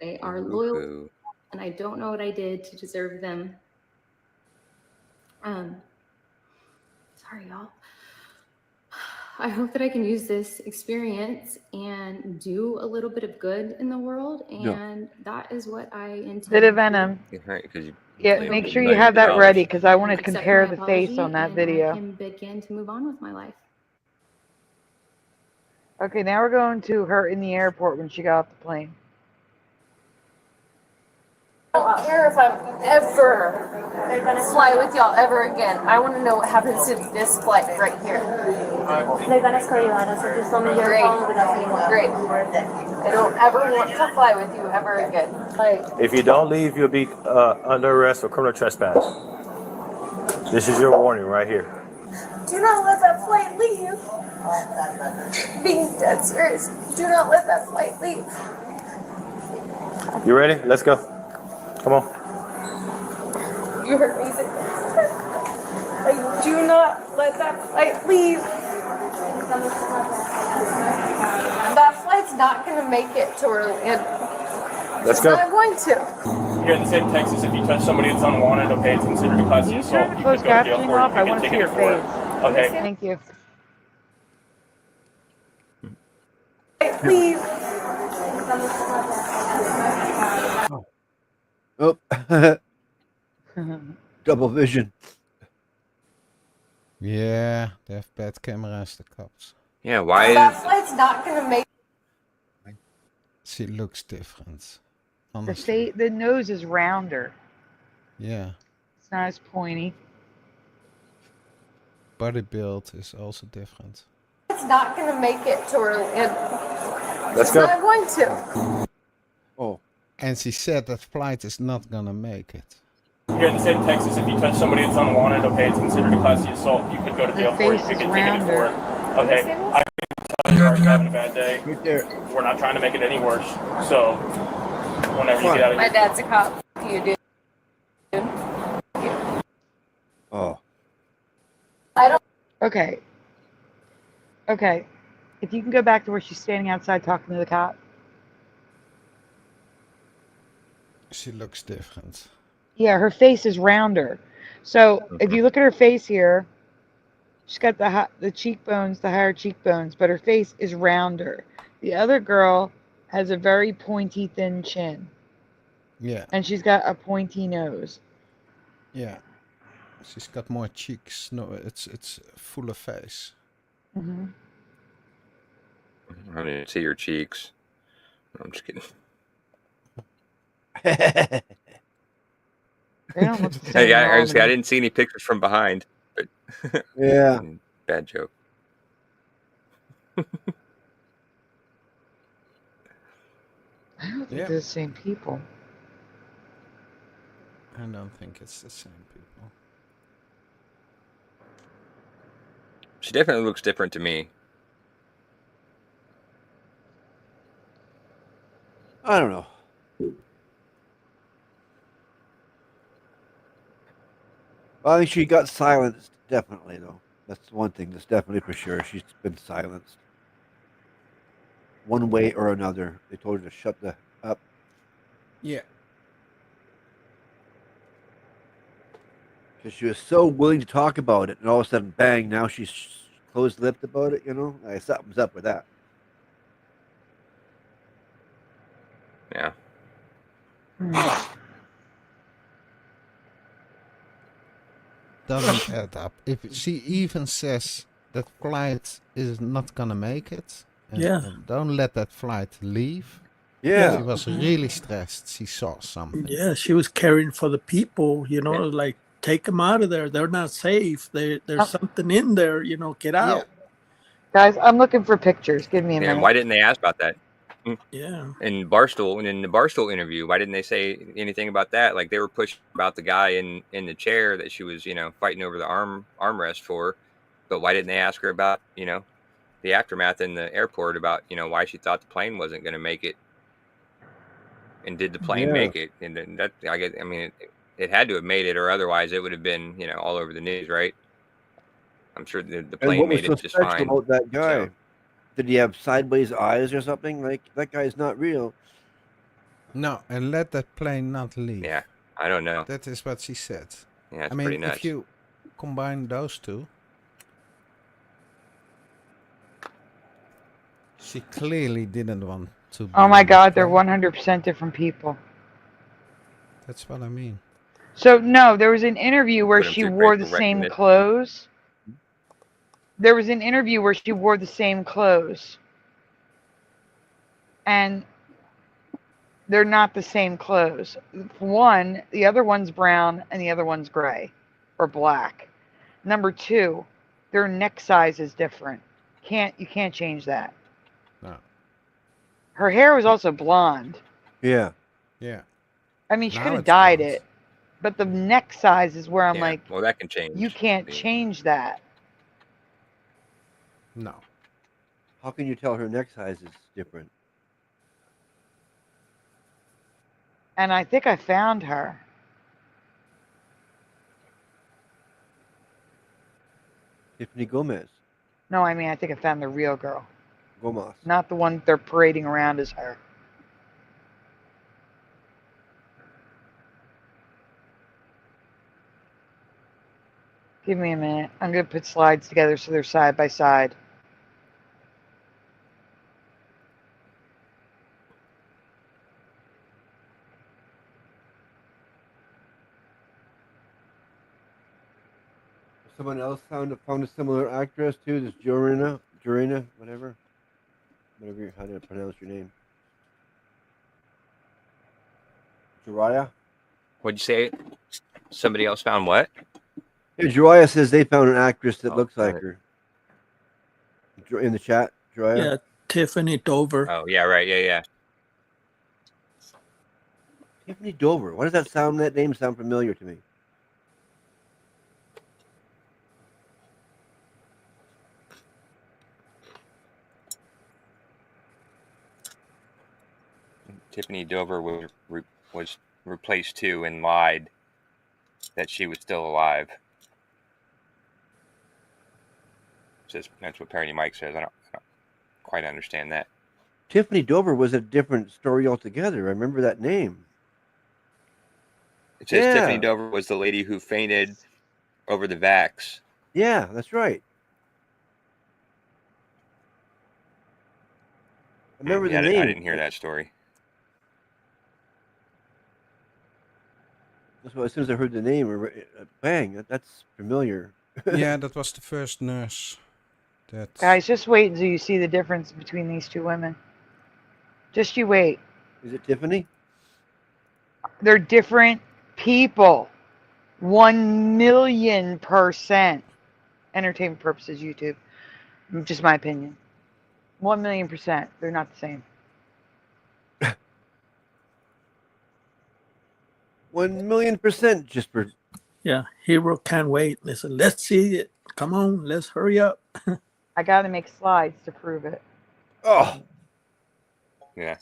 They are loyal, and I don't know what I did to deserve them. Sorry, y'all. I hope that I can use this experience and do a little bit of good in the world, and that is what I intend. Bit of venom. Yeah, make sure you have that ready because I want to compare the face on that video. I can begin to move on with my life. Okay, now we're going to her in the airport when she got off the plane. I don't care if I'm ever fly with y'all ever again. I want to know what happens to this flight right here. They're gonna escort you out, so just let me hear phone with us anymore. Great. I don't ever want to fly with you ever again. Like, if you don't leave, you'll be under arrest for criminal trespass. This is your warning right here. do not let that flight leave. Being dead serious. Do not let that flight leave. You ready? Let's go. Come on. You heard me say like, do not let that flight leave. That flight's not going to make it to Orlando. Let's It's go. not going to. Here in the state of Texas, if you touch somebody that's unwanted, okay, it's considered a class C assault. Turn the You closed could go to jail captioning for it. off. You I get want to see your ticketed for it. face. Okay. Thank you. Leave. Oh, double vision. Yeah, they have bad cameras, the cops. Yeah, why That is flight's not going to make She looks different. The Honestly. the nose is rounder. Yeah. It's not as pointy. Body build is also different. It's not going to make it to Orlando. Let's It's go. not going to. Oh. And she said that flight is not gonna make it. Here in the state of Texas, if you touch somebody that's unwanted, okay, it's considered a class C assault. You could go to jail for it. You could get ticketed for it. Okay. I can tell you are having a bad day. Right there. We're not trying to make it any worse. So, whenever you get out of My here. dad's a cop. You do. Oh. I don't. Okay. Okay. If you can go back to where she's standing outside talking to the cop. She looks different. Yeah, her face is rounder. So if you look at her face here, she's got the cheekbones, the higher cheekbones, but her face is rounder. The other girl has a very pointy, thin chin. Yeah. And she's got a pointy nose. Yeah. She's got more cheeks. No, it's fuller face. Mm-hmm. I didn't see your cheeks. I'm just kidding. They don't look the same Hey, at all I to me. didn't see any pictures from behind, but Yeah. bad joke. I don't think Yeah. they're the same people. I don't think it's the same people. She definitely looks different to me. I don't know. Well, I think she got silenced, definitely, though. That's one thing that's definitely for sure. She's been silenced. One way or another. They told her to shut the up. Yeah. Because she was so willing to talk about it, and all of a sudden, bang, now she's closed-lipped about it, you know? Like, something's up with that. Yeah. Doesn't add up. If she even says that flight is not gonna make it, and don't let that flight leave. Yeah. She was really stressed. She saw something. Yeah, she was caring for the people, you know, like take them out of there. They're not safe. There's something in there, you know, get out. Guys, I'm looking for pictures. Give me a Yeah, minute. why didn't they ask about that? Yeah. In Barstool, and in the Barstool interview, why didn't they say anything about that? Like they were pushing about the guy in the chair that she was, fighting over the armrest for, but why didn't they ask her about, the aftermath in the airport about, why she thought the plane wasn't going to make it, and did the plane make it? And then that it had to have made it, or otherwise it would have been, all over the news, right? I'm sure the And plane what was made so it just special fine. about that guy? So, Did he have sideways eyes or something? Like, that guy's not real. No, and let that plane not leave. yeah, I don't know. That is what she said. Yeah, it's I mean, pretty nuts. if you combine those two, she clearly didn't want to. Oh be my on the God, they're plane. 100% different people. That's what I mean. So no, there was an interview where Put 'em she through wore the facial same recognition. clothes. There was an interview where she wore the same clothes. And they're not the same clothes. One, the other one's brown and the other one's gray or black. Number two, their neck size is different. You can't change that. No. Her hair was also blonde. Yeah. Yeah. I mean, she Now could have it's dyed blonde. it, but the neck size is where I'm Yeah, like, well, that can change. you can't change that. No. How can you tell her neck size is different? And I think I found her. Tiffany Gomez. No, I mean, I think I found the real girl. Gomez. Not the one they're parading around as her. Give me a minute. I'm going to put slides together so they're side by side. Someone else found a similar actress too. This Jorina, whatever how to pronounce your name. Jiraiya. What'd you say? Somebody else found what? Yeah, Jiraiya says they found an actress that Oh, looks like got it. her. In the chat, Jiraiya. Yeah, Tiffany Dover. Oh, yeah, right. Yeah. Tiffany Dover. Why does that name sound familiar to me? Tiffany Dover was replaced too and lied that she was still alive. That's what Parody Mike says. I don't quite understand that. Tiffany Dover was a different story altogether. I remember that name. It says Tiffany Dover was the lady who fainted over the vax. Yeah, that's right. I remember the name. I didn't hear that story. So as soon as I heard the name, bang, that's familiar. Yeah, that was the first nurse. Guys, just wait until you see the difference between these two women. Just you wait. Is it Tiffany? They're different people. 1,000,000%. Entertainment purposes, YouTube. Just my opinion. 1,000,000%. They're not the same. 1,000,000% just for. Yeah, Hero can't wait. Listen, let's see it. Come on, let's hurry up. I got to make slides to prove it. Oh. Yeah.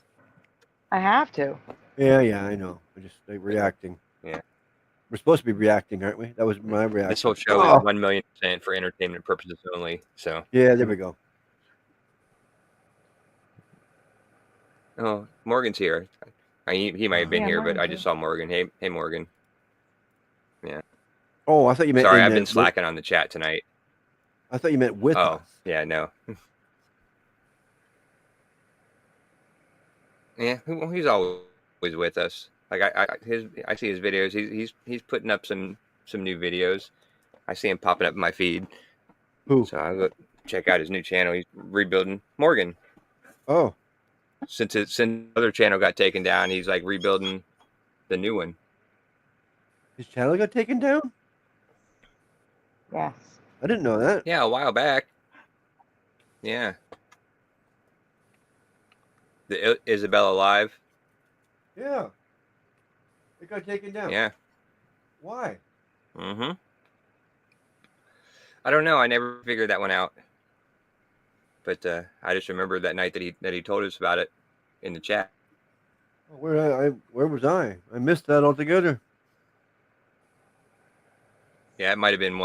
I have to. Yeah, I know. We're just reacting. Yeah. We're supposed to be reacting, aren't we? That was my reaction. This whole show is 1,000,000% for entertainment purposes only. So. Yeah, there we go. Oh, Morgan's here. He might have been here, but I just saw Morgan. Hey, Morgan. Yeah. Oh, I thought you meant. Sorry, I've been slacking on the chat tonight. I thought you meant with us. Yeah, no. Yeah, he's always with us. Like I see his videos. He's putting up some new videos. I see him popping up in my feed. Who? So I go check out his new channel. He's rebuilding. Morgan. Oh. Since the other channel got taken down, he's like rebuilding the new one. His channel got taken down? Yes. I didn't know that. Yeah, a while back. Yeah. The Isabella Live. Yeah. It got taken down. Yeah. Why? Mm-hmm. I don't know. I never figured that one out. But I just remember that night that he told us about it in the chat. Where was I? I missed that altogether. Yeah, it might have been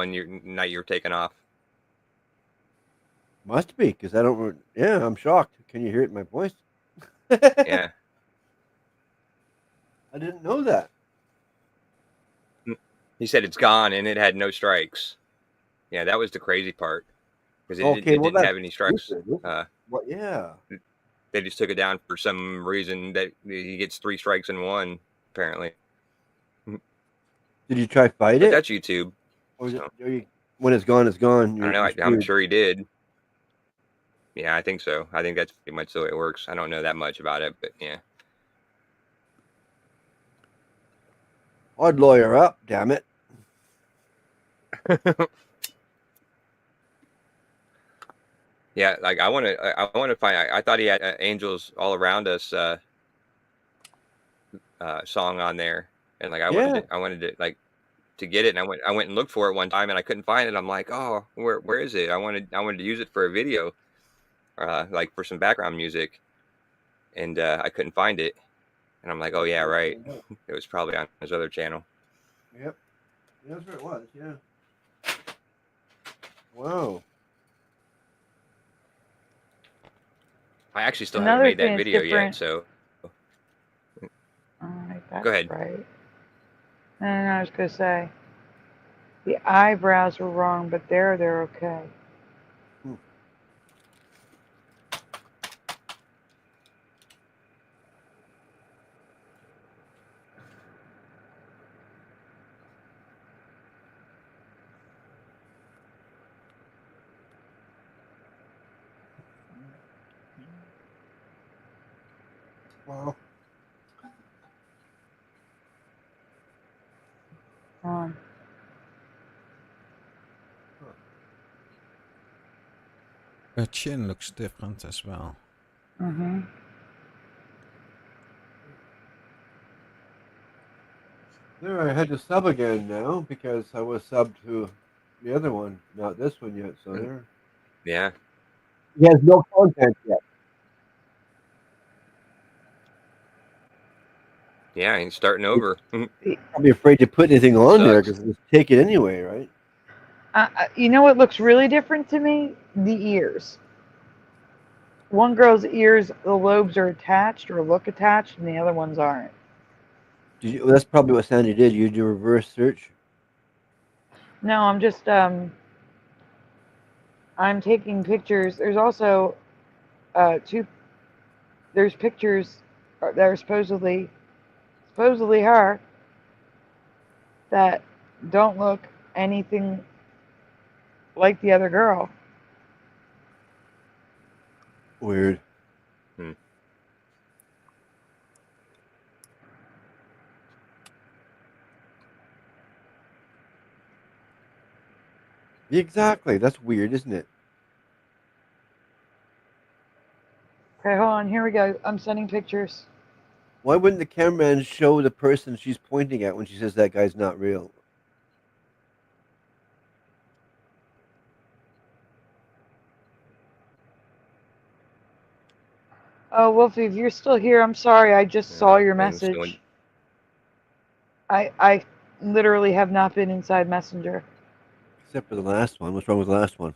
night you were taking off. Must be, because I don't. Yeah, I'm shocked. Can you hear it in my voice? Yeah. I didn't know that. He said it's gone and it had no strikes. Yeah, that was the crazy part. Because it didn't have any strikes. Yeah. They just took it down for some reason that he gets 3 strikes in 1, apparently. Did you try fight But it? that's YouTube. Or when it's gone, it's gone. I don't know. I'm sure he did. Yeah, I think so. I think that's pretty much the way it works. I don't know that much about it, but yeah. I'd lawyer up, damn it. Yeah, like I want to find. I thought he had Angels All Around Us song on there, and like I wanted to like to get it, and I went and looked for it one time, and I couldn't find it. I'm like, oh, where is it? I wanted to use it for a video, like for some background music, and I couldn't find it. And I'm like, oh yeah, right. It was probably on his other channel. Yep. That's where it was. Yeah. Wow. I actually still Another haven't made thing that that's video different. yet, so All right, that's go ahead. right. And I was gonna say, the eyebrows were wrong, but they're okay. Wow. Her chin looks different as well. Mm-hmm. There, I had to sub again now because I was subbed to the other one, not this one yet. So there. Yeah. He has no content yet. Yeah, and starting over. I'll be afraid to put anything on there Sucks. because just take it anyway, right? You know what looks really different to me? The ears. One girl's ears, the lobes are attached or look attached, and the other ones aren't. Did you, well, that's probably what Sandy did. You do reverse search. No, I'm just I'm taking pictures. There's also there's pictures that are supposedly her that don't look anything like the other girl. Weird. Exactly. That's weird, isn't it? Okay, hold on. Here we go. I'm sending pictures. Why wouldn't the cameraman show the person she's pointing at when she says that guy's not real? Oh, Wolfie, if you're still here, I'm sorry. I just saw your message. I literally have not been inside Messenger. Except for the last one. What's wrong with the last one?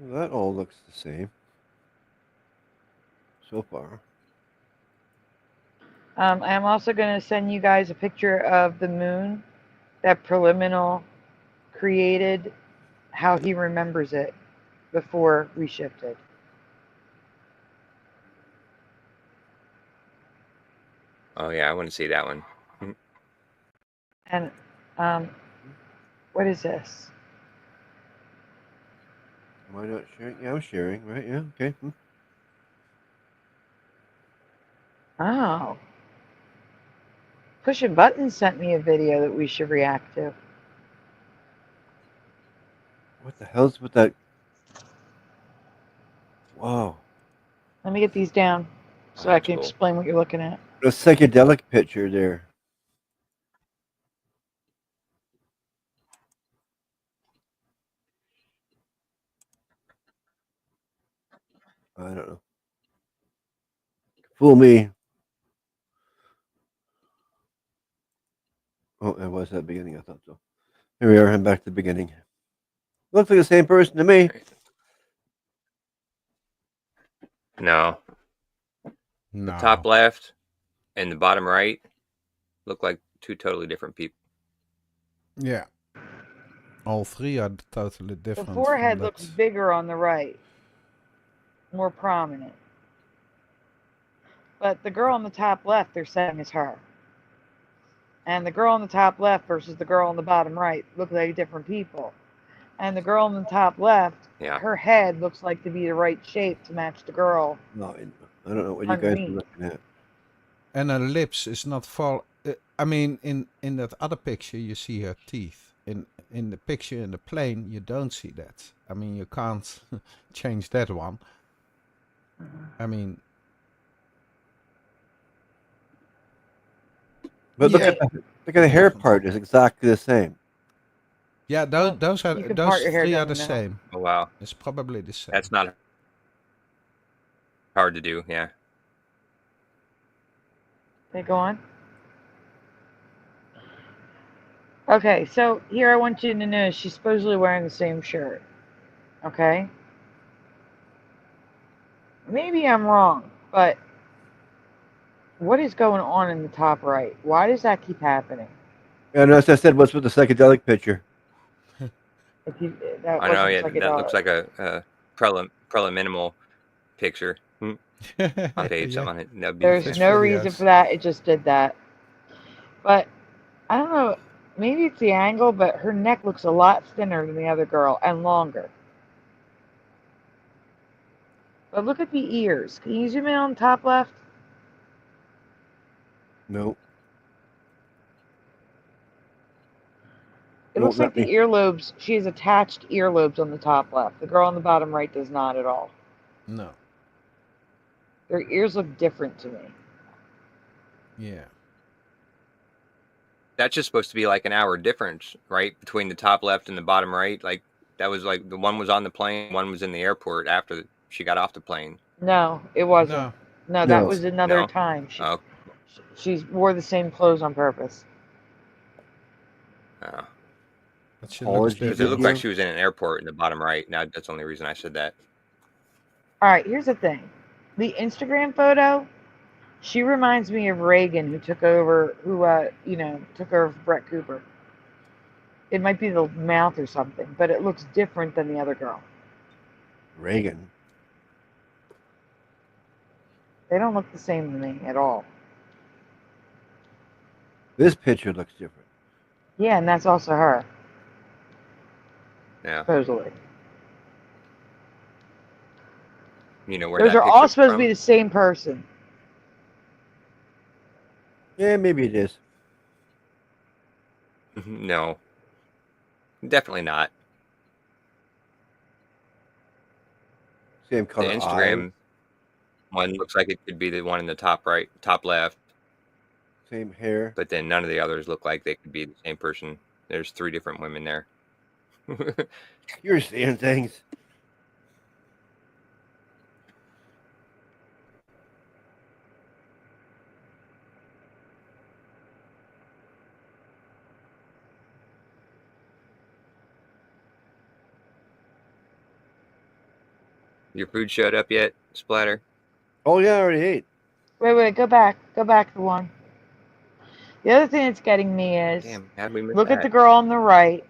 Well, that all looks the same so far. I'm also going to send you guys a picture of the moon that Preliminal created, how he remembers it before we shifted. Oh yeah, I want to see that one. And what is this? Am I not sharing? Yeah, I'm sharing, right? Yeah, okay. Oh. Pushing Buttons sent me a video that we should react to. What the hell's with that? Wow. Let me get these down so I can explain what you're looking at. A psychedelic picture there. I don't know. Fool me. Oh, it was at the beginning. I thought so. Here we are. I'm back to the beginning. Looks like the same person to me. No. No. The top left and the bottom right look like two totally different people. Yeah. All three are totally The different. forehead from looks that. bigger on the right, more prominent. But the girl on the top left, they're saying is her. And the girl on the top left versus the girl on the bottom right look like different people. And the girl on the top left, her head looks like to be the right shape to match the girl. No, I don't know what you guys are underneath. looking at. And her lips is not fall. I mean, in that other picture, you see her teeth. In the picture in the plane, you don't see that. I mean, you can't change that one. I mean, But look at the hair part is exactly the same. Yeah, those you can part your hair three are down the the middle. same. Oh wow, It's probably the same. that's not hard to do. Yeah. Okay, go on. Okay, so here I want you to know she's supposedly wearing the same shirt. Okay? Maybe I'm wrong, but what is going on in the top right? Why does that keep happening? And as I said, what's with the psychedelic picture? If you, that I know. wasn't Yeah, that looks psychedelic. like a minimal picture. I'll page Yeah. on it. That'd be There's Fish no reason videos. for that. It just did that. But I don't know. Maybe it's the angle, but her neck looks a lot thinner than the other girl and longer. But look at the ears. Can you zoom in on the top left? No. It Won't looks like let me. the earlobes. She has attached earlobes on the top left. The girl on the bottom right does not at all. No. Their ears look different to me. Yeah. That's just supposed to be like an hour difference, right, between the top left and the bottom right. Like that was like the one was on the plane, one was in the airport after she got off the plane. No, it wasn't. No, that was another No? time. Oh, She wore the same clothes on purpose. oh. But she College looks Because it looked like she was in an airport in the bottom right. Now that's the only reason I said that. All right, here's the thing. The Instagram photo, she reminds me of Reagan, who took over, took over for Brett Cooper. It might be the mouth or something, but it looks different than the other girl. Reagan. They don't look the same to me at all. This picture looks different. Yeah, and that's also her, Yeah. supposedly. You know where Those that are all picture's supposed from? to be the same person. Yeah, maybe it is. No. Definitely not. Same The color eyes. Instagram one looks like it could be the one in the top right, top left. Same hair. But then none of the others look like they could be the same person. There's 3 different women there. You're saying things. Your food showed up yet, Splatter? Oh yeah, I already ate. Wait, go back to one. The other thing that's getting me is, Damn, how'd we miss look that? at the girl on the right.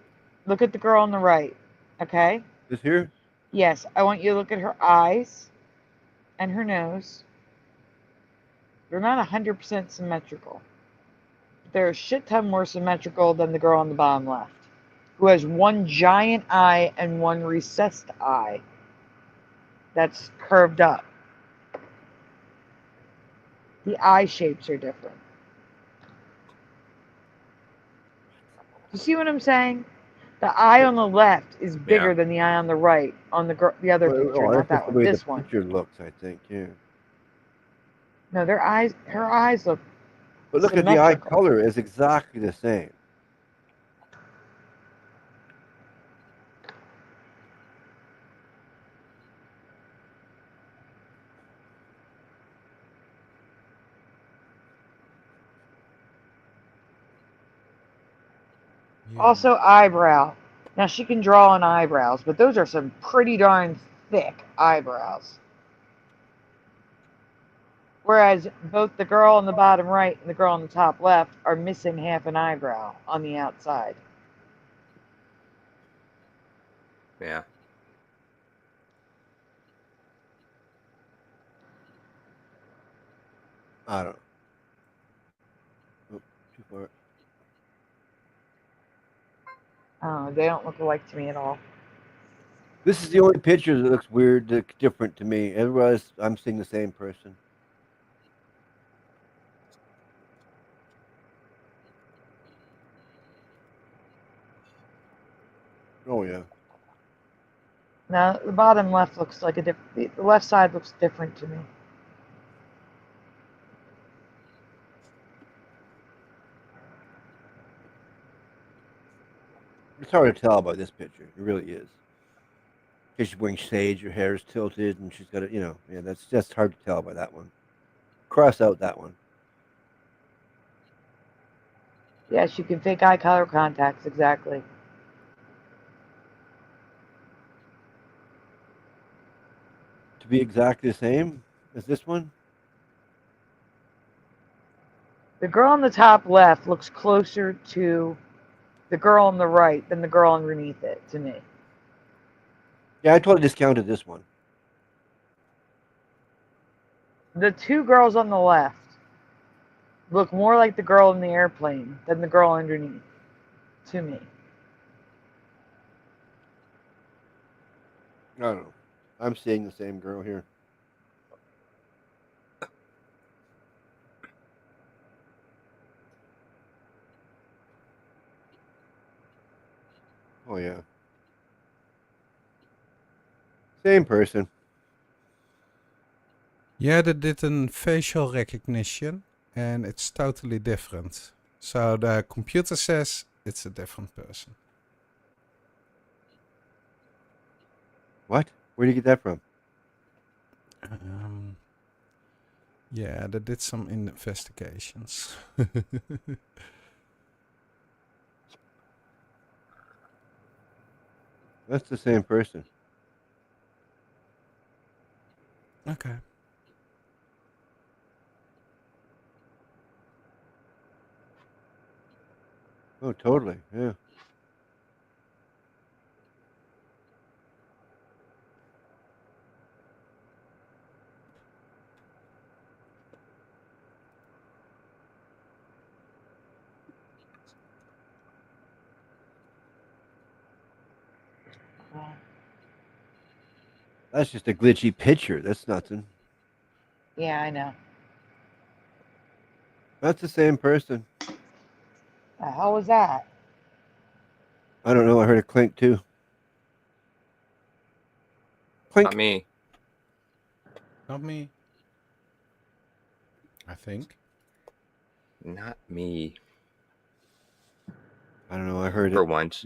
Look at the girl on the right, okay? This here? Yes, I want you to look at her eyes and her nose. They're not 100% symmetrical. They're a shit ton more symmetrical than the girl on the bottom left, who has one giant eye and one recessed eye that's curved up. The eye shapes are different. You see what I'm saying? The eye on the left is bigger than the eye on the right on the other picture, Oh, not that's that the one. way This the one. picture looks, I think. Yeah. No, her eyes look But look at the eye symmetrical. color is exactly the same. Also, eyebrow. Now, she can draw on eyebrows, but those are some pretty darn thick eyebrows. Whereas both the girl on the bottom right and the girl on the top left are missing half an eyebrow on the outside. Yeah. I don't know. Oh, too far. They don't look alike to me at all. This is the only picture that looks weird, different to me. Otherwise, I'm seeing the same person. Oh yeah. Now, the bottom left looks like the left side looks different to me. It's hard to tell by this picture. It really is. She's wearing shades, her hair is tilted, and she's got yeah, that's just hard to tell by that one. Cross out that one. Yes, you can fake eye color contacts, exactly. To be exactly the same as this one? The girl on the top left looks closer to the girl on the right than the girl underneath it, to me. Yeah, I totally discounted this one. The two girls on the left look more like the girl in the airplane than the girl underneath, to me. I don't know. I'm seeing the same girl here. Oh, yeah. Same person. Yeah, they did a facial recognition and it's totally different. So the computer says it's a different person. What? Where did you get that from? Yeah, they did some investigations. That's the same person. Okay. Oh, totally. Yeah. That's just a glitchy picture. That's nothing. Yeah, I know. That's the same person. The hell was that? I don't know. I heard a clink too. Clink. Not me. Not me. I think. Not me. I don't know. I heard it. For once.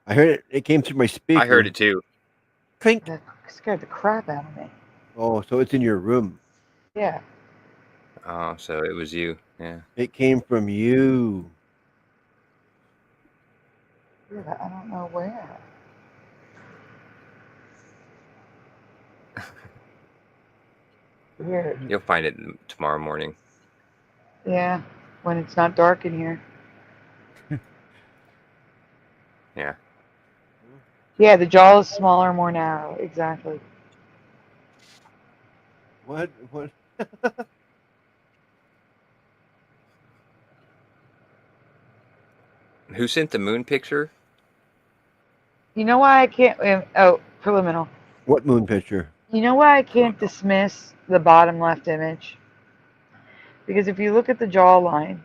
I heard it. It came through my speaker. I heard it too. Clink. That scared the crap out of me. Oh, so it's in your room. Yeah. Oh, so it was you. Yeah. It came from you. Yeah, I don't know where. Weird. You'll find it tomorrow morning. Yeah, when it's not dark in here. Yeah. Yeah, the jaw is smaller, more narrow. Exactly. What? What? Who sent the moon picture? You know why I can't? Oh, preliminal. What moon picture? You know why I can't dismiss the bottom left image? Because if you look at the jawline,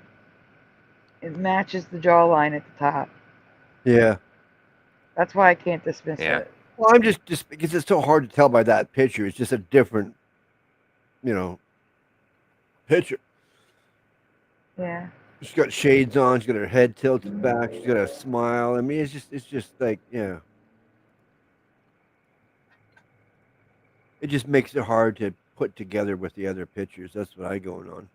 it matches the jawline at the top. Yeah. That's why I can't dismiss it. Well, I'm just because it's so hard to tell by that picture. It's just a different, picture. Yeah. She's got shades on. She's got her head tilted back. She's got a smile. I mean, it's just like, yeah. It just makes it hard to put together with the other pictures. That's what I going on.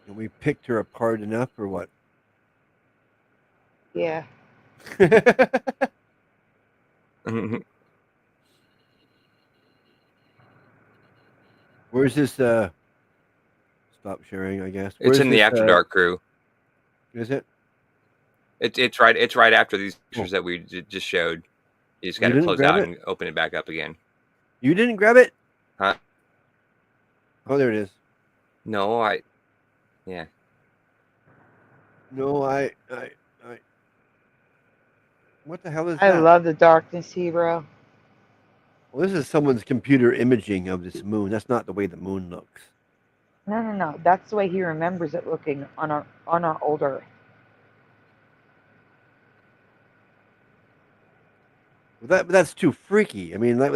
And we picked her apart enough, or what? Yeah. Where's this? Stop sharing, I guess. It's in the After Dark crew. Is it? It's right after these pictures that we just showed. You just got to didn't close grab out it? and open it back up again. You didn't grab it? Huh? Oh, there it is. No, yeah. No, I. What the hell is I that? love the darkness, bro. Well, this is someone's computer imaging of this moon. That's not the way the moon looks. No. That's the way he remembers it looking on our old Earth. That's too freaky. I mean, if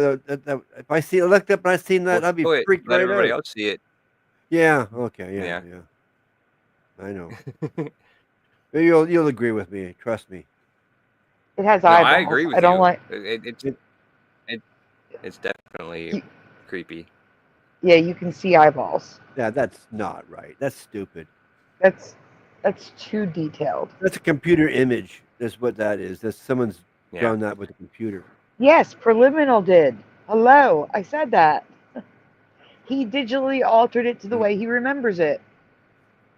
I looked up and I seen that, I'd be freaked Let right everybody out. else see it. Yeah. Okay. Yeah. I know. Maybe you'll agree with me. Trust me. It has No, eyeballs. I agree with I don't you. like. It's definitely creepy. Yeah, you can see eyeballs. Yeah, that's not right. That's stupid. That's too detailed. That's a computer image. That's what that is. That's someone's done that with a computer. Yes, Preliminal did. Hello, I said that. He digitally altered it to the way he remembers it.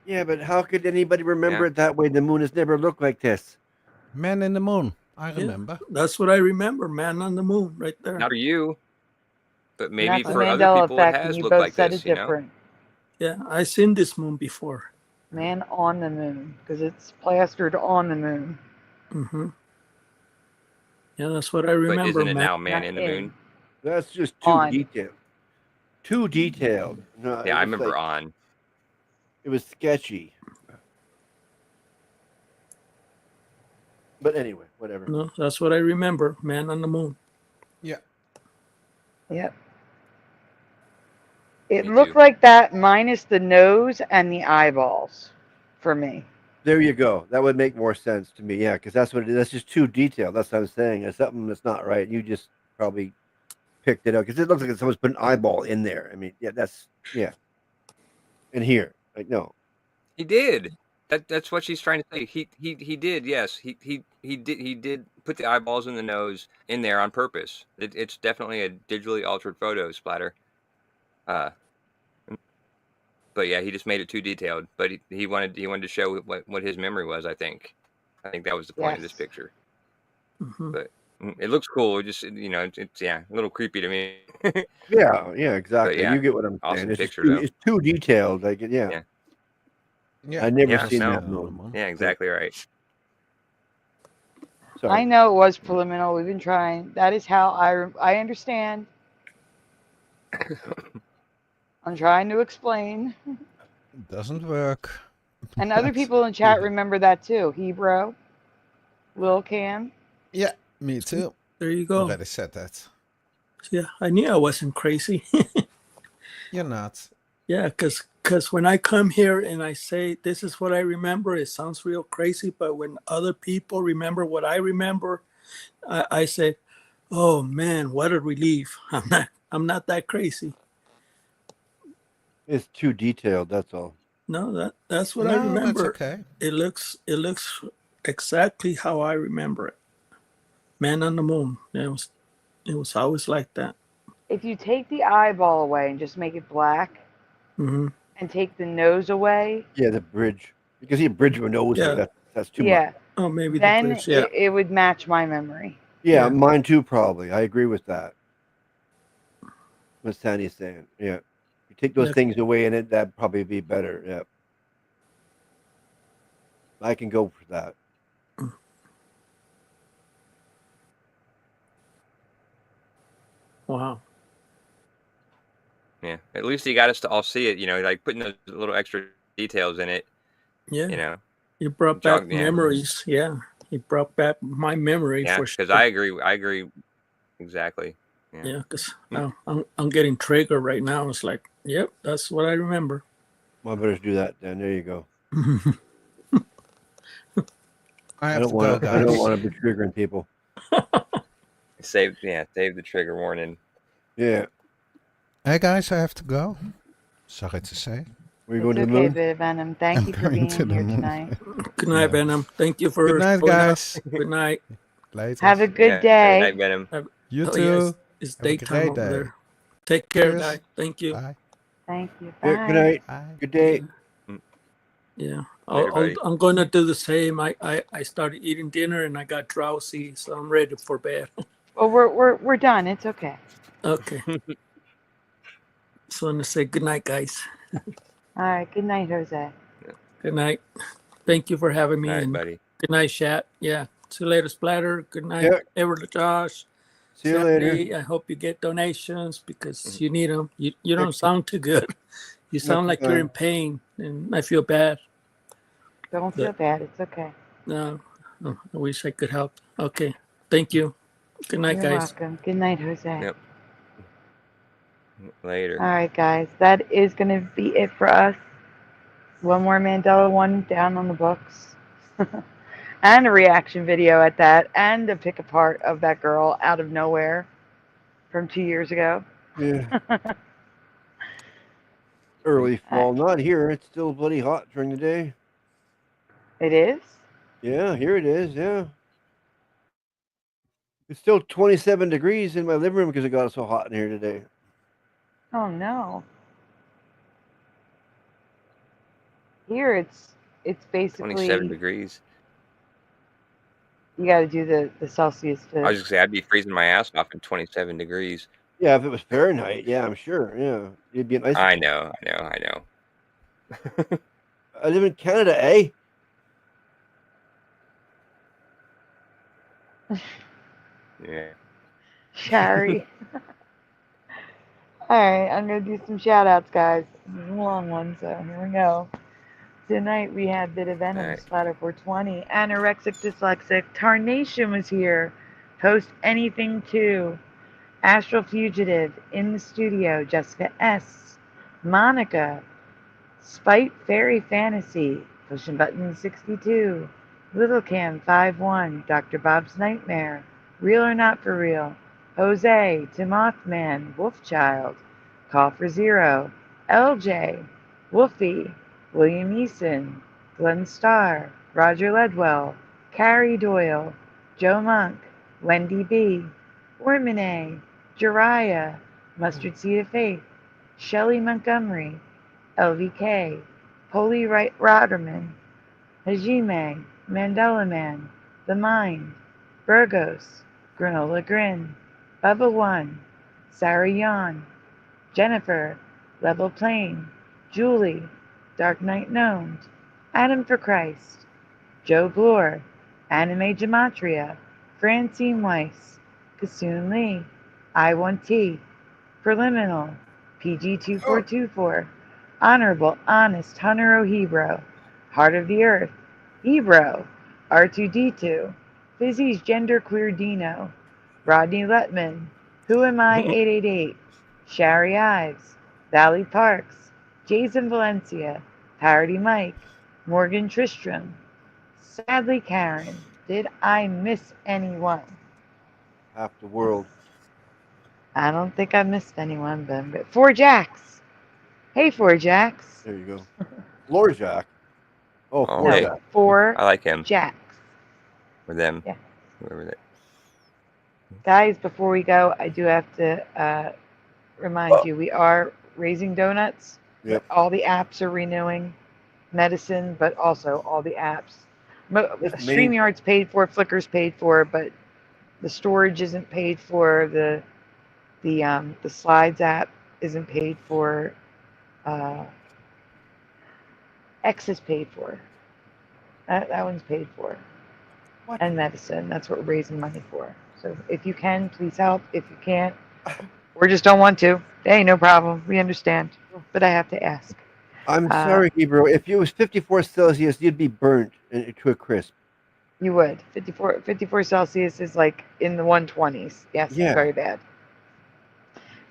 Yeah, but how could anybody remember it that way? The moon has never looked like this. Man in the Moon. I remember. That's what I remember. Man on the Moon, right there. Not for you, but maybe That's the for other Mandela people it effect, and has you looked both like said this. it You know. different. Yeah, I seen this moon before. Man on the moon, because it's plastered on the moon. Mm-hmm. Yeah, that's what I remember. But isn't it now Man in the Moon? That's just too detailed. Too detailed. No, Yeah, I was remember like- On. It was sketchy. But anyway, whatever. No, that's what I remember. Man on the Moon. Yeah. Yep. It looked like that minus the nose and the eyeballs for me. There you go. That would make more sense to me. Yeah, because that's what it is. That's just too detailed. That's what I'm saying. It's something that's not right. You just probably picked it up because it looks like someone's put an eyeball in there. I mean, yeah. And here, like no. He did. That's what she's trying to say. He did. Yes, he did put the eyeballs in the nose in there on purpose. It's definitely a digitally altered photo splatter. But yeah, he just made it too detailed. But he wanted to show what his memory was. I think that was the point of this picture. Mm-hmm. But it looks cool. It just it's a little creepy to me. Yeah, exactly. But yeah, You get what I'm awesome saying. It's, picture, too, though. it's too detailed. Like yeah. I never seen that moon. Yeah, exactly right. Sorry. I know it was preliminary. We've been trying. That is how I understand. I'm trying to explain. It doesn't work. And other people in chat remember that too. Hebrew, Lil Cam. Yeah, me too. There you go. Already said that. Yeah, I knew I wasn't crazy. You're not. Yeah, because when I come here and I say this is what I remember, it sounds real crazy. But when other people remember what I remember, I say, "Oh man, what a relief! I'm not that crazy." It's too detailed. That's all. No, that's what I No, that's remember. okay. It looks exactly how I remember it. Man on the Moon. It was always like that. If you take the eyeball away and just make it black, Mm-hmm. and take the nose away, Yeah, the bridge. Because he bridge your nose. Yeah. That's too yeah, much. Oh, maybe then the bridge. Yeah. it would match my memory. Yeah, mine too. Probably. I agree with that. What Sandy's saying. Yeah. You take those Yeah. things away, and that'd probably be better. Yeah. I can go for that. Wow. Yeah, at least he got us to all see it. Like putting those little extra details in it. Yeah. You brought back memories. Yeah. You brought back my memory Yeah, for because sure. I agree exactly. Yeah, because I'm getting triggered right now. It's like, yep, that's what I remember. Well, I better do that then. There you go. I don't want to be triggering people. Save the trigger warning. Yeah. Hey guys, I have to go. Sorry to say. We're It's going to the okay, moon. Bit of Venom. Thank I'm you for going being to the here moon. tonight. Good night, Venom. Thank you for Good night, pulling up. guys. Good night. Later. Have a good day. Good night, Venom. You Oh, too. yeah, it's Have a daytime great over day. there. Take care, Cheers. guy. Thank you. Bye. Thank you. Yeah, Bye. good night. Bye. Good day. Yeah, Later, buddy. I'm going to do the same. I started eating dinner and I got drowsy, so I'm ready for bed. Well, we're done. It's okay. Okay. So I'm going to say good night, guys. All right. Good night, Jose. Good night. Thank you for having me. All right, and buddy. Good night, chat. Yeah. See you later, Splatter. Good night, Yeah. Everett, Josh. See you later. Sandy, I hope you get donations because you need them. You don't sound too good. You sound like you're in pain, and I feel bad. Don't feel bad. It's okay. No, I wish I could help. Okay. Thank you. Good night, You're guys. welcome. Good night, Jose. Yep. Later. All right, guys. That is going to be it for us. One more Mandela one down on the books. And a reaction video at that. And a pick apart of that girl out of nowhere from 2 years ago. Yeah. Early fall. Not here. It's still bloody hot during the day. It is? Yeah, here it is. Yeah. It's still 27 degrees in my living room because it got so hot in here today. Oh, no. Here it's basically 27 degrees. You got to do the Celsius to. I was just say I'd be freezing my ass off at 27 degrees. Yeah, if it was Fahrenheit, yeah, I'm sure. Yeah, it'd be an ice. I know. I live in Canada, eh? Yeah. Shari. All right, I'm going to do some shout outs, guys. This is a long one, so here we go. Tonight we had Bit of Venom, Right. Splatter 420, Anorexic Dyslexic, Tarnation was here, Post Anything 2, Astral Fugitive, In the Studio, Jessica S, Monica, Spite Fairy Fantasy, Pushing Button 62, Little Cam 51, Dr. Bob's Nightmare, Real or Not for Real, Jose, Timothman, Wolfchild, Call for Zero, LJ, Wolfie, William Eason, Glenn Starr, Roger Ledwell, Carrie Doyle, Joe Monk, Wendy B, Ormine, Jariah, Mustard Seed of Faith, Shelley Montgomery, LVK, Polly Rotterman, Hajime, Mandela Man, The Mind, Burgos, Granola Grin, Bubba One, Sarah Yawn, Jennifer, Level Plane, Julie, Dark Knight Gnomed, Adam for Christ, Joe Glore, Anime Gematria, Francine Weiss, Kasoon Lee, I1T, Preliminal, PG2424, Honorable Honest Hunter O'Hebro, Heart of the Earth, Hebro, R2D2, Fizzy's Genderqueer Dino, Rodney Letman, Who Am I 888, Shari Ives, Valley Parks, Jason Valencia, Parody Mike, Morgan Tristram, Sadly Karen. Did I miss anyone? Half the world. I don't think I missed anyone, but I'm good. Four Jacks. Hey, Four Jacks. There you go. Floor Jack. Oh, Oh, Floor hey. Jack. Four I like him. Jacks. Or them. Yeah. Whoever they. Guys, before we go, I do have to remind you, we are raising donuts. Yep. All the apps are renewing. Medicine, but also all the apps. StreamYard's paid for, Flickr's paid for, but the storage isn't paid for. The Slides app isn't paid for. X is paid for. That one's paid for. What? And medicine. That's what we're raising money for. So if you can, please help. If you can't, or just don't want to, hey, no problem. We understand. But I have to ask. I'm sorry, Hebrew. If it was 54 Celsius, you'd be burnt to a crisp. You would. 54 Celsius is like in the 120s. Yes, Yeah. it's very bad.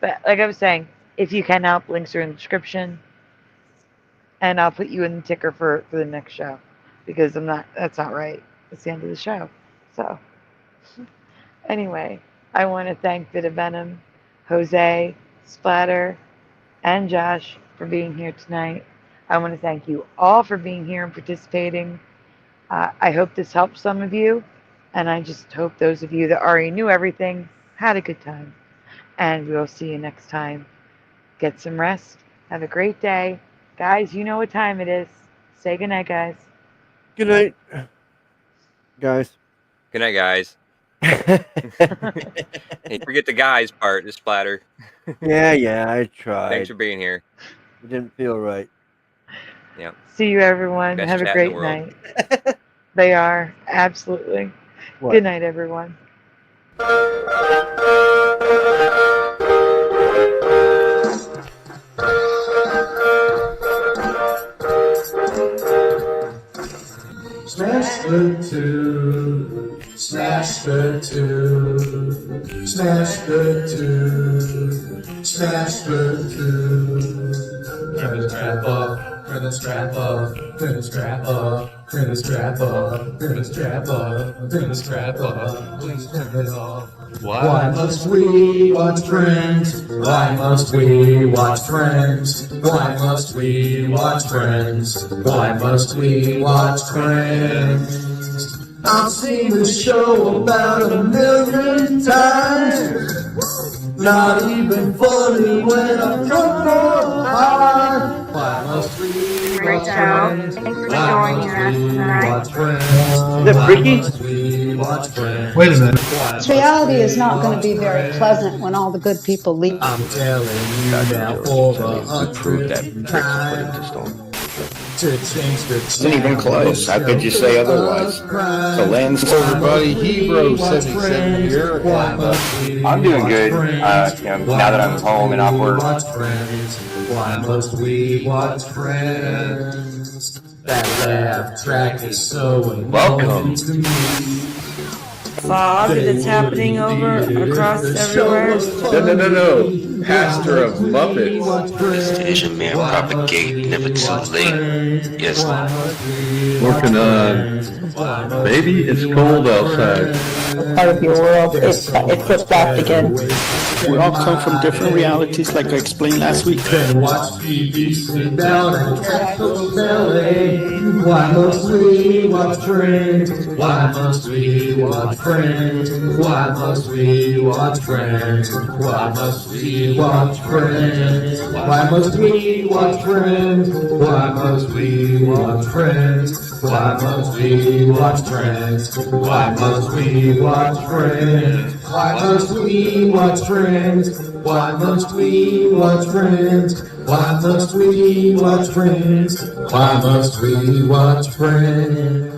But like I was saying, if you can help, links are in the description. And I'll put you in the ticker for the next show. Because that's not right. It's the end of the show. So, anyway, I want to thank Bit of Venom, Jose, Splatter, and Josh for being here tonight. I want to thank you all for being here and participating. I hope this helped some of you. And I just hope those of you that already knew everything had a good time. And we'll see you next time. Get some rest. Have a great day. Guys, you know what time it is. Say goodnight, guys. Good night, guys. Good night, guys. Hey, forget the guys part, the Splatter. Yeah, I tried. Thanks for being here. It didn't feel right. Yeah. See you, everyone. Best Have a chat in the great world. night. They are. Absolutely. What? Good night, everyone. Smash the two. smash the two, smash the two, smash the two. Turn the strap up, turn the strap up, turn the strap up, turn the strap up, turn the strap up, turn the strap up, please turn it off. Why must we watch Friends? Why must we watch Friends? Why must we watch Friends? Why must we watch Friends? I've seen this show about 1,000,000 times. Not even funny when I'm drunk or high. Why must we watch Friends? Why must we watch Friends? Is that Ricky? Wait a minute. This reality is not going to be very pleasant when all the good people leave. I'm telling you now for the 100th time to change the Isn't even close. How could you say otherwise? The land's everybody. Hero 77 here. I'm doing good. Now that I'm home and off work. Why must we watch Friends? That laugh track is so annoying to me. Fog that's happening over across everywhere. No. Pastor of Muppets. This Asian man propagate never too late. Yes. Working on Baby It's Cold Outside. Part of your world, it flipped back again. We all come from different realities, like I explained last week. Then watch TV, sit down and catch those ballet. Why must we watch Friends? Why must we watch Friends? Why must we watch Friends? Why must we watch Friends? Why must we watch Friends? Why must we watch Friends? Why must we watch Friends? Why must we watch Friends? Why must we watch Friends? Why must we watch Friends? Why must we watch Friends? Why must we watch Friends?